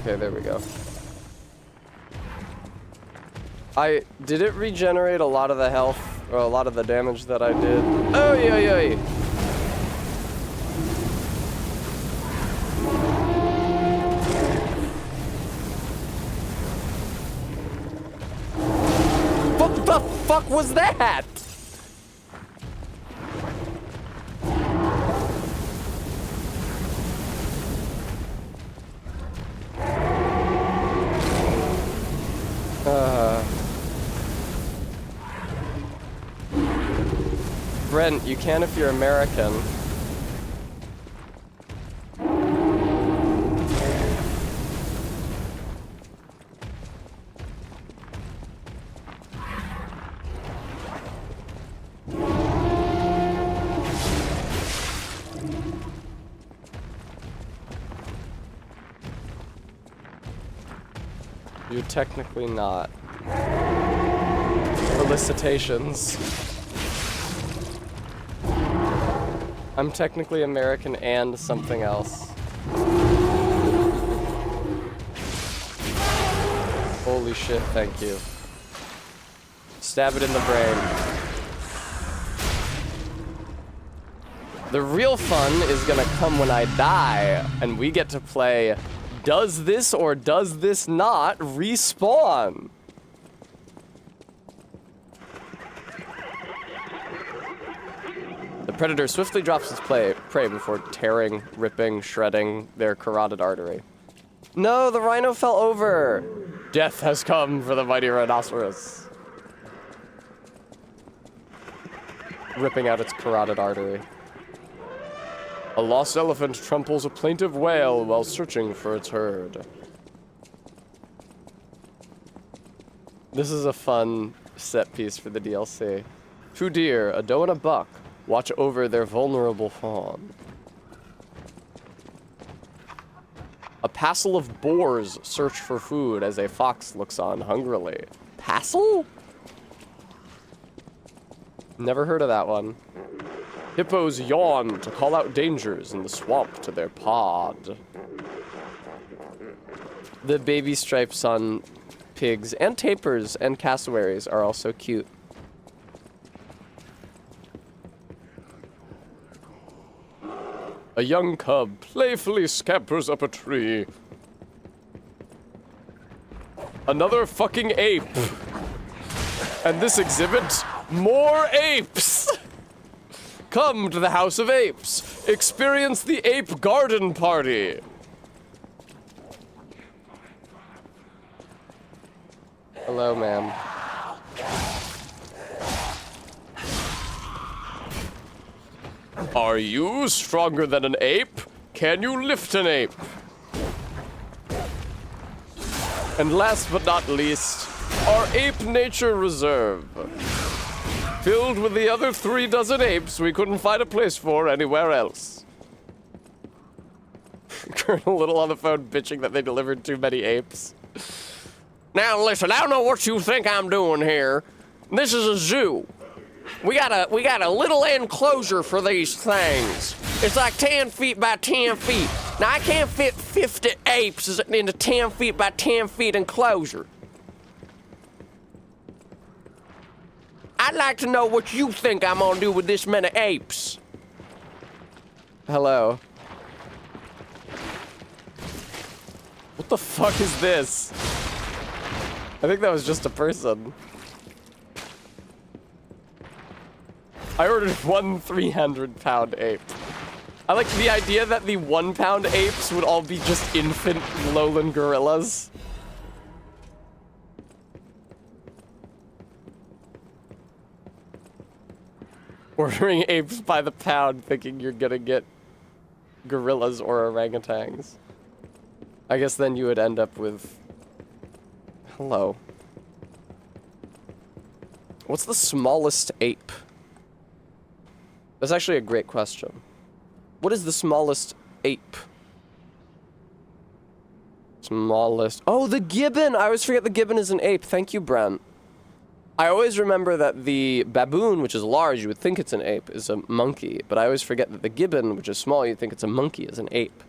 Okay, there we go. Did it regenerate a lot of the health or a lot of the damage that I did? Oh, yeah. What the fuck was that? Brent, you can if you're American. You're technically not. Felicitations. I'm technically American and something else. Holy shit, thank you. Stab it in the brain. The real fun is gonna come when I die, and we get to play does this or does this not respawn? The predator swiftly drops its prey before tearing, ripping, shredding their carotid artery. No, the rhino fell over! Death has come for the mighty rhinoceros. Ripping out its carotid artery. A lost elephant tramples a plaintive wail while searching for its herd. This is a fun set piece for the DLC. 2 deer, a doe and a buck, watch over their vulnerable fawn. A passel of boars search for food as a fox looks on hungrily. Passel? Never heard of that one. Hippos yawn to call out dangers in the swamp to their pod. The baby stripes on pigs and tapirs and cassowaries are also cute. A young cub playfully scampers up a tree. Another fucking ape. And this exhibit, more apes. Come to the House of Apes. Experience the Ape Garden Party. Hello, ma'am. Are you stronger than an ape? Can you lift an ape? And last but not least, our Ape Nature Reserve. Filled with the other 36 apes we couldn't find a place for anywhere else. Colonel Little on the phone bitching that they delivered too many apes. Now listen, I don't know what you think I'm doing here. This is a zoo. We got a little enclosure for these things. It's like 10 feet by 10 feet. Now I can't fit 50 apes into 10 feet by 10 feet enclosure. I'd like to know what you think I'm gonna do with this many apes. Hello. What the fuck is this? I think that was just a person. I ordered 1 300-pound ape. I like the idea that the 1-pound apes would all be just infant lowland gorillas. Ordering apes by the pound, thinking you're gonna get gorillas or orangutans. I guess then you would end up with... Hello. What's the smallest ape? That's actually a great question. What is the smallest ape? Smallest... Oh, the gibbon! I always forget the gibbon is an ape. Thank you, Brent. I always remember that the baboon, which is large, you would think it's an ape, is a monkey. But I always forget that the gibbon, which is small, you'd think it's a monkey, is an ape.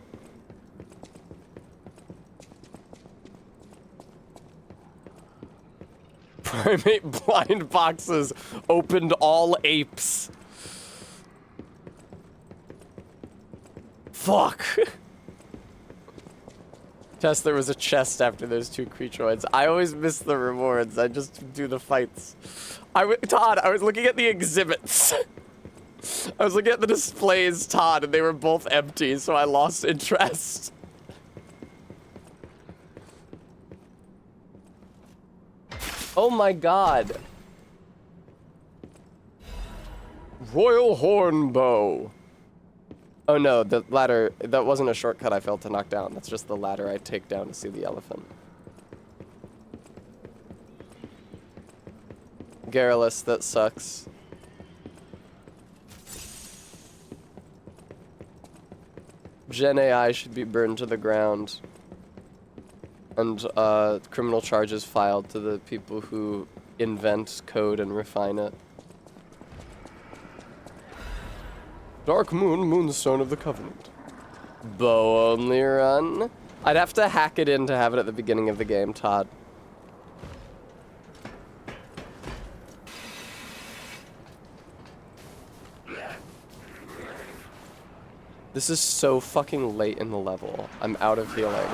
Primate blind boxes opened all apes. Fuck. Tess, there was a chest after those 2 creaturoids. I always miss the rewards. I just do the fights. Todd, I was looking at the exhibits. I was looking at the displays, Todd, and they were both empty, so I lost interest. Oh my god. Royal Horn Bow. Oh no, the ladder, that wasn't a shortcut I failed to knock down. That's just the ladder I take down to see the elephant. Garrulous, that sucks. Gen AI should be burned to the ground. And criminal charges filed to the people who invent code and refine it. Dark Moon, Moonstone of the Covenant. Bow only run. I'd have to hack it in to have it at the beginning of the game, Todd. This is so fucking late in the level. I'm out of healing.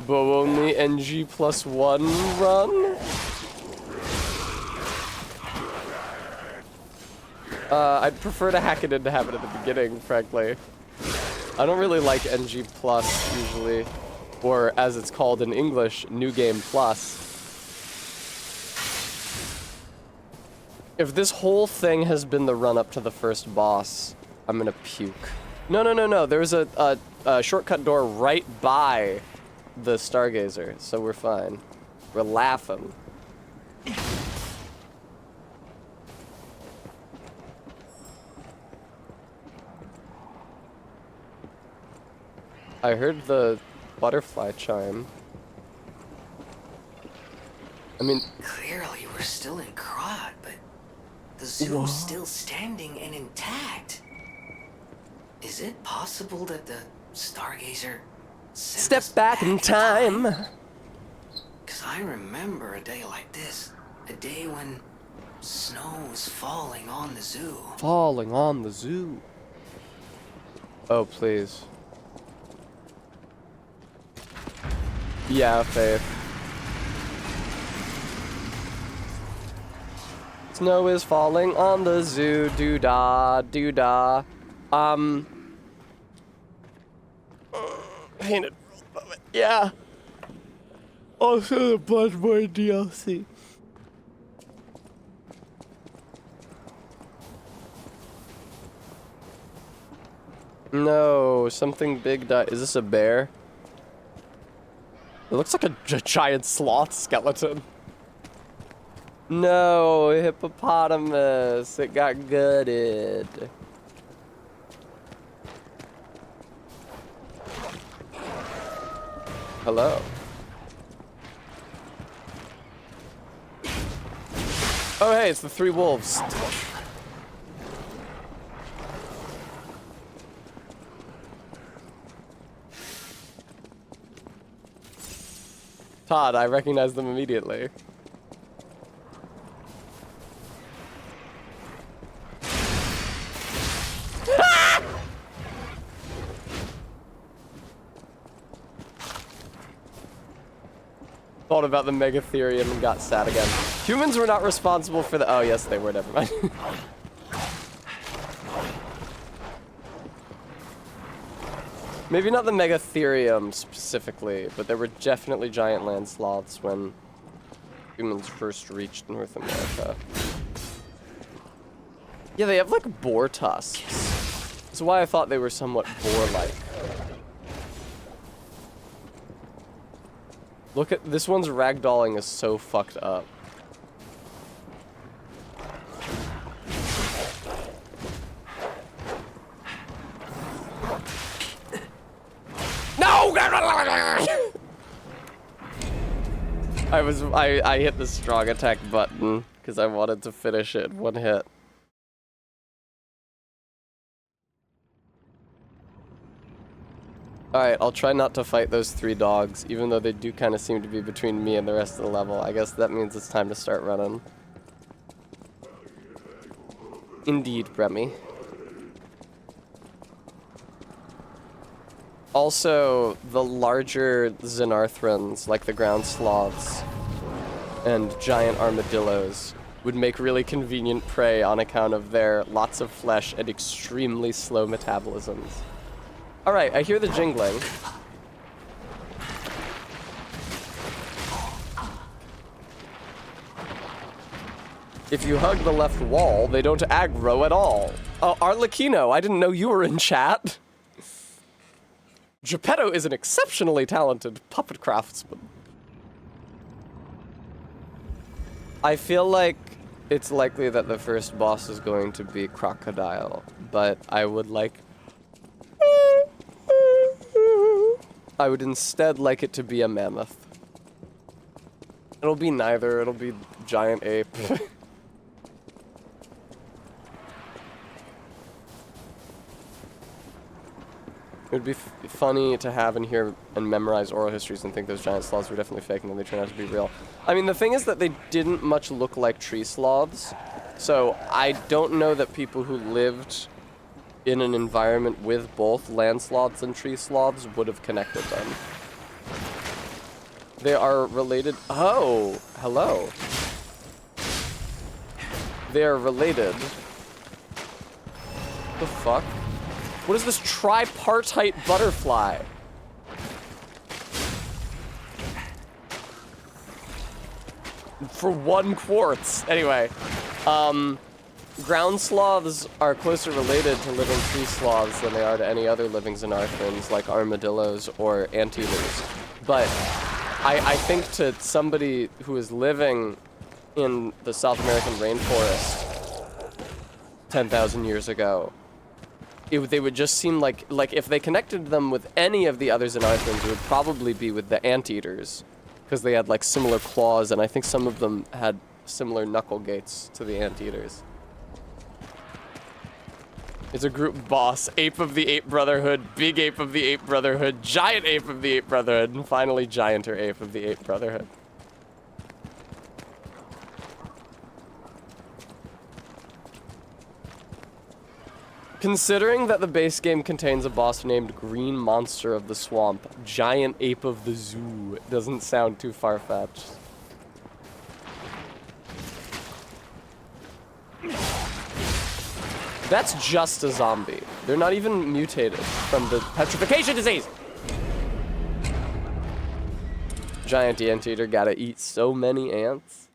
Bow only NG+1 run? I'd prefer to hack it in to have it at the beginning, frankly. I don't really like NG+ usually, or as it's called in English, New Game Plus. If this whole thing has been the run-up to the first boss, I'm gonna puke. No. There's a shortcut door right by the Stargazer, so we're fine. We're laughing. I heard the butterfly chime. I mean... Clearly, we're still in Krot, but the zoo's still standing and intact. Is it possible that the Stargazer Step back in time? Because I remember a day like this. A day when snow was falling on the zoo. Falling on the zoo. Oh, please. Yeah, Faith. Snow is falling on the zoo, doo-dah, doo-dah. Painted moment. Yeah. Also the Bloodborne DLC. No, something big died. Is this a bear? It looks like a giant sloth skeleton. No, hippopotamus. It got gutted. Hello. Oh, hey, it's the three wolves. Todd, I recognize them immediately. Thought about the Megatherium and got sad again. Humans were not responsible for the— oh yes, they were, never mind. Maybe not the Megatherium specifically, but there were definitely giant land sloths when humans first reached North America. Yeah, they have like boar tusks. That's why I thought they were somewhat boar-like. Look at this one's ragdolling is so fucked up. No! I hit the strong attack button because I wanted to finish it one hit. Alright, I'll try not to fight those three dogs, even though they do kind of seem to be between me and the rest of the level. I guess that means it's time to start running. Indeed, Remy. Also, the larger Xenarthrans, like the ground sloths and giant armadillos, would make really convenient prey on account of their lots of flesh and extremely slow metabolisms. Alright, I hear the jingling. If you hug the left wall, they don't aggro at all. Oh, Arlecchino, I didn't know you were in chat. Geppetto is an exceptionally talented puppet craftsman. I feel like it's likely that the first boss is going to be Crocodile, but I would like... I would instead like it to be a mammoth. It'll be neither, it'll be giant ape. It would be funny to have and hear and memorize oral histories and think those giant sloths were definitely fake and then they turn out to be real. I mean, the thing is that they didn't much look like tree sloths, so I don't know that people who lived in an environment with both land sloths and tree sloths would have connected them. They are related. Oh, hello. They are related. The fuck? What is this tripartite butterfly? For 1 quartz. Anyway, ground sloths are closer related to living tree sloths than they are to any other living xenarthrans like armadillos or anteaters. But I think to somebody who is living in the South American rainforest 10,000 years ago, they would just seem like if they connected them with any of the other xenarthrans, it would probably be with the anteaters, because they had like similar claws, and I think some of them had similar knuckle gaits to the anteaters. It's a group boss: Ape of the Ape Brotherhood, Big Ape of the Ape Brotherhood, Giant Ape of the Ape Brotherhood, and finally Gianter Ape of the Ape Brotherhood. Considering that the base game contains a boss named Green Monster of the Swamp, Giant Ape of the Zoo, it doesn't sound too far-fetched. That's just a zombie. They're not even mutated from the petrification disease. Giant anteater gotta eat so many ants.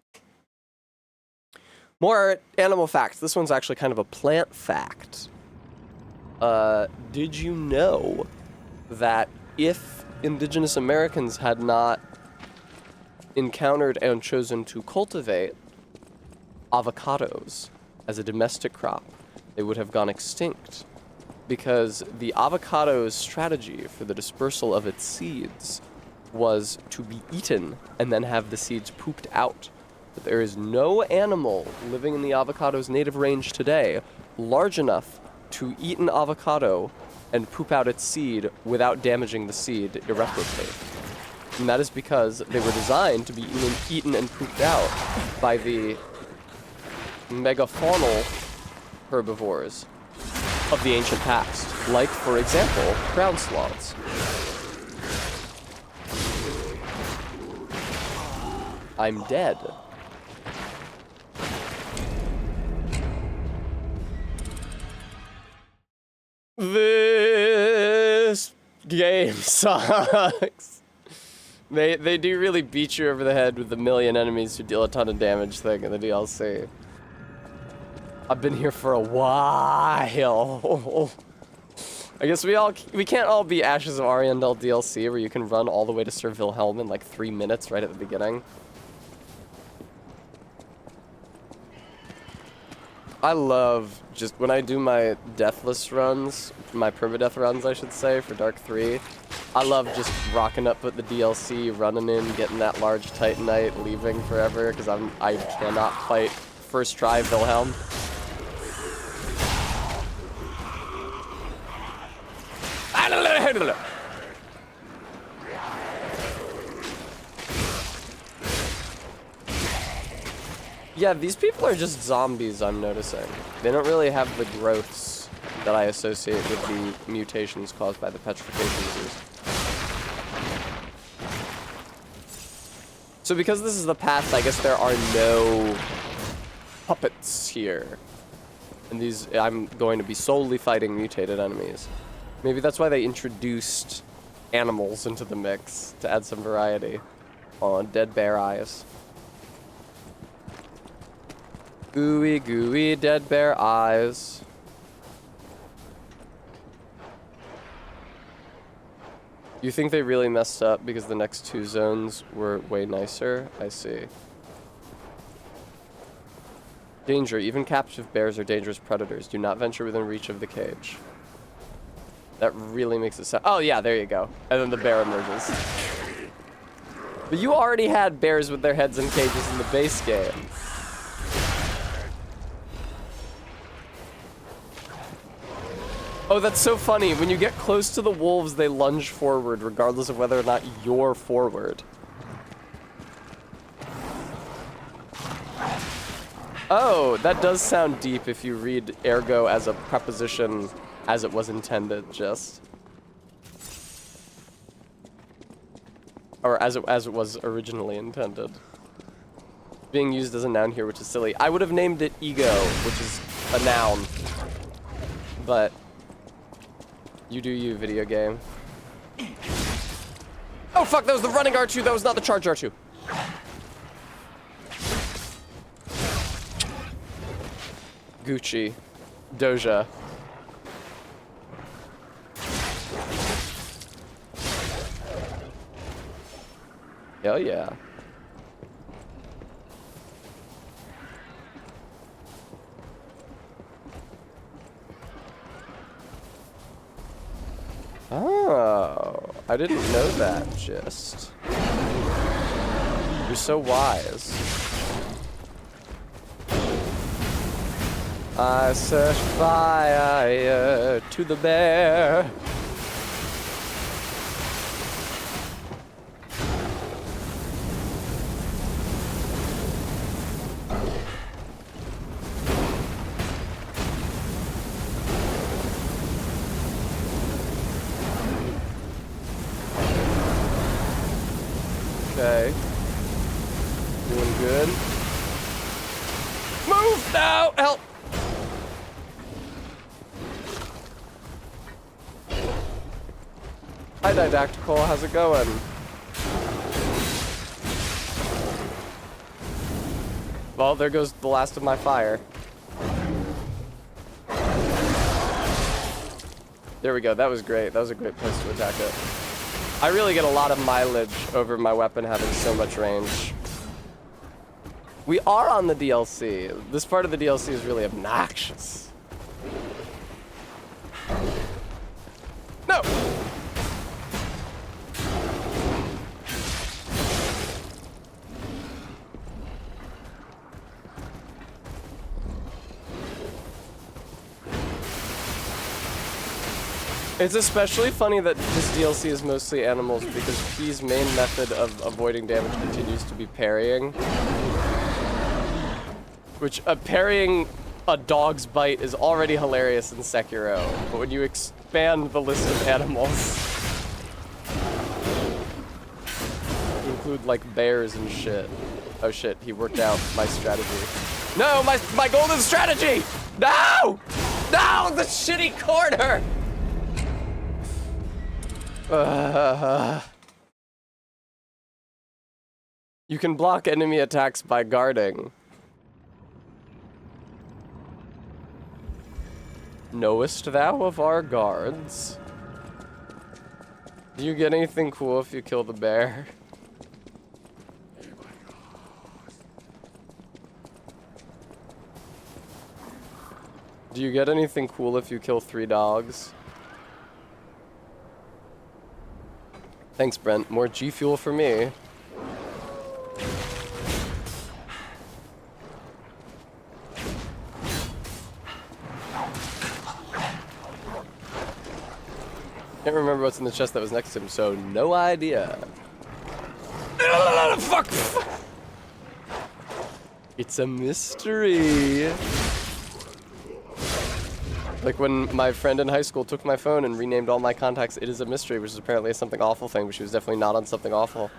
More animal facts. This one's actually kind of a plant fact. Did you know that if indigenous Americans had not encountered and chosen to cultivate avocados as a domestic crop, they would have gone extinct? Because the avocado's strategy for the dispersal of its seeds was to be eaten and then have the seeds pooped out. But there is no animal living in the avocado's native range today large enough to eat an avocado and poop out its seed without damaging the seed irreparably. And that is because they were designed to be eaten and pooped out by the megafaunal herbivores of the ancient past, like, for example, ground sloths. I'm dead. This game sucks. They do really beat you over the head with the million enemies who deal a ton of damage thing in the DLC. I've been here for a while. I guess we can't all be Ashes of Ariandel DLC where you can run all the way to Sir Wilhelm in like 3 minutes right at the beginning. I love just when I do my deathless runs, my permadeath runs I should say, for Dark 3, I love just rocking up with the DLC, running in, getting that large Titanite, leaving forever, because I cannot fight first try Wilhelm. Yeah, these people are just zombies, I'm noticing. They don't really have the growths that I associate with the mutations caused by the petrification disease. So because this is the past, I guess there are no puppets here. And I'm going to be solely fighting mutated enemies. Maybe that's why they introduced animals into the mix, to add some variety. Oh, dead bear eyes. Gooey, gooey, dead bear eyes. You think they really messed up because the next 2 zones were way nicer? I see. Danger. Even captive bears are dangerous predators. Do not venture within reach of the cage. That really makes it sound... Oh, yeah, there you go. And then the bear emerges. But you already had bears with their heads in cages in the base game. Oh, that's so funny. When you get close to the wolves, they lunge forward, regardless of whether or not you're forward. Oh, that does sound deep if you read ergo as a preposition as it was intended, just. Or as it was originally intended. Being used as a noun here, which is silly. I would have named it ego, which is a noun. But you do you, video game. Oh fuck, that was the running R2, that was not the charge R2. Gucci. Doja. Hell yeah. Oh, I didn't know that, just. You're so wise. I set fire to the bear. Okay. Doing good. Move now! Help! Hi, Didactical. How's it going? Well, there goes the last of my fire. There we go. That was great. That was a great place to attack it. I really get a lot of mileage over my weapon having so much range. We are on the DLC. This part of the DLC is really obnoxious. No! It's especially funny that this DLC is mostly animals because P's main method of avoiding damage continues to be parrying. Which, parrying a dog's bite is already hilarious in Sekiro, but when you expand the list of animals, you include like bears and shit. Oh shit, he worked out my strategy. No, my golden strategy! No! No, the shitty corner! You can block enemy attacks by guarding. Knowest thou of our guards? Do you get anything cool if you kill the bear? Do you get anything cool if you kill 3 dogs? Thanks, Brent. More G Fuel for me. Can't remember what's in the chest that was next to him, so no idea. Fuck! It's a mystery. Like when my friend in high school took my phone and renamed all my contacts It Is a Mystery, which is apparently a something awful thing, but she was definitely not on something awful.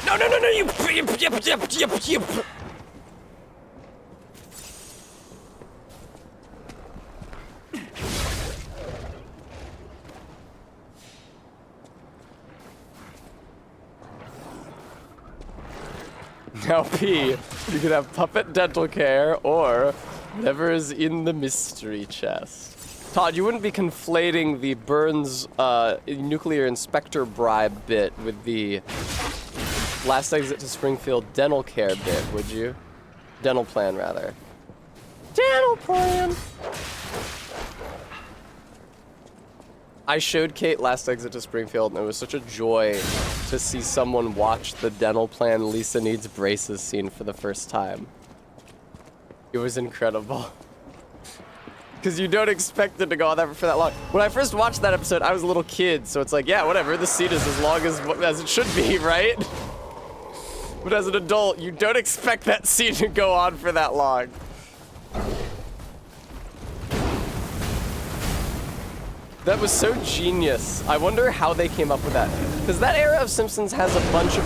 No, no, no, no, you... Now, P, you can have puppet dental care or whatever is in the mystery chest. Todd, you wouldn't be conflating the Burns nuclear inspector bribe bit with the last exit to Springfield dental care bit, would you? Dental plan, rather. Dental plan! I showed Kate last exit to Springfield, and it was such a joy to see someone watch the dental plan Lisa needs braces scene for the first time. It was incredible. Because you don't expect it to go on for that long. When I first watched that episode, I was a little kid, so it's like, yeah, whatever, the scene is as long as it should be, right? But as an adult, you don't expect that scene to go on for that long. That was so genius. I wonder how they came up with that. Because that era of Simpsons has a bunch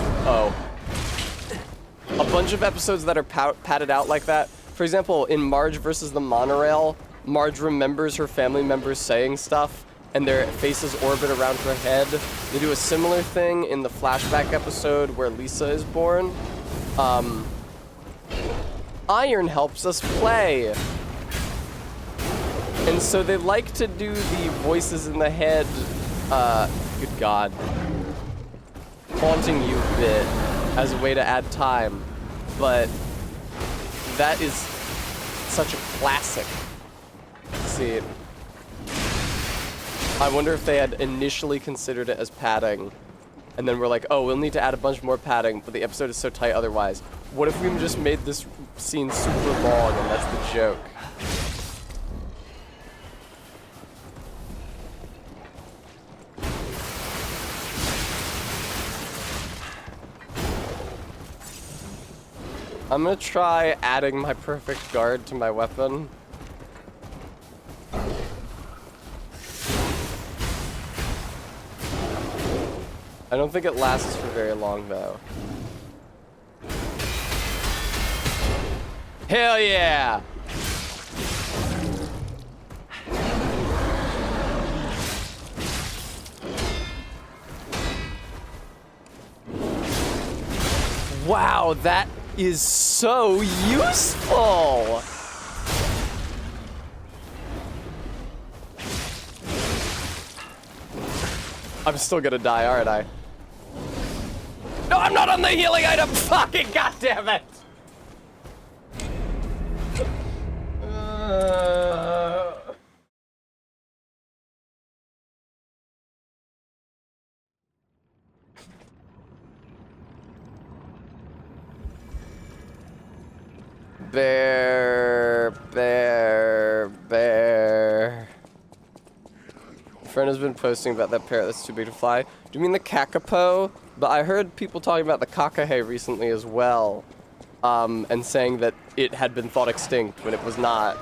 of episodes that are padded out like that. For example, in Marge versus the Monorail, Marge remembers her family members saying stuff, and their faces orbit around her head. They do a similar thing in the flashback episode where Lisa is born. Iron helps us play. And so they like to do the voices in the head, good God, haunting you bit as a way to add time. But that is such a classic. See, I wonder if they had initially considered it as padding, and then we're like, oh, we'll need to add a bunch more padding, but the episode is so tight otherwise. What if we just made this scene super long, and that's the joke? I'm gonna try adding my perfect guard to my weapon. I don't think it lasts for very long, though. Hell yeah! Wow, that is so useful! I'm still gonna die, aren't I? No, I'm not on the healing item! Fucking goddammit! Bear. A friend has been posting about that parrot that's too big to fly. Do you mean the kakapo? But I heard people talking about the kakahe recently as well, and saying that it had been thought extinct when it was not.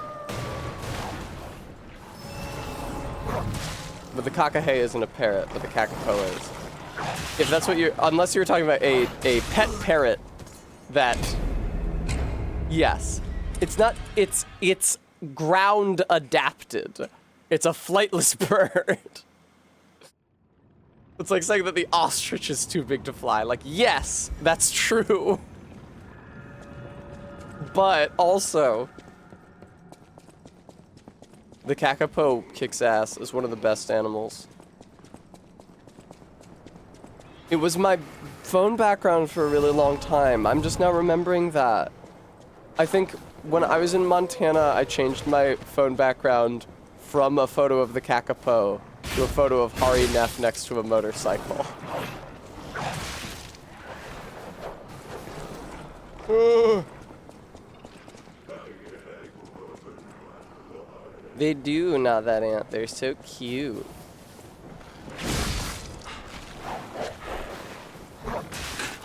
But the kakahe isn't a parrot, but the kakapo is. If that's what you're, unless you're talking about a pet parrot that, yes, it's not, it's ground adapted. It's a flightless bird. It's like saying that the ostrich is too big to fly. Like, yes, that's true. But also, the kakapo kicks ass, is one of the best animals. It was my phone background for a really long time. I'm just now remembering that. I think when I was in Montana, I changed my phone background from a photo of the kakapo to a photo of Hari Neff next to a motorcycle. They do, not that ant. They're so cute.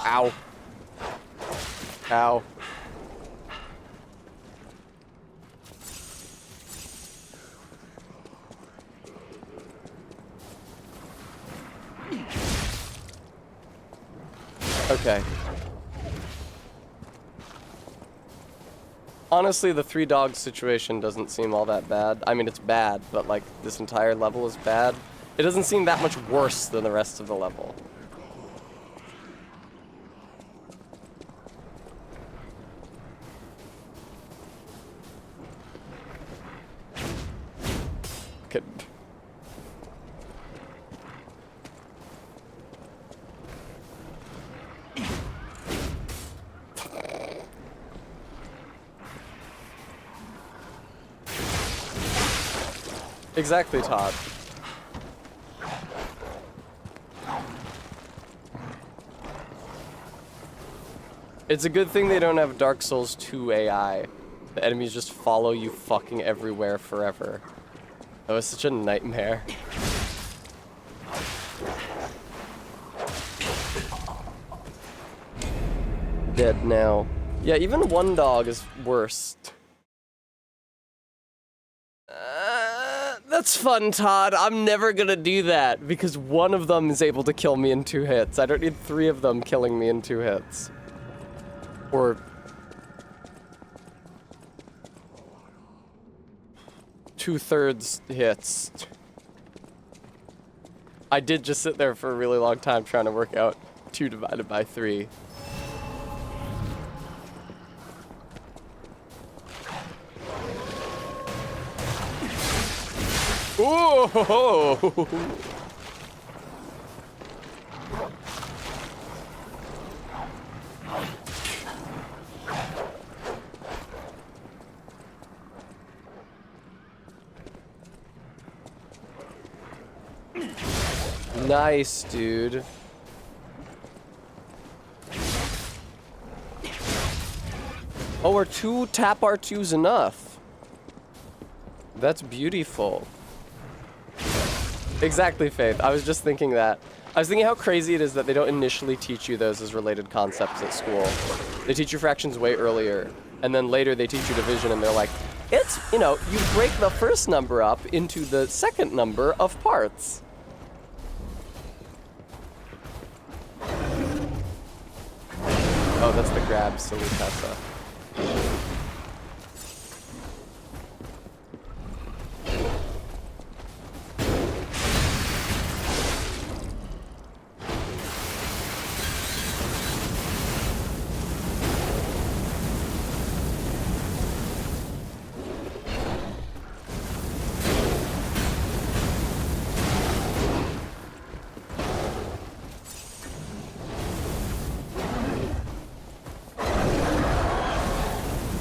Ow. Ow. Okay. Honestly, the 3 dogs situation doesn't seem all that bad. I mean, it's bad, but like, this entire level is bad. It doesn't seem that much worse than the rest of the level. Okay, Exactly, Todd. It's a good thing they don't have Dark Souls 2 AI. The enemies just follow you fucking everywhere forever. That was such a nightmare. Dead now. Yeah, even one dog is worse. That's fun, Todd. I'm never gonna do that because one of them is able to kill me in 2 hits. I don't need 3 of them killing me in 2 hits. Or 2/3 hits. I did just sit there for a really long time trying to work out 2 divided by 3. Ooh! Nice, dude. Oh, are 2 tap R2s enough? That's beautiful. Exactly, Faith. I was just thinking that. I was thinking how crazy it is that they don't initially teach you those as related concepts at school. They teach you fractions way earlier, and then later they teach you division, and they're like, it's, you know, you break the first number up into the second number of parts. Oh, that's the grab, silly Tessa.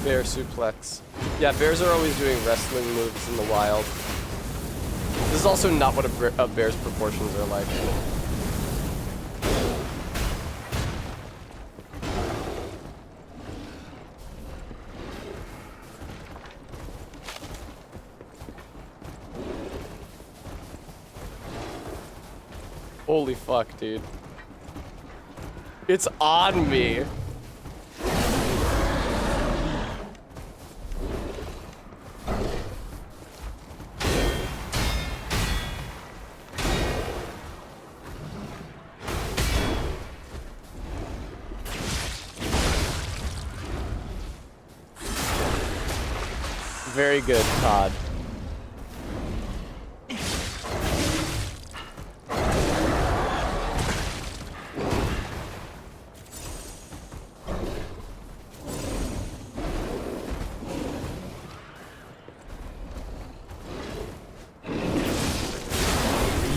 Bear suplex. Yeah, bears are always doing wrestling moves in the wild. This is also not what a bear's proportions are like. Holy fuck, dude. It's on me. Very good, Todd.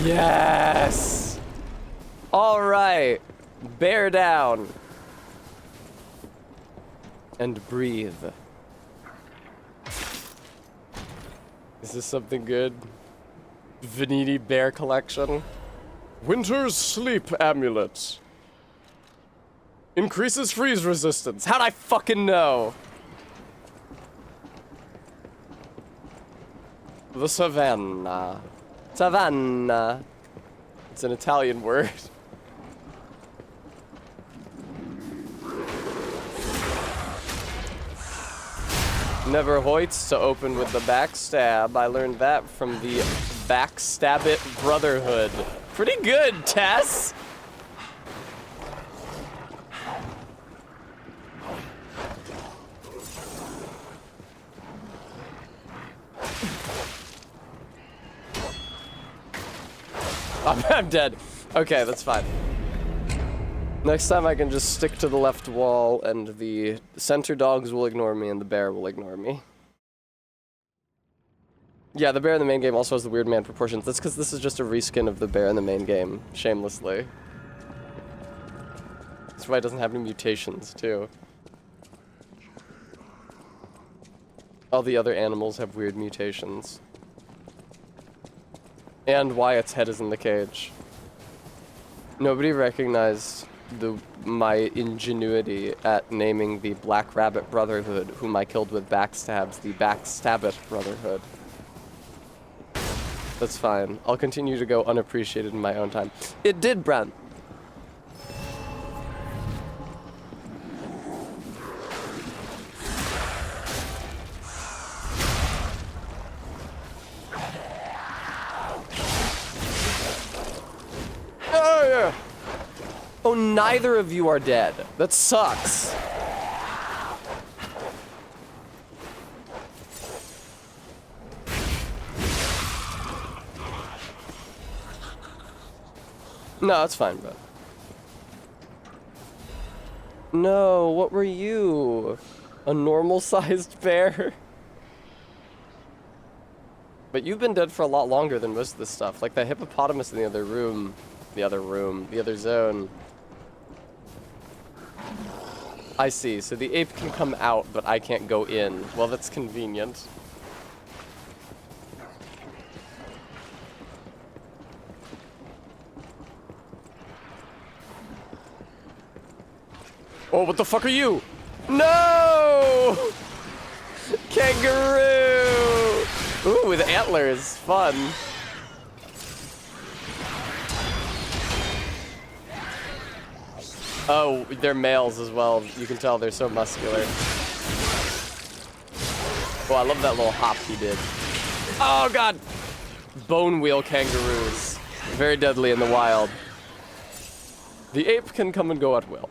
Yes! All right. Bear down. And breathe. Is this something good? Veniti bear collection? Winter's sleep amulet. Increases freeze resistance. How'd I fucking know? The Savannah. Savannah. It's an Italian word. Never hoits to open with the backstab. I learned that from the Backstab It Brotherhood. Pretty good, Tess! I'm dead. Okay, that's fine. Next time I can just stick to the left wall and the center dogs will ignore me and the bear will ignore me. Yeah, the bear in the main game also has the weird man proportions. That's because this is just a reskin of the bear in the main game, shamelessly. That's why it doesn't have any mutations, too. All the other animals have weird mutations. And Wyatt's head is in the cage. Nobody recognized my ingenuity at naming the Black Rabbit Brotherhood, whom I killed with backstabs, the Backstabbit Brotherhood. That's fine. I'll continue to go unappreciated in my own time. It did, Brent. Oh, yeah. Oh, neither of you are dead. That sucks. No, that's fine, bro. No, what were you? A normal-sized bear? But you've been dead for a lot longer than most of this stuff. Like that hippopotamus in the other room. The other zone. I see, so the ape can come out, but I can't go in. Well, that's convenient. Oh, what the fuck are you? No! Kangaroo! Ooh, with antlers. Fun. Oh, they're males as well. You can tell they're so muscular. Oh, I love that little hop he did. Oh, God! Bone wheel kangaroos. Very deadly in the wild. The ape can come and go at will.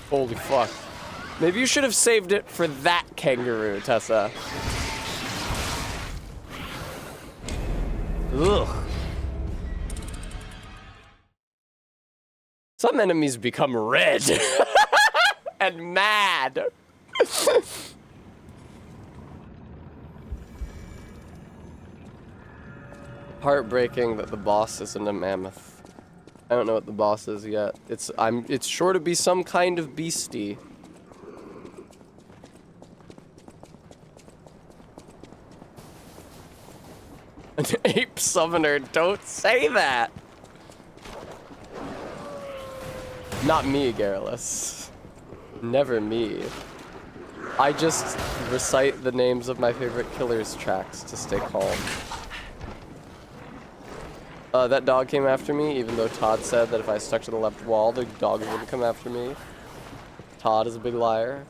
Holy fuck. Maybe you should have saved it for that kangaroo, Tessa. Ugh. Some enemies become red and mad. Heartbreaking that the boss isn't a mammoth. I don't know what the boss is yet. It's sure to be some kind of beastie. An ape summoner, don't say that! Not me, Garrulus. Never me. I just recite the names of my favorite Killers tracks to stay calm. That dog came after me, even though Todd said that if I stuck to the left wall, the dog wouldn't come after me. Todd is a big liar.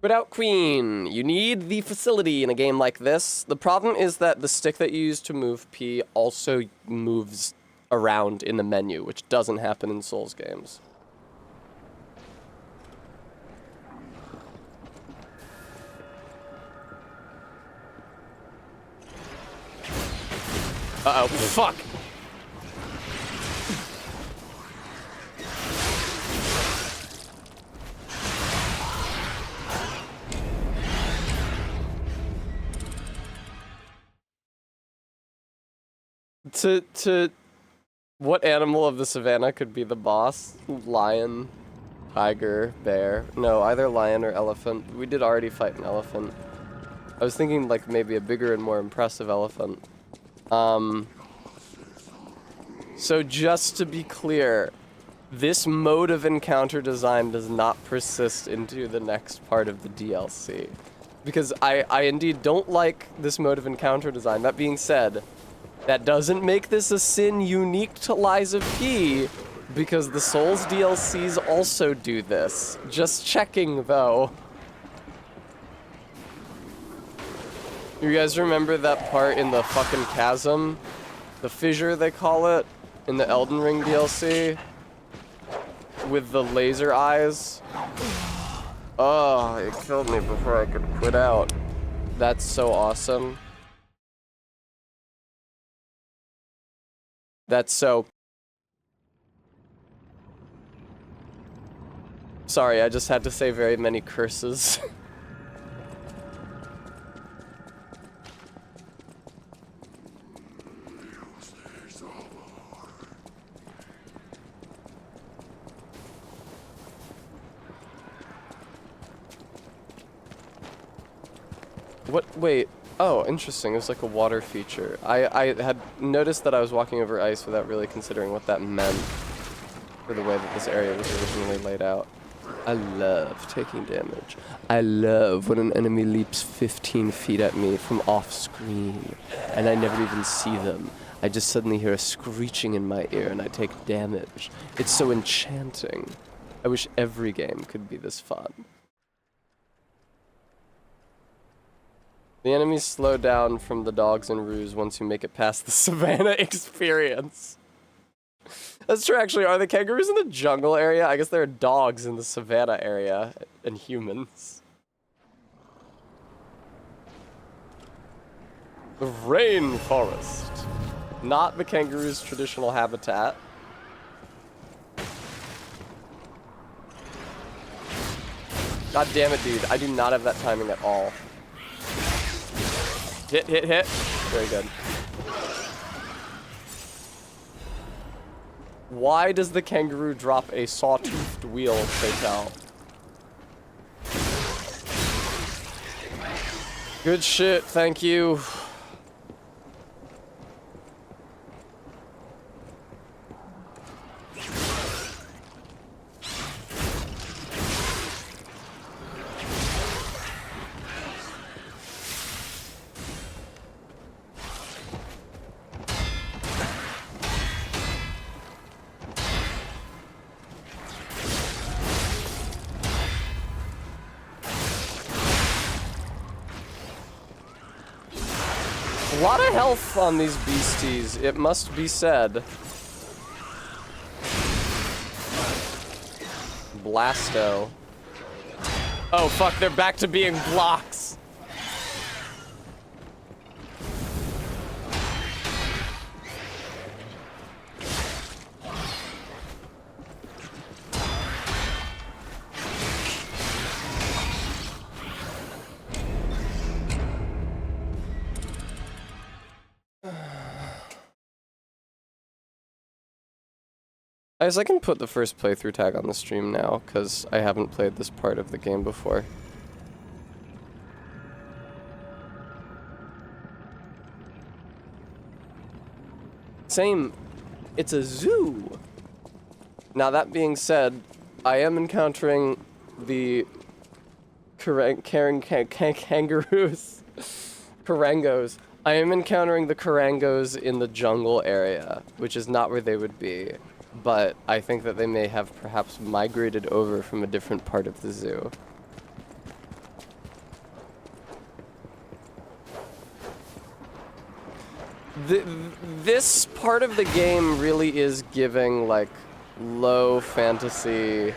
Without Queen, you need the facility in a game like this. The problem is that the stick that you use to move P also moves around in the menu, which doesn't happen in Souls games. Uh-oh, fuck! What animal of the savannah could be the boss? Lion, tiger, bear. No, either lion or elephant. We did already fight an elephant. I was thinking like maybe a bigger and more impressive elephant. So just to be clear, this mode of encounter design does not persist into the next part of the DLC. Because I indeed don't like this mode of encounter design. That being said, that doesn't make this a sin unique to Lies of P, because the Souls DLCs also do this. Just checking, though. You guys remember that part in the fucking chasm? The fissure, they call it, in the Elden Ring DLC? With the laser eyes? Oh, it killed me before I could quit out. That's so awesome. That's so... Sorry, I just had to say very many curses. What? Wait. Oh, interesting. It was like a water feature. I had noticed that I was walking over ice without really considering what that meant for the way that this area was originally laid out. I love taking damage. I love when an enemy leaps 15 feet at me from off screen and I never even see them. I just suddenly hear a screeching in my ear and I take damage. It's so enchanting. I wish every game could be this fun. The enemies slow down from the dogs and roos once you make it past the savannah experience. That's true, actually. Are the kangaroos in the jungle area? I guess there are dogs in the savannah area and humans. The rainforest. Not the kangaroo's traditional habitat. God damn it, dude. I do not have that timing at all. Hit, hit, hit. Very good. Why does the kangaroo drop a sawtoothed wheel, pray tell? Good shit, thank you. A lot of health on these beasties, it must be said. Blasto. Oh fuck, they're back to being blocks. I guess I can put the first playthrough tag on the stream now, because I haven't played this part of the game before. Same, it's a zoo! Now that being said, I am encountering the kangaroos. Karangos. I am encountering the Karangos in the jungle area, which is not where they would be. But I think that they may have perhaps migrated over from a different part of the zoo. This part of the game really is giving like low fantasy,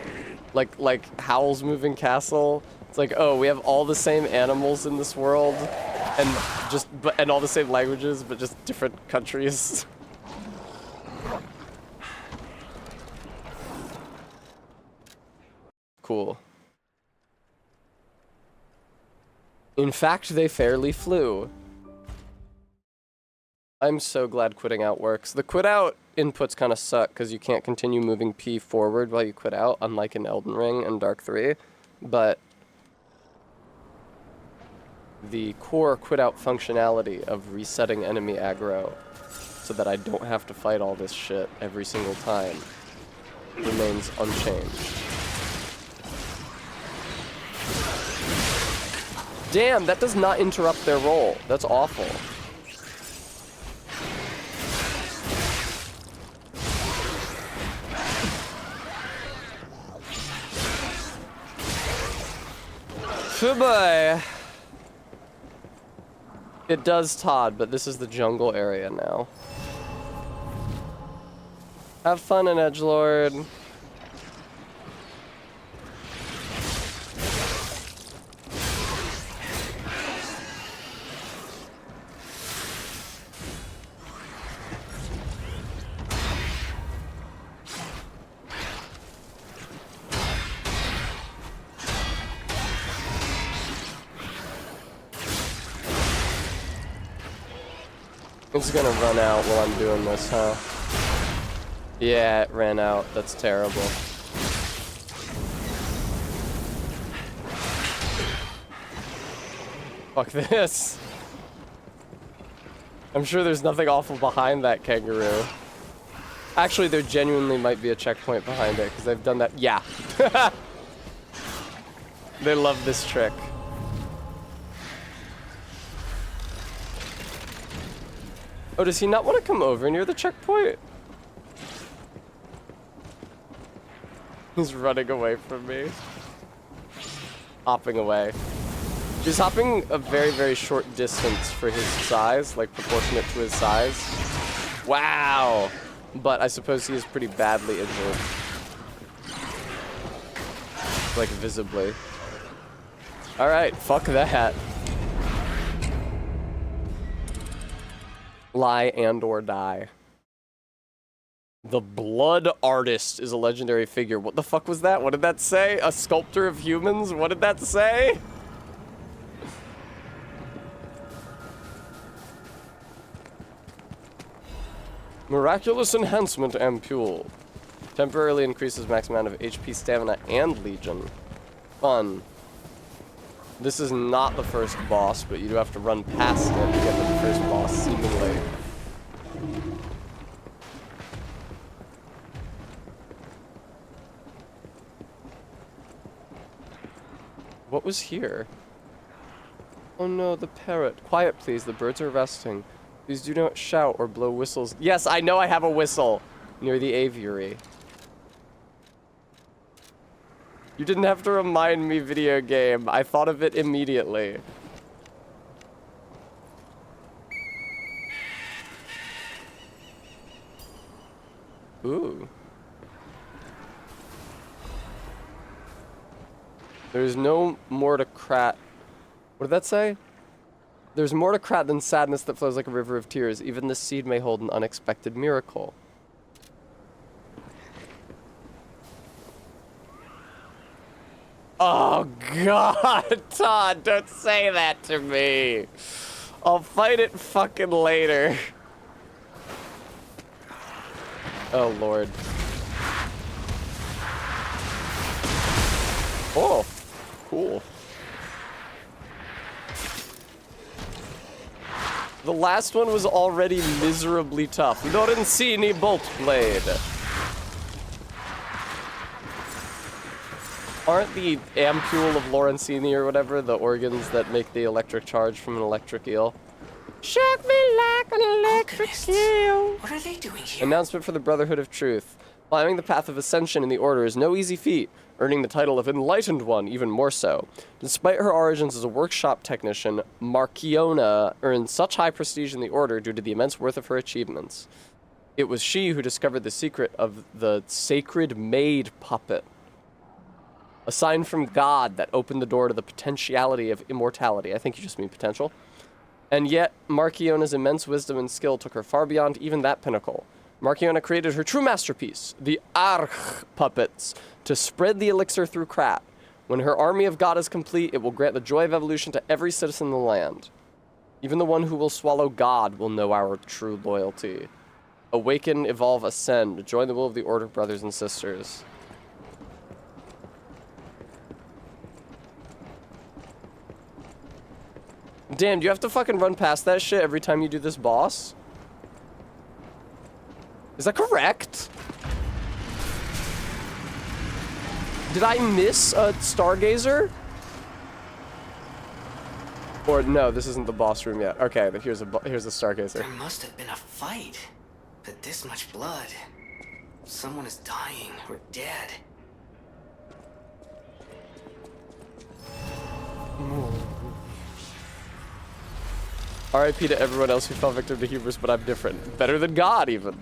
like Howl's Moving Castle. It's like, oh, we have all the same animals in this world, and all the same languages, but just different countries. Cool. In fact, they fairly flew. I'm so glad quitting out works. The quit out inputs kind of suck because you can't continue moving P forward while you quit out, unlike in Elden Ring and Dark 3. But the core quit out functionality of resetting enemy aggro so that I don't have to fight all this shit every single time remains unchanged. Damn, that does not interrupt their roll. That's awful. Goodbye. It does, Todd, but this is the jungle area now. Have fun in Edgelord. It's gonna run out while I'm doing this, huh? Yeah, it ran out. That's terrible. Fuck this. I'm sure there's nothing awful behind that kangaroo. Actually, there genuinely might be a checkpoint behind it, because they've done that. Yeah. They love this trick. Oh, does he not want to come over near the checkpoint? He's running away from me. Hopping away. He's hopping a very, very short distance for his size, like proportionate to his size. Wow! But I suppose he is pretty badly injured. Like, visibly. Alright, fuck that. Lie and or die. The Blood Artist is a legendary figure. What the fuck was that? What did that say? A sculptor of humans? What did that say? Miraculous Enhancement Ampule. Temporarily increases max amount of HP, stamina, and legion. Fun. This is not the first boss, but you do have to run past it to get to the first boss, seemingly. What was here? Oh no, the parrot. Quiet, please. The birds are resting. Please do not shout or blow whistles. Yes, I know I have a whistle near the aviary. You didn't have to remind me, video game. I thought of it immediately. Ooh. There's no more to crat. What did that say? There's more to crat than sadness that flows like a river of tears. Even this seed may hold an unexpected miracle. Oh God, Todd, don't say that to me. I'll fight it fucking later. Oh Lord. Oh, cool. The last one was already miserably tough. Lorenzini Bolt Blade. Aren't the ampule of Lorenzini or whatever the organs that make the electric charge from an electric eel? Shock me like an electric eel. What are they doing here? Announcement for the Brotherhood of Truth. Climbing the path of ascension in the Order is no easy feat, earning the title of Enlightened One even more so. Despite her origins as a workshop technician, Marchiona earned such high prestige in the Order due to the immense worth of her achievements. It was she who discovered the secret of the Sacred Maid puppet. A sign from God that opened the door to the potentiality of immortality. I think you just mean potential. And yet, Marchiona's immense wisdom and skill took her far beyond even that pinnacle. Marchiona created her true masterpiece, the Arch puppets, to spread the elixir through Krat. When her army of God is complete, it will grant the joy of evolution to every citizen in the land. Even the one who will swallow God will know our true loyalty. Awaken, evolve, ascend. Join the will of the Order, brothers and sisters. Damn, do you have to fucking run past that shit every time you do this boss? Is that correct? Did I miss a Stargazer? Or no, this isn't the boss room yet. Okay, but here's a Stargazer. There must have been a fight. But this much blood. Someone is dying or dead. RIP to everyone else who fell victim to hubris, but I'm different. Better than God, even.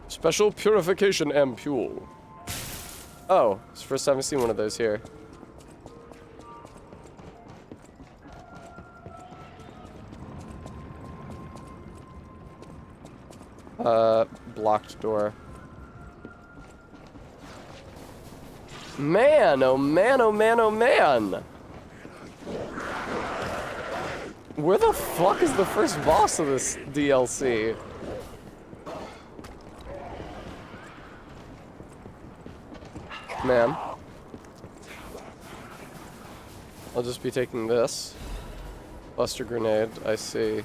Special Purification Ampule. Oh, it's the first time I've seen one of those here. Blocked door. Man, oh man, oh man, oh man! Where the fuck is the first boss of this DLC? ma'am. I'll just be taking this. Buster grenade, I see.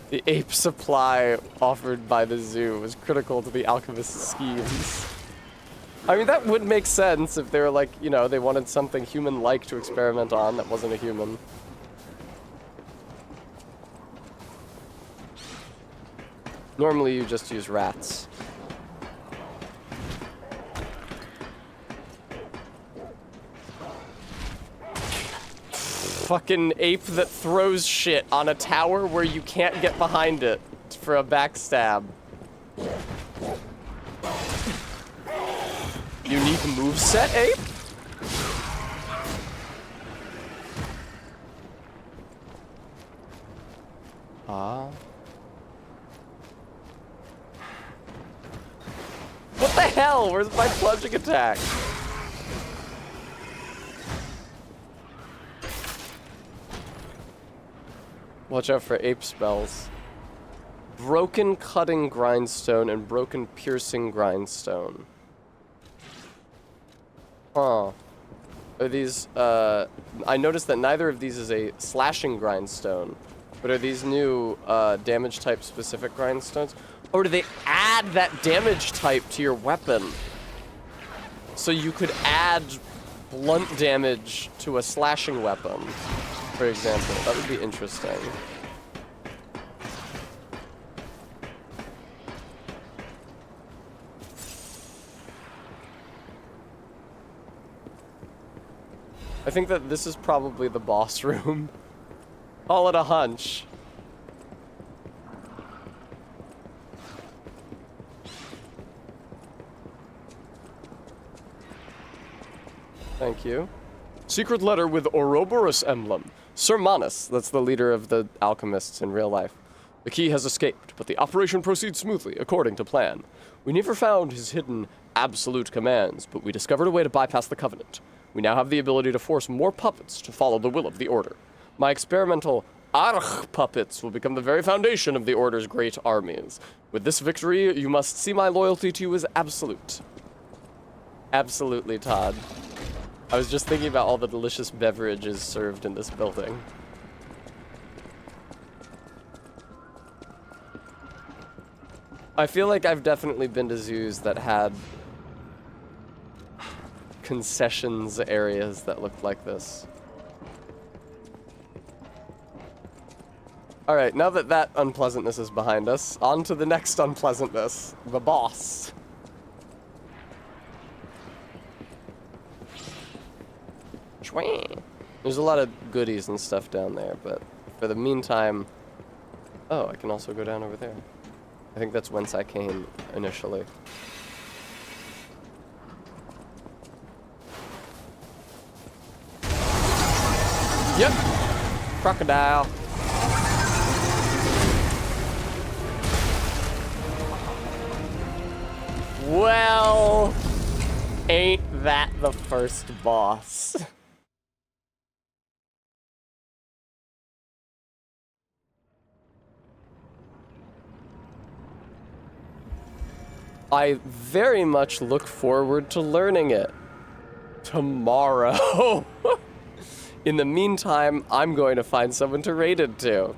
The ape supply offered by the zoo was critical to the alchemist's schemes. I mean, that would make sense if they were like, you know, they wanted something human-like to experiment on that wasn't a human. Normally, you just use rats. Fucking ape that throws shit on a tower where you can't get behind it for a backstab. Unique moveset, ape? Ah. What the hell? Where's my plunging attack? Watch out for ape spells. Broken cutting grindstone and broken piercing grindstone. Huh. Are these, I noticed that neither of these is a slashing grindstone. But are these new, damage type specific grindstones? Or do they add that damage type to your weapon? So you could add blunt damage to a slashing weapon, for example. That would be interesting. I think that this is probably the boss room. Call it a hunch. Thank you. Secret letter with Ouroboros emblem. Sir Manus, that's the leader of the alchemists in real life. The key has escaped, but the operation proceeds smoothly, according to plan. We never found his hidden absolute commands, but we discovered a way to bypass the Covenant. We now have the ability to force more puppets to follow the will of the Order. My experimental Arch puppets will become the very foundation of the Order's great armies. With this victory, you must see my loyalty to you as absolute. Absolutely, Todd. I was just thinking about all the delicious beverages served in this building. I feel like I've definitely been to zoos that had concessions areas that looked like this. Alright, now that that unpleasantness is behind us, on to the next unpleasantness, the boss. There's a lot of goodies and stuff down there, but for the meantime... Oh, I can also go down over there. I think that's whence I came initially. Yep. Crocodile. Well, ain't that the first boss? I very much look forward to learning it tomorrow. In the meantime, I'm going to find someone to raid it to.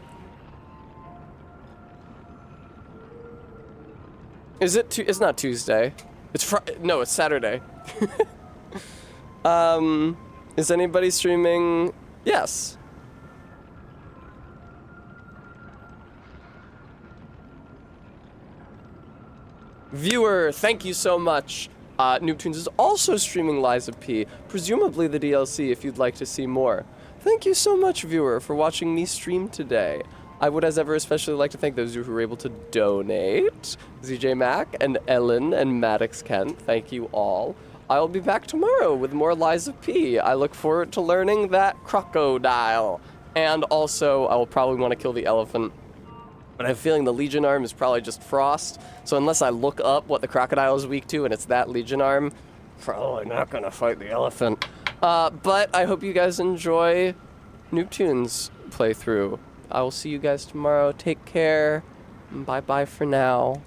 Is it? It's not Tuesday. It's no, it's Saturday. Is anybody streaming? Yes. Viewer, thank you so much. Noobtoons is also streaming Liza P, presumably the DLC if you'd like to see more. Thank you so much, viewer, for watching me stream today. I would, as ever, especially like to thank those of you who were able to donate. ZJ Mac and Ellen and Maddox Kent, thank you all. I'll be back tomorrow with more Liza P. I look forward to learning that crocodile. And also, I will probably want to kill the elephant. But I have a feeling the Legion arm is probably just frost. So unless I look up what the crocodile is weak to and it's that Legion arm, probably not going to fight the elephant. But I hope you guys enjoy Noobtoons playthrough. I will see you guys tomorrow. Take care. Bye-bye for now.